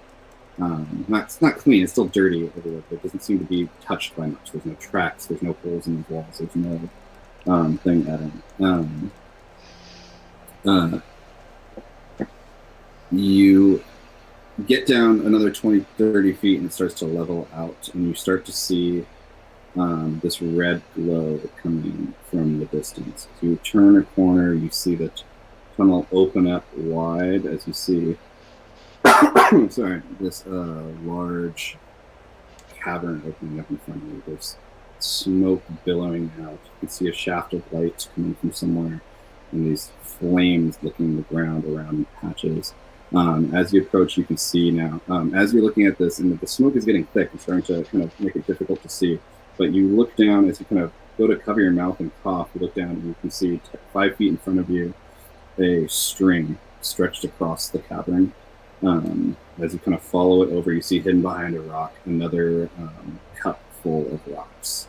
B: it's not clean. It's still dirty everywhere, but it doesn't seem to be touched by much. There's no tracks. There's no holes in the walls. There's no thing at it. You get down another 20, 30 feet, and it starts to level out, and you start to see this red glow coming from the distance. As you turn a corner, you see the tunnel open up wide as you see this large cavern opening up in front of you. There's smoke billowing out. You can see a shaft of light coming from somewhere, and these flames licking the ground around in patches. As you approach, you can see now, as you're looking at this, and the smoke is getting thick and starting to kind of make it difficult to see, but you look down as you kind of go to cover your mouth and cough, you look down and you can see 5 feet in front of you a string stretched across the cavern. As you kind of follow it over, you see hidden behind a rock another cup full of rocks.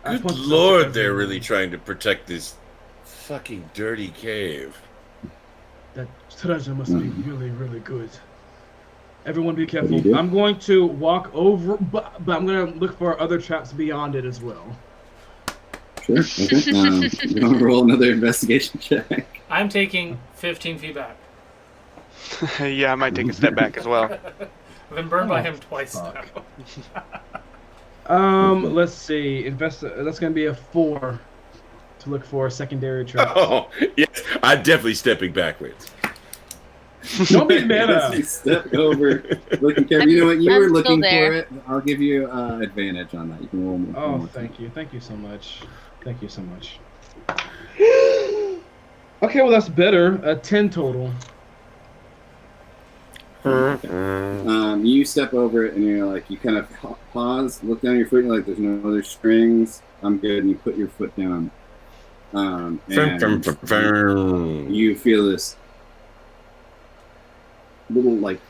I: Good lord, they're really trying to protect this
J: fucking dirty cave.
C: That treasure must be really, really good. Everyone be
B: do you
C: careful.
B: do?
C: I'm going to walk over, but I'm going to look for other traps beyond it as well.
B: Sure. Okay. You want to roll another investigation check?
A: I'm taking 15 feet back.
E: Yeah, I might take a step back as well.
A: I've been burned by him twice now.
C: Let's see. That's going to be a 4 to look for secondary traps.
J: Oh, yes. I'm definitely stepping backwards.
C: Don't be mad
B: As
C: at
B: you
C: us.
B: step over, looking careful. You know what? You
K: I'm
B: were
K: still
B: looking
K: there.
B: for it. I'll give you advantage on that. You can roll more.
C: Oh,
B: more
C: thank
B: time.
C: you. Thank you so much. Thank you so much. Okay, well, that's better. 10 total.
B: You step over it and you're like, you kind of pause, look down your foot, and you're like, there's no other strings. I'm good. And you put your foot down. And you feel this little, like,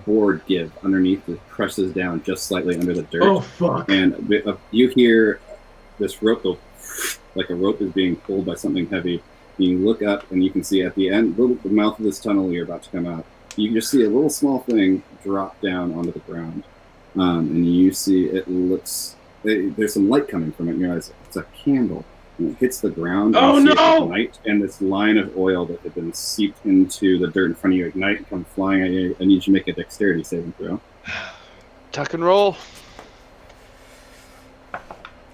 B: board give underneath that presses down just slightly under the dirt.
C: Oh, fuck.
B: And you hear this rope go, like a rope is being pulled by something heavy. And you look up and you can see at the end, the mouth of this tunnel you're about to come out, you can just see a little small thing drop down onto the ground. And you see it looks, there's some light coming from it, and you realize it's a candle. And it hits the ground.
C: Oh,
B: and you see
C: no!
B: it ignite, and this line of oil that had been seeped into the dirt in front of you ignite and come flying at you. I need you to make a dexterity saving throw.
E: Tuck and roll.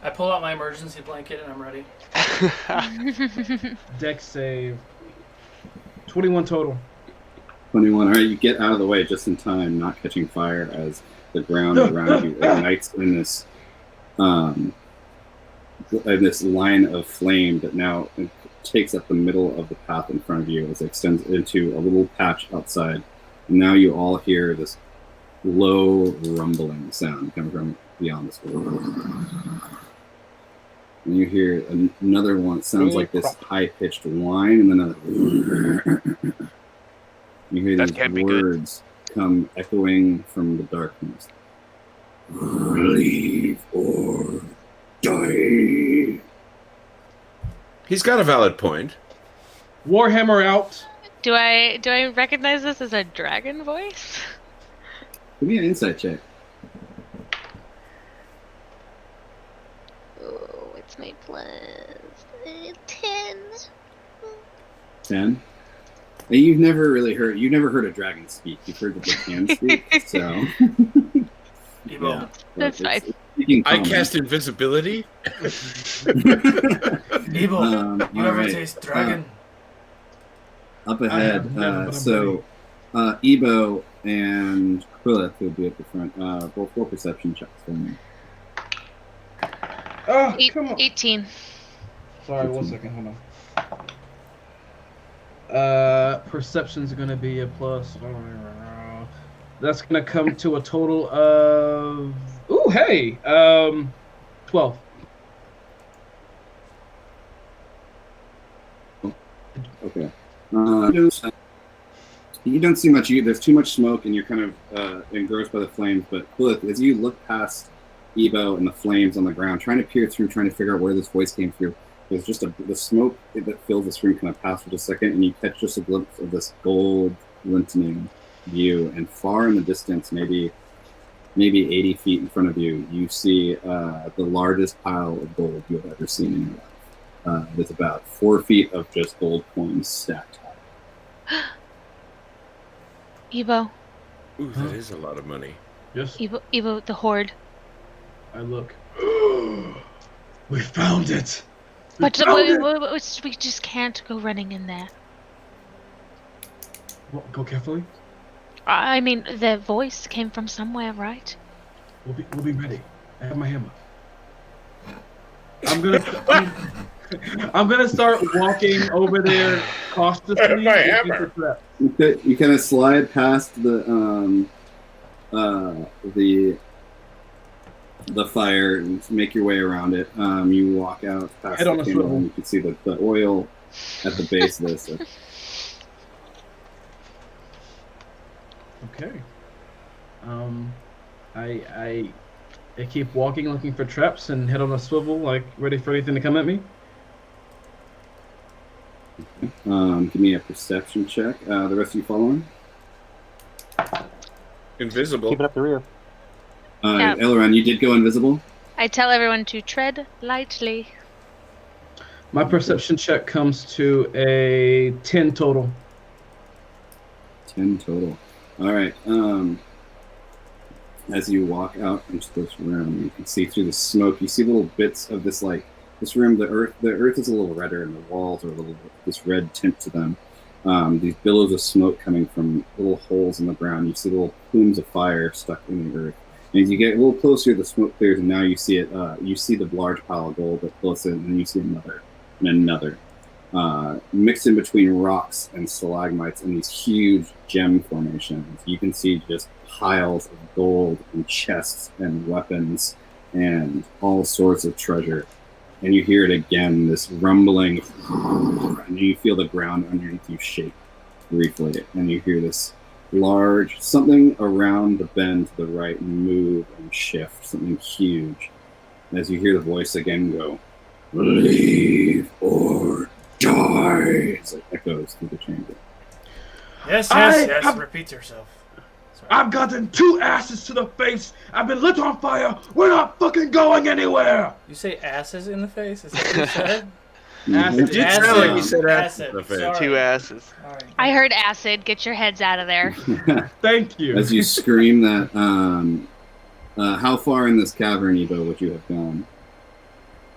A: I pull out my emergency blanket and I'm ready.
C: Dex save. 21 total.
B: 21. All right, you get out of the way just in time, not catching fire as the ground around you ignites in this line of flame that now takes up the middle of the path in front of you as it extends into a little patch outside. And now you all hear this low rumbling sound coming from beyond this world. And you hear another one. It sounds like this high-pitched whine, and then you hear
E: That
B: these
E: can't be good.
B: words come echoing from the darkness. Leave or die.
J: He's got a valid point.
C: Warhammer out.
K: Do I recognize this as a dragon voice?
B: Give me an insight check.
K: Oh, it's my plus 10.
B: 10. And you've never heard a dragon speak. You've heard that they can speak, so.
A: Ebo.
B: Yeah.
K: That's fine.
B: It's speaking
J: I
B: common.
J: cast invisibility.
A: Ebo, you ever
B: alright.
A: taste dragon?
B: Up
C: I
B: ahead,
C: have never, but I'm
B: so Ebo and Quillith will be at the front. Roll 4 perception checks for me.
C: Oh, come on.
K: 18.
C: Sorry, 1 second. Hold on. Perception's going to be a plus. That's going to come to a total of... Ooh, hey! 12.
B: Okay. You don't see much. There's too much smoke, and you're kind of engrossed by the flames. But Quillith, as you look past Ebo and the flames on the ground, trying to peer through, trying to figure out where this voice came through, there's just the smoke that fills this room kind of pass for just a second, and you catch just a glimpse of this gold glinting view. And far in the distance, maybe 80 feet in front of you, you see the largest pile of gold you have ever seen in your life. There's about 4 feet of just gold coins stacked high.
K: Ebo,
J: Ooh, that is a lot of money.
C: Yes,
K: Ebo, the horde.
C: I look. We found it!
K: But we just can't go running in there.
C: Well, go carefully.
K: I mean, the voice came from somewhere, right?
C: We'll be ready. I have my hammer. I'm gonna start walking over there cautiously.
J: My hammer.
B: You kind of slide past the fire and make your way around it. You walk out past
C: Head on
B: the
C: a
B: candle,
C: swivel.
B: and you can see the oil at the base of this.
C: Okay. I keep walking, looking for traps, and head on a swivel, like ready for anything to come at me.
B: Give me a perception check. The rest of you following?
I: Invisible.
F: Keep it up the rear.
K: Yeah.
B: Elrond, you did go invisible?
K: I tell everyone to tread lightly.
C: My perception check comes to a 10 total.
B: 10 total. All right. As you walk out into this room, you can see through the smoke. You see little bits of this, like this room. The earth is a little redder, and the walls are a little this red tint to them. These billows of smoke coming from little holes in the ground. You see little plumes of fire stuck in the earth. And as you get a little closer, the smoke clears, and now you see it. You see the large pile of gold that close in, and then you see another and another. Mixed in between rocks and stalagmites and these huge gem formations. You can see just piles of gold and chests and weapons and all sorts of treasure. And you hear it again, this rumbling, and you feel the ground underneath you shake briefly. And you hear this large, something around the bend to the right move and shift, something huge. As you hear the voice again go, "Leave or die," as it echoes through the chamber.
A: Yes, repeats herself. Sorry.
C: I've gotten 2 asses to the face. I've been lit on fire. We're not fucking going anywhere.
A: You say asses in the face? Is that what you said?
C: Acid.
I: It did sound like you said acid.
A: Sorry.
E: 2 asses.
A: All right.
K: I heard acid. Get your heads out of there.
C: Thank you.
B: As you scream that, how far in this cavern, Ebo, would you have gone?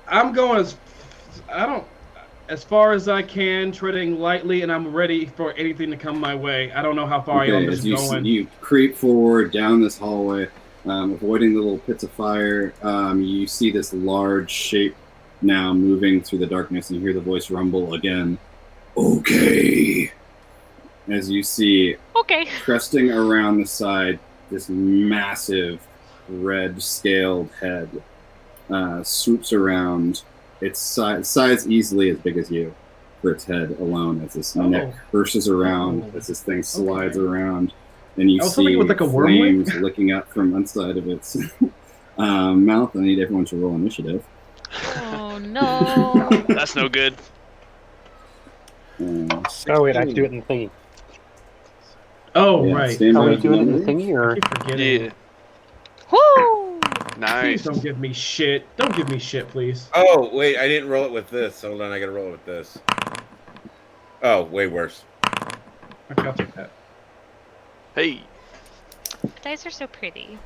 C: I'm going as far as I can, treading lightly, and I'm ready for anything to come my way. I don't know how far I am just going.
B: You creep forward down this hallway, avoiding the little pits of fire. You see this large shape now moving through the darkness, and you hear the voice rumble again. "Okay." As you see,
K: Okay.
B: cresting around the side, this massive red scaled head swoops around. Its size easily as big as you for its head alone, as this neck bursts around, as this thing slides around, and you see
C: like a
B: flames licking up from inside of its mouth. I need everyone to roll initiative.
K: Oh no.
E: That's no good.
F: Oh wait, I have to do it in the thingy.
C: Oh,
B: Yeah,
C: right.
B: stand
F: Are
B: by
F: we
B: the
F: doing it in the
B: numbers.
F: thingy or?
C: I keep forgetting.
E: Yeah.
K: Woo!
C: Please
E: Nice.
C: don't give me shit. Don't give me shit, please.
I: Oh, wait, I didn't roll it with this. Hold on, I gotta roll it with this. Oh, way worse.
C: Okay, I'll take that.
E: Hey.
K: Dice are so pretty.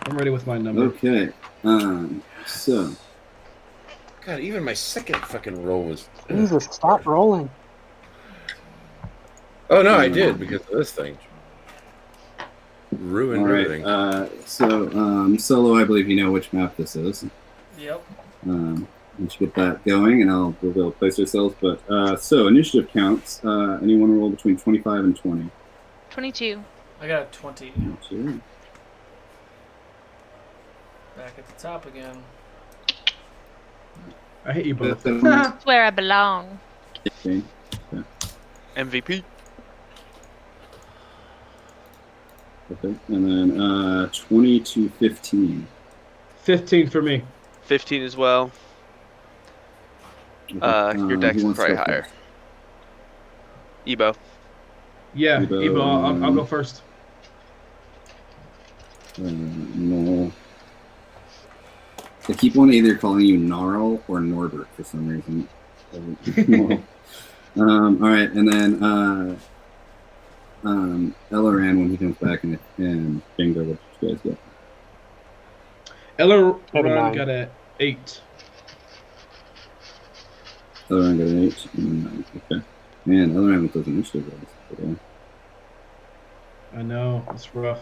C: I'm ready with my number.
B: Okay, so
I: God, even my second fucking roll was...
F: Jesus, stop rolling.
I: Oh, no, I did, because of this thing. Ruined
B: all right.
I: everything.
B: Solo, I believe you know which map this is.
A: Yep.
B: Let's get that going, and we'll be able to place ourselves. But so initiative counts. Anyone roll between 25 and 20?
K: 22.
A: I got a 20.
B: Sure.
A: Back at the top again.
C: I hate you both.
K: That's where I belong.
B: Okay.
E: MVP.
B: Okay. And then 20 to 15.
C: 15 for me.
E: 15 as well.
B: Okay.
E: Your dex
B: who
E: is
B: wants to
E: probably
B: go
E: higher.
B: first?
E: Ebo.
C: Yeah,
B: Ebo,
C: Ebo, I'll go first.
B: No. I keep on either calling you Gnarl or Norbert for some reason. All right, and then Elloran when he comes back and Bingo, what did you guys get?
C: Elleron got an 8.
B: Elloran got an 8 and a 9. Okay. Man, Elloran with those initiative rolls today.
C: I know, it's rough.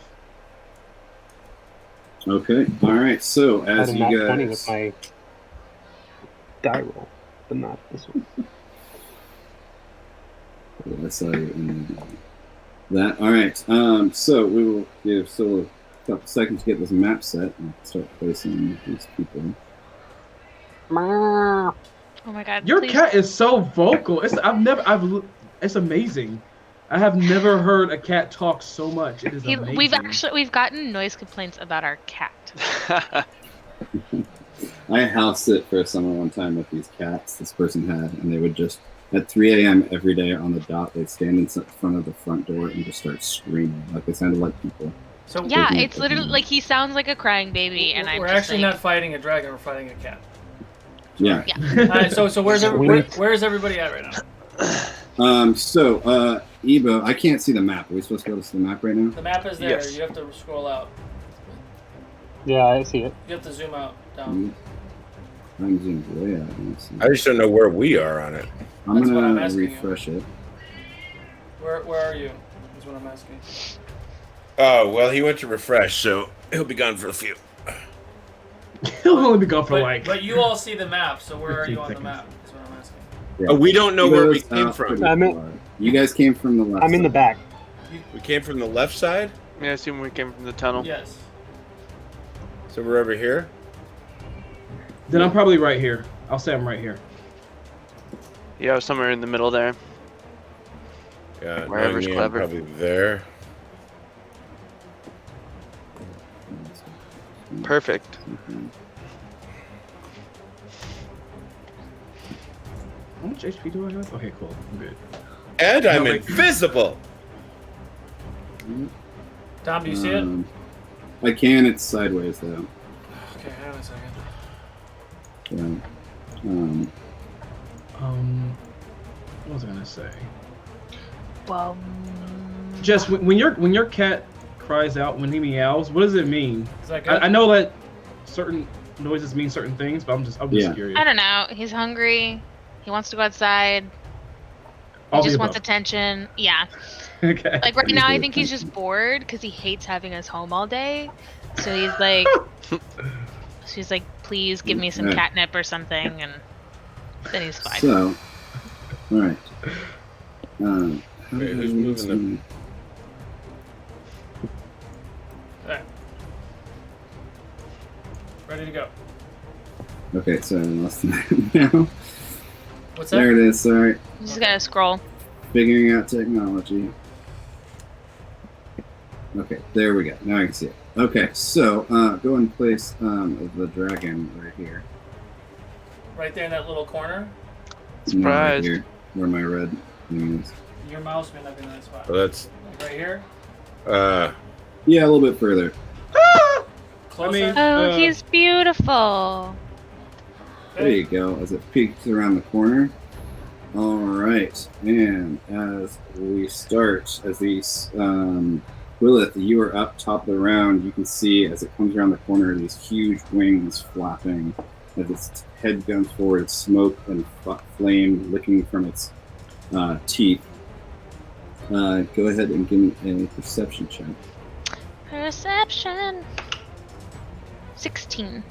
B: Okay. All right. So
F: I had
B: as
F: a
B: you
F: nat
B: guys,
F: 20 with my die roll, but not this one.
B: I saw you in that. All right. So we will give Solo a couple seconds to get this map set and start placing these people.
K: Oh my god.
C: Your
K: please.
C: cat is so vocal. It's amazing. I have never heard a cat talk so much. It is amazing.
K: We've gotten noise complaints about our cat.
B: I house sit for a summer one time with these cats this person had, and they would just at 3 a.m. every day on the dot, they'd stand in front of the front door and just start screaming like they sounded like people.
A: So
K: Yeah, it's literally like he sounds like a crying baby, and I'm
A: we're
K: just
A: actually
K: like,
A: not fighting a dragon. We're fighting a cat.
B: Yeah.
A: So where's everybody at right now?
B: Ebo, I can't see the map. Are we supposed to go to the map right now?
A: The map is there.
E: Yes.
A: You have to scroll out.
F: Yeah, I see it.
A: You have to zoom out down.
B: I'm zoomed way out.
I: I just don't know where we are on it.
B: I'm
A: That's what I'm
B: gonna
A: asking
B: refresh it.
A: Where are you? Is what I'm asking.
I: Oh, well, he went to refresh, so he'll be gone for a few.
C: He'll only be gone for like.
A: But you all see the map, so where are
C: 15
A: you on the
C: seconds.
A: map? Is what I'm asking.
B: Yeah.
I: Oh, we don't know where we
B: Ebo's
I: came
B: out
I: from.
B: pretty far. You guys came from the left.
F: I'm in the
B: side.
F: back.
I: We came from the left side,
E: Yeah, I assume we came from the tunnel.
A: Yes.
I: so we're over here.
C: Then I'm probably right here. I'll say I'm right here.
E: Yeah, I was somewhere in the middle there.
I: Yeah,
E: Wherever's
I: knowing me, I'm
E: clever.
I: probably there.
E: Perfect.
C: How much HP do I have? Okay, cool. I'm good.
I: And I'm
C: No, like-
I: invisible.
A: Tom, do you see it?
B: I can. It's sideways though.
A: Okay, hang on a second.
B: Yeah.
C: What was I gonna say?
K: bum.
C: Jess, when your cat cries out when he meows, what does it mean?
A: Is that good?
C: I know that certain noises mean certain things, but I'm just
B: Yeah.
C: curious.
K: I don't know. He's hungry. He wants to go outside. He
C: All the
K: just wants
C: above.
K: attention. Yeah.
C: Okay.
K: Like right
B: He's
K: now, I
B: good
K: think he's just bored because he hates having us home all day. So he's like, she's like, please give me some
B: Right.
K: catnip or something, and then he's fine.
B: So, all right.
I: Wait, who's moving them?
A: Alright. Ready to go.
B: Okay, so I lost the map now.
A: What's that?
B: There it is. Sorry,
K: You just gotta scroll.
B: figuring out technology. Okay, there we go. Now I can see it. Okay, so go in place of the dragon right here.
A: Right there in that little corner.
B: No, right
E: Surprised.
B: here, where my red thing is.
A: Your mouse may not be in that spot.
I: Well, that's
A: Like right here.
B: Yeah, a little bit further.
A: Closer.
C: mean-
K: Oh, he's beautiful.
B: There you go, as it peeks around the corner. All right, and as we start, as these, Willith, you are up top of the round. You can see as it comes around the corner, these huge wings flapping. As its head comes forward, smoke and flame licking from its teeth. Go ahead and give me a perception check.
K: Perception. 16.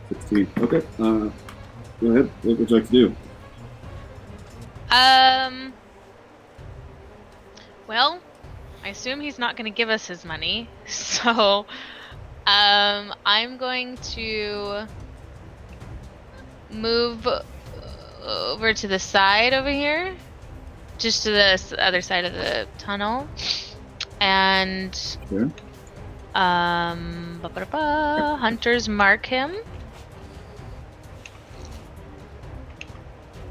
B: 16. Okay. Go ahead. What would you like to do?
K: Well, I assume he's not going to give us his money, so I'm going to move over to the side over here, just to the other side of the tunnel, and
B: Okay.
K: hunters mark him.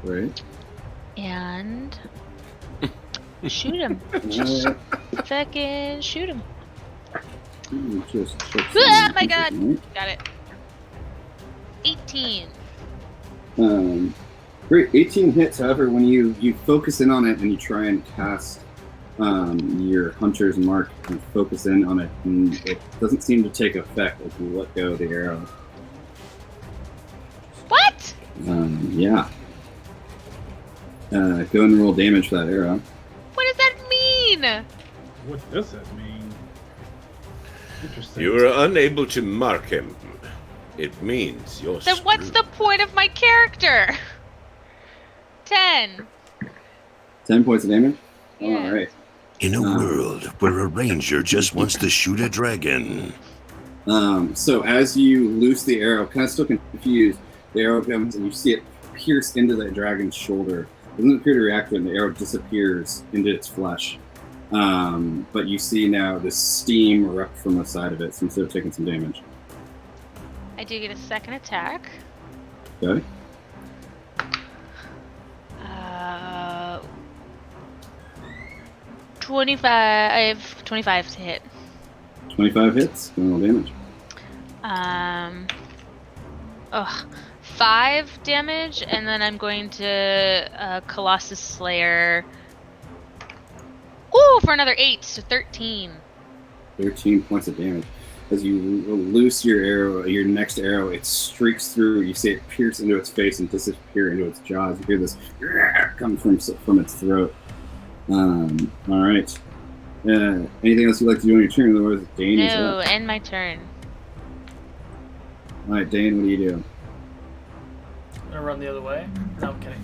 B: Right.
K: And shoot him.
B: Uh,
K: Fucking shoot him.
B: just check
K: Ah,
B: some
K: my God.
B: information,
K: Got it. 18.
B: right? Great. 18 hits. However, when you focus in on it and you try and cast your hunter's mark and focus in on it, and it doesn't seem to take effect as you let go of the arrow.
K: What?
B: Yeah. Go and roll damage for that arrow.
K: What does that mean?
C: What does that mean? Interesting.
I: you are unable to mark him. It means you're
K: Then what's the point of my character? 10.
B: 10 points of damage.
K: Yeah.
B: All right.
J: In a world where a ranger just wants to shoot a dragon.
B: So as you loose the arrow, kind of still confused, the arrow comes and you see it pierce into the dragon's shoulder. It doesn't appear to react to it, and the arrow disappears into its flesh. But you see now the steam erupt from the side of it, seems to have taken some damage.
K: I do get a second attack.
B: Okay.
K: 25 to hit.
B: 25 hits. Roll damage.
K: 5 damage, and then I'm going to Colossus Slayer. Ooh, for another 8, so 13.
B: 13 points of damage. As you loose your arrow, your next arrow, it streaks through. You see it pierce into its face and disappear into its jaws. You hear this come from its throat. All right. Anything else you'd like to do on your turn? Otherwise, Dane is
K: No,
B: up.
K: end my turn.
B: All right, Dane, what do you do?
A: I'm gonna run the other way. No, I'm kidding.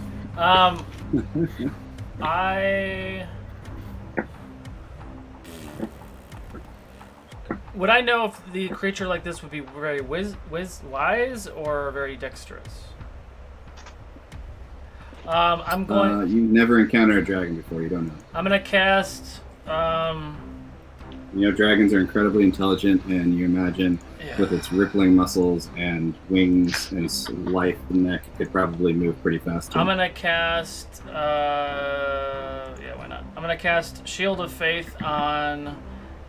A: Would I know if the creature like this would be very wise or very dexterous? I'm going.
B: You've never encountered a dragon before. You don't know.
A: I'm gonna cast.
B: You know, dragons are incredibly intelligent, and you imagine with its rippling muscles and wings and its lithe neck, it could probably move pretty fast too.
A: I'm gonna cast. Yeah, why not? I'm gonna cast Shield of Faith on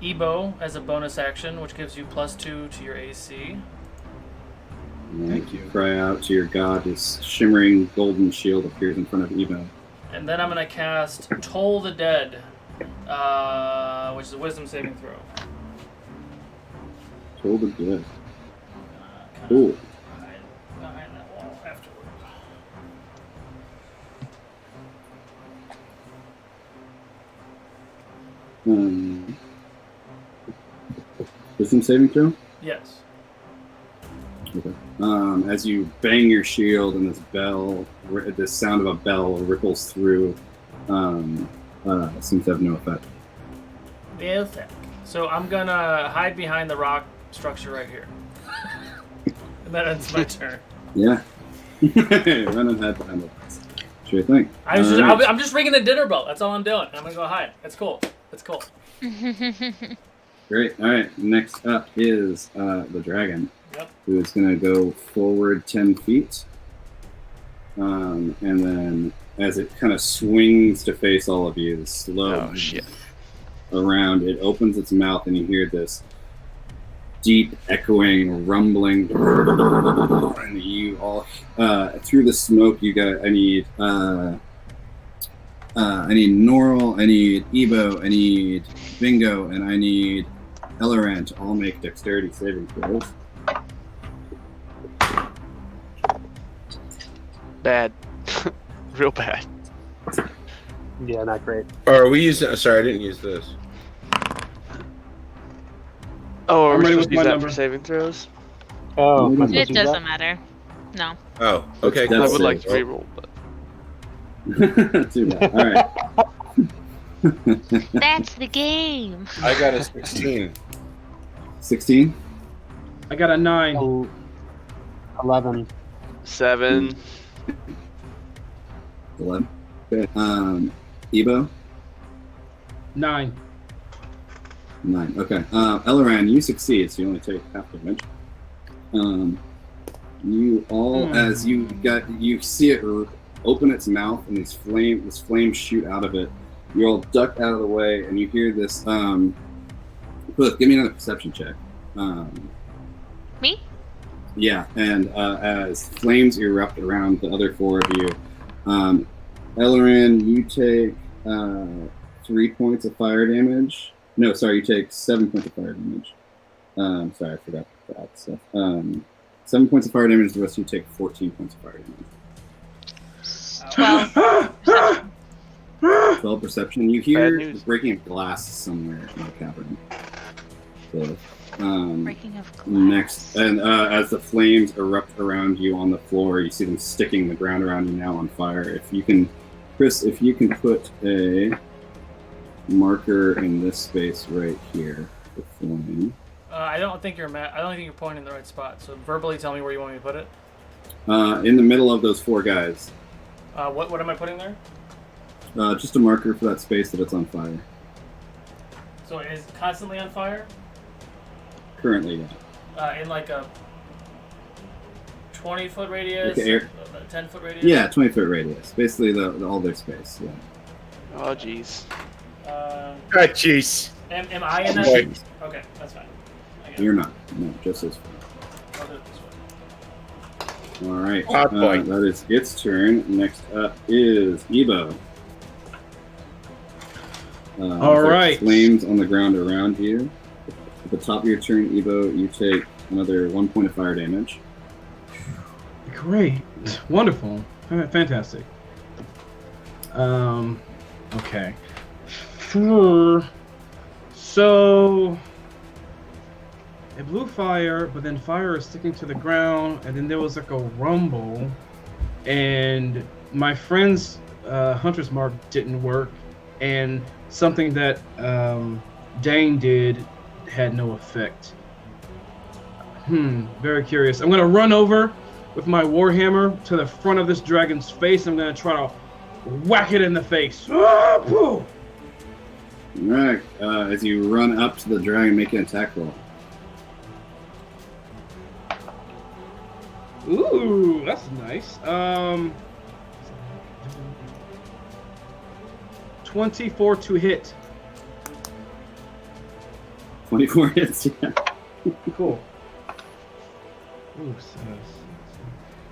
A: Ebo as a bonus action, which gives you +2 to your AC.
B: Thank you. Cry out to your god. This shimmering golden shield appears in front of Ebo.
A: And then I'm gonna cast Toll the Dead, which is a Wisdom saving throw.
B: Toll the Dead. Cool.
A: Behind that wall afterward.
B: Wisdom saving throw?
A: Yes.
B: Okay. As you bang your shield and this sound of a bell ripples through, seems to have no effect.
A: No effect. So I'm gonna hide behind the rock structure right here. And that ends my turn.
B: Yeah. Run and hide behind the box. Sure thing.
A: I'm just ringing the dinner bell. That's all I'm doing. I'm gonna go hide. That's cool. That's cool.
B: Great. All right. Next up is the dragon.
A: Yep.
B: Who is going to go forward 10 feet. And then as it kind of swings to face all of you, slow around, it opens its mouth and you hear this deep echoing rumbling. And you all, through the smoke, I need Norl, I need Ebo, I need Bingo, and I need Elleran to all make dexterity saving throws.
E: Bad. Real bad.
F: Yeah, not great.
I: Or are we using? Sorry, I didn't use this.
E: Oh, are
C: I'm
E: we
C: ready
E: supposed
C: with
E: to
C: my
E: use that
C: number.
E: for saving throws?
F: Oh, am I supposed
K: It
F: to do
K: doesn't matter. No.
I: Oh, okay.
B: That's
E: I
I: Cool.
E: would like to
B: it.
E: reroll, but
B: Too bad. All right.
K: That's the game.
I: I got a 16.
B: 16?
C: I got a 9.
F: that? 11.
E: 7.
B: 11. Okay. Ebo?
C: 9.
B: 9. Okay. Elleran, you succeed, so you only take half damage. You all, as you see it open its mouth and this flame shoot out of it. You all duck out of the way, and you hear this. Look, give me another perception check.
K: Me?
B: Yeah, and as flames erupt around the other four of you, Elleran, you take 3 points of fire damage. No, sorry, you take 7 points of fire damage. Sorry, I forgot that stuff. 7 points of fire damage. The rest of you take 14 points of fire damage.
K: 12.
B: 12 perception. You
E: Bad
B: hear
E: news.
B: the breaking of glass somewhere in the cavern. So,
K: Breaking of glass.
B: next, and as the flames erupt around you on the floor, you see them sticking the ground around you now on fire. If you can, Chris, if you can put a marker in this space right here for flame.
A: I don't think you're pointing in the right spot. So verbally tell me where you want me to put it.
B: In the middle of those four guys.
A: What am I putting there?
B: Just a marker for that space that it's on fire.
A: So it is constantly on fire?
B: Currently, yeah.
A: In like a 20-foot radius,
B: Okay,
A: 10-foot radius.
B: Yeah, 20-foot radius. Basically, all their space. Yeah.
E: Oh, jeez.
I: Jeez.
A: Am I in that?
I: Boy.
A: Okay, that's fine.
B: You're not. No, just this one.
A: I'll do it this way.
B: All right.
I: Hot boy.
B: That is its turn. Next up is Ebo.
C: All
B: there are
C: right.
B: Flames on the ground around you. At the top of your turn, Ebo, you take another 1 point of fire damage.
C: Great. Wonderful. Fantastic. Okay. So it blew fire, but then fire is sticking to the ground, and then there was like a rumble, and my friend's hunter's mark didn't work, and something that Dane did had no effect. Very curious. I'm gonna run over with my warhammer to the front of this dragon's face. I'm gonna try to whack it in the face. Ah, pooh!
B: All right. As you run up to the dragon, make an attack roll.
C: Ooh, that's nice. 24 to hit.
B: 24 hits. Yeah.
C: Cool. Ooh,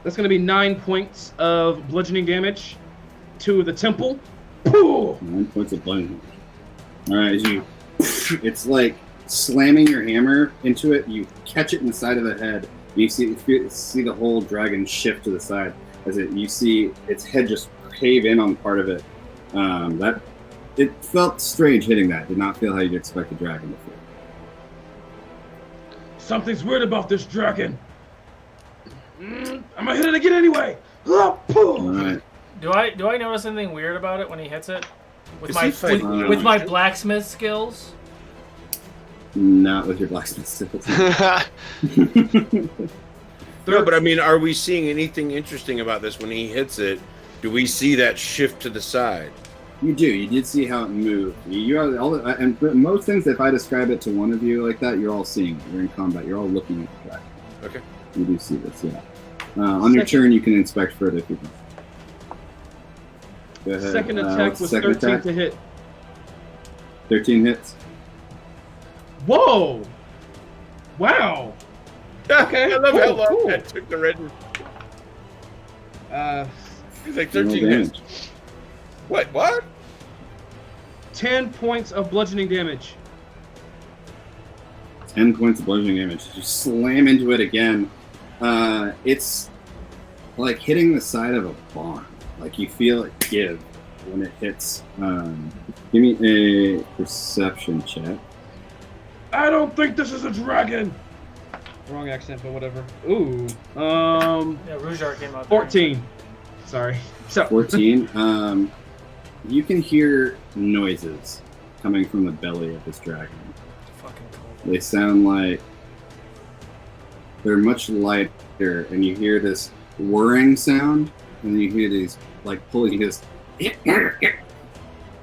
C: that's gonna be 9 points of bludgeoning damage to the temple. Pooh!
B: 9 points of bludgeoning. All right. As you, it's like slamming your hammer into it. You catch it in the side of the head. And you see the whole dragon shift to the side as you see its head just cave in on part of it. It felt strange hitting that. Did not feel how you'd expect a dragon to feel.
C: Something's weird about this dragon. I'm gonna hit it again anyway. Ah, pooh!
B: All right.
A: Do I notice anything weird about it when he hits it? With
I: Is
A: my
I: he fighting
A: with my blacksmith skills?
B: Not with your blacksmith skills.
I: No, but I mean, are we seeing anything interesting about this when he hits it? Do we see that shift to the side?
B: You do. You did see how it moved. You are all, and most things. If I describe it to one of you like that, you're all seeing it. You're in combat. You're all looking at the dragon.
I: Okay.
B: You do see this, yeah. On your turn, you can inspect further if you want. Go ahead.
C: Second attack was 13 to hit.
B: 13 hits.
C: Whoa! Wow. Okay.
I: I love how
C: cool,
I: long
C: cool.
I: that took the red. He's like
B: Roll
I: 13 hits.
B: damage.
I: What?
C: 10 points of bludgeoning damage.
B: 10 points of bludgeoning damage. You slam into it again. It's like hitting the side of a barn. Like you feel it give when it hits. Give me a perception check.
C: I don't think this is a dragon. Wrong accent, but whatever. Ooh.
A: Yeah, Roujar came out.
C: 14. Sorry. So
B: 14. You can hear noises coming from the belly of this dragon.
A: Fucking cool.
B: They sound like they're much lighter, and you hear this whirring sound, and then you hear these like pulling. You hear this.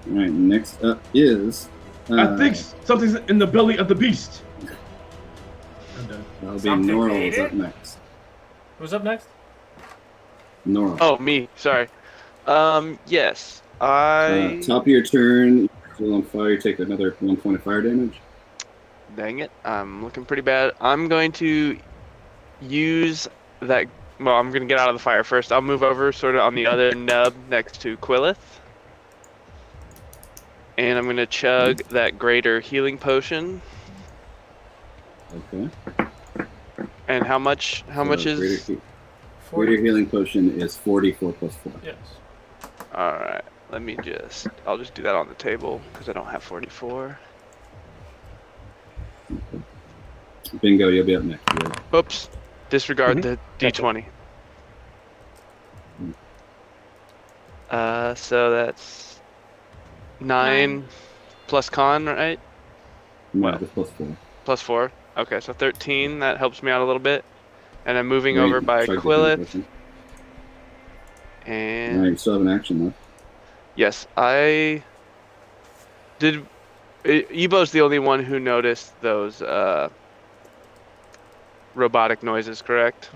B: All right. Next up is.
C: I think something's in the belly of the beast. I'm done.
B: That'll be
A: Something
B: Norl
A: ate
B: is up
A: it?
B: next.
A: Who's up next?
B: Norl.
E: Oh, me. Sorry. Yes.
B: Top of your turn, you're still on fire. You take another 1 point of fire damage.
E: Dang it. I'm looking pretty bad. I'm going to use that. Well, I'm going to get out of the fire first. I'll move over sort of on the other nub next to Quillith. And I'm going to chug that greater healing potion.
B: Okay.
E: And how much is...
B: Greater healing potion is 44 plus 4.
A: Yes.
E: Alright. I'll just do that on the table because I don't have 44.
B: Bingo, you'll be up next. Yeah.
E: Oops. Disregard the D20. So that's 9 plus con, right?
B: No,
E: Well.
B: just plus 4.
E: Plus 4. Okay, so 13. That helps me out a little bit. And I'm moving
B: Right,
E: over by
B: chug the healing
E: Quillith.
B: potion.
E: And
B: Alright, you still have an action left.
E: yes, I did. Ebo's the only one who noticed those robotic noises, correct?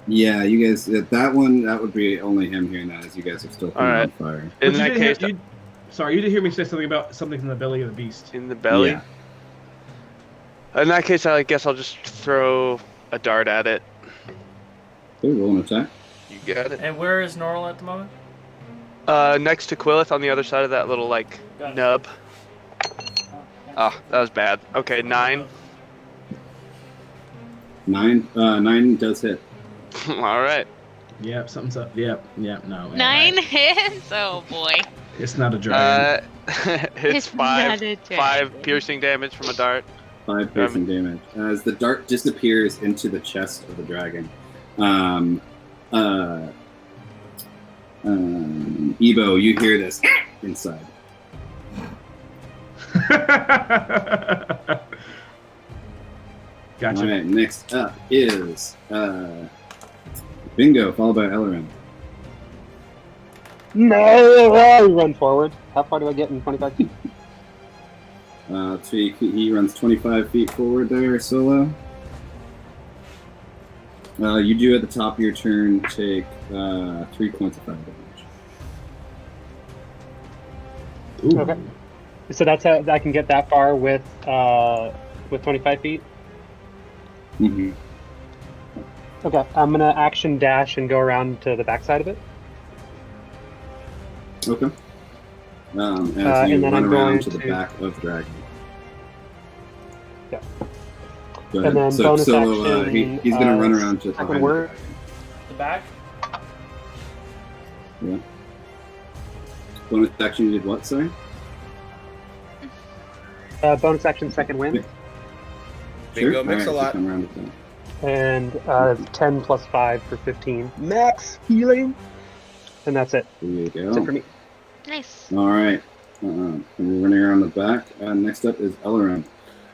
B: Yeah, you guys. That one, that would be only him hearing that, as you guys are still
E: All right.
B: on fire.
E: In
C: But
E: that case,
C: sorry, you did hear me say something about something in the belly of the beast.
E: in the belly.
B: Yeah.
E: In that case, I guess I'll just throw a dart at it.
B: Okay, roll an attack.
E: You got it.
A: And where is Norl at the moment?
E: Next to Quillith on the other side of that little like
A: Got it.
E: nub. Oh, that was bad. Okay, 9.
B: 9 does hit.
E: All right.
C: Yep, something's up. Yep, no.
K: 9 hits? Oh boy.
C: It's not a dragon.
E: It's
K: not a
E: 5 piercing damage from a dart.
B: 5 piercing damage. As the dart disappears into the chest of the dragon, Ebo, you hear this inside.
C: Gotcha.
B: All right, next up is Bingo, followed by Ellerin.
F: No, I run forward. How far do I get in 25 feet?
B: So he runs 25 feet forward there, solo. You do at the top of your turn take 3 points of fire damage.
C: Ooh.
F: Okay. So that's how I can get that far with 25 feet.
B: Mm-hmm.
F: Okay, I'm gonna action dash and go around to the backside of it.
B: Okay. As you
F: and then
B: run
F: I'm
B: around
F: going
B: to the
F: to-
B: back of the dragon.
F: Yeah.
B: Go
F: And
B: ahead.
F: then
B: So
F: bonus
B: Solo,
F: action,
B: he's going to run around to
F: second
B: behind
F: word.
A: The back?
B: the dragon. Yeah. Bonus action, you did what, sorry?
F: Bonus action, second wind.
I: Bingo,
B: Sure.
I: mix a
B: Alright, so
I: lot.
B: come around to that.
F: And 10 plus 5 for 15. Max healing. And that's it.
B: There you
F: That's it for
B: go.
F: me.
K: Nice.
B: All right. And we're running around the back. Next up is Ellerin.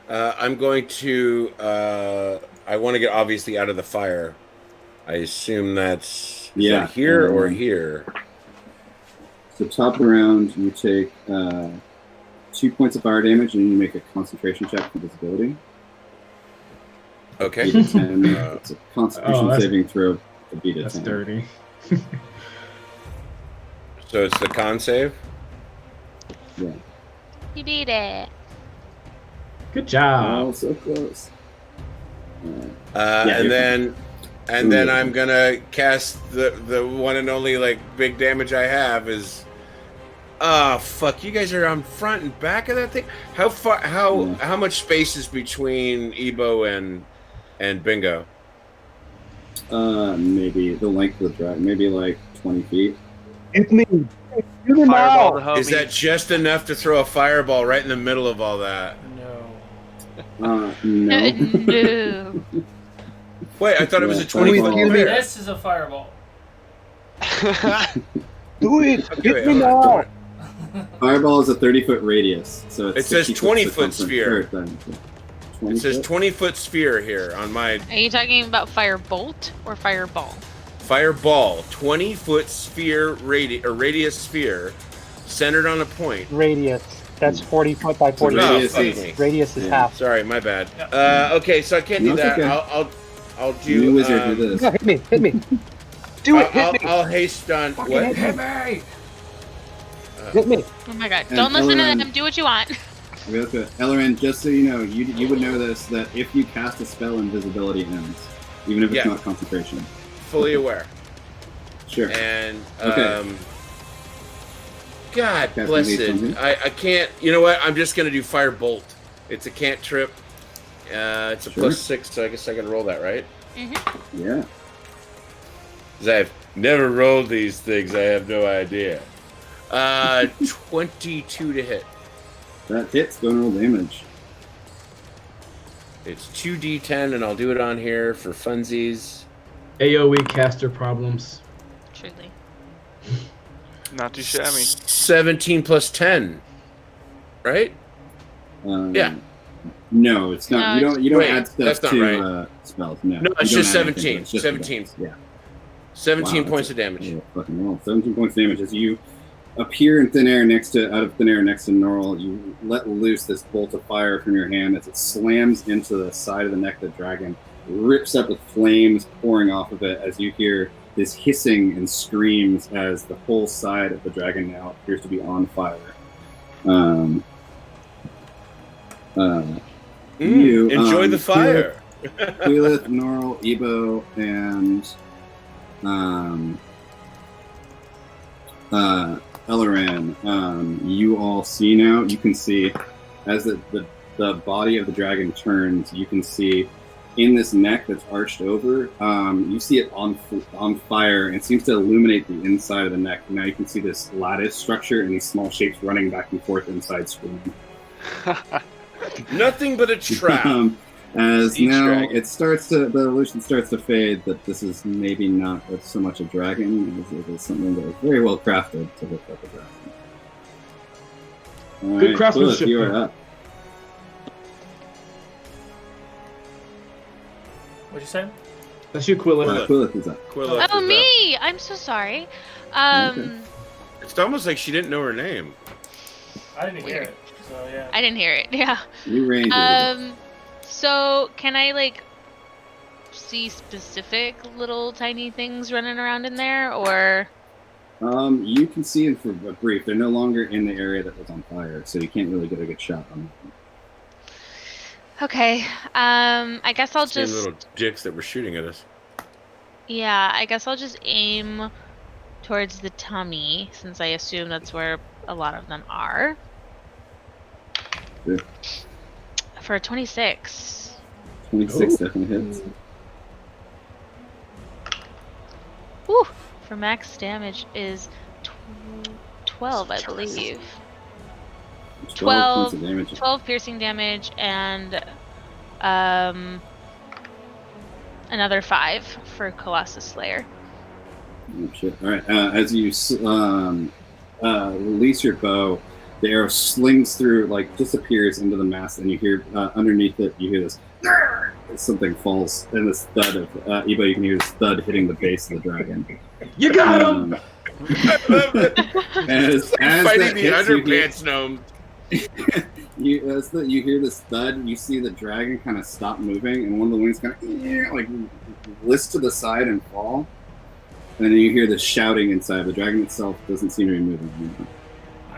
I: I'm going to. I want to get obviously out of the fire. I assume that's
B: Yeah,
I: that here or
B: uh,
I: here.
B: So top of the round, you take 2 points of fire damage, and you make a concentration check for visibility.
I: Okay.
B: Beat a 10. It's a Constitution
C: that's-
B: saving throw to beat a
C: That's
B: 10.
C: dirty.
I: So it's the con save.
B: Yeah.
K: You beat it.
C: Good job.
B: Oh, so close.
I: Uh,
B: Yeah,
I: and
B: you're
I: then, and then I'm gonna cast the one and only like big damage I have is. Oh fuck! You guys are on front and back of that thing. How far? How much space is between Ebo and Bingo?
B: Maybe the length of the dragon, maybe like 20 feet.
F: Hit me. Do me
E: Fireball
F: now.
E: the
I: Is
E: homie.
I: that just enough to throw a fireball right in the middle of all that?
A: No.
B: No.
K: No.
I: Wait, I thought it was a
B: Yeah,
I: 20 foot
F: fireball.
I: sphere.
A: This is a fireball.
F: Do it.
I: Okay,
F: Hit me
I: hold on.
F: now.
B: Fireball is a 30-foot radius, so it's
I: It says
B: 60 foot
I: 20-foot
B: circumference.
I: sphere.
B: Or, 20
I: It says
B: foot?
I: 20-foot sphere here on my
K: Are you talking about fire bolt or fireball?
I: fireball. 20-foot sphere radius sphere centered on a point.
F: Radius. That's 40 foot by 40
I: No,
F: feet.
I: fuck me.
F: Radius is
B: Yeah.
F: half.
I: Sorry, my bad. Okay, so I can't do
B: No, it's
I: that.
B: okay.
I: I'll
B: New
I: do.
B: wizard do this.
F: No, hit me. Hit me. Do it. Hit me.
I: I'll haste on.
F: Fucking
I: What?
F: hit
A: me!
F: Hit me.
K: Oh my god.
B: And
K: Don't listen to
B: Ellerin-
K: them. Do what you want.
B: Real quick. Ellerin, just so you know, you would know this, that if you cast a spell, invisibility ends. Even if it's
I: Yeah.
B: not concentration.
I: Fully aware.
B: Sure.
I: And
B: Okay.
I: God
B: Casting
I: bless
B: haste on
I: it.
B: him.
I: I can't. You know what? I'm just gonna do firebolt. It's a cantrip. It's a
B: Sure.
I: +6, so I guess I can roll that, right?
B: Yeah.
I: 'Cause I've never rolled these things. I have no idea. 22 to hit.
B: That hits. Go and roll damage.
I: It's 2d10, and I'll do it on here for funsies.
C: AoE caster problems.
K: Truly.
E: Not too shabby.
I: 17 plus 10, right? Yeah.
B: No, it's not.
K: No,
B: you don't
I: Wait,
B: add stuff
I: that's not
B: to
I: right.
B: spells. No.
I: No, it's
B: You don't
I: just
B: add anything to
I: 17.
B: it. It's just
I: 17.
B: rolls. Yeah.
I: 17
B: Wow,
I: points
B: that's
I: of damage.
B: a fucking roll. 17 points of damage as you appear in thin air out of thin air next to Norl. You let loose this bolt of fire from your hand as it slams into the side of the neck of the dragon, rips up with flames pouring off of it as you hear this hissing and screams as the whole side of the dragon now appears to be on fire. You
I: enjoy the fire.
B: Quilith, Norl, Ebo, and Elleran, you all see now. You can see as the body of the dragon turns. You can see in this neck that's arched over. You see it on fire, and it seems to illuminate the inside of the neck. Now you can see this lattice structure and these small shapes running back and forth inside screen.
I: Nothing but a trap.
B: As
E: Each
B: now
E: dragon.
B: the illusion starts to fade that this is maybe not so much a dragon as it is something that is very well crafted to look like a dragon. All
C: Good
B: right,
C: craftsmanship.
B: Quilith, you are up.
A: What'd you say?
C: That's you, Quilith.
B: Quilith is up.
I: Quilla
K: Oh,
I: is up.
K: me! I'm so sorry.
B: Okay.
I: It's almost like she didn't know her name.
A: I didn't hear
K: Weird.
A: it. So yeah.
K: I didn't hear it. Yeah.
B: You range.
K: So can I like see specific little tiny things running around in there, or?
B: You can see it for a brief. They're no longer in the area that was on fire, so you can't really get a good shot on them.
K: Okay. I guess I'll
I: Same
K: just.
I: little dicks that were shooting at us.
K: Yeah, I guess I'll just aim towards the tummy, since I assume that's where a lot of them are.
B: Yeah.
K: For 26.
B: 26 definitely hits.
K: Woo! For max damage is 12, I believe.
B: 12 points of damage.
K: 12 piercing damage and another 5 for Colossus Slayer.
B: Oh, shit. All right. As you release your bow, the arrow slings through, like disappears into the mast, and you hear underneath it, you hear this. Something falls, and this thud of Ebo. You can hear this thud hitting the base of the dragon.
C: You got him!
I: I love it.
B: As
I: Fighting
B: that
I: the
B: hits, you hear-
I: underpants gnome.
B: you hear this thud. You see the dragon kind of stop moving, and one of the wings kind of like list to the side and fall. And then you hear the shouting inside. The dragon itself doesn't seem to be moving anymore.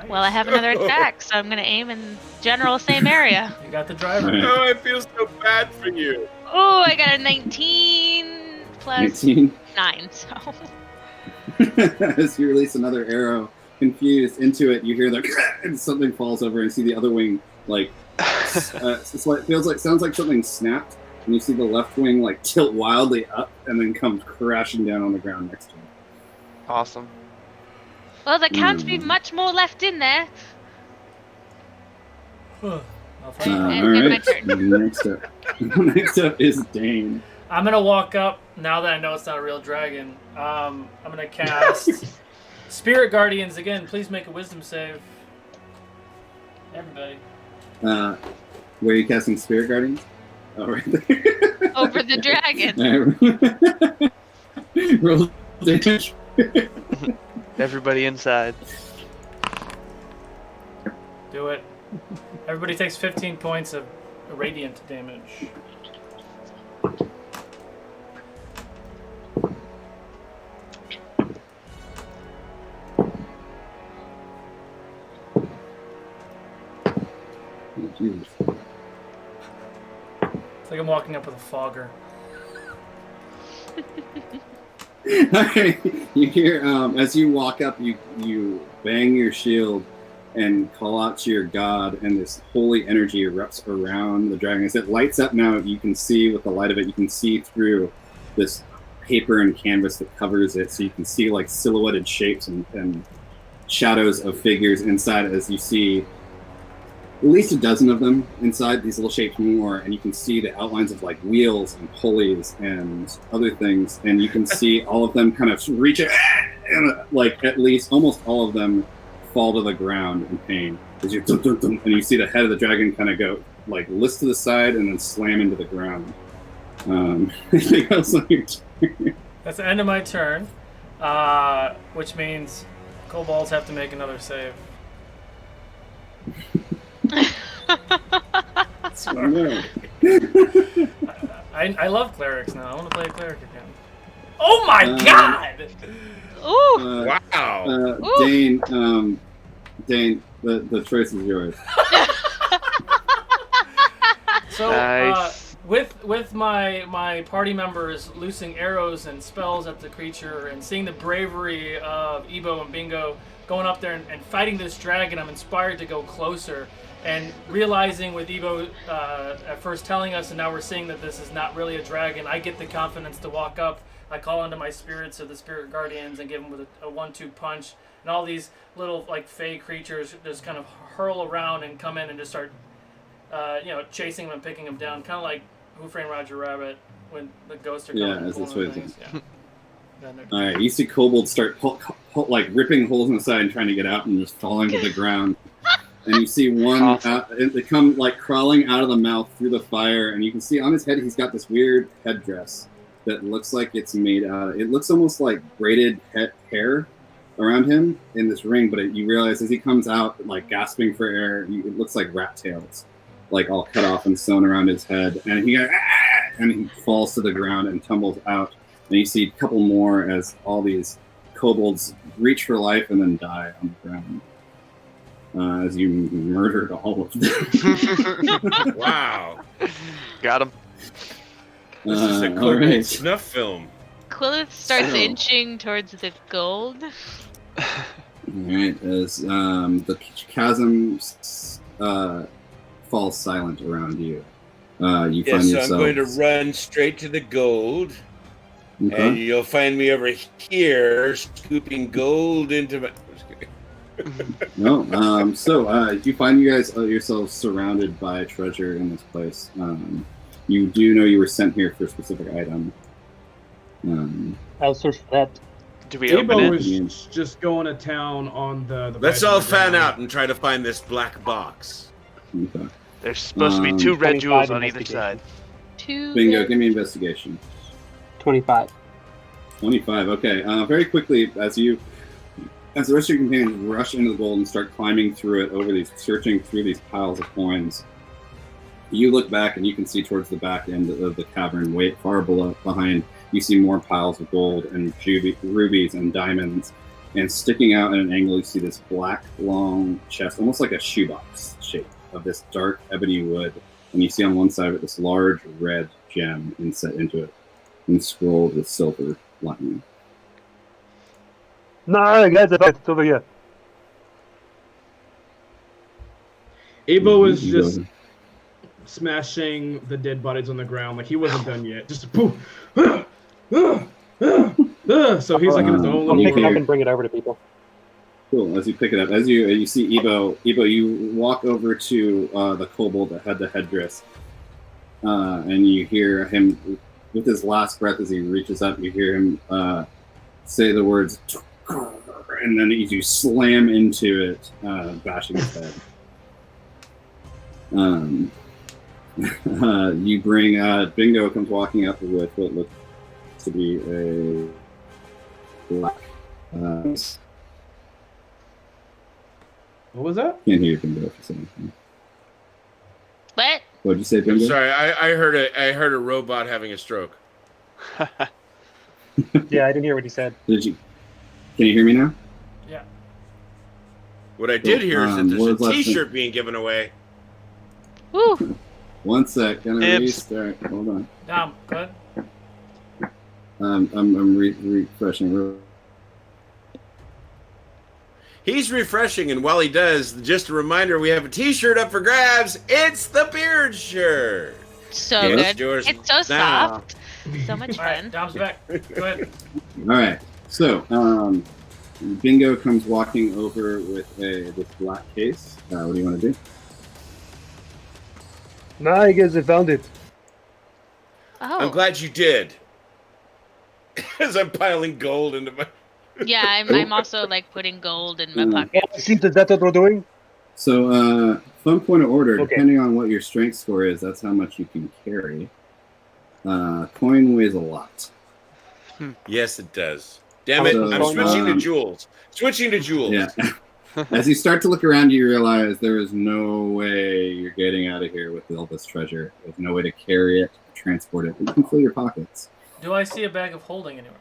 K: Well, I have another attack, so I'm gonna aim in general same area.
A: You got the driver.
B: Right.
I: Oh, I feel so bad for you.
K: Oh, I got a 19 plus
B: 19.
K: 9, so.
B: As you release another arrow, confused into it, you hear the and something falls over, and see the other wing like sounds like something snapped, and you see the left wing like tilt wildly up and then come crashing down on the ground next to it.
E: Awesome.
K: Well, there can't be much more left in there.
A: I'll
B: All
A: find out.
K: And my
B: right. Next up is Dane.
A: I'm gonna walk up now that I know it's not a real dragon. I'm gonna cast Spirit Guardians again. Please make a Wisdom save. Everybody.
B: Where are you casting Spirit Guardians? Oh, right there.
K: Over the dragon.
B: Roll damage.
E: Everybody inside.
A: Do it. Everybody takes 15 points of radiant damage.
B: Oh, Jesus.
A: It's like I'm walking up with a fogger.
B: Alright, you hear as you walk up, you bang your shield and call out to your god, and this holy energy erupts around the dragon. As it lights up now, you can see with the light of it, you can see through this paper and canvas that covers it, so you can see like silhouetted shapes and shadows of figures inside as you see at least a dozen of them inside, these little shapes more, and you can see the outlines of like wheels and pulleys and other things, and you can see all of them kind of reach it, and like at least almost all of them fall to the ground in pain as you dum, dum, dum, and you see the head of the dragon kind of go like list to the side and then slam into the ground. Anything else on your turn?
A: That's the end of my turn, which means kobolds have to make another save.
B: Oh, no.
A: I love clerics now. I want to play a cleric again. Oh my god!
K: Ooh.
I: Wow.
B: Dane, the choice is yours.
A: So,
E: Nice.
A: with my party members loosing arrows and spells at the creature and seeing the bravery of Ebo and Bingo going up there and fighting this dragon, I'm inspired to go closer. And realizing with Ebo at first telling us, and now we're seeing that this is not really a dragon, I get the confidence to walk up. I call onto my spirits of the spirit guardians and give them with a 1-2 punch. And all these little like fey creatures just kind of hurl around and come in and just start chasing them and picking them down, kind of like Who Framed Roger Rabbit when the ghosts are coming.
B: Yeah, as it's
A: things. Yeah.
B: All right, you see kobolds start like ripping holes in the side and trying to get out and just falling to the ground. And you see one, they come like crawling out of the mouth through the fire, and you can see on his head he's got this weird headdress that looks like it's made out. It looks almost like braided hair around him in this ring, but you realize as he comes out, like gasping for air, it looks like rat tails, like all cut off and sewn around his head, and he goes, ah! And he falls to the ground and tumbles out. And you see a couple more as all these kobolds reach for life and then die on the ground. As you murdered all of them.
I: Wow.
E: Got him.
I: This is a kobold snuff film.
K: Quillith starts inching towards the gold.
B: Alright, as the chasm falls silent around you. You find yourself...
I: I'm going to run straight to the gold.
B: Okay.
I: And you'll find me over here scooping gold into my...
B: No, so you find you guys yourselves surrounded by treasure in this place. You do know you were sent here for a specific item.
F: I'll search for that.
E: Do we open
C: Ebo
E: it?
C: is just going to town on the
I: Let's all fan out and try to find this black box.
B: Okay.
E: There's supposed to be 2 red
F: 25
E: jewels on either side.
F: investigation.
K: 2.
B: Bingo, give me investigation.
F: 25.
B: 25, okay. Very quickly, as the rest of your companions rush into the gold and start climbing through it, searching through these piles of coins, you look back and you can see towards the back end of the cavern, way far behind, you see more piles of gold and rubies and diamonds. And sticking out at an angle, you see this black, long chest, almost like a shoebox shape of this dark ebony wood. And you see on one side of it this large red gem inset into it and scrolled with silver lining.
F: No, guys, it's over here.
C: Ebo is
B: You go
C: just
B: ahead.
C: smashing the dead bodies on the ground like he wasn't done yet. Just poof. So he's like in his own
F: I'll
C: little
F: pick it up
C: world.
F: and bring it over to people.
B: Cool. As you pick it up, as you see Ebo, you walk over to the kobold that had the headdress, and you hear him with his last breath as he reaches up. You hear him say the words, and then you slam into it, bashing his head. You bring Bingo comes walking up with what looks to be a black.
C: What was that?
B: Can't hear Bingo if you say anything.
K: What?
B: What'd you say, Bingo?
I: I'm sorry, I heard a robot having a stroke.
F: Yeah, I didn't hear what he said.
B: Can you hear me now?
A: Yeah.
I: What I did hear is that
B: what was
I: there's a
B: last
I: T-shirt being given away.
K: Woo!
B: One sec, gonna
E: Ibs.
B: restart. Hold on.
A: Dom, go ahead.
B: I'm refreshing.
I: He's refreshing, and while he does, just a reminder: we have a T-shirt up for grabs. It's the beard shirt.
K: So
B: Yeah,
I: it's
K: good.
I: yours
K: It's so
I: now.
K: soft. So much
A: All right,
K: fun.
A: Dom's back. Go ahead.
B: All right. So, Bingo comes walking over with this black case. What do you want to do?
F: No, I guess I found it.
K: Oh.
I: I'm glad you did. As I'm piling gold into my.
K: Yeah, I'm also like putting gold in my pocket.
F: Oh, see, is that what we're doing?
B: So, fun point of order.
F: Okay.
B: Depending on what your strength score is, that's how much you can carry. Coin weighs a lot.
I: Yes, it does. Damn it!
B: So,
I: I'm switching to
B: um,
I: jewels. Switching to jewels.
B: Yeah. As you start to look around, you realize there is no way you're getting out of here with all this treasure. There's no way to carry it, transport it. You can fill your pockets.
A: Do I see a bag of holding anywhere?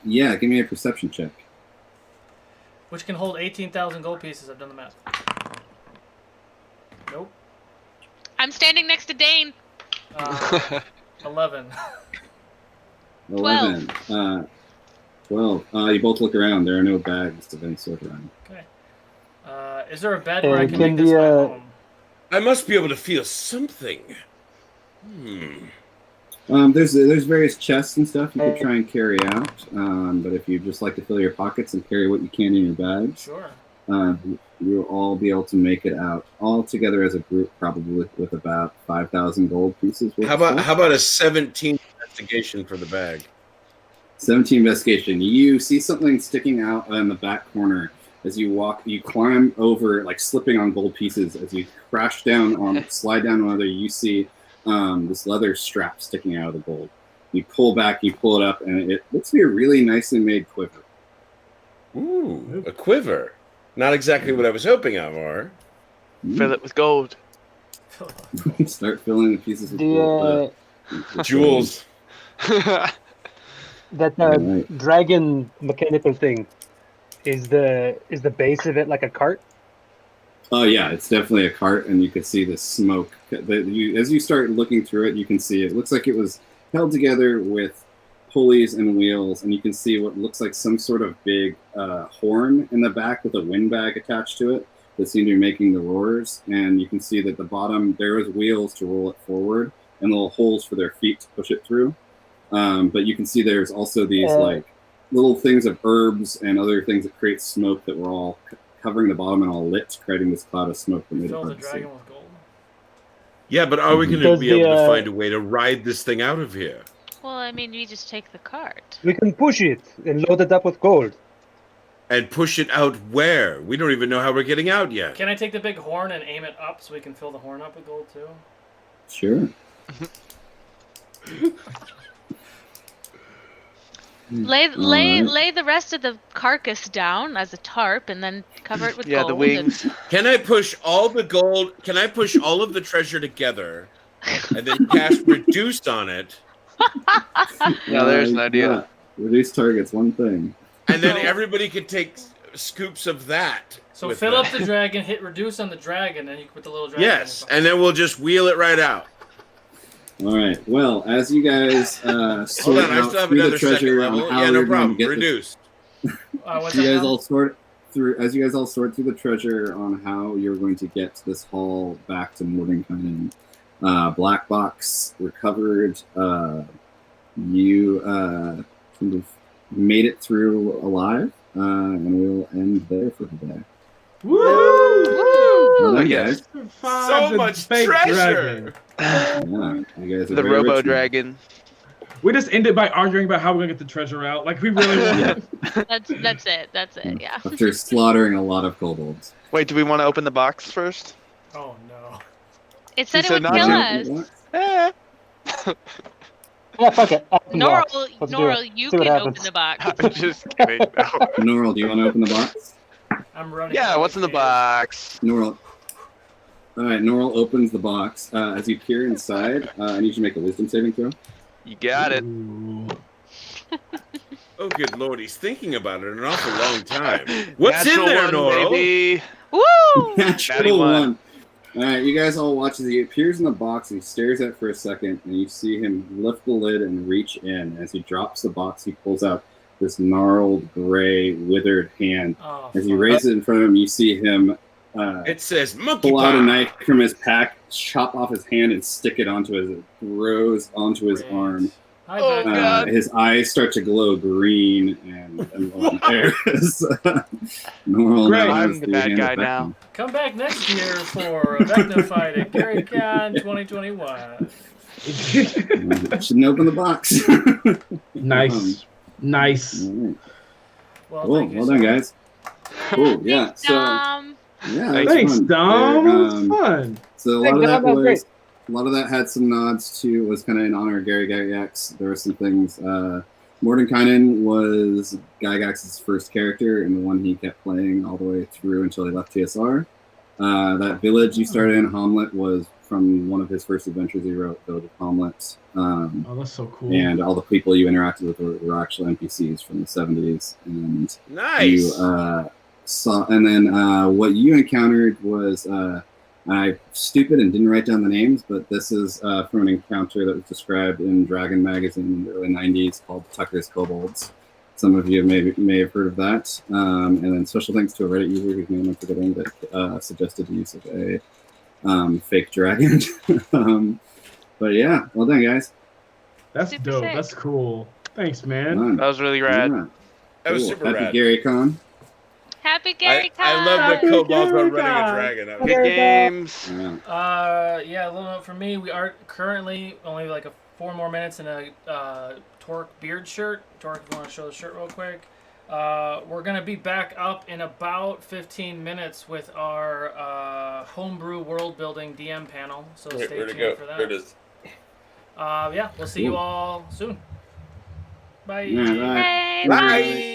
B: Yeah, give me a perception check.
A: Which can hold 18,000 gold pieces. I've done the math. Nope.
K: I'm standing next to Dane.
A: 11.
B: 11. 12. You both look around. There are no bags of any sort around.
A: Okay. Is there a bed where I can make
F: can
A: this my
F: the,
A: home?
I: I must be able to feel something.
B: There's various chests and stuff you could try and carry out. But if you just like to fill your pockets and carry what you can in your bags,
A: Sure.
B: you'll all be able to make it out all together as a group, probably with about 5,000 gold pieces.
I: How about a 17 investigation for the bag?
B: 17 investigation. You see something sticking out in the back corner as you walk. You climb over, like slipping on gold pieces. As you crash down on, slide down one other, you see this leather strap sticking out of the gold. You pull back, you pull it up, and it looks to be a really nicely made quiver.
I: Ooh, a quiver. Not exactly what I was hoping for.
E: Fill it with gold.
B: Start filling the pieces with gold.
I: Jewels.
F: That dragon mechanical thing, is the base of it like a cart?
B: Oh yeah, it's definitely a cart, and you can see the smoke. As you start looking through it, you can see it looks like it was held together with pulleys and wheels, and you can see what looks like some sort of big horn in the back with a windbag attached to it that seem to be making the roars. And you can see that the bottom there is wheels to roll it forward and little holes for their feet to push it through. But you can see there's also these like little things of herbs and other things that create smoke that were all covering the bottom and all lit, creating this cloud of smoke that made it
A: Fill the
B: hard to see.
A: dragon with gold.
I: Yeah, but are we going to be able to find a way to ride this thing out of here?
K: Well, I mean, we just take the cart.
F: We can push it and load it up with gold.
I: And push it out where? We don't even know how we're getting out yet.
A: Can I take the big horn and aim it up so we can fill the horn up with gold too?
B: Sure.
K: Lay the rest of the carcass down as a tarp and then cover it with gold.
E: The wings.
I: Can I push all the gold? Can I push all of the treasure together and then cast reduce on it?
E: No, there's an idea.
B: Yeah. Reduce targets, one thing.
I: And then everybody could take scoops of that.
A: So
I: with
A: fill
I: them.
A: up the dragon, hit reduce on the dragon, and you can put the little dragon.
I: Yes, and then we'll just wheel it right out.
B: All right. Well, as you guys sort
I: Hold on, I
B: out
I: still have
B: through the
I: another second
B: treasure on
I: level.
B: how
I: Yeah, no
B: you're going to
I: problem.
B: get
I: Reduce.
A: What's
B: you
A: that
B: guys
A: now?
B: all sort through as you guys all sort through the treasure on how you're going to get this haul back to Mordenkainen. Black box recovered. You kind of made it through alive, and we'll end there for today.
C: Woo!
B: Well done,
E: Yes.
B: guys.
I: So much treasure.
B: Yeah, you guys are
E: The
B: very
E: Robo
B: rich now.
E: Dragon.
C: We just ended by arguing about how we're gonna get the treasure out. Like we really want.
K: That's it. Yeah.
B: After slaughtering a lot of kobolds.
E: Wait, do we want to open the box first?
A: Oh no.
K: It said
E: You
K: it would
E: said
K: kill
E: not
K: us.
E: Eh.
F: Yeah, fuck it. Open the box. Let's do
K: Normal,
F: it.
K: you
F: See what
K: can
F: happens.
K: open the box.
E: I'm just kidding. No.
B: Norl, do you want to open the box?
A: I'm running.
E: Yeah,
A: out
E: what's in
A: of
E: the
A: ideas.
E: box?
B: Norl. All right, Norl opens the box. As you peer inside, I need you to make a wisdom saving throw.
E: You got it.
I: Oh, good lord, he's thinking about it an awful long time. What's
E: Natural
I: in there,
E: one,
I: Norl?
E: baby.
K: Woo!
B: Natural
E: 91.
B: one. All right, you guys all watch as he appears in the box and he stares at it for a second, and you see him lift the lid and reach in. As he drops the box, he pulls out this gnarled, gray, withered hand.
A: Oh,
B: As he
A: fuck.
B: raises it in front of him, you see him
I: It says monkey
B: pull out a
I: paw.
B: knife from his pack, chop off his hand, and stick it onto his grows onto his
A: Great.
B: arm.
A: Hi,
E: Oh,
A: Ben.
E: God.
B: His eyes start to glow green, and there's Normal.
C: Great.
E: I'm the bad guy now.
A: Come back next year for a Vecna fight at GaryCon2020.
B: Shouldn't open the box.
C: Nice. Nice.
B: All right.
A: Well,
B: Cool.
A: thank you,
B: Well done,
A: sir.
B: guys. Cool. Yeah.
K: Thanks,
B: So
K: Dom.
B: yeah, that was
C: Thanks,
B: fun.
C: Dom.
B: There,
C: It was fun.
B: So a lot
F: Thanks,
B: of
F: Dom.
B: that
F: That was great.
B: a lot of that had some nods to was kind of in honor of Gary X. There were some things Mordenkainen was Gygax's first character and the one he kept playing all the way through until he left TSR. That village you started in, Hamlet, was from one of his first adventures he wrote, Village of Hamlet.
C: Oh, that's so cool.
B: And all the people you interacted with were actual NPCs from the 70s. And
I: Nice.
B: you saw, and then what you encountered was I'm stupid and didn't write down the names, but this is from an encounter that was described in Dragon magazine in the early 90s called Tucker's Kobolds. Some of you may have heard of that. And then special thanks to a Reddit user whose name I'm forgetting that suggested the use of a fake dragon. But yeah, well done, guys.
C: That's
K: Super
C: dope.
K: sick.
C: That's cool. Thanks, man.
E: That was really rad.
B: Yeah.
I: That was
B: Cool.
I: super
B: Happy
I: rad.
B: GaryCon.
K: Happy GaryCon!
I: I love that
F: Happy
I: kobolds are running a
F: GaryCon.
I: dragon. That
E: Good
I: was-
E: games.
B: Yeah.
A: Yeah, a little note from me. We are currently only like 4 more minutes in a Torque beard shirt. Torque, if you want to show the shirt real quick. We're going to be back up in about 15 minutes with our homebrew world building DM panel. So
I: Wait,
A: stay
I: where'd it
A: tuned
I: go?
A: for that.
I: There it is.
A: Yeah, we'll see you all soon. Bye.
B: Yeah, bye.
K: Bye.
I: Bye.